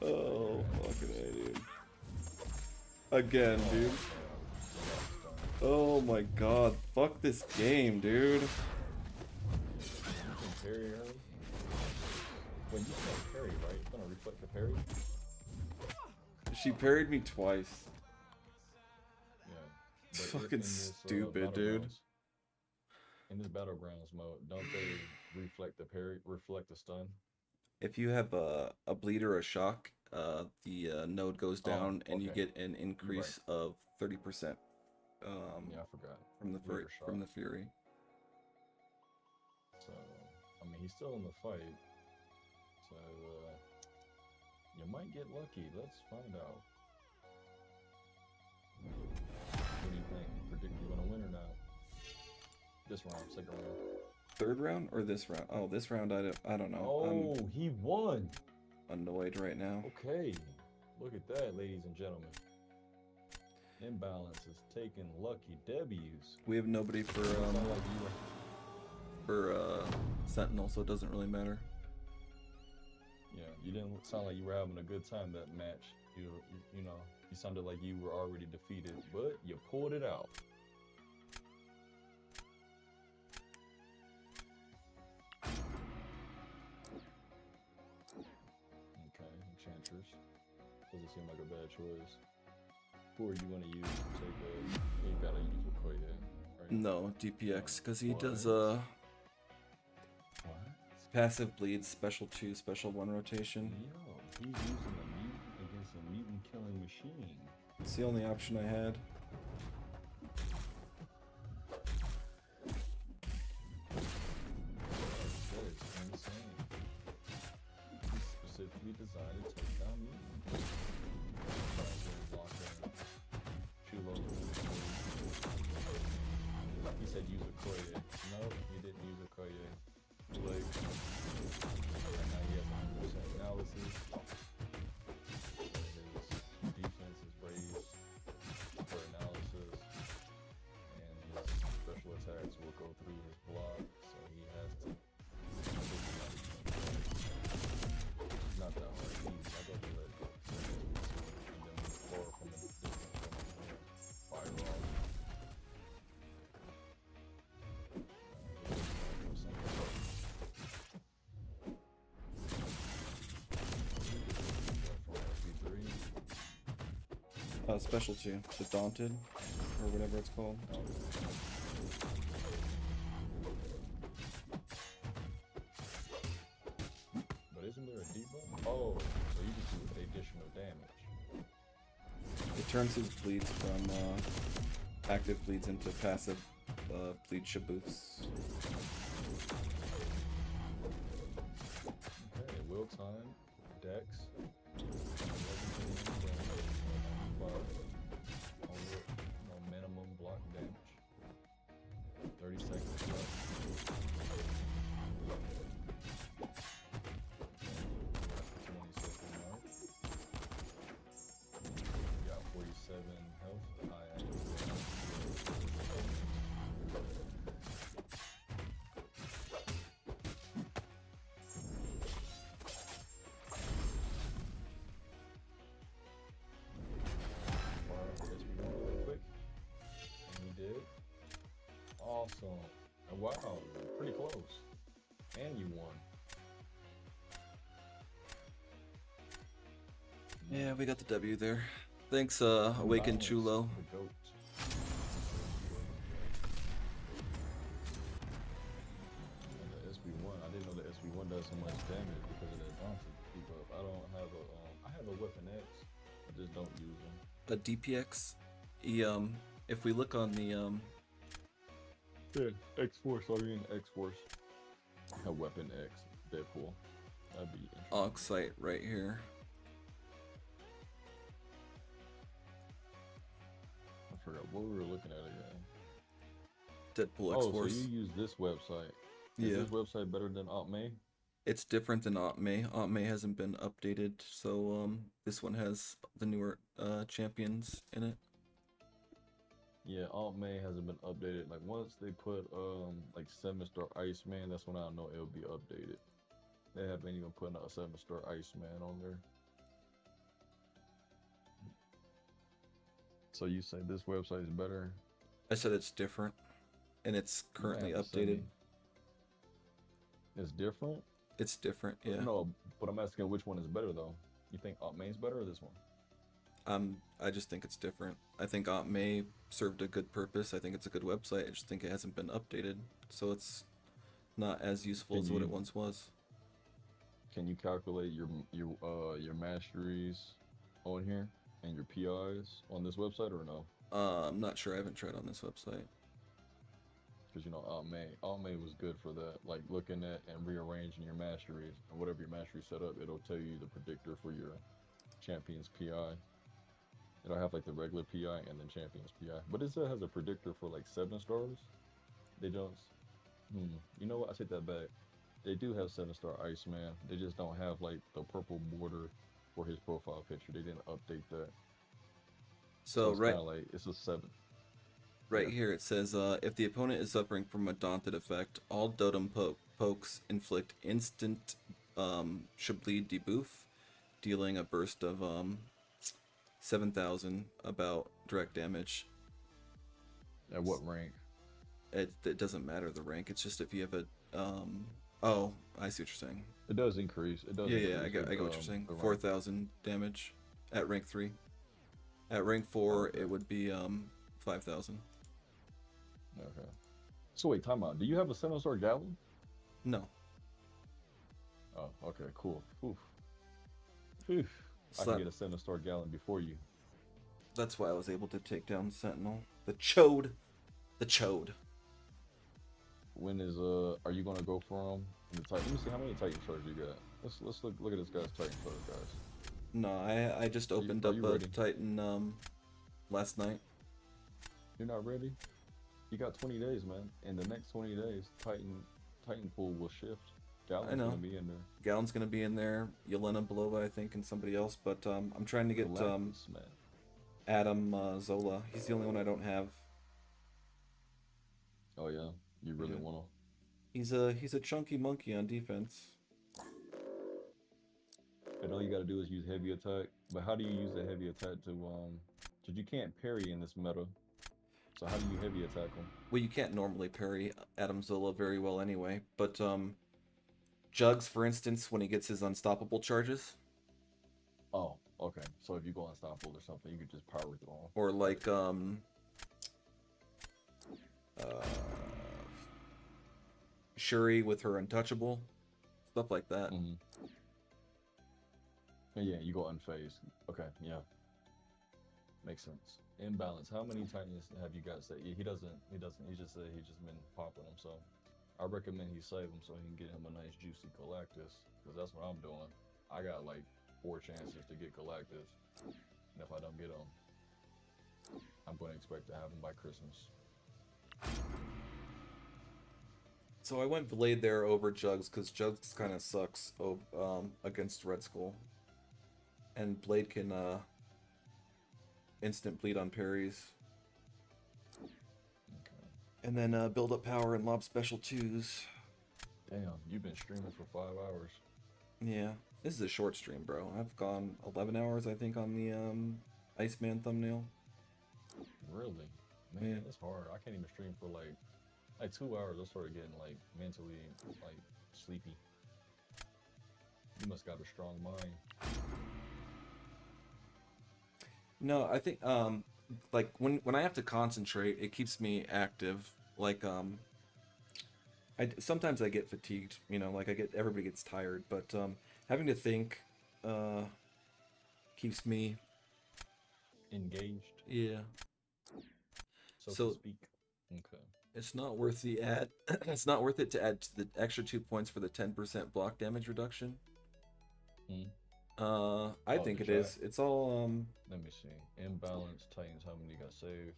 Oh, fucking A, dude. Again, dude. Oh my god. Fuck this game, dude. You can parry her. When you can't parry, right? It's gonna reflect the parry. She parried me twice. Yeah. But It's if fucking in this stupid, dude. in this battlegrounds mode, don't they reflect the parry, reflect the stun? If you have a bleed or a shock, the node goes Oh, down and you okay. get an You're right. increase of 30% Yeah, I forgot. from the Bleed or from shock. the fury. So, I mean, he's still in the fight. So, you might get lucky. Let's find out. What do you think? Predict you're gonna win or not? This round, second round. Third round or this round? Oh, this round I don't know. Oh, he won. I'm annoyed right now. Okay. Look at that, ladies and gentlemen. Imbalance is taking lucky W's. We have nobody for Sound like you Sentinel, so it doesn't really matter. Yeah, you didn't sound like you were having a good time that match. You know, you sounded like you were already defeated, but you pulled it out. Okay, Enchantress. Doesn't seem like a bad choice. Who are you going to use to take a... You gotta use Okoye, right? No, DPX, because he does What? passive bleeds, special 2, special 1 rotation. Yo, he's using a mutant against a mutant killing machine. It's the only option I had. That is insane. He's specifically designed to take down mutants. He said use Okoye. No, he didn't use Okoye. Too late. Right now he has 100% analysis. His defense is raised for analysis. And his special attacks will go through his block. So he has to... Not that hard. Easy. I got to let go. And then move forward from the distance from here. Fire off. Special 2, the Daunted, or whatever it's called. But isn't there a debuff? Oh, so you can do additional damage. It turns his bleeds from active bleeds into passive bleed shaboofs. Okay, will time, dex, minimum block damage. 30 seconds left. 20 second mark. You got 47 health. Awesome. Wow, pretty close. And you won. Yeah, we got the W there. Thanks, Awakened Chulo. The goat. And the SB1, I didn't know the SB1 does so much damage because of that Daunted debuff. I don't have a, I have a Weapon X, I just don't use them. A DPX. He, if we look on the Yeah, X-Force, X-Force. A Weapon X, Deadpool. That'd be interesting. Oxite right here. I forgot what we were looking at again. Deadpool Oh, X-Force. so you use this website. Yeah. Is this website better than Aunt May? It's different than Aunt May. Aunt May hasn't been updated, so this one has the newer champions in it. Yeah, Aunt May hasn't been updated. Like once they put like 7-star Iceman, that's when I know it'll be updated. They haven't even put a 7-star Iceman on there. So you say this website is better? I said it's different, and it's currently updated. It's different? It's different, yeah. No, but I'm asking which one is better though. You think Aunt May's better or this one? I just think it's different. I think Aunt May served a good purpose. I think it's a good website. I just think it hasn't been updated, so it's not as useful Can as what it you once was. can you calculate your masteries on here and your PIs on this website or no? I'm not sure. I haven't tried on this website. Because you know Aunt May was good for that. Like looking at and rearranging your masteries and whatever your mastery set up, it'll tell you the predictor for your champion's PI. It'll have like the regular PI and then champion's PI. But it still has a predictor for like 7 stars. They don't. You know what? I take that back. They do have 7-star Iceman. They just don't have like the purple border for his profile picture. They didn't update that. So So it's kind of like it's a 7. right Yeah. here it says, if the opponent is suffering from a daunted effect, all dotem pokes inflict instant Chablis debuff, dealing a burst of 7,000 about direct damage. At what rank? It doesn't matter the rank. It's just if you have a oh, I see what you're saying. It does increase. It does Yeah, I increase get what you're saying. the rank. 4,000 damage at rank 3. At rank 4 Okay. it would be 5,000. Okay. So wait, time out. Do you have a 7-star gallon? No. Oh, okay, cool. Oof. Oof. I So can get a 7-star gallon before you. that's why I was able to take down Sentinel. The chode. The chode. When is are you gonna go for him in the Titan? Let me see how many Titan shards you got. Let's look at this guy's Titan shard, guys. No, I just opened Are up you a ready? Titan last night. You're not ready? You got 20 days, man. In the next 20 days, Titan pool will shift. I Gallon's know. gonna be in there. Gallon's gonna be in there. Yelena Belova, I think, and somebody else. But I'm trying to get Galactus, man. Adam Zola. He's the only one I don't have. Oh yeah, you really Yeah. wanna? He's a chunky monkey on defense. And all you gotta do is use heavy attack. But how do you use the heavy attack to Cause you can't parry in this meta. So how do you heavy attack him? Well, you can't normally parry Adam Zola very well anyway. But Jugs, for instance, when he gets his unstoppable charges, Oh, okay. So if you go unstoppable or something, you could just power through him. or like uh, Shuri with her untouchable, stuff like that. Mm-hmm. Yeah, you go unfazed. Okay, yeah. Makes sense. Imbalance. How many Titans have you got set? He doesn't. He doesn't. He just said he's just been popping them. So I recommend he save him so he can get him a nice juicy Galactus. Because that's what I'm doing. I got like 4 chances to get Galactus. And if I don't get him, I'm going to expect to have him by Christmas. So I went Blade there over Jugs because Jugs kind of sucks against Red Skull, and Blade can instant bleed on parries, Okay. and then build up power and lob special twos. Damn, you've been streaming for 5 hours. Yeah, this is a short stream, bro. I've gone 11 hours, I think, on the Iceman thumbnail. Really? Man, Yeah. it's hard. I can't even stream for like 2 hours. I started getting like mentally like sleepy. You must got a strong mind. No, I think like when I have to concentrate, it keeps me active. Like sometimes I get fatigued, like everybody gets tired, but having to think keeps me, Engaged, yeah. so to So speak. Okay. it's not worth the add. It's not worth it to add the extra 2 points for the 10% block damage reduction. Hmm. I Oh, think the it is. chat. It's all Let me see. Imbalance Titans. How many got saved?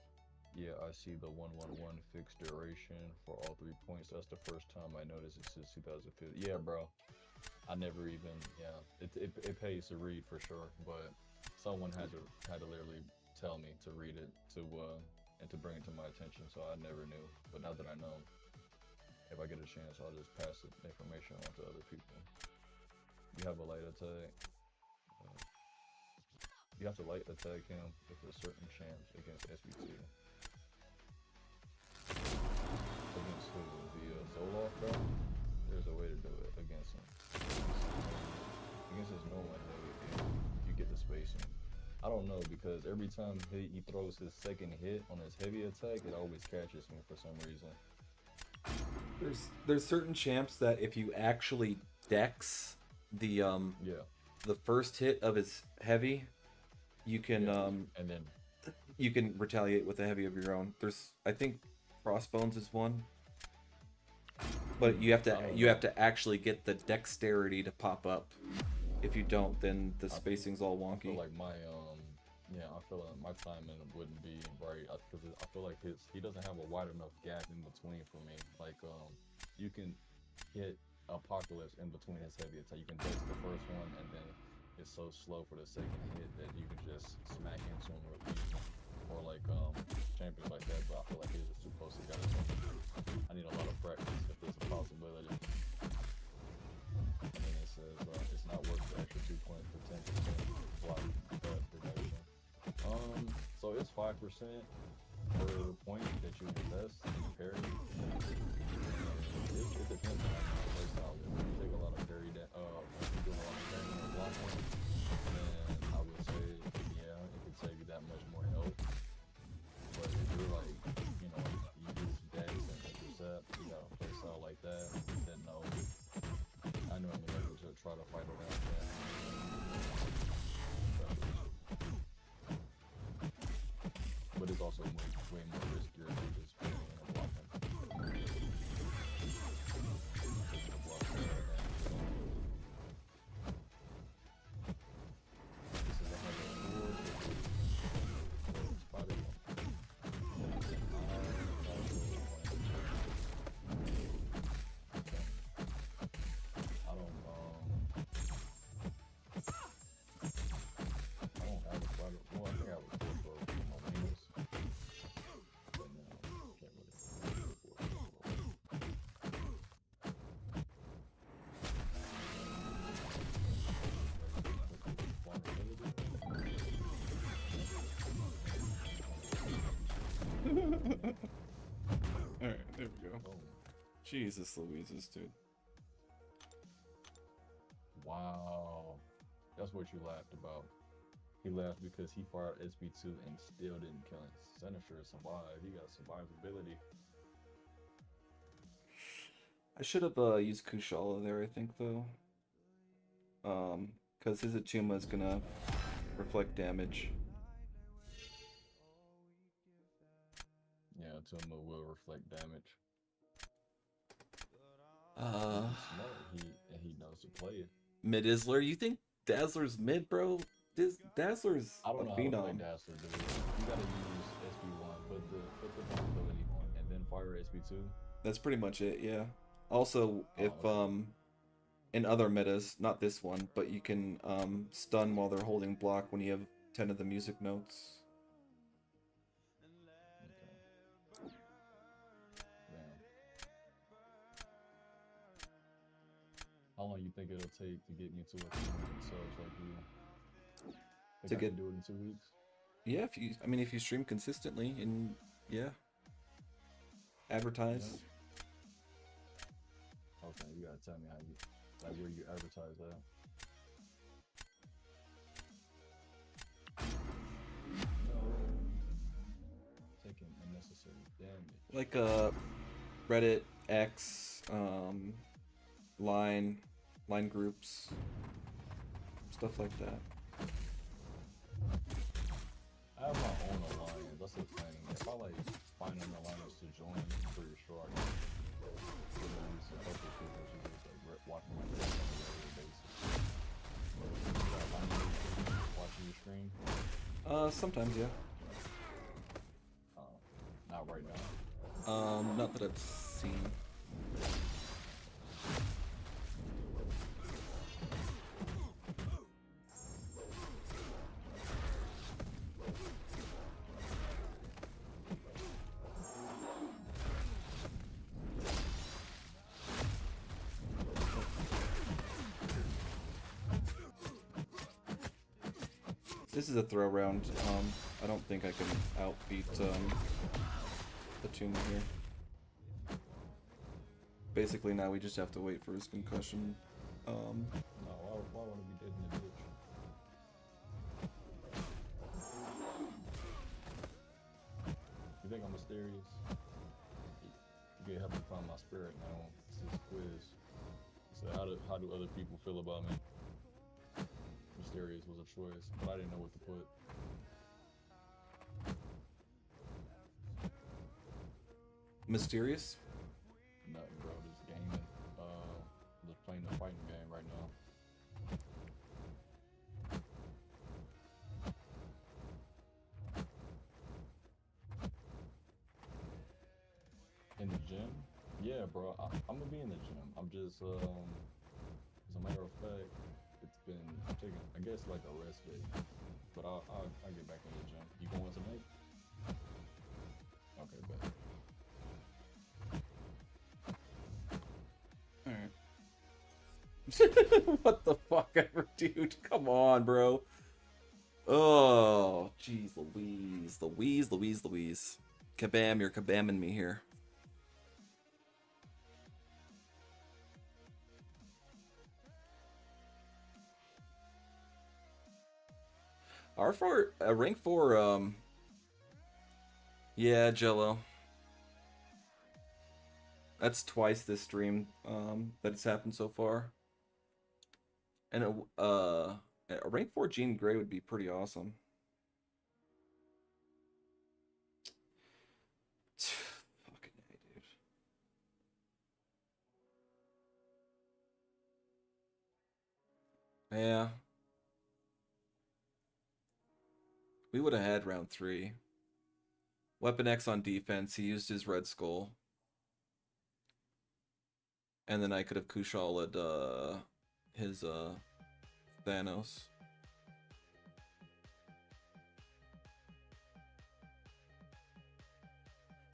Yeah, I see the 111 fixed duration for all 3 points. That's the first time I noticed it since 2015. Yeah, bro. I never even. Yeah, it pays to read for sure, but someone had to literally tell me to read it and to bring it to my attention. So I never knew. But now that I know, if I get a chance, I'll just pass the information on to other people. You have a light attack. You have to light attack him with a certain chance against SBT. Against who? The Zoloft guy? There's a way to do it against him. Against his normal heavy, if you get the spacing. I don't know because every time he throws his second hit on his heavy attack, it always catches me for some reason. There's certain champs that if you actually dex Yeah, the first hit of his heavy, you can yeah, and then you can retaliate with a heavy of your own. There's I think Crossbones is one, but I don't you have know. to actually get the dexterity to pop up. If you don't, then the I, spacing's all I feel wonky. like my yeah, I feel like my timing wouldn't be right because I feel like he doesn't have a wide enough gap in between for me. Like you can hit Apocalypse in between his heavy attack. You can dex the first one, and then it's so slow for the second hit that you can just smack into him real easy. Or like champions like that, but I feel like he's just too close together. I need a lot of practice if there's a possibility. And then it says it's not worth the extra 2 points for 10% block reduction. So it's 5% per point that you invest in the parry. It depends on how you play style. If you take a lot of parry, if you do a lot of parrying or blocking, then I would say, yeah, it could save you that much more health. But if you're like, you use dex and intercept, you got a play style like that, then no. I normally like to just try to fight around that. But it's also way more riskier than just putting in a blocking. Taking a block there and this is another sword. Spider one. I don't have a spider. Well, I think I have a sword for my wings. But no, can't really afford it. Alright, there we go. Oh, Jesus Louises, dude. wow. That's what you laughed about. He laughed because he fired SB2 and still didn't kill him. Sinister survived. He got survivability. I should have used Kushala there, I think, though. Because his Atuma is gonna reflect damage. Yeah, Tuma will reflect damage. Uh, He's smart. He knows to play it. Mid Isler, you think Dazzler's mid, bro? Dazzler's I a don't know how to play phenom. Dazzler, dude. You gotta use SB1, put the vulnerability on, and then fire SB2. That's pretty much it, yeah. Also, Oh, if okay. in other metas, not this one, but you can stun while they're holding block when you have 10 of the music notes. Okay. Damn. How long you think it'll take to get me to a team subs like you? Think To I get can do it in 2 weeks? Yeah, if you stream consistently and yeah, Yeah. advertise. Okay, you gotta tell me how you like where you advertise that. No. Taking unnecessary damage. Like Reddit, X, line groups, stuff like that. I have my own alliance. That's the thing. If I like find an alliance to join, I'm pretty sure I can put in some other people to just like watching my stream on a regular basis. You gotta find me watching your stream. Sometimes, yeah. Not right now. Not that I've seen. This is a throw round. I don't think I can outbeat the Tuma here. Basically, now we just have to wait for his concussion. No, why would I be dead in the ditch? You think I'm mysterious? You can help me find my spirit now. It's this quiz. So how do other people feel about me? Mysterious was a choice, but I didn't know what to put. Mysterious? Nothing, bro. Just gaming. Just playing the fighting game right now. In the gym? Yeah, bro. I'm gonna be in the gym. I'm just as a matter of fact, it's been taking, I guess, like a rest day. But I'll get back in the gym. You going tonight? Okay, bet. Alright. What the fuck ever, dude? Come on, bro. Oh, jeez Louise. Louise, Louise, Louise. Kabam, you're kabamming me here. R4, rank 4, yeah, Jello. That's twice this stream, that it's happened so far. And a rank 4 Jean Grey would be pretty awesome. Fucking A, dude. Yeah. We would have had round 3. Weapon X on defense, he used his Red Skull. And then I could have Kushal'd his Thanos.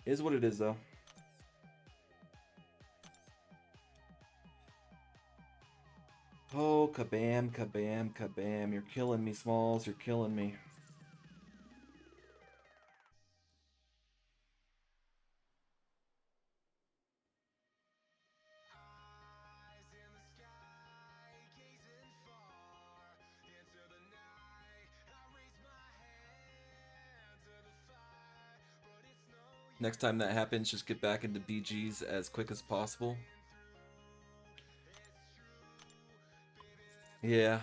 Is what it is, though. Oh, kabam, kabam, kabam. You're killing me, Smalls. You're killing me. Next time that happens, just get back into BGs as quick as possible. Yeah.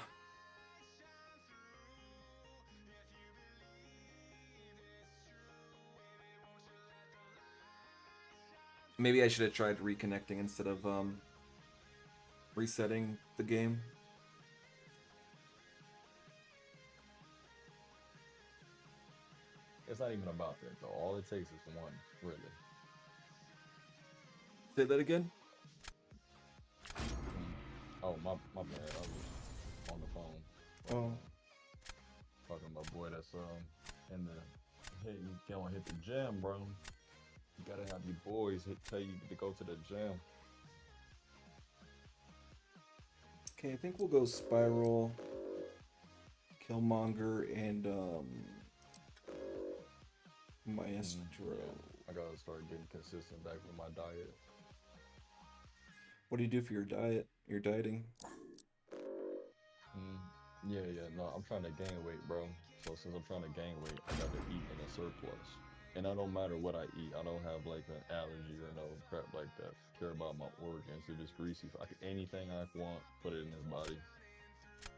Maybe I should have tried reconnecting instead of resetting the game. It's not even about that though. All it takes is one, really. Say that again? Oh, my bad. I was on the phone. Oh. Talking about boy that's in the hey, you can't hit the gym, bro. You gotta have your boys tell you to go to the gym. Okay, I think we'll go Spiral, Killmonger, and Maestro. I gotta start getting consistent back with my diet. What do you do for your diet? You're dieting? Yeah, no, I'm trying to gain weight, bro. So since I'm trying to gain weight, I got to eat in a surplus. And I don't matter what I eat. I don't have like an allergy or no crap like that. Care about my organs. They're just greasy. Anything I want, put it in his body.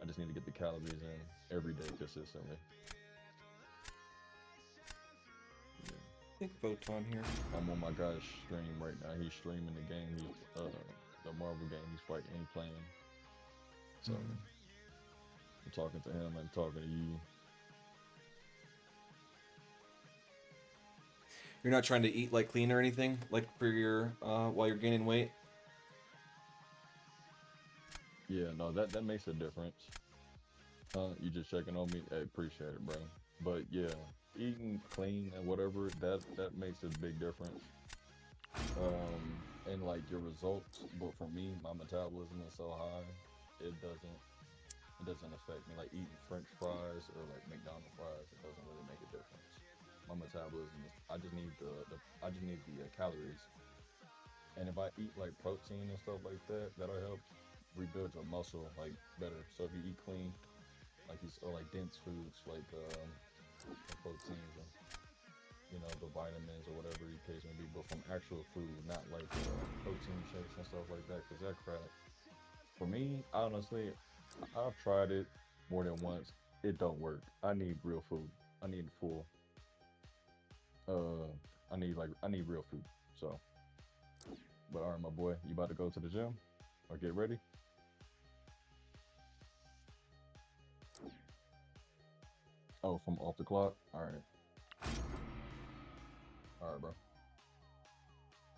I just need to get the calories in every day consistently. Yeah. I think Photon here. I'm on my guy's stream right now. He's streaming the game. The Marvel game he's fighting, he's playing. So I'm talking to him and talking to you. You're not trying to eat like clean or anything, like for your while you're gaining weight. Yeah, no, that makes a difference. You just checking on me. Hey, appreciate it, bro. But yeah, eating clean and whatever that makes a big difference. And like your results. But for me, my metabolism is so high, it doesn't affect me. Like eating French fries or like McDonald's fries, it doesn't really make a difference. My metabolism is. I just need the calories. And if I eat like protein and stuff like that, that'll help rebuild your muscle like better. So if you eat clean, like you or like dense foods like proteins. you know, the vitamins or whatever the case may be, but from actual food, not like protein shakes and stuff like that, because that crap, for me, honestly, I've tried it more than once. It don't work. I need real food. I need full. Uh, I need real food. So, but all right, my boy, you about to go to the gym or get ready? Oh, from off the clock. All right, bro.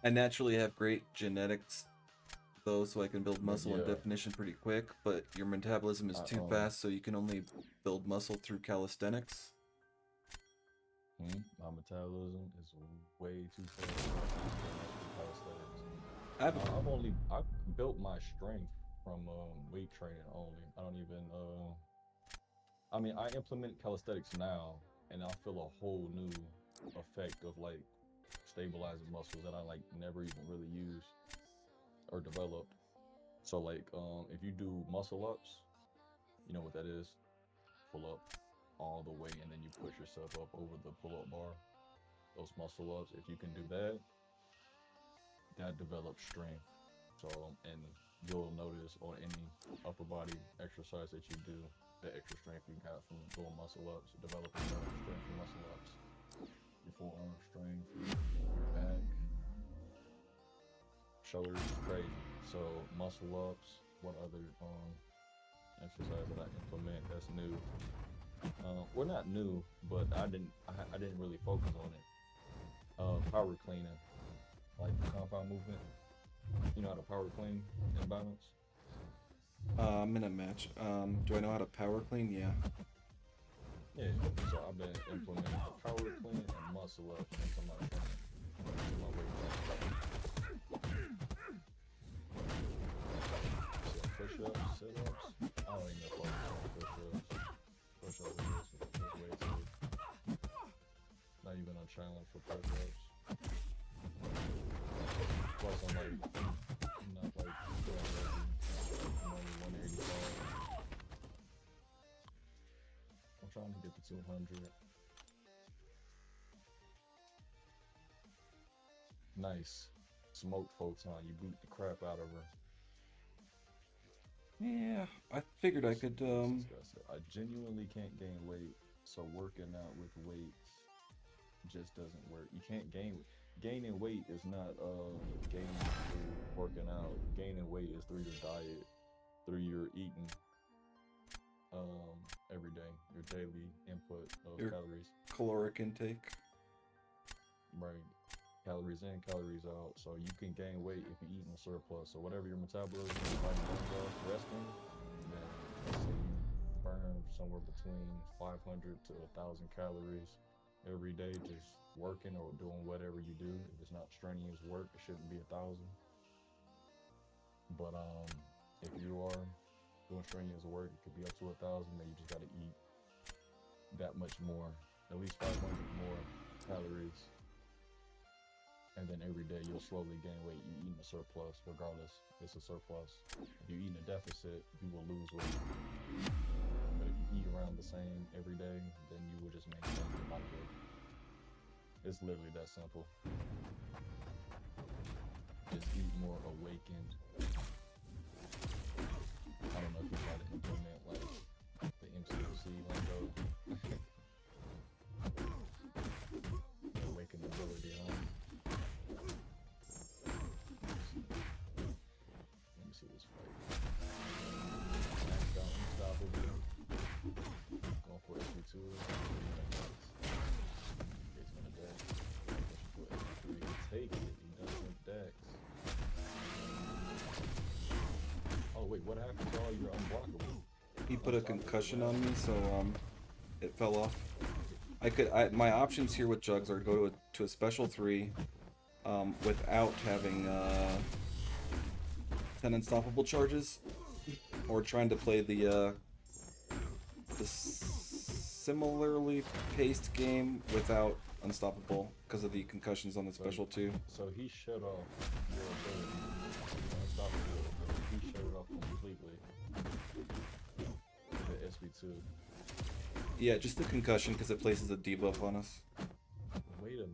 I naturally have great genetics, though, so I can build But muscle and yeah, definition pretty quick, but your metabolism is I too fast, so you can only build muscle through calisthenics. my metabolism is way too fast for calisthenics. I have a, I've built my strength from weight training only. I don't even I mean, I implement calisthenics now, and I feel a whole new effect of like stabilizing muscles that I like never even really used or developed. So like, if you do muscle ups, you know what that is? Pull up all the way, and then you push yourself up over the pull-up bar. Those muscle ups, if you can do that, that develops strength. So, and you'll notice on any upper body exercise that you do, the extra strength you got from doing muscle ups, developing the strength from muscle ups, your forearm strength, your back, shoulders is crazy. So muscle ups, what other exercise that I implement that's new? Well, not new, but I didn't really focus on it. Power cleaning, like the compound movement. You know how to power clean and balance? I'm in a match. Do I know how to power clean? Yeah. Yeah. So I've been implementing power clean and muscle ups into my training, into my weight training. So push ups, sit ups. I don't even know if I'm doing push ups. Push ups is way too. Not even a challenge for push ups. Plus, I'm not like doing heavy. I'm only 185. I'm trying to get to 200. Nice. Smoke photon. You beat the crap out of her. Yeah, I figured I could, That's disgusting. I genuinely can't gain weight, so working out with weights just doesn't work. You can't gaining weight is not gaining through working out. Gaining weight is through your diet, through your eating um every day, your daily input of your calories. caloric intake. Right. Calories in, calories out. So you can gain weight if you're eating a surplus. So whatever your metabolism is like burns off resting, then let's say you burn somewhere between 500 to 1,000 calories every day just working or doing whatever you do. If it's not strenuous work, it shouldn't be 1,000. But if you are doing strenuous work, it could be up to 1,000. Then you just got to eat that much more, at least 500 more calories, and then every day you'll slowly gain weight. You eating a surplus, regardless, it's a surplus. If you're eating a deficit, you will lose weight. But if you eat around the same every day, then you will just maintain your body weight. It's literally that simple. Just eat more awakened. I don't know if you try to implement like the MCOC lingo. The awakened ability, huh? Let me see this fight. Maxed out unstoppable. Going for SB2. It's gonna deck. Pushing for SB3. He takes it. He doesn't dex. Oh wait, what happened to all your unblockable? He put a Unstoppable. What concussion on me, happened? so it fell off. My options here with Jugs are to go to a special 3, without having 10 unstoppable charges, or trying to play the similarly paced game without unstoppable because of the concussions on the special 2. So he shut off your ability, your unstoppable ability. He shut it off completely. The SB2. Yeah, just the concussion because it places a debuff on us. Wait a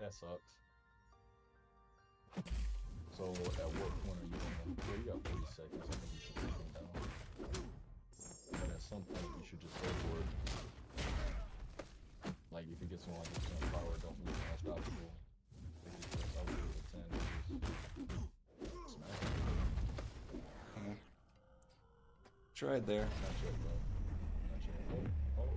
That sucks. So at what point are you gonna? Well, you got 40 seconds. I think you should take them down. But at some point, you should just go for it. Like if it gets 100% power, don't move unstoppable. If it gets upwards of 10, just smash it. Tried there. Not yet, bro. Not yet. Oh.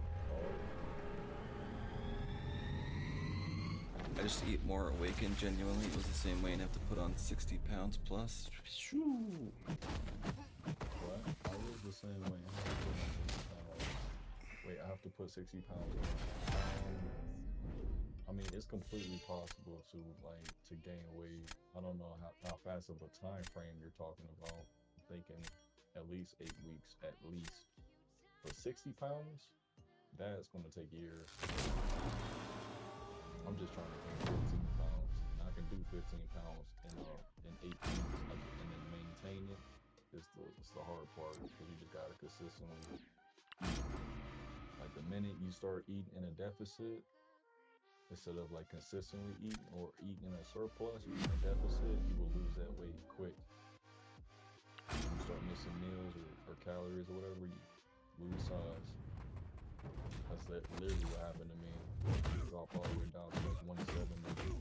I just eat more awakened. Genuinely, it was the same way, and have to put on 60 pounds plus. Shoo. What? I was the same way. I have to put on 60 pounds. Wait, I have to put 60 pounds on. I mean, it's completely possible to gain weight. I don't know how fast of a time frame you're talking about. I'm thinking at least 8 weeks, at least. But 60 pounds, that's going to take years. I'm just trying to gain 15 pounds. And I can do 15 pounds in 8 weeks, and then maintain it. It's the hard part because you just gotta consistently eat. Like the minute you start eating in a deficit, instead of like consistently eating or eating in a surplus, you eat in a deficit, you will lose that weight quick. You start missing meals or calories or whatever, you lose size. That's literally what happened to me. You drop all the way down to like 170.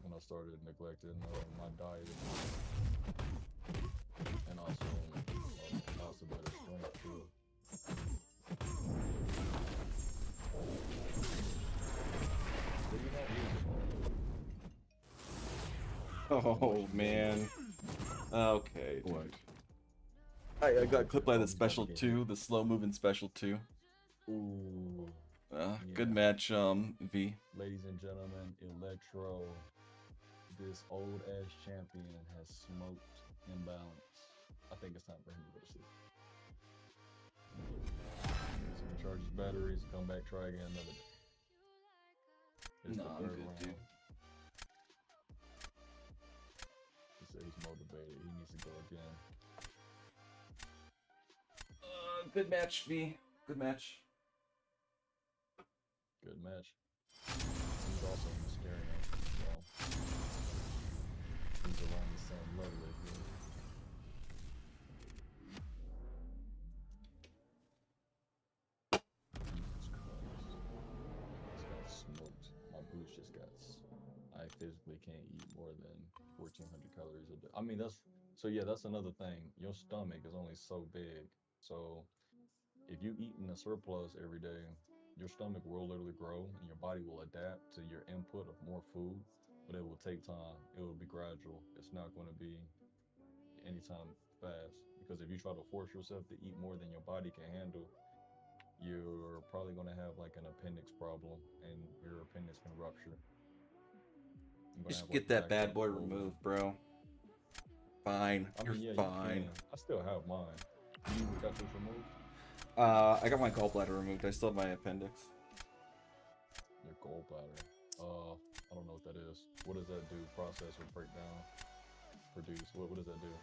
When I started neglecting my diet and also better strength too. Oh man. Okay, What? dude. I got clipped by the special 2, the slow moving special 2. Ooh. Good Yeah. match, V. Ladies and gentlemen, Electro, this old ass champion has smoked Imbalance. I think it's time for him to go to sleep. He's gonna charge his batteries, come back, try again another day. It's No, the I'm third good, round. dude. He said he's motivated. He needs to go again. Good match, V. Good match. Good match. He's also Mysterion, so he's around the same level as you. Jesus Christ. Just got smoked. My boots just got. I physically can't eat more than 1,400 calories a day. I mean, that's another thing. Your stomach is only so big. So if you eat in a surplus every day, your stomach will literally grow and your body will adapt to your input of more food, but it will take time. It will be gradual. It's not going to be anytime fast, because if you try to force yourself to eat more than your body can handle, you're probably going to have like an appendix problem and your appendix can rupture. Just get that bad boy removed, bro. Fine. I You're mean, yeah, fine. you can. I still have mine. You got yours removed? I got my gallbladder removed. I still have my appendix. Your gallbladder. I don't know what that is. What does that do? Process or break down? Produce? What does that do?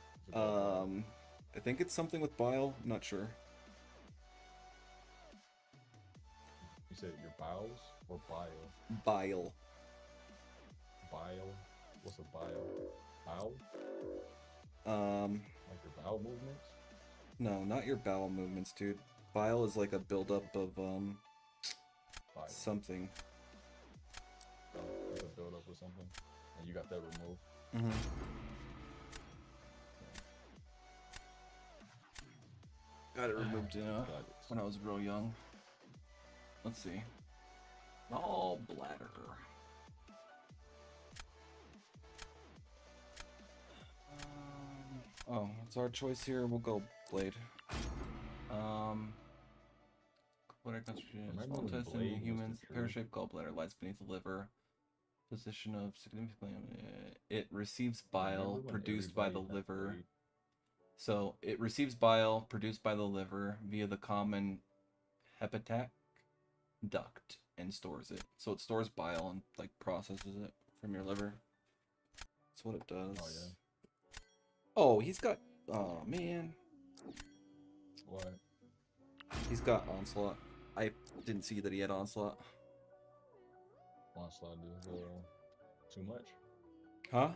I think it's something with bile. I'm not sure. You said your bowels or bile? Bile. Bile? What's a bile? Bowel? Like your bowel movements? No, not your bowel movements, dude. Bile is like a buildup of Bile. something. It's a buildup or something. And you got that removed? Got it removed when I was real young. Let's see. Gallbladder. Oh, it's our choice here. We'll go Blade. Gallbladder concentration is small intestine in humans. Pear-shaped gallbladder lies beneath the liver. Position of significant. It receives bile produced by the liver. So it receives bile produced by the liver via the common hepatic duct and stores it. So it stores bile and like processes it from your liver. That's what it does. Oh yeah. Oh, he's got. Oh man. What? He's got onslaught. I Didn't see that he had onslaught. Onslaught is too much. Huh?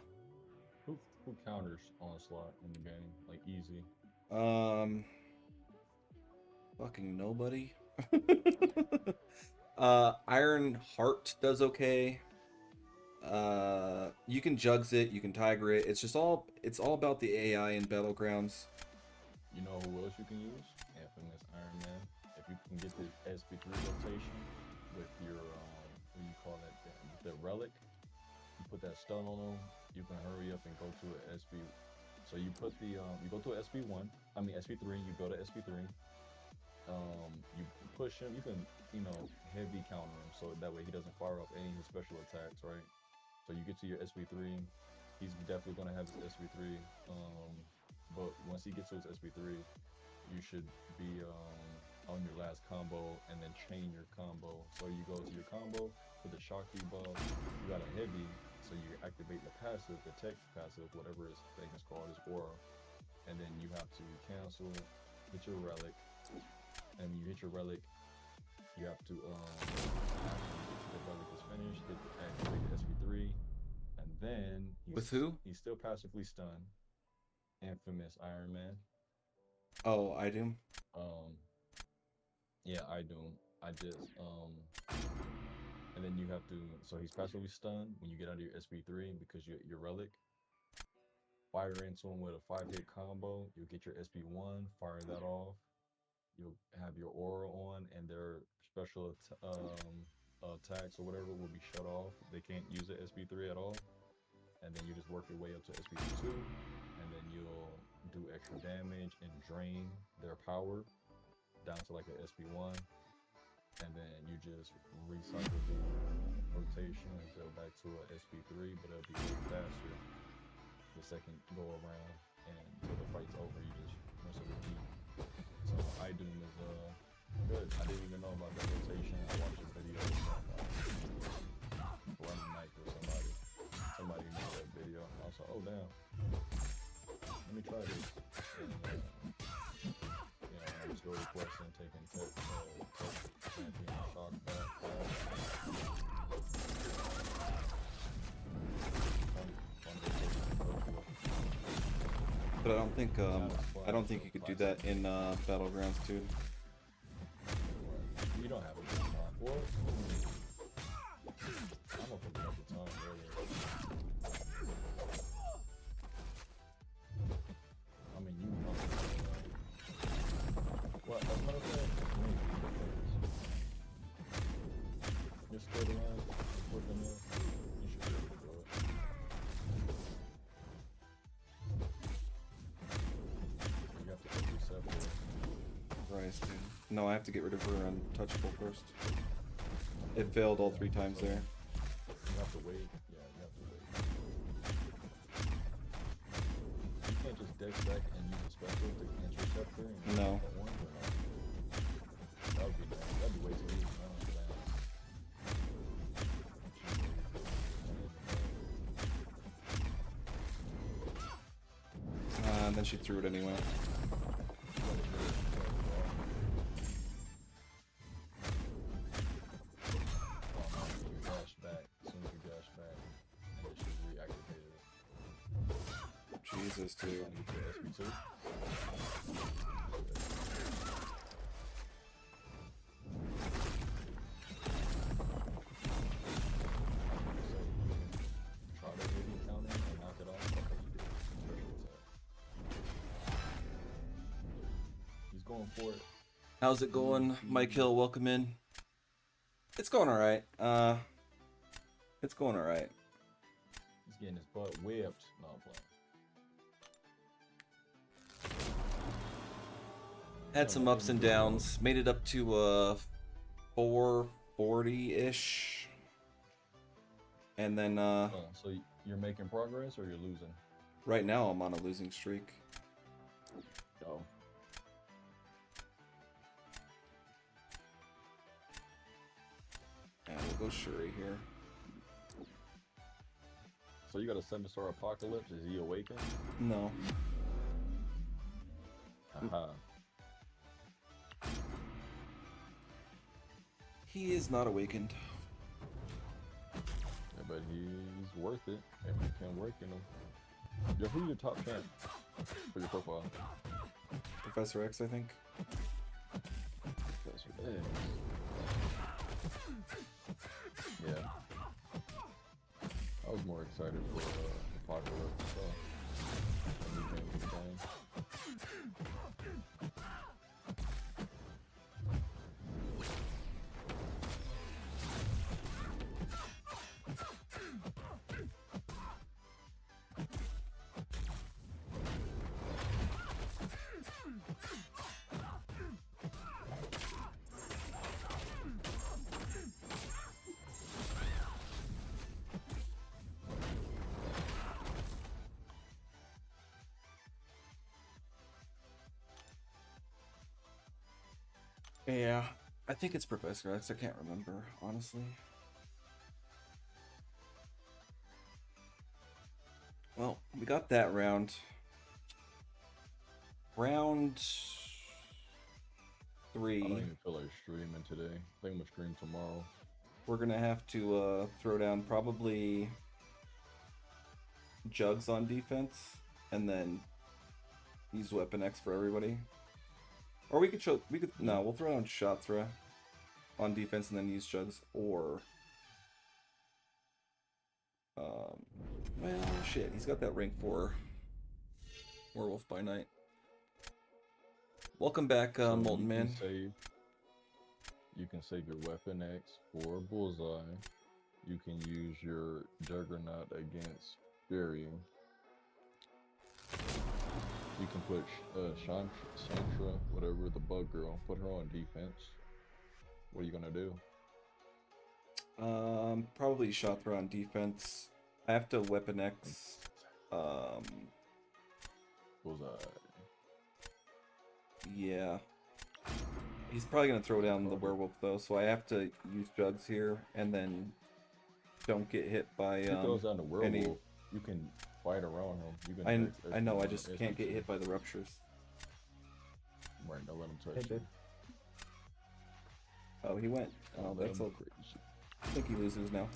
Who counters onslaught in the game? Like easy. Fucking nobody. Iron Heart does okay. You can jugs it, you can tiger it. It's all about the AI in Battlegrounds. You know who else you can use? Infamous Iron Man. If you can get the SP3 rotation with your what do you call that? The relic. You put that stun on them. You can hurry up and go to an SP. So you put the you go to SP1. I mean SP3. You go to SP3. You push him. You can heavy counter him so that way he doesn't fire off any of his special attacks, right? So you get to your SP3. He's definitely gonna have his SP3. But once he gets to his SP3, you should be on your last combo and then chain your combo. So you go to your combo with the Shocky buff. You got a heavy, so you activate the passive, the tech passive, whatever his thing is called, his aura, and then you have to cancel, hit your relic, and when you hit your relic, you have to after the relic is finished, activate the SP3, and then With who? He's still passively stunned. Infamous Iron Man. Oh, I do. Yeah, I do. I just and then you have to. So he's passively stunned when you get out of your SP3 because your relic. Fire into him with a 5-hit combo. You'll get your SP1. Fire that off. You'll have your aura on, and their special attacks or whatever will be shut off. They can't use the SP3 at all. And then you just work your way up to SP2, and then you'll do extra damage and drain their power down to like an SP1, and then you just recycle the rotation until back to a SP3, but it'll be way faster the second go around, and until the fight's over, you just rinse and repeat. So iDoom is good. I didn't even know about that rotation. I watched a video from Running Knife or somebody made that video. I was like, oh damn, let me try this. And I'm still requesting taking tech champion shock back. But I don't think you could do that in Battlegrounds, dude. You don't have a good time. Well, I don't think you have the time really. I mean, you know. What? As a matter of fact, maybe just go around, work them in. You should be able to do it. You have to put yourself there. Christ, dude. No, I have to get rid of her untouchable first. It failed all 3 times there. You have to wait. Yeah, you have to wait. You can't just deck back and use a special to intercept her and No. that one, or no? That would be bad. That'd be way too easy. I don't understand. And then she threw it anyway. Jesus, dude. He's going for it. How's it going, Mike Hill? Welcome in. It's going all right. It's going all right. He's getting his butt whipped. No, I'm playing. Had some ups and downs. Made it up to 440-ish. And then so you're making progress or you're losing? Right now I'm on a losing streak. Oh. And we'll go Shuri here. So you got a 7-star Apocalypse. Is he awakened? No. Aha. He is not awakened. Yeah, but he's worth it if you can work in him. Yo, who's your top champ for your profile? Professor X, I think. Professor X. Yeah. I was more excited for Apocalypse. So, a new game for the game. Yeah, I think it's Professor X. I can't remember, honestly. Well, we got that round. Round I don't 3. even feel like streaming today. I think I'm gonna stream tomorrow. We're gonna have to throw down probably Jugs on defense, and then use Weapon X for everybody. Or we could no, we'll throw down Shatra on defense and then use Jugs, or well, shit, he's got that rank 4 Werewolf by Night. Welcome back, So Molten Man. You can save your Weapon X for Bullseye. You can use your Juggernaut against Fury. You can put Shantra, whatever, the bug girl, put her on defense. What are you gonna do? Probably Shatra on defense. I have to Weapon X. Bullseye. Yeah. He's probably gonna throw down the werewolf though, so I have to use Jugs here and then don't get hit by If he throws down the werewolf, any... you can fight around him. You can I know, I just can't get hit by the ruptures. Right, don't let him touch you. Oh, he went. Oh, that's all crazy. I think he loses now.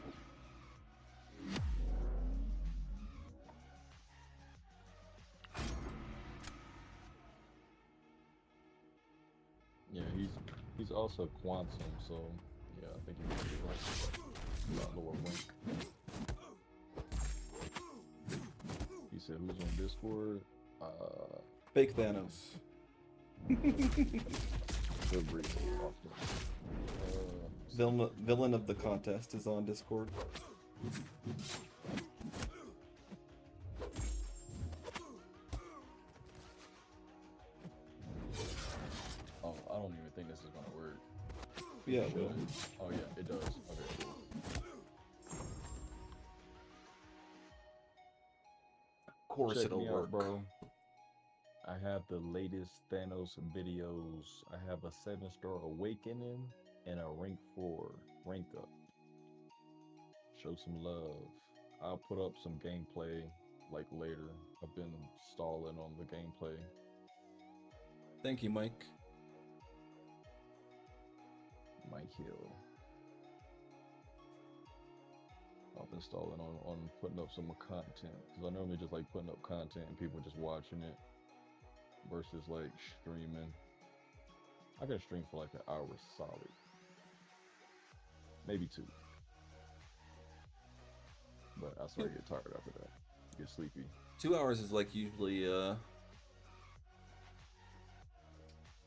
Yeah, he's also quantum, so yeah, I think he's pretty like lower rank. He said, "Who's on Discord?" Fake Thanos. Good read. Villain of the contest is on Discord. Oh, I don't even think this is gonna work. Yeah, it will. Oh yeah, it does. Okay, cool. Of course Check it'll me work, out, bro. I have the latest Thanos videos. I have a 7-star awakening and a rank 4 rank up. Show some love. I'll put up some gameplay like later. I've been stalling on the gameplay. Thank you, Mike. Mike Hill. I've been stalling on putting up some content because I normally just like putting up content and people just watching it versus like streaming. I can stream for like an hour solid, maybe 2. But I swear I get tired after that. Get sleepy. 2 hours is like usually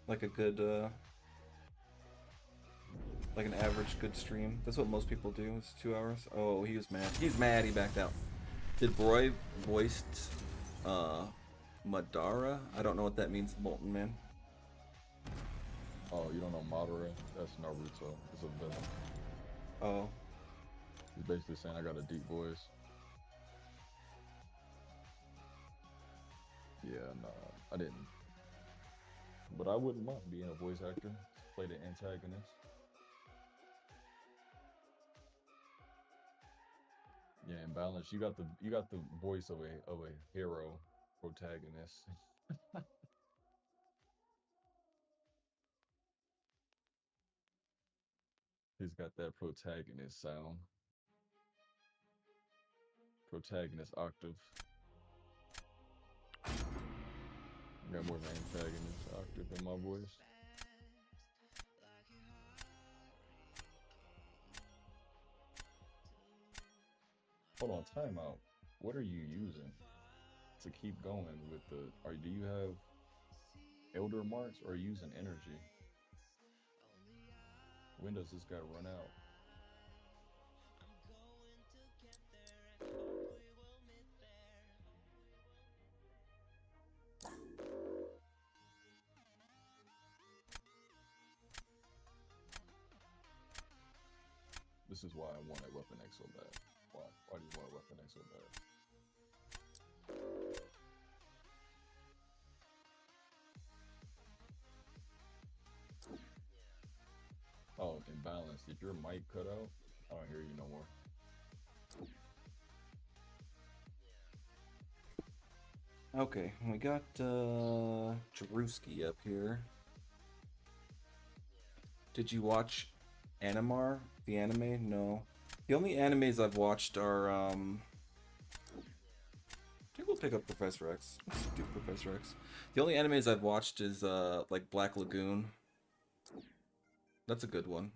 like a good like an average good stream. That's what most people do, is 2 hours. Oh, he was mad. He's mad, he backed out. Did Broy voiced Madara? I don't know what that means, Molten Man. Oh, you don't know Madara? That's Naruto. It's a villain. Oh. He's basically saying I got a deep voice. Yeah, no, I didn't. But I wouldn't mind being a voice actor. Play the antagonist. Yeah, in balance, you got the voice of a hero protagonist. He He's got that protagonist sound. Protagonist octave. I got more of an antagonist octave in my voice. Hold on, time out. What are you using to keep going with the? Or do you have Elder Marks or are you using energy? When does this guy run out? This is why I wanted Weapon X so bad. Why? Why do you want Weapon X so bad? Oh, imbalance. Did your mic cut out? I don't hear you no more. Okay, we got Jaruski up here. Did you watch Animar, the anime? No. The only animes I've watched are I think we'll pick up Professor X. Let's do Professor X. The only animes I've watched is like Black Lagoon. That's a good one.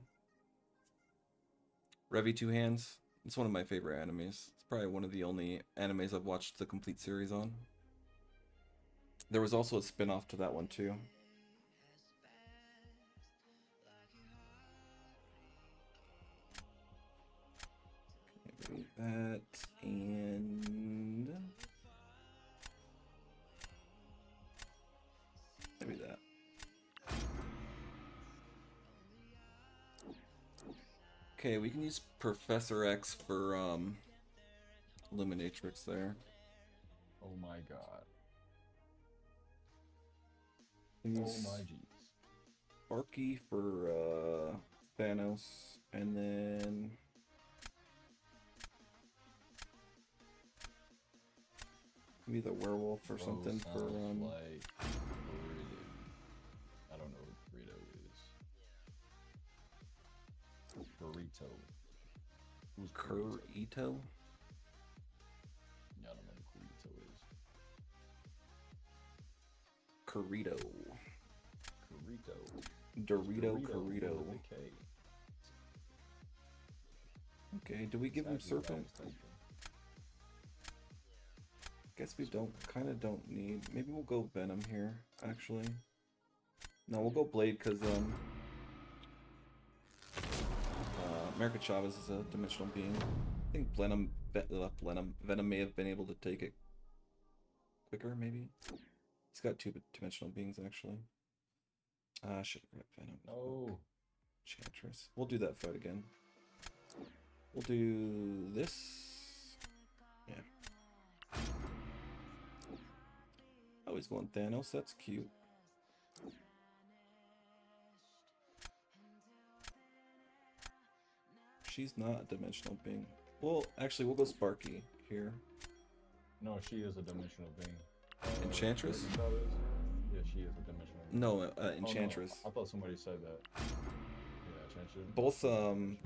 Revy Two Hands. It's one of my favorite animes. It's probably one of the only animes I've watched the complete series on. There was also a spin-off to that one too. Okay, that and maybe that. Okay, we can use Professor X for Illuminatrix there. Oh my god. Use Oh my jeez. Sparky for Thanos, and then maybe the werewolf or something for like Burrito. I don't know what burrito is. Burrito. Who's burrito? Kurito? Yeah, I don't know what burrito is. Kurito. Burrito. Dorito With Kurito. a K. Okay, do we give him Exactly what I Serpent? was thinking. Guess we kind of don't need. Maybe we'll go Venom here, actually. No, we'll go Blade because America Chavez is a dimensional being. I think Venom may have been able to take it quicker, maybe. He's got two dimensional beings actually. Should have got Venom. No. Enchantress. We'll do that fight again. We'll do this. Yeah. Oh, he's going Thanos. That's cute. She's not a dimensional being. Well, actually, we'll go Sparky here. No, she is a dimensional being. Enchantress? Yeah, she is a dimensional being. No, Enchantress. Oh, no. I thought somebody said that. Yeah, Enchantress. Both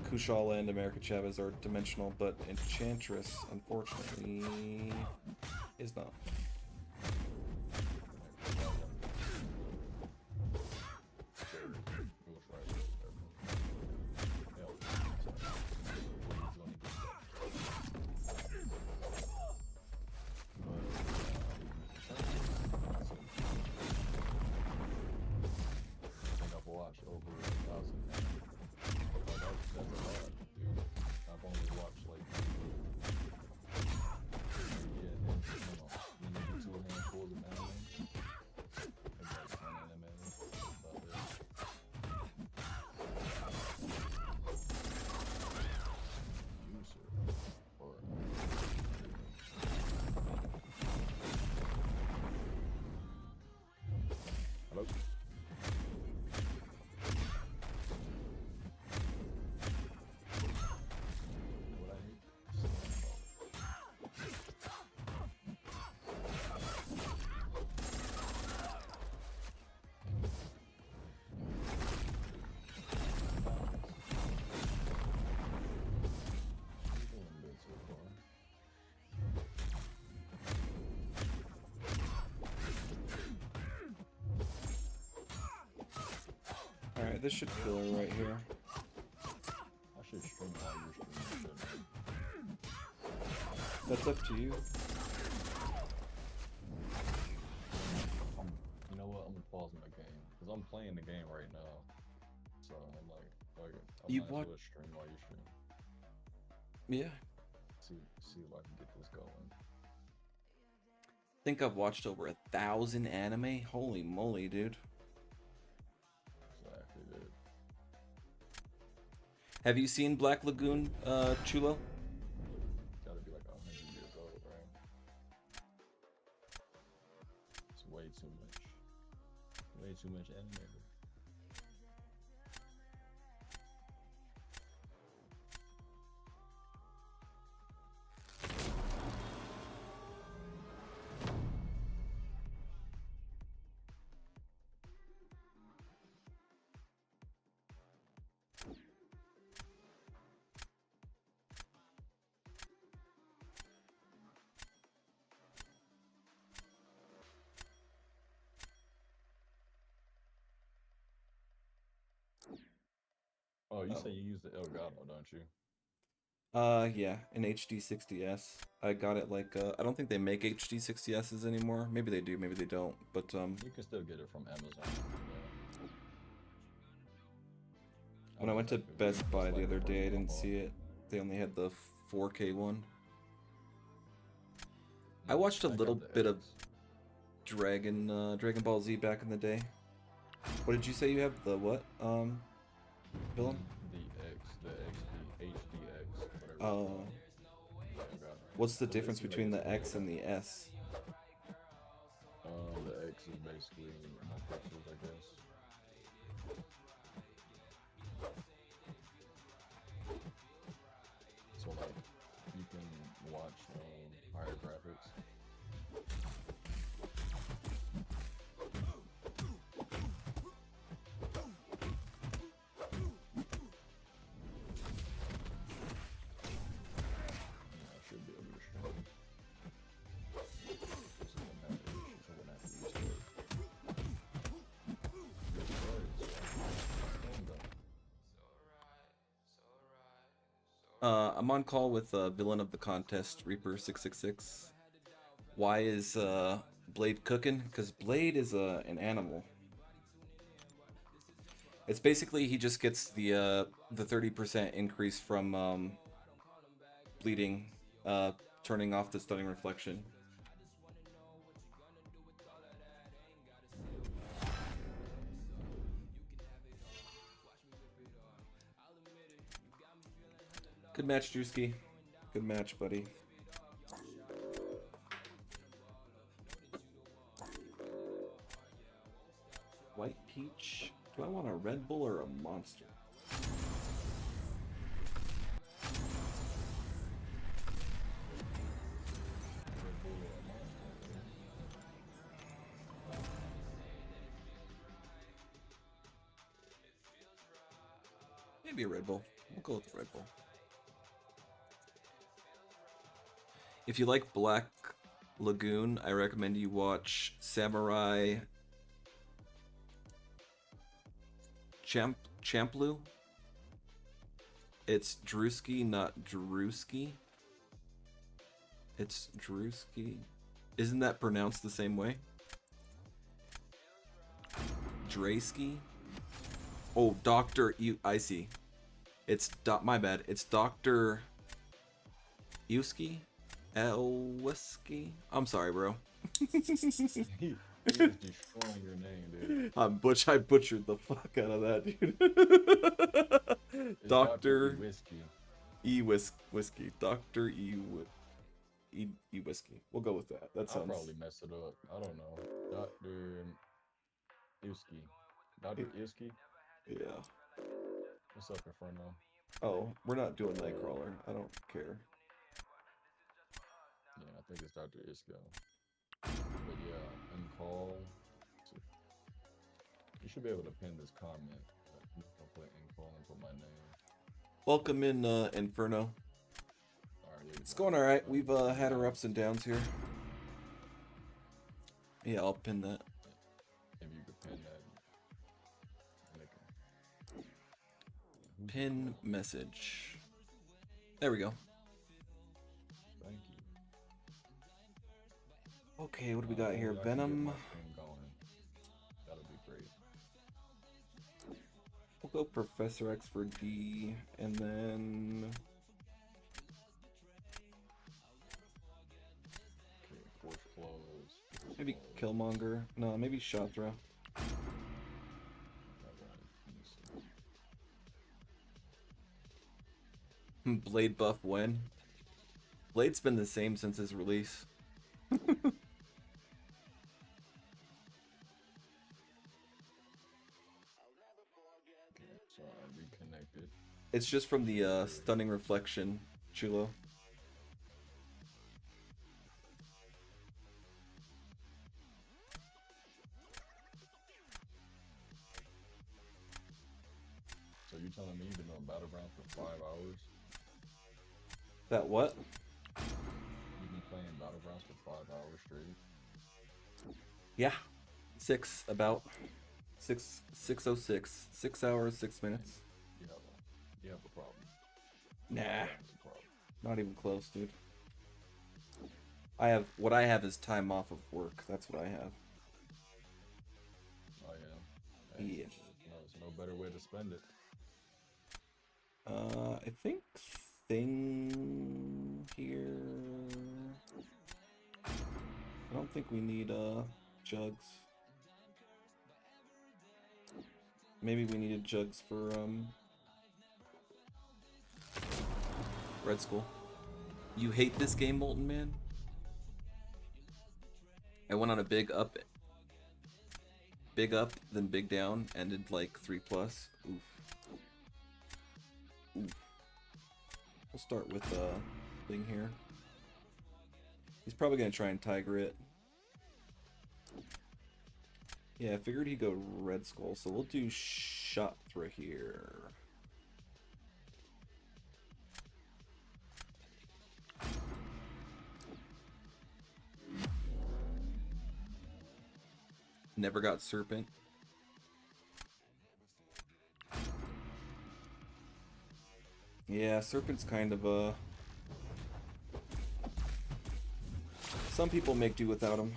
Kushala and America Chavez are dimensional, but Enchantress, unfortunately, is not. this should kill her right here. I should stream while you're streaming, shouldn't That's up to you. you know what? I'm gonna pause my game because I'm playing the game right now. So I'm like, fuck it. I You might as what? well stream while you stream. Yeah. See if I can get this going. I think I've watched over 1,000 anime. Holy moly, dude. Exactly, dude. Have you seen Black Lagoon, Chulo? Gotta be like 100 years old, right? It's way too much. Way too much anime. Oh, you say you use the Elgato, don't you? Yeah, an HD60S. I got it like, I don't think they make HD60Ss anymore. Maybe they do, maybe they don't, but, You can still get it from Amazon. Yeah. when I went to exactly what Best Buy it's the like other for day, I a didn't while. see it. They only had the 4K one. I watched a got little the bit of X. Dragon Ball Z back in the day. What did you say you have? The what, villain? The XD, whatever. Oh. Yeah, I got it. What's the But difference basically, between it's the X and the S? The X is basically more pixels, I guess. So like, you can watch higher graphics. Yeah, I should be able to stream. So I wouldn't have the issues. I wouldn't have to use it. Yes, sir. I'm on call with villain of the contest, Reaper666. Why is Blade cooking? Because Blade is an animal. It's basically he just gets the 30% increase from bleeding, turning off the stunning reflection. Good match, Drewski. Good match, buddy. White Peach. Do I want a Red Bull or a Monster? Maybe a Red Bull. We'll go with the Red Bull. If you like Black Lagoon, I recommend you watch Samurai Champloo. It's Drewski, not Drewski. It's Drewski. Isn't that pronounced the same way? Drewski? Oh, Dr. I see. It's my bad. It's Dr. Ewski? Elwiski? I'm sorry, bro. He is destroying your name, dude. I butchered the fuck out of that, dude. It's Dr. Whiskey. Whiskey. Dr. Whiskey. We'll go with that. That I'll sounds. probably mess it up. I don't know. Dr. Iwski. Dr. Iwski? Yeah. What's up, Inferno? Oh, we're not doing Nightcrawler. I don't care. Yeah, I think it's Dr. Isco. But yeah, in call. You should be able to pin this comment. I'll put in call and put my name. Welcome in, Inferno. It's going alright. We've had our ups and downs here. Yeah, I'll pin that. If you could pin that. Pin message. There we go. Thank you. Okay, what do we got here? I can get Venom. my king going. That'll be great. We'll go Professor X for D, and then Okay, force close. maybe Close. Killmonger. No, maybe Shatra. Blade buff when? Blade's been the same since his release. Okay, so I reconnected. It's just from the stunning reflection, Chulo. So you telling me you've been on Battlegrounds for 5 hours? That what? You've been playing Battlegrounds for 5 hours straight? Yeah. About 6:06. 6 hours, 6 minutes. You have a problem. Nah. That's a problem. Not even close, dude. What I have is time off of work. That's what I have. Oh yeah. Hey, Yeah. there's no better way to spend it. I think thing here. I don't think we need jugs. Maybe we needed jugs for Red Skull. You hate this game, Molten Man? I went on a big up, then big down, ended like 3+. Oof. Oof. We'll start with thing here. He's probably gonna try and Tiger it. Yeah, I figured he'd go Red Skull, so we'll do Shatra here. Never got Serpent. Yeah, Serpent's kind of some people make do without him.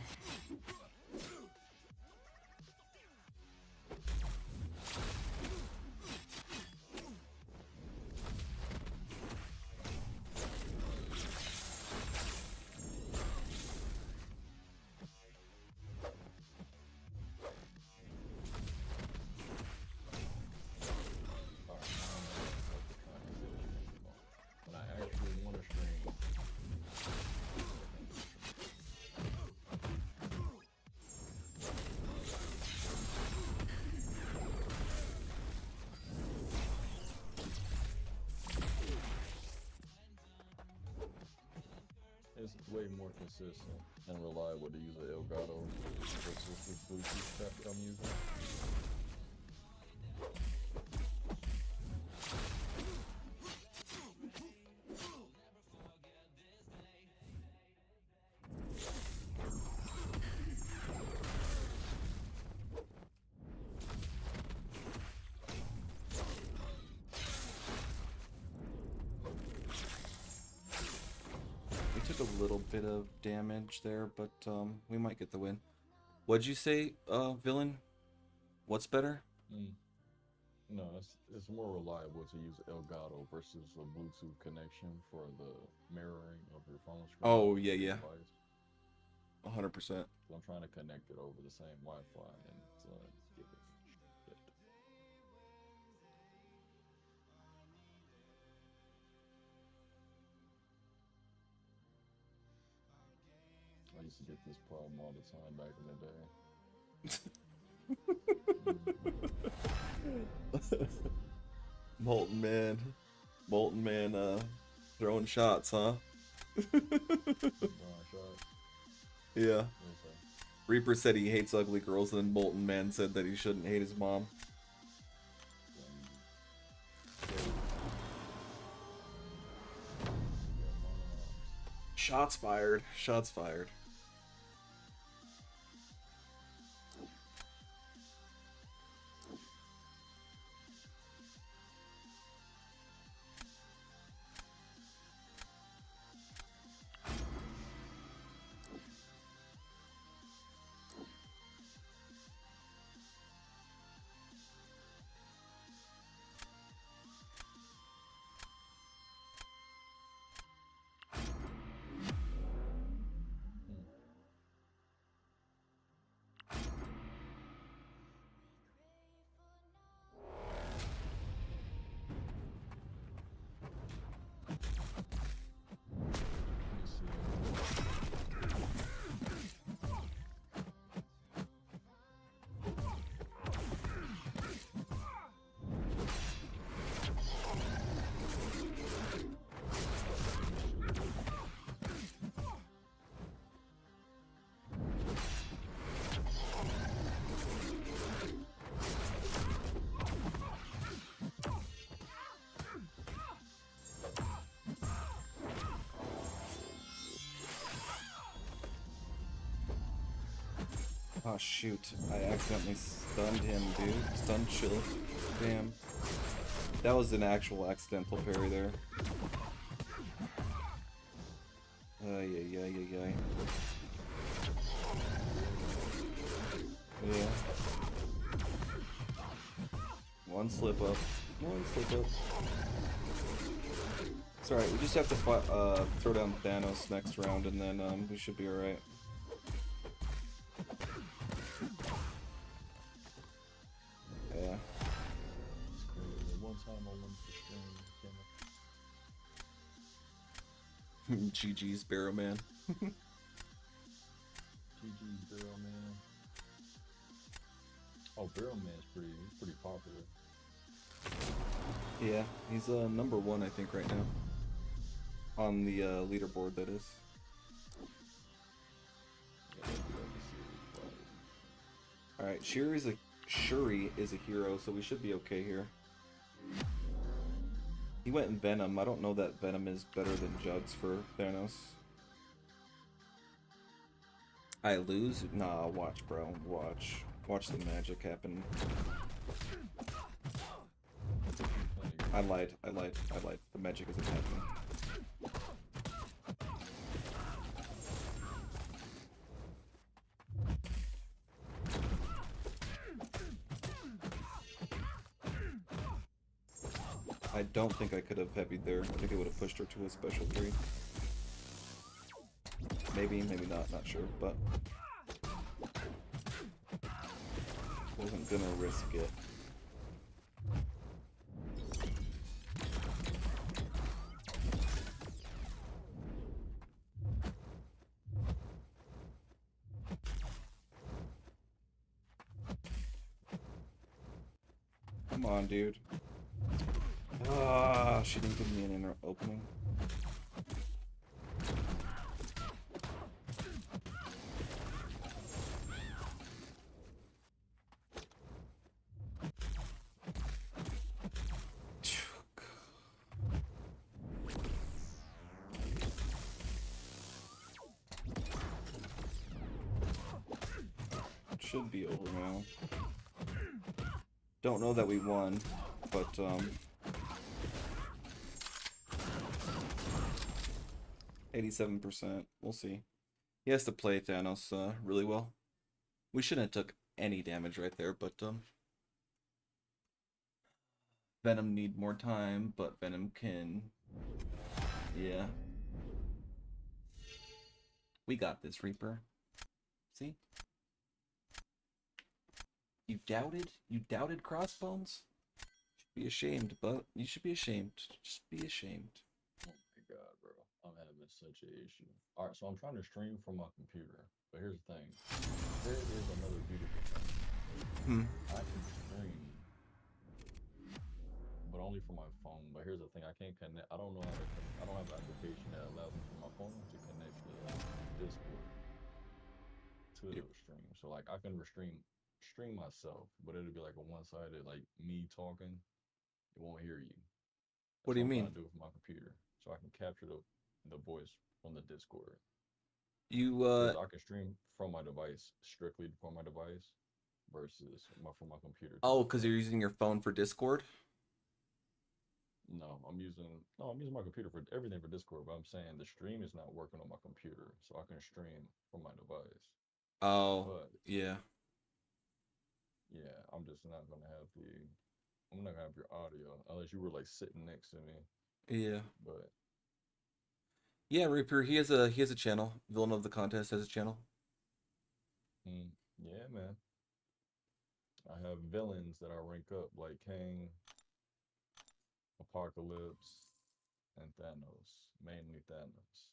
When I actually want to stream. It's way more consistent and reliable to use an Elgato versus this Bluetooth crap that I'm using. We took a little bit of damage there, but we might get the win. What'd you say, villain? What's better? No, it's more reliable to use Elgato versus a Bluetooth connection for the mirroring of your phone screen. Oh, yeah, yeah. Device. 100%. So I'm trying to connect it over the same Wi-Fi and it's giving me shit. I used to get this problem all the time back in the day. Molten Man, throwing shots, huh? Yeah. Reaper said he hates ugly girls, and then Molten Man said that he shouldn't hate his mom. Shots fired. Shots fired. Oh shoot, I accidentally stunned him, dude. Stun shield. Damn. That was an actual accidental parry there. Ay, ay, ay, ay, ay. Yeah. One slip up. One slip up. It's alright, we just have to throw down Thanos next round and then we should be alright. Yeah. It's crazy. One time I went to stream, GG's Barrow Man. GG's Barrel Man. Oh, Barrel Man's pretty popular. Yeah, he's number 1 I think right now. On the leaderboard, that is. Alright, Shuri is a hero, so we should be okay here. He went in Venom. I don't know that Venom is better than Jugs for Thanos. I lose? Nah, watch, bro. Watch. Watch the magic happen. I lied. The magic isn't happening. I don't think I could have heavied there. I think it would have pushed her to a special 3. Maybe, maybe not sure, but wasn't gonna risk it. Come on, dude. Ah, she didn't give me an inner opening. Should be over now. Don't know that we won, but 87%. We'll see. He has to play Thanos really well. We shouldn't have took any damage right there, but Venom need more time, but Venom can. Yeah. We got this, Reaper. See? You doubted? You doubted Crossbones? Should be ashamed, but you should be ashamed. Just be ashamed. Oh my god, bro. I'm having such an issue. Alright, so I'm trying to stream from my computer. But here's the thing. There is another beautiful thing. I can stream, but only from my phone. But here's the thing, I can't connect. I don't know how to I don't have an application that allows me from my phone to connect to Discord to the stream. So like I can stream myself, but it'll be like a one-sided, like me talking. It won't hear you. What That's do you what I'm mean? trying to do with my computer, so I can capture the voice from the Discord. You Because I can stream from my device, strictly from my device, versus from my computer to oh, my because you're phone. using your phone for Discord? I'm using my computer for everything for Discord, but I'm saying the stream is not working on my computer, so I can stream from my device. Oh, But yeah. yeah, I'm not gonna have your audio unless you were like sitting next to me. Yeah. But Yeah, Reaper, he has a channel. Villain of the Contest has a channel. yeah, man, I have villains that I rank up like Kang, Apocalypse, and Thanos, mainly Thanos.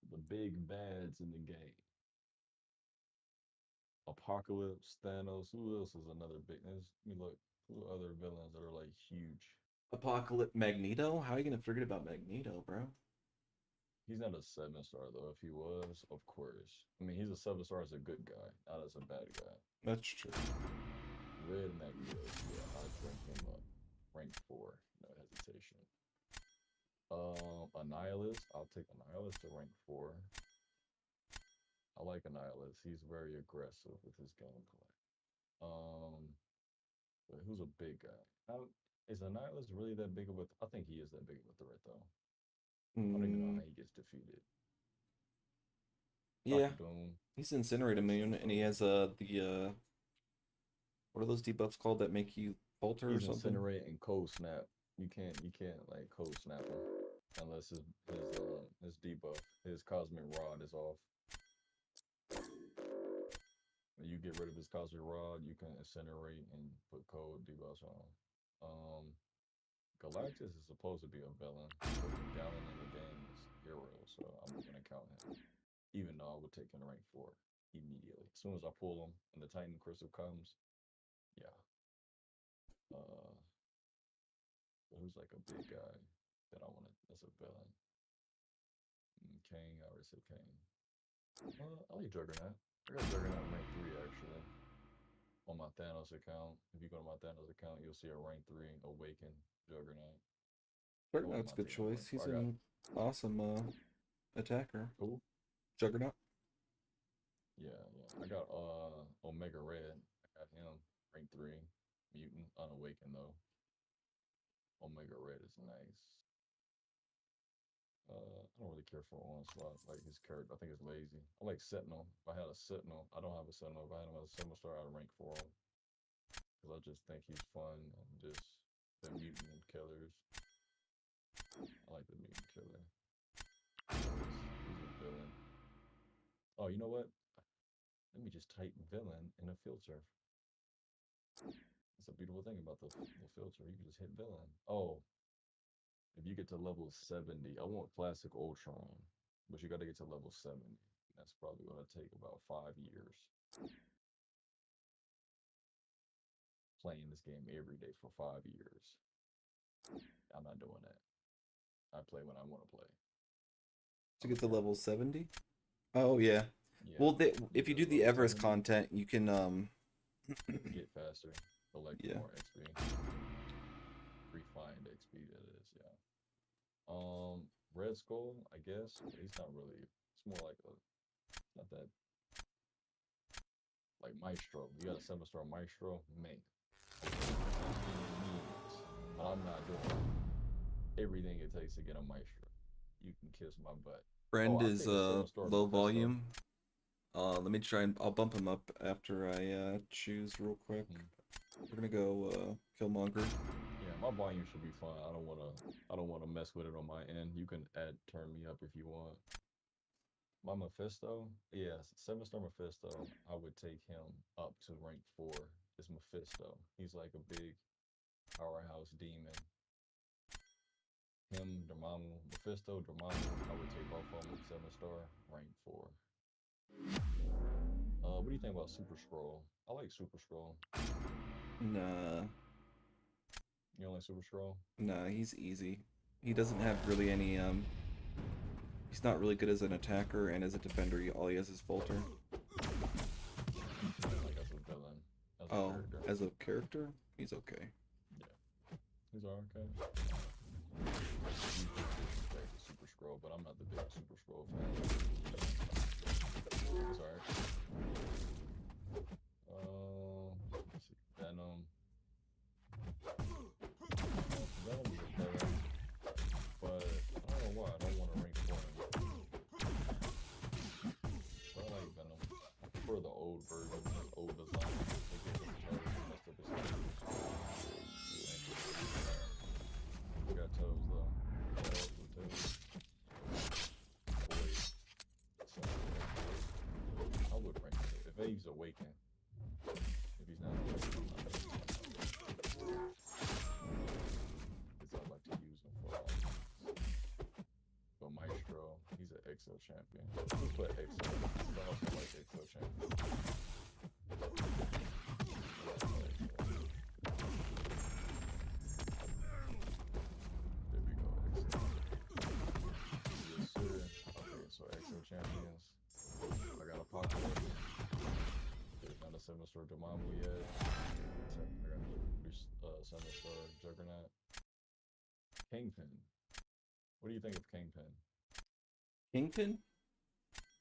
The big bads in the game. Apocalypse, Thanos. Who else is another big? Let me look. Who are other villains that are like huge? Apocalypse Magneto? How are you gonna forget about Magneto, bro? He's not a 7-star though. If he was, of course. I mean, he's a 7-star as a good guy, not as a bad guy. That's true. Red Magneto. Yeah, I'd rank him up. Rank 4, no hesitation. Annihilus. I'll take Annihilus to rank 4. I like Annihilus. He's very aggressive with his gameplay. But who's a big guy? Is Annihilus really that big of a? I think he is that big of a threat, though. I don't even know Mm, how he gets defeated. yeah, Dr. Doom, he's Incinerate immune, and he has the what are those debuffs called that make you falter or he's something? Incinerate and Cold Snap. You can't like Cold Snap him unless his debuff, his Cosmic Rod is off. When you get rid of his Cosmic Rod, you can Incinerate and put cold debuffs on. Um, Galactus is supposed to be a villain, but Gallon in the game is hero, so I'm gonna count him. Even though I would take him to rank 4 immediately. As soon as I pull him and the Titan Crystal comes, yeah. Uh, who's like a big guy that I want to as a villain? Kang, I already said Kang. I like Juggernaut. I got Juggernaut rank 3 actually on my Thanos account. If you go to my Thanos account, you'll see a rank 3 Awaken Juggernaut. Or am Juggernaut's I a good taking a rank choice. 4? He's I got an awesome attacker. who? Juggernaut. Yeah, yeah. I got Omega Red. I got him rank 3 mutant unawakened though. Omega Red is nice. I don't really care for Onslaught. Like his character, I think it's lazy. I like Sentinel. If I had a Sentinel, I don't have a Sentinel. If I had him as a Sentinel star, I'd rank for him because I just think he's fun and just the mutant killers. I like the mutant killer. Who's a villain? Oh, you know what? Let me just type villain in a filter. That's a beautiful thing about the filter. You can just hit villain. Oh, if you get to level 70, I want classic Ultron, but you got to get to level 70. That's probably going to take about 5 years. Playing this game every day for 5 years. I'm not doing that. I play when I want to play. To I'm a get to level character. 70. Oh yeah. Yeah, Well, if you because do the level Everest 70, content, you can get faster, collect yeah. more XP, refined XP. That is, yeah. Red Skull, I guess, but he's not really. It's more like a not that like Maestro. You got a 7-star Maestro, man. But I'm not doing everything it takes to get a Maestro. You can kiss my butt. Oh, Friend I'll is take a 7-star low Mephisto. volume. Let me try and I'll bump him up after I choose real quick. Hmm. We're gonna go Killmonger. Yeah, my volume should be fine. I don't wanna mess with it on my end. You can turn me up if you want. My Mephisto, yes, 7-star Mephisto. I would take him up to rank 4. Is Mephisto. He's like a big powerhouse demon. Him, Dormammu, Mephisto, Dormammu. I would take both of them 7-star, rank 4. What do you think about Super Scroll? I like Super Scroll. Nah, You don't like Super Scroll? nah, he's easy. He doesn't have really any he's not really good as an attacker, and as a defender, all he has is falter. I'm just saying, like as a villain, as a Oh, character. as a character, he's okay. Yeah, he's okay. Disrespect to Super Scroll, but I'm not the big Super Scroll fan. He's alright. Let's see, Venom. Venom is a villain, but I don't know why I don't want to rank for him. But I like Venom. I prefer the old version, his old design. They gave him toes and messed up his toes. We got toes though. Toes with toes. Wait, so I would rank it. If he's awakened, if he's not awakened, I'm not ranking him. Because I like to use him for all things. But Maestro, he's an XL champion. Let's put XL. I also like XL champion. There we go, XL. Yes, sir. Okay, so XL champions. I got Apocalypse. There's not a 7-star Dormammu yet. I got a 7-star Juggernaut. Kingpin. What do you think of Kingpin? Kingpin?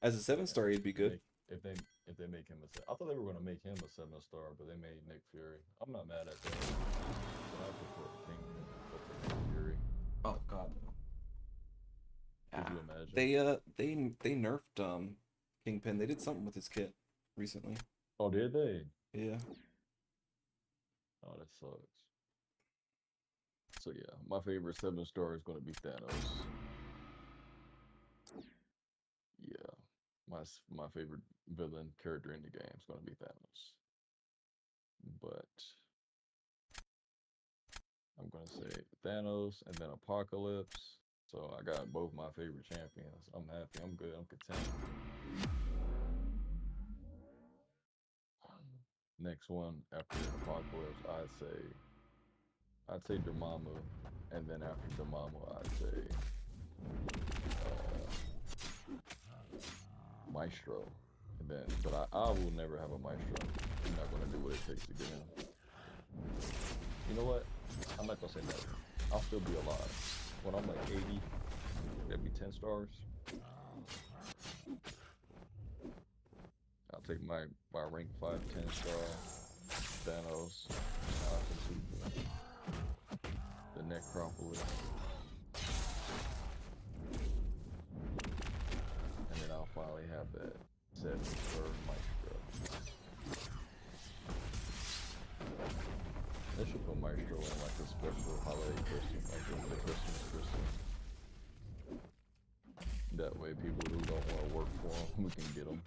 As a 7-star, he'd be If they good. make if they make him a I thought they were gonna make him a 7-star, but they made Nick Fury. I'm not mad at that. But I prefer Kingpin over Nick Fury. Oh God. Could Ah, you imagine? they nerfed Kingpin. They did something with his kit recently. Oh, did they? Yeah. Oh, that sucks. So yeah, my favorite 7-star is gonna be Thanos. Yeah, my favorite villain character in the game is gonna be Thanos. But I'm gonna say Thanos and then Apocalypse. So I got both my favorite champions. I'm happy. I'm good. I'm content. Next one after Apocalypse, I'd say Dormammu, and then after Dormammu, I'd say uh, Maestro. And then, but I will never have a Maestro. I'm not gonna do what it takes to get him. You know what? I'm not gonna say never. I'll still be alive. When I'm like 80, that'd be 10 stars. I'll take my rank 5, 10-star Thanos, the Necropolis, and then I'll finally have that 7-star Maestro. They should put Maestro in like a special holiday Christmas, like the Christmas crystal. That way, people who don't want to work for them, we can get them.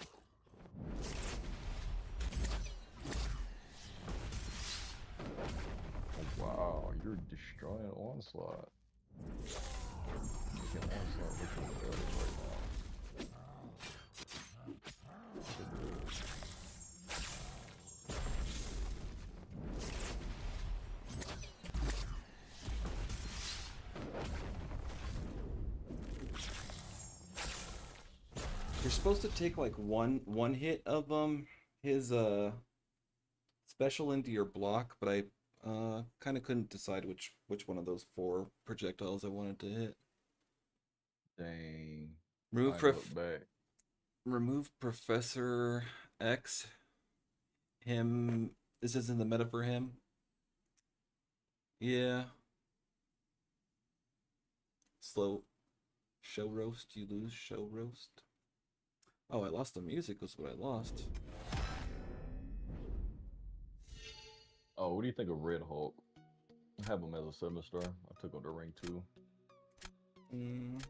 Oh, wow, you're destroying Onslaught. Making Onslaught looking good right now. So good. You're supposed to take like one hit of his special into your block, but I kind of couldn't decide which one of those 4 projectiles I wanted to hit. Dang. Remove I look back. remove Professor X. Him. This isn't the meta for him. Yeah. Slow show roast. You lose show roast. Oh, I lost the music. Was what I lost. Oh, what do you think of Red Hulk? I have him as a 7-star. I took him to rank 2. Mm,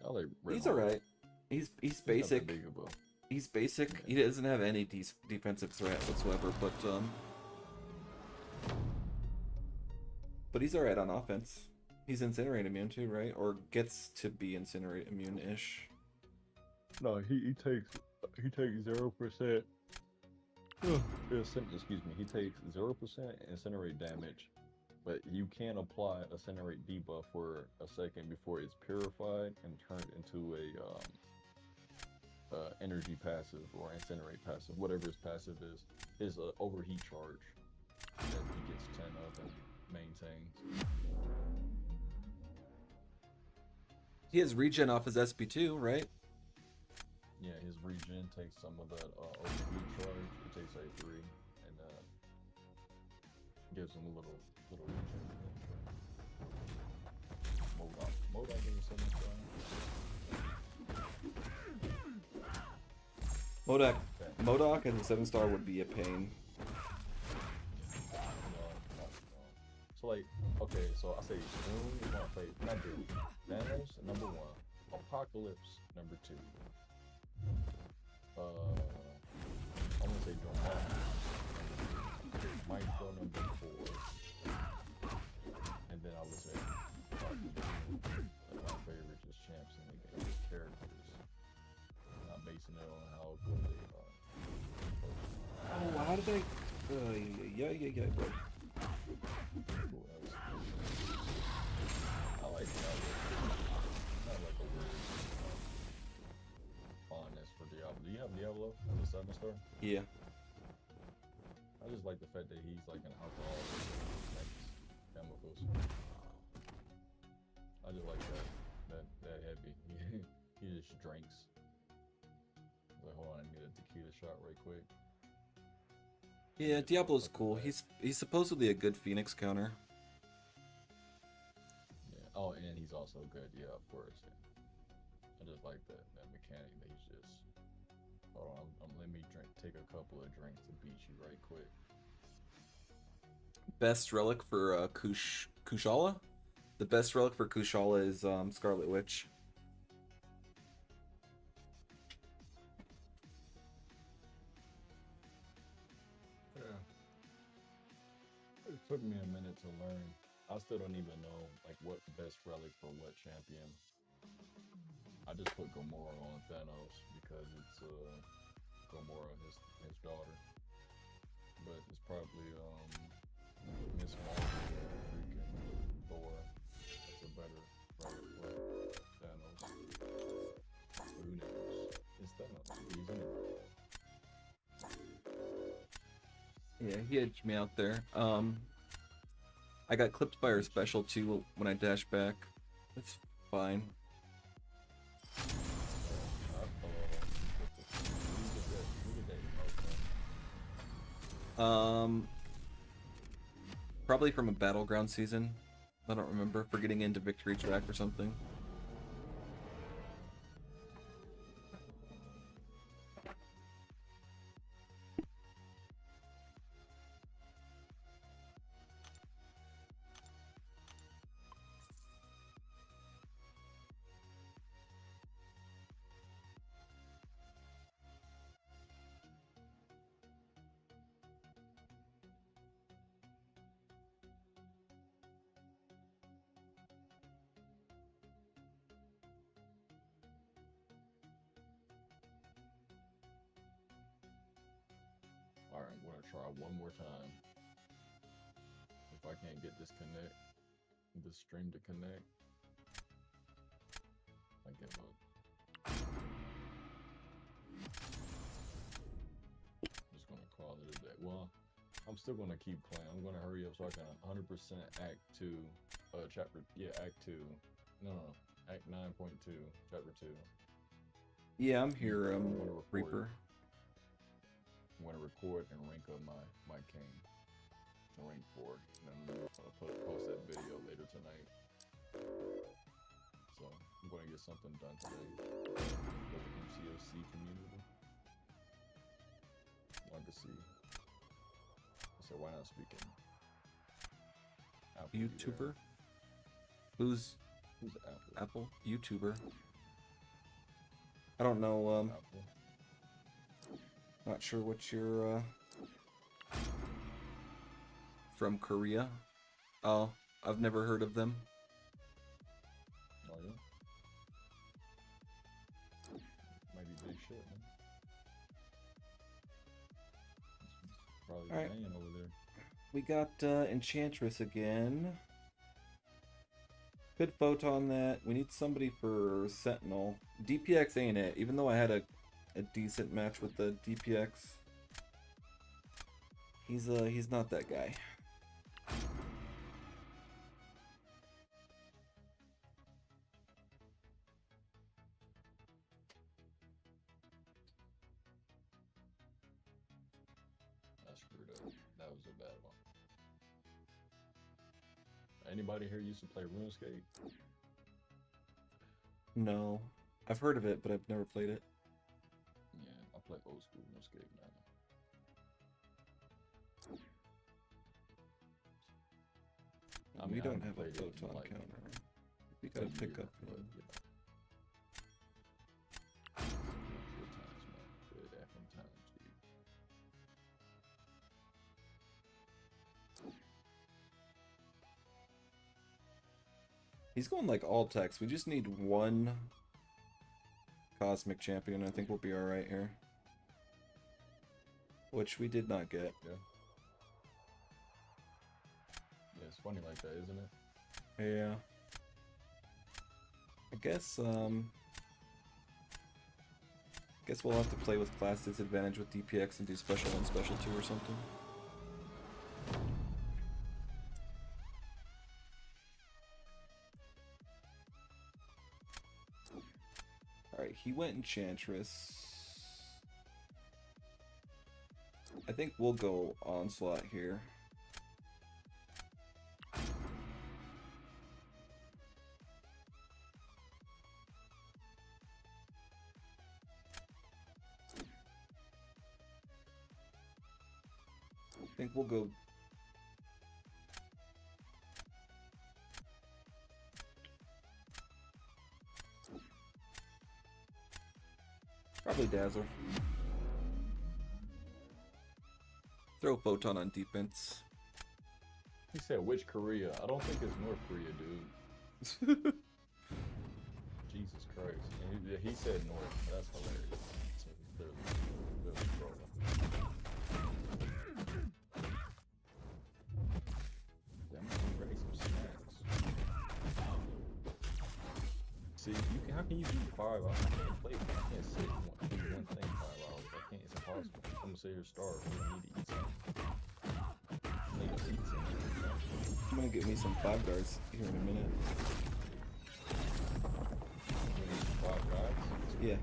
I like Red he's Hulk. alright. He's He's not that basic. big of a. He's basic. Yeah. He doesn't have any defensive threat whatsoever. But he's alright on offense. He's incinerate immune too, right? Or gets to be incinerate immune-ish. No, he takes 0%. Excuse me. He takes 0% incinerate damage, but you can apply incinerate debuff for a second before it's purified and turned into a energy passive or incinerate passive, whatever his passive is a overheat charge that he gets 10 of and maintains. He has regen off his SP2, right? Yeah, his regen takes some of that overheat charge. It takes like 3 and gives him a little regen. Modok is a 7-star. Modok Modok as a 7-star would be a pain. So like, okay, so I say Doom is gonna play not Doom. Thanos number 1, Apocalypse number 2. I'm gonna say Dormammu, Maestro number 4, and then I would say my favorite just champs in the game, just characters. Not basing it on how good they are. Oh, how did I? Yeah, bro. Who else? I like Diablo. Not like a weird fondness for Diablo. Do you have Diablo as a 7-star? Yeah. I just like the fact that he's like an alcoholic that makes chemicals. I just like that heavy. He just drank ranks. Like, hold on, I need a tequila shot right quick. Yeah, This Diablo's motherfucker cool. back. He's supposedly a good Phoenix counter. Yeah. Oh, and he's also good. Yeah, of course. Yeah. I just like that mechanic that he's just. Hold on, let me take a couple of drinks to beat you right quick. Best relic for Kushala? The best relic for Kushala is Scarlet Witch. Yeah. It took me a minute to learn. I still don't even know like what best relic for what champion. I just put Gamora on Thanos because it's Gamora, his daughter. But it's probably Miss Marvel or freaking Thor. That's a better relic for Thanos. But who knows? It's Thanos. He's anybody. Yeah, he edged me out there. I got clipped by her special too when I dashed back. That's fine. Probably from a battleground season. I don't remember, for getting into Victory Track or something. Alright, I'm gonna try one more time. If I can't get this stream to connect, I give up. I'm just gonna call it a day. Well, I'm still gonna keep playing. I'm gonna hurry up so I can 100% Act 2, Act 2. No, Act 9.2, Chapter 2. Yeah, I'm here, I'm gonna record. Reaper. I'm gonna record and rank up my king to rank 4. And then I'm gonna post that video later tonight. So I'm gonna get something done today for the MCOC community. I can see. So why not speaking? Apple, YouTuber? Who's Apple? Apple? YouTuber. I don't know, Apple. not sure what you're, from Korea. Oh, I've never heard of them. Oh yeah. Might be big shit, man. Probably All right. banging over there. We got Enchantress again. Could photon that. We need somebody for Sentinel. DPX ain't it, even though I had a decent match with the DPX. He's not that guy. I screwed up. That was a bad one. Anybody here used to play RuneScape? No. I've heard of it, but I've never played it. Yeah, I play old school RuneScape now. I mean, We I don't haven't have a played it in, photon like, counter. We gotta pick year, up. but you know. Good times, man. Good effing times, dude. He's going like all text. We just need one Cosmic Champion. I think we'll be alright here. Which we did not get. Yeah. Yeah, it's funny like that, isn't it? Yeah. I guess we'll have to play with class disadvantage with DPX and do special 1, special 2 or something. Alright, he went Enchantress. I think we'll go Onslaught here. I think we'll go. Probably Dazzler. Throw Photon on defense. He said which Korea? I don't think it's North Korea, dude. Jesus Christ. And he said North. That's hilarious. So he's clearly trolling. Damn, I'm ready some snacks. See, how can you do 5 hours? I can't play. I can't sit do one thing 5 hours. I can't. It's impossible. I'm gonna sit here starved. I need to eat something. I need to eat something. I'm gonna get me some 5 guards here in a minute. You need 5 guys? Yeah.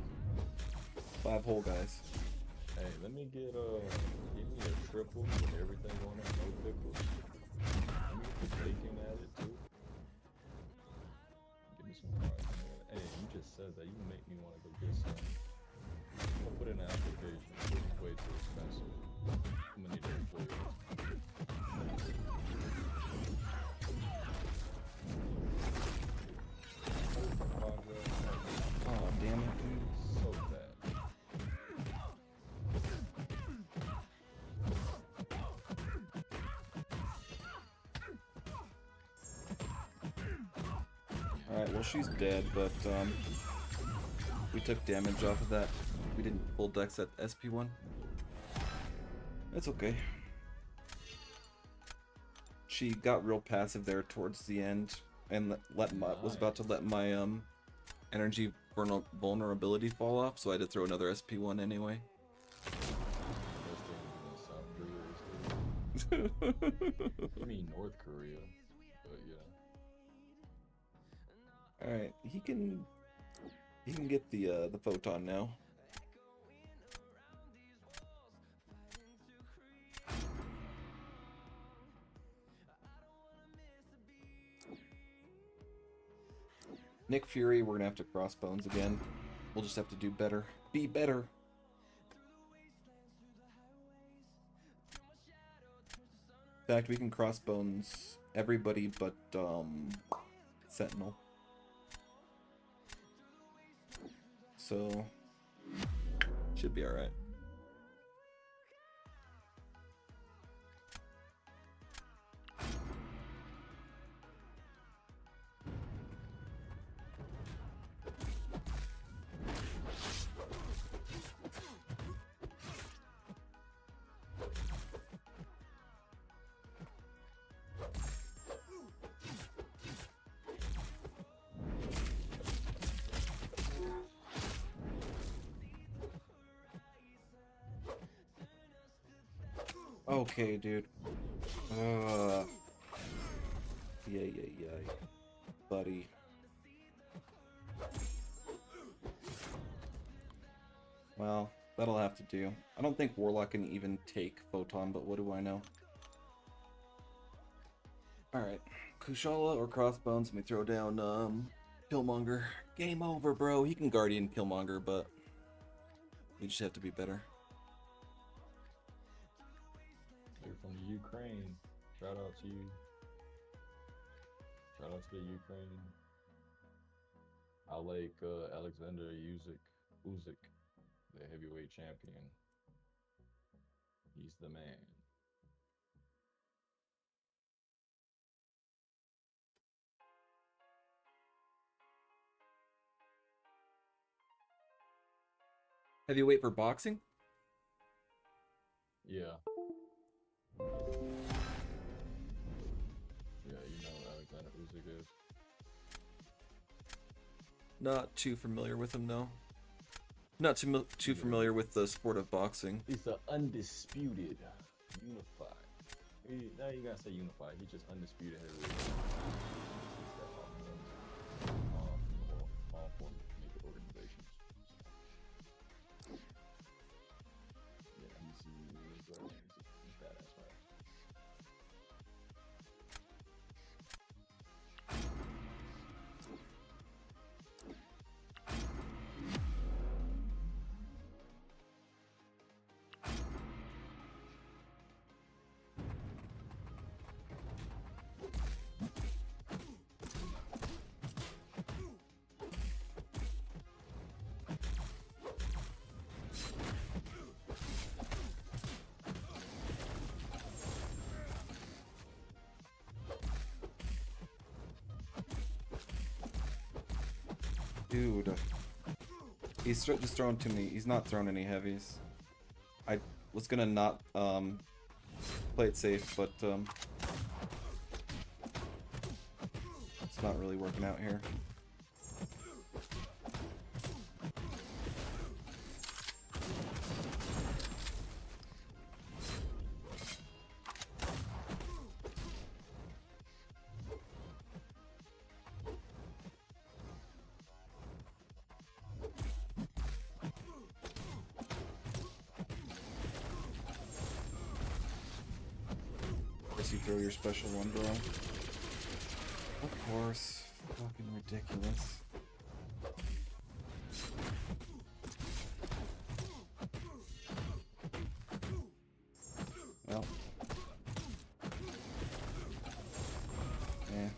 5 whole guys. Hey, let me give me a triple with everything on it, no pickles. Let me get the bacon added too. Give me some fries. Hey, you just said that. You make me want to go get some. I'm gonna put in an application. It's way too expensive. I'm gonna need an employee. Oh, damn it, dude. So bad. Alright, well she's dead, but we took damage off of that. We didn't full dex at SP1. It's okay. She got real passive there towards the end and was about to let my energy vulnerability fall off, so I had to throw another SP1 anyway. I mean North Korea, but yeah. Alright, he can get the photon now. Nick Fury, we're gonna have to crossbones again. We'll just have to do better. Be better! In fact, we can crossbones everybody but Sentinel. So should be alright. Okay, dude. Yeah, buddy. Well, that'll have to do. I don't think Warlock can even take Photon, but what do I know? Alright. Kushala or Crossbones, let me throw down Killmonger. Game over, bro. He can Guardian Killmonger, but we just have to be better. You're from the Ukraine. Shout out to you. Shout out to the Ukraine. I like Alexander Usyk, the heavyweight champion. He's the man. Heavyweight for boxing? Yeah. Yeah, you know who Alexander Usyk is. Not too familiar with him, no. Not too familiar with the sport of boxing. He's the undisputed, unified. Now you gotta say unified. He's just undisputed heavyweight. All for major organizations. So Dude. He's just throwing too many. He's not throwing any heavies. I was gonna not play it safe, but it's not really working out here. Guess you throw your special one draw. Of course. Fucking ridiculous. Well. Yeah.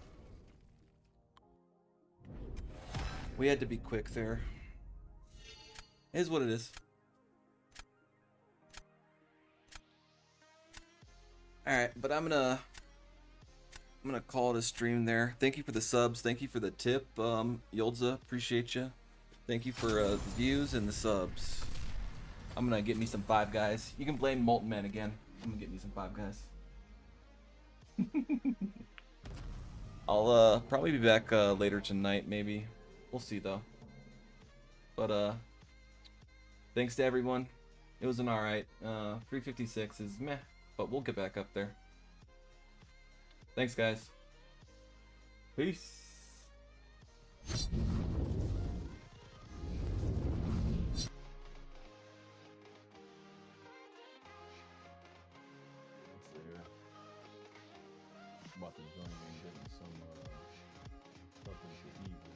We had to be quick there. It is what it is. Alright, but I'm gonna call it a stream there. Thank you for the subs. Thank you for the tip, Yolza. Appreciate you. Thank you for the views and the subs. I'm gonna get me some Five Guys. You can blame Molten Man again. I'm gonna get me some Five Guys. I'll probably be back later tonight, maybe. We'll see though. But thanks to everyone. It was an alright. 356 is meh, but we'll get back up there. Thanks, guys. Peace. About to join and getting some something to eat.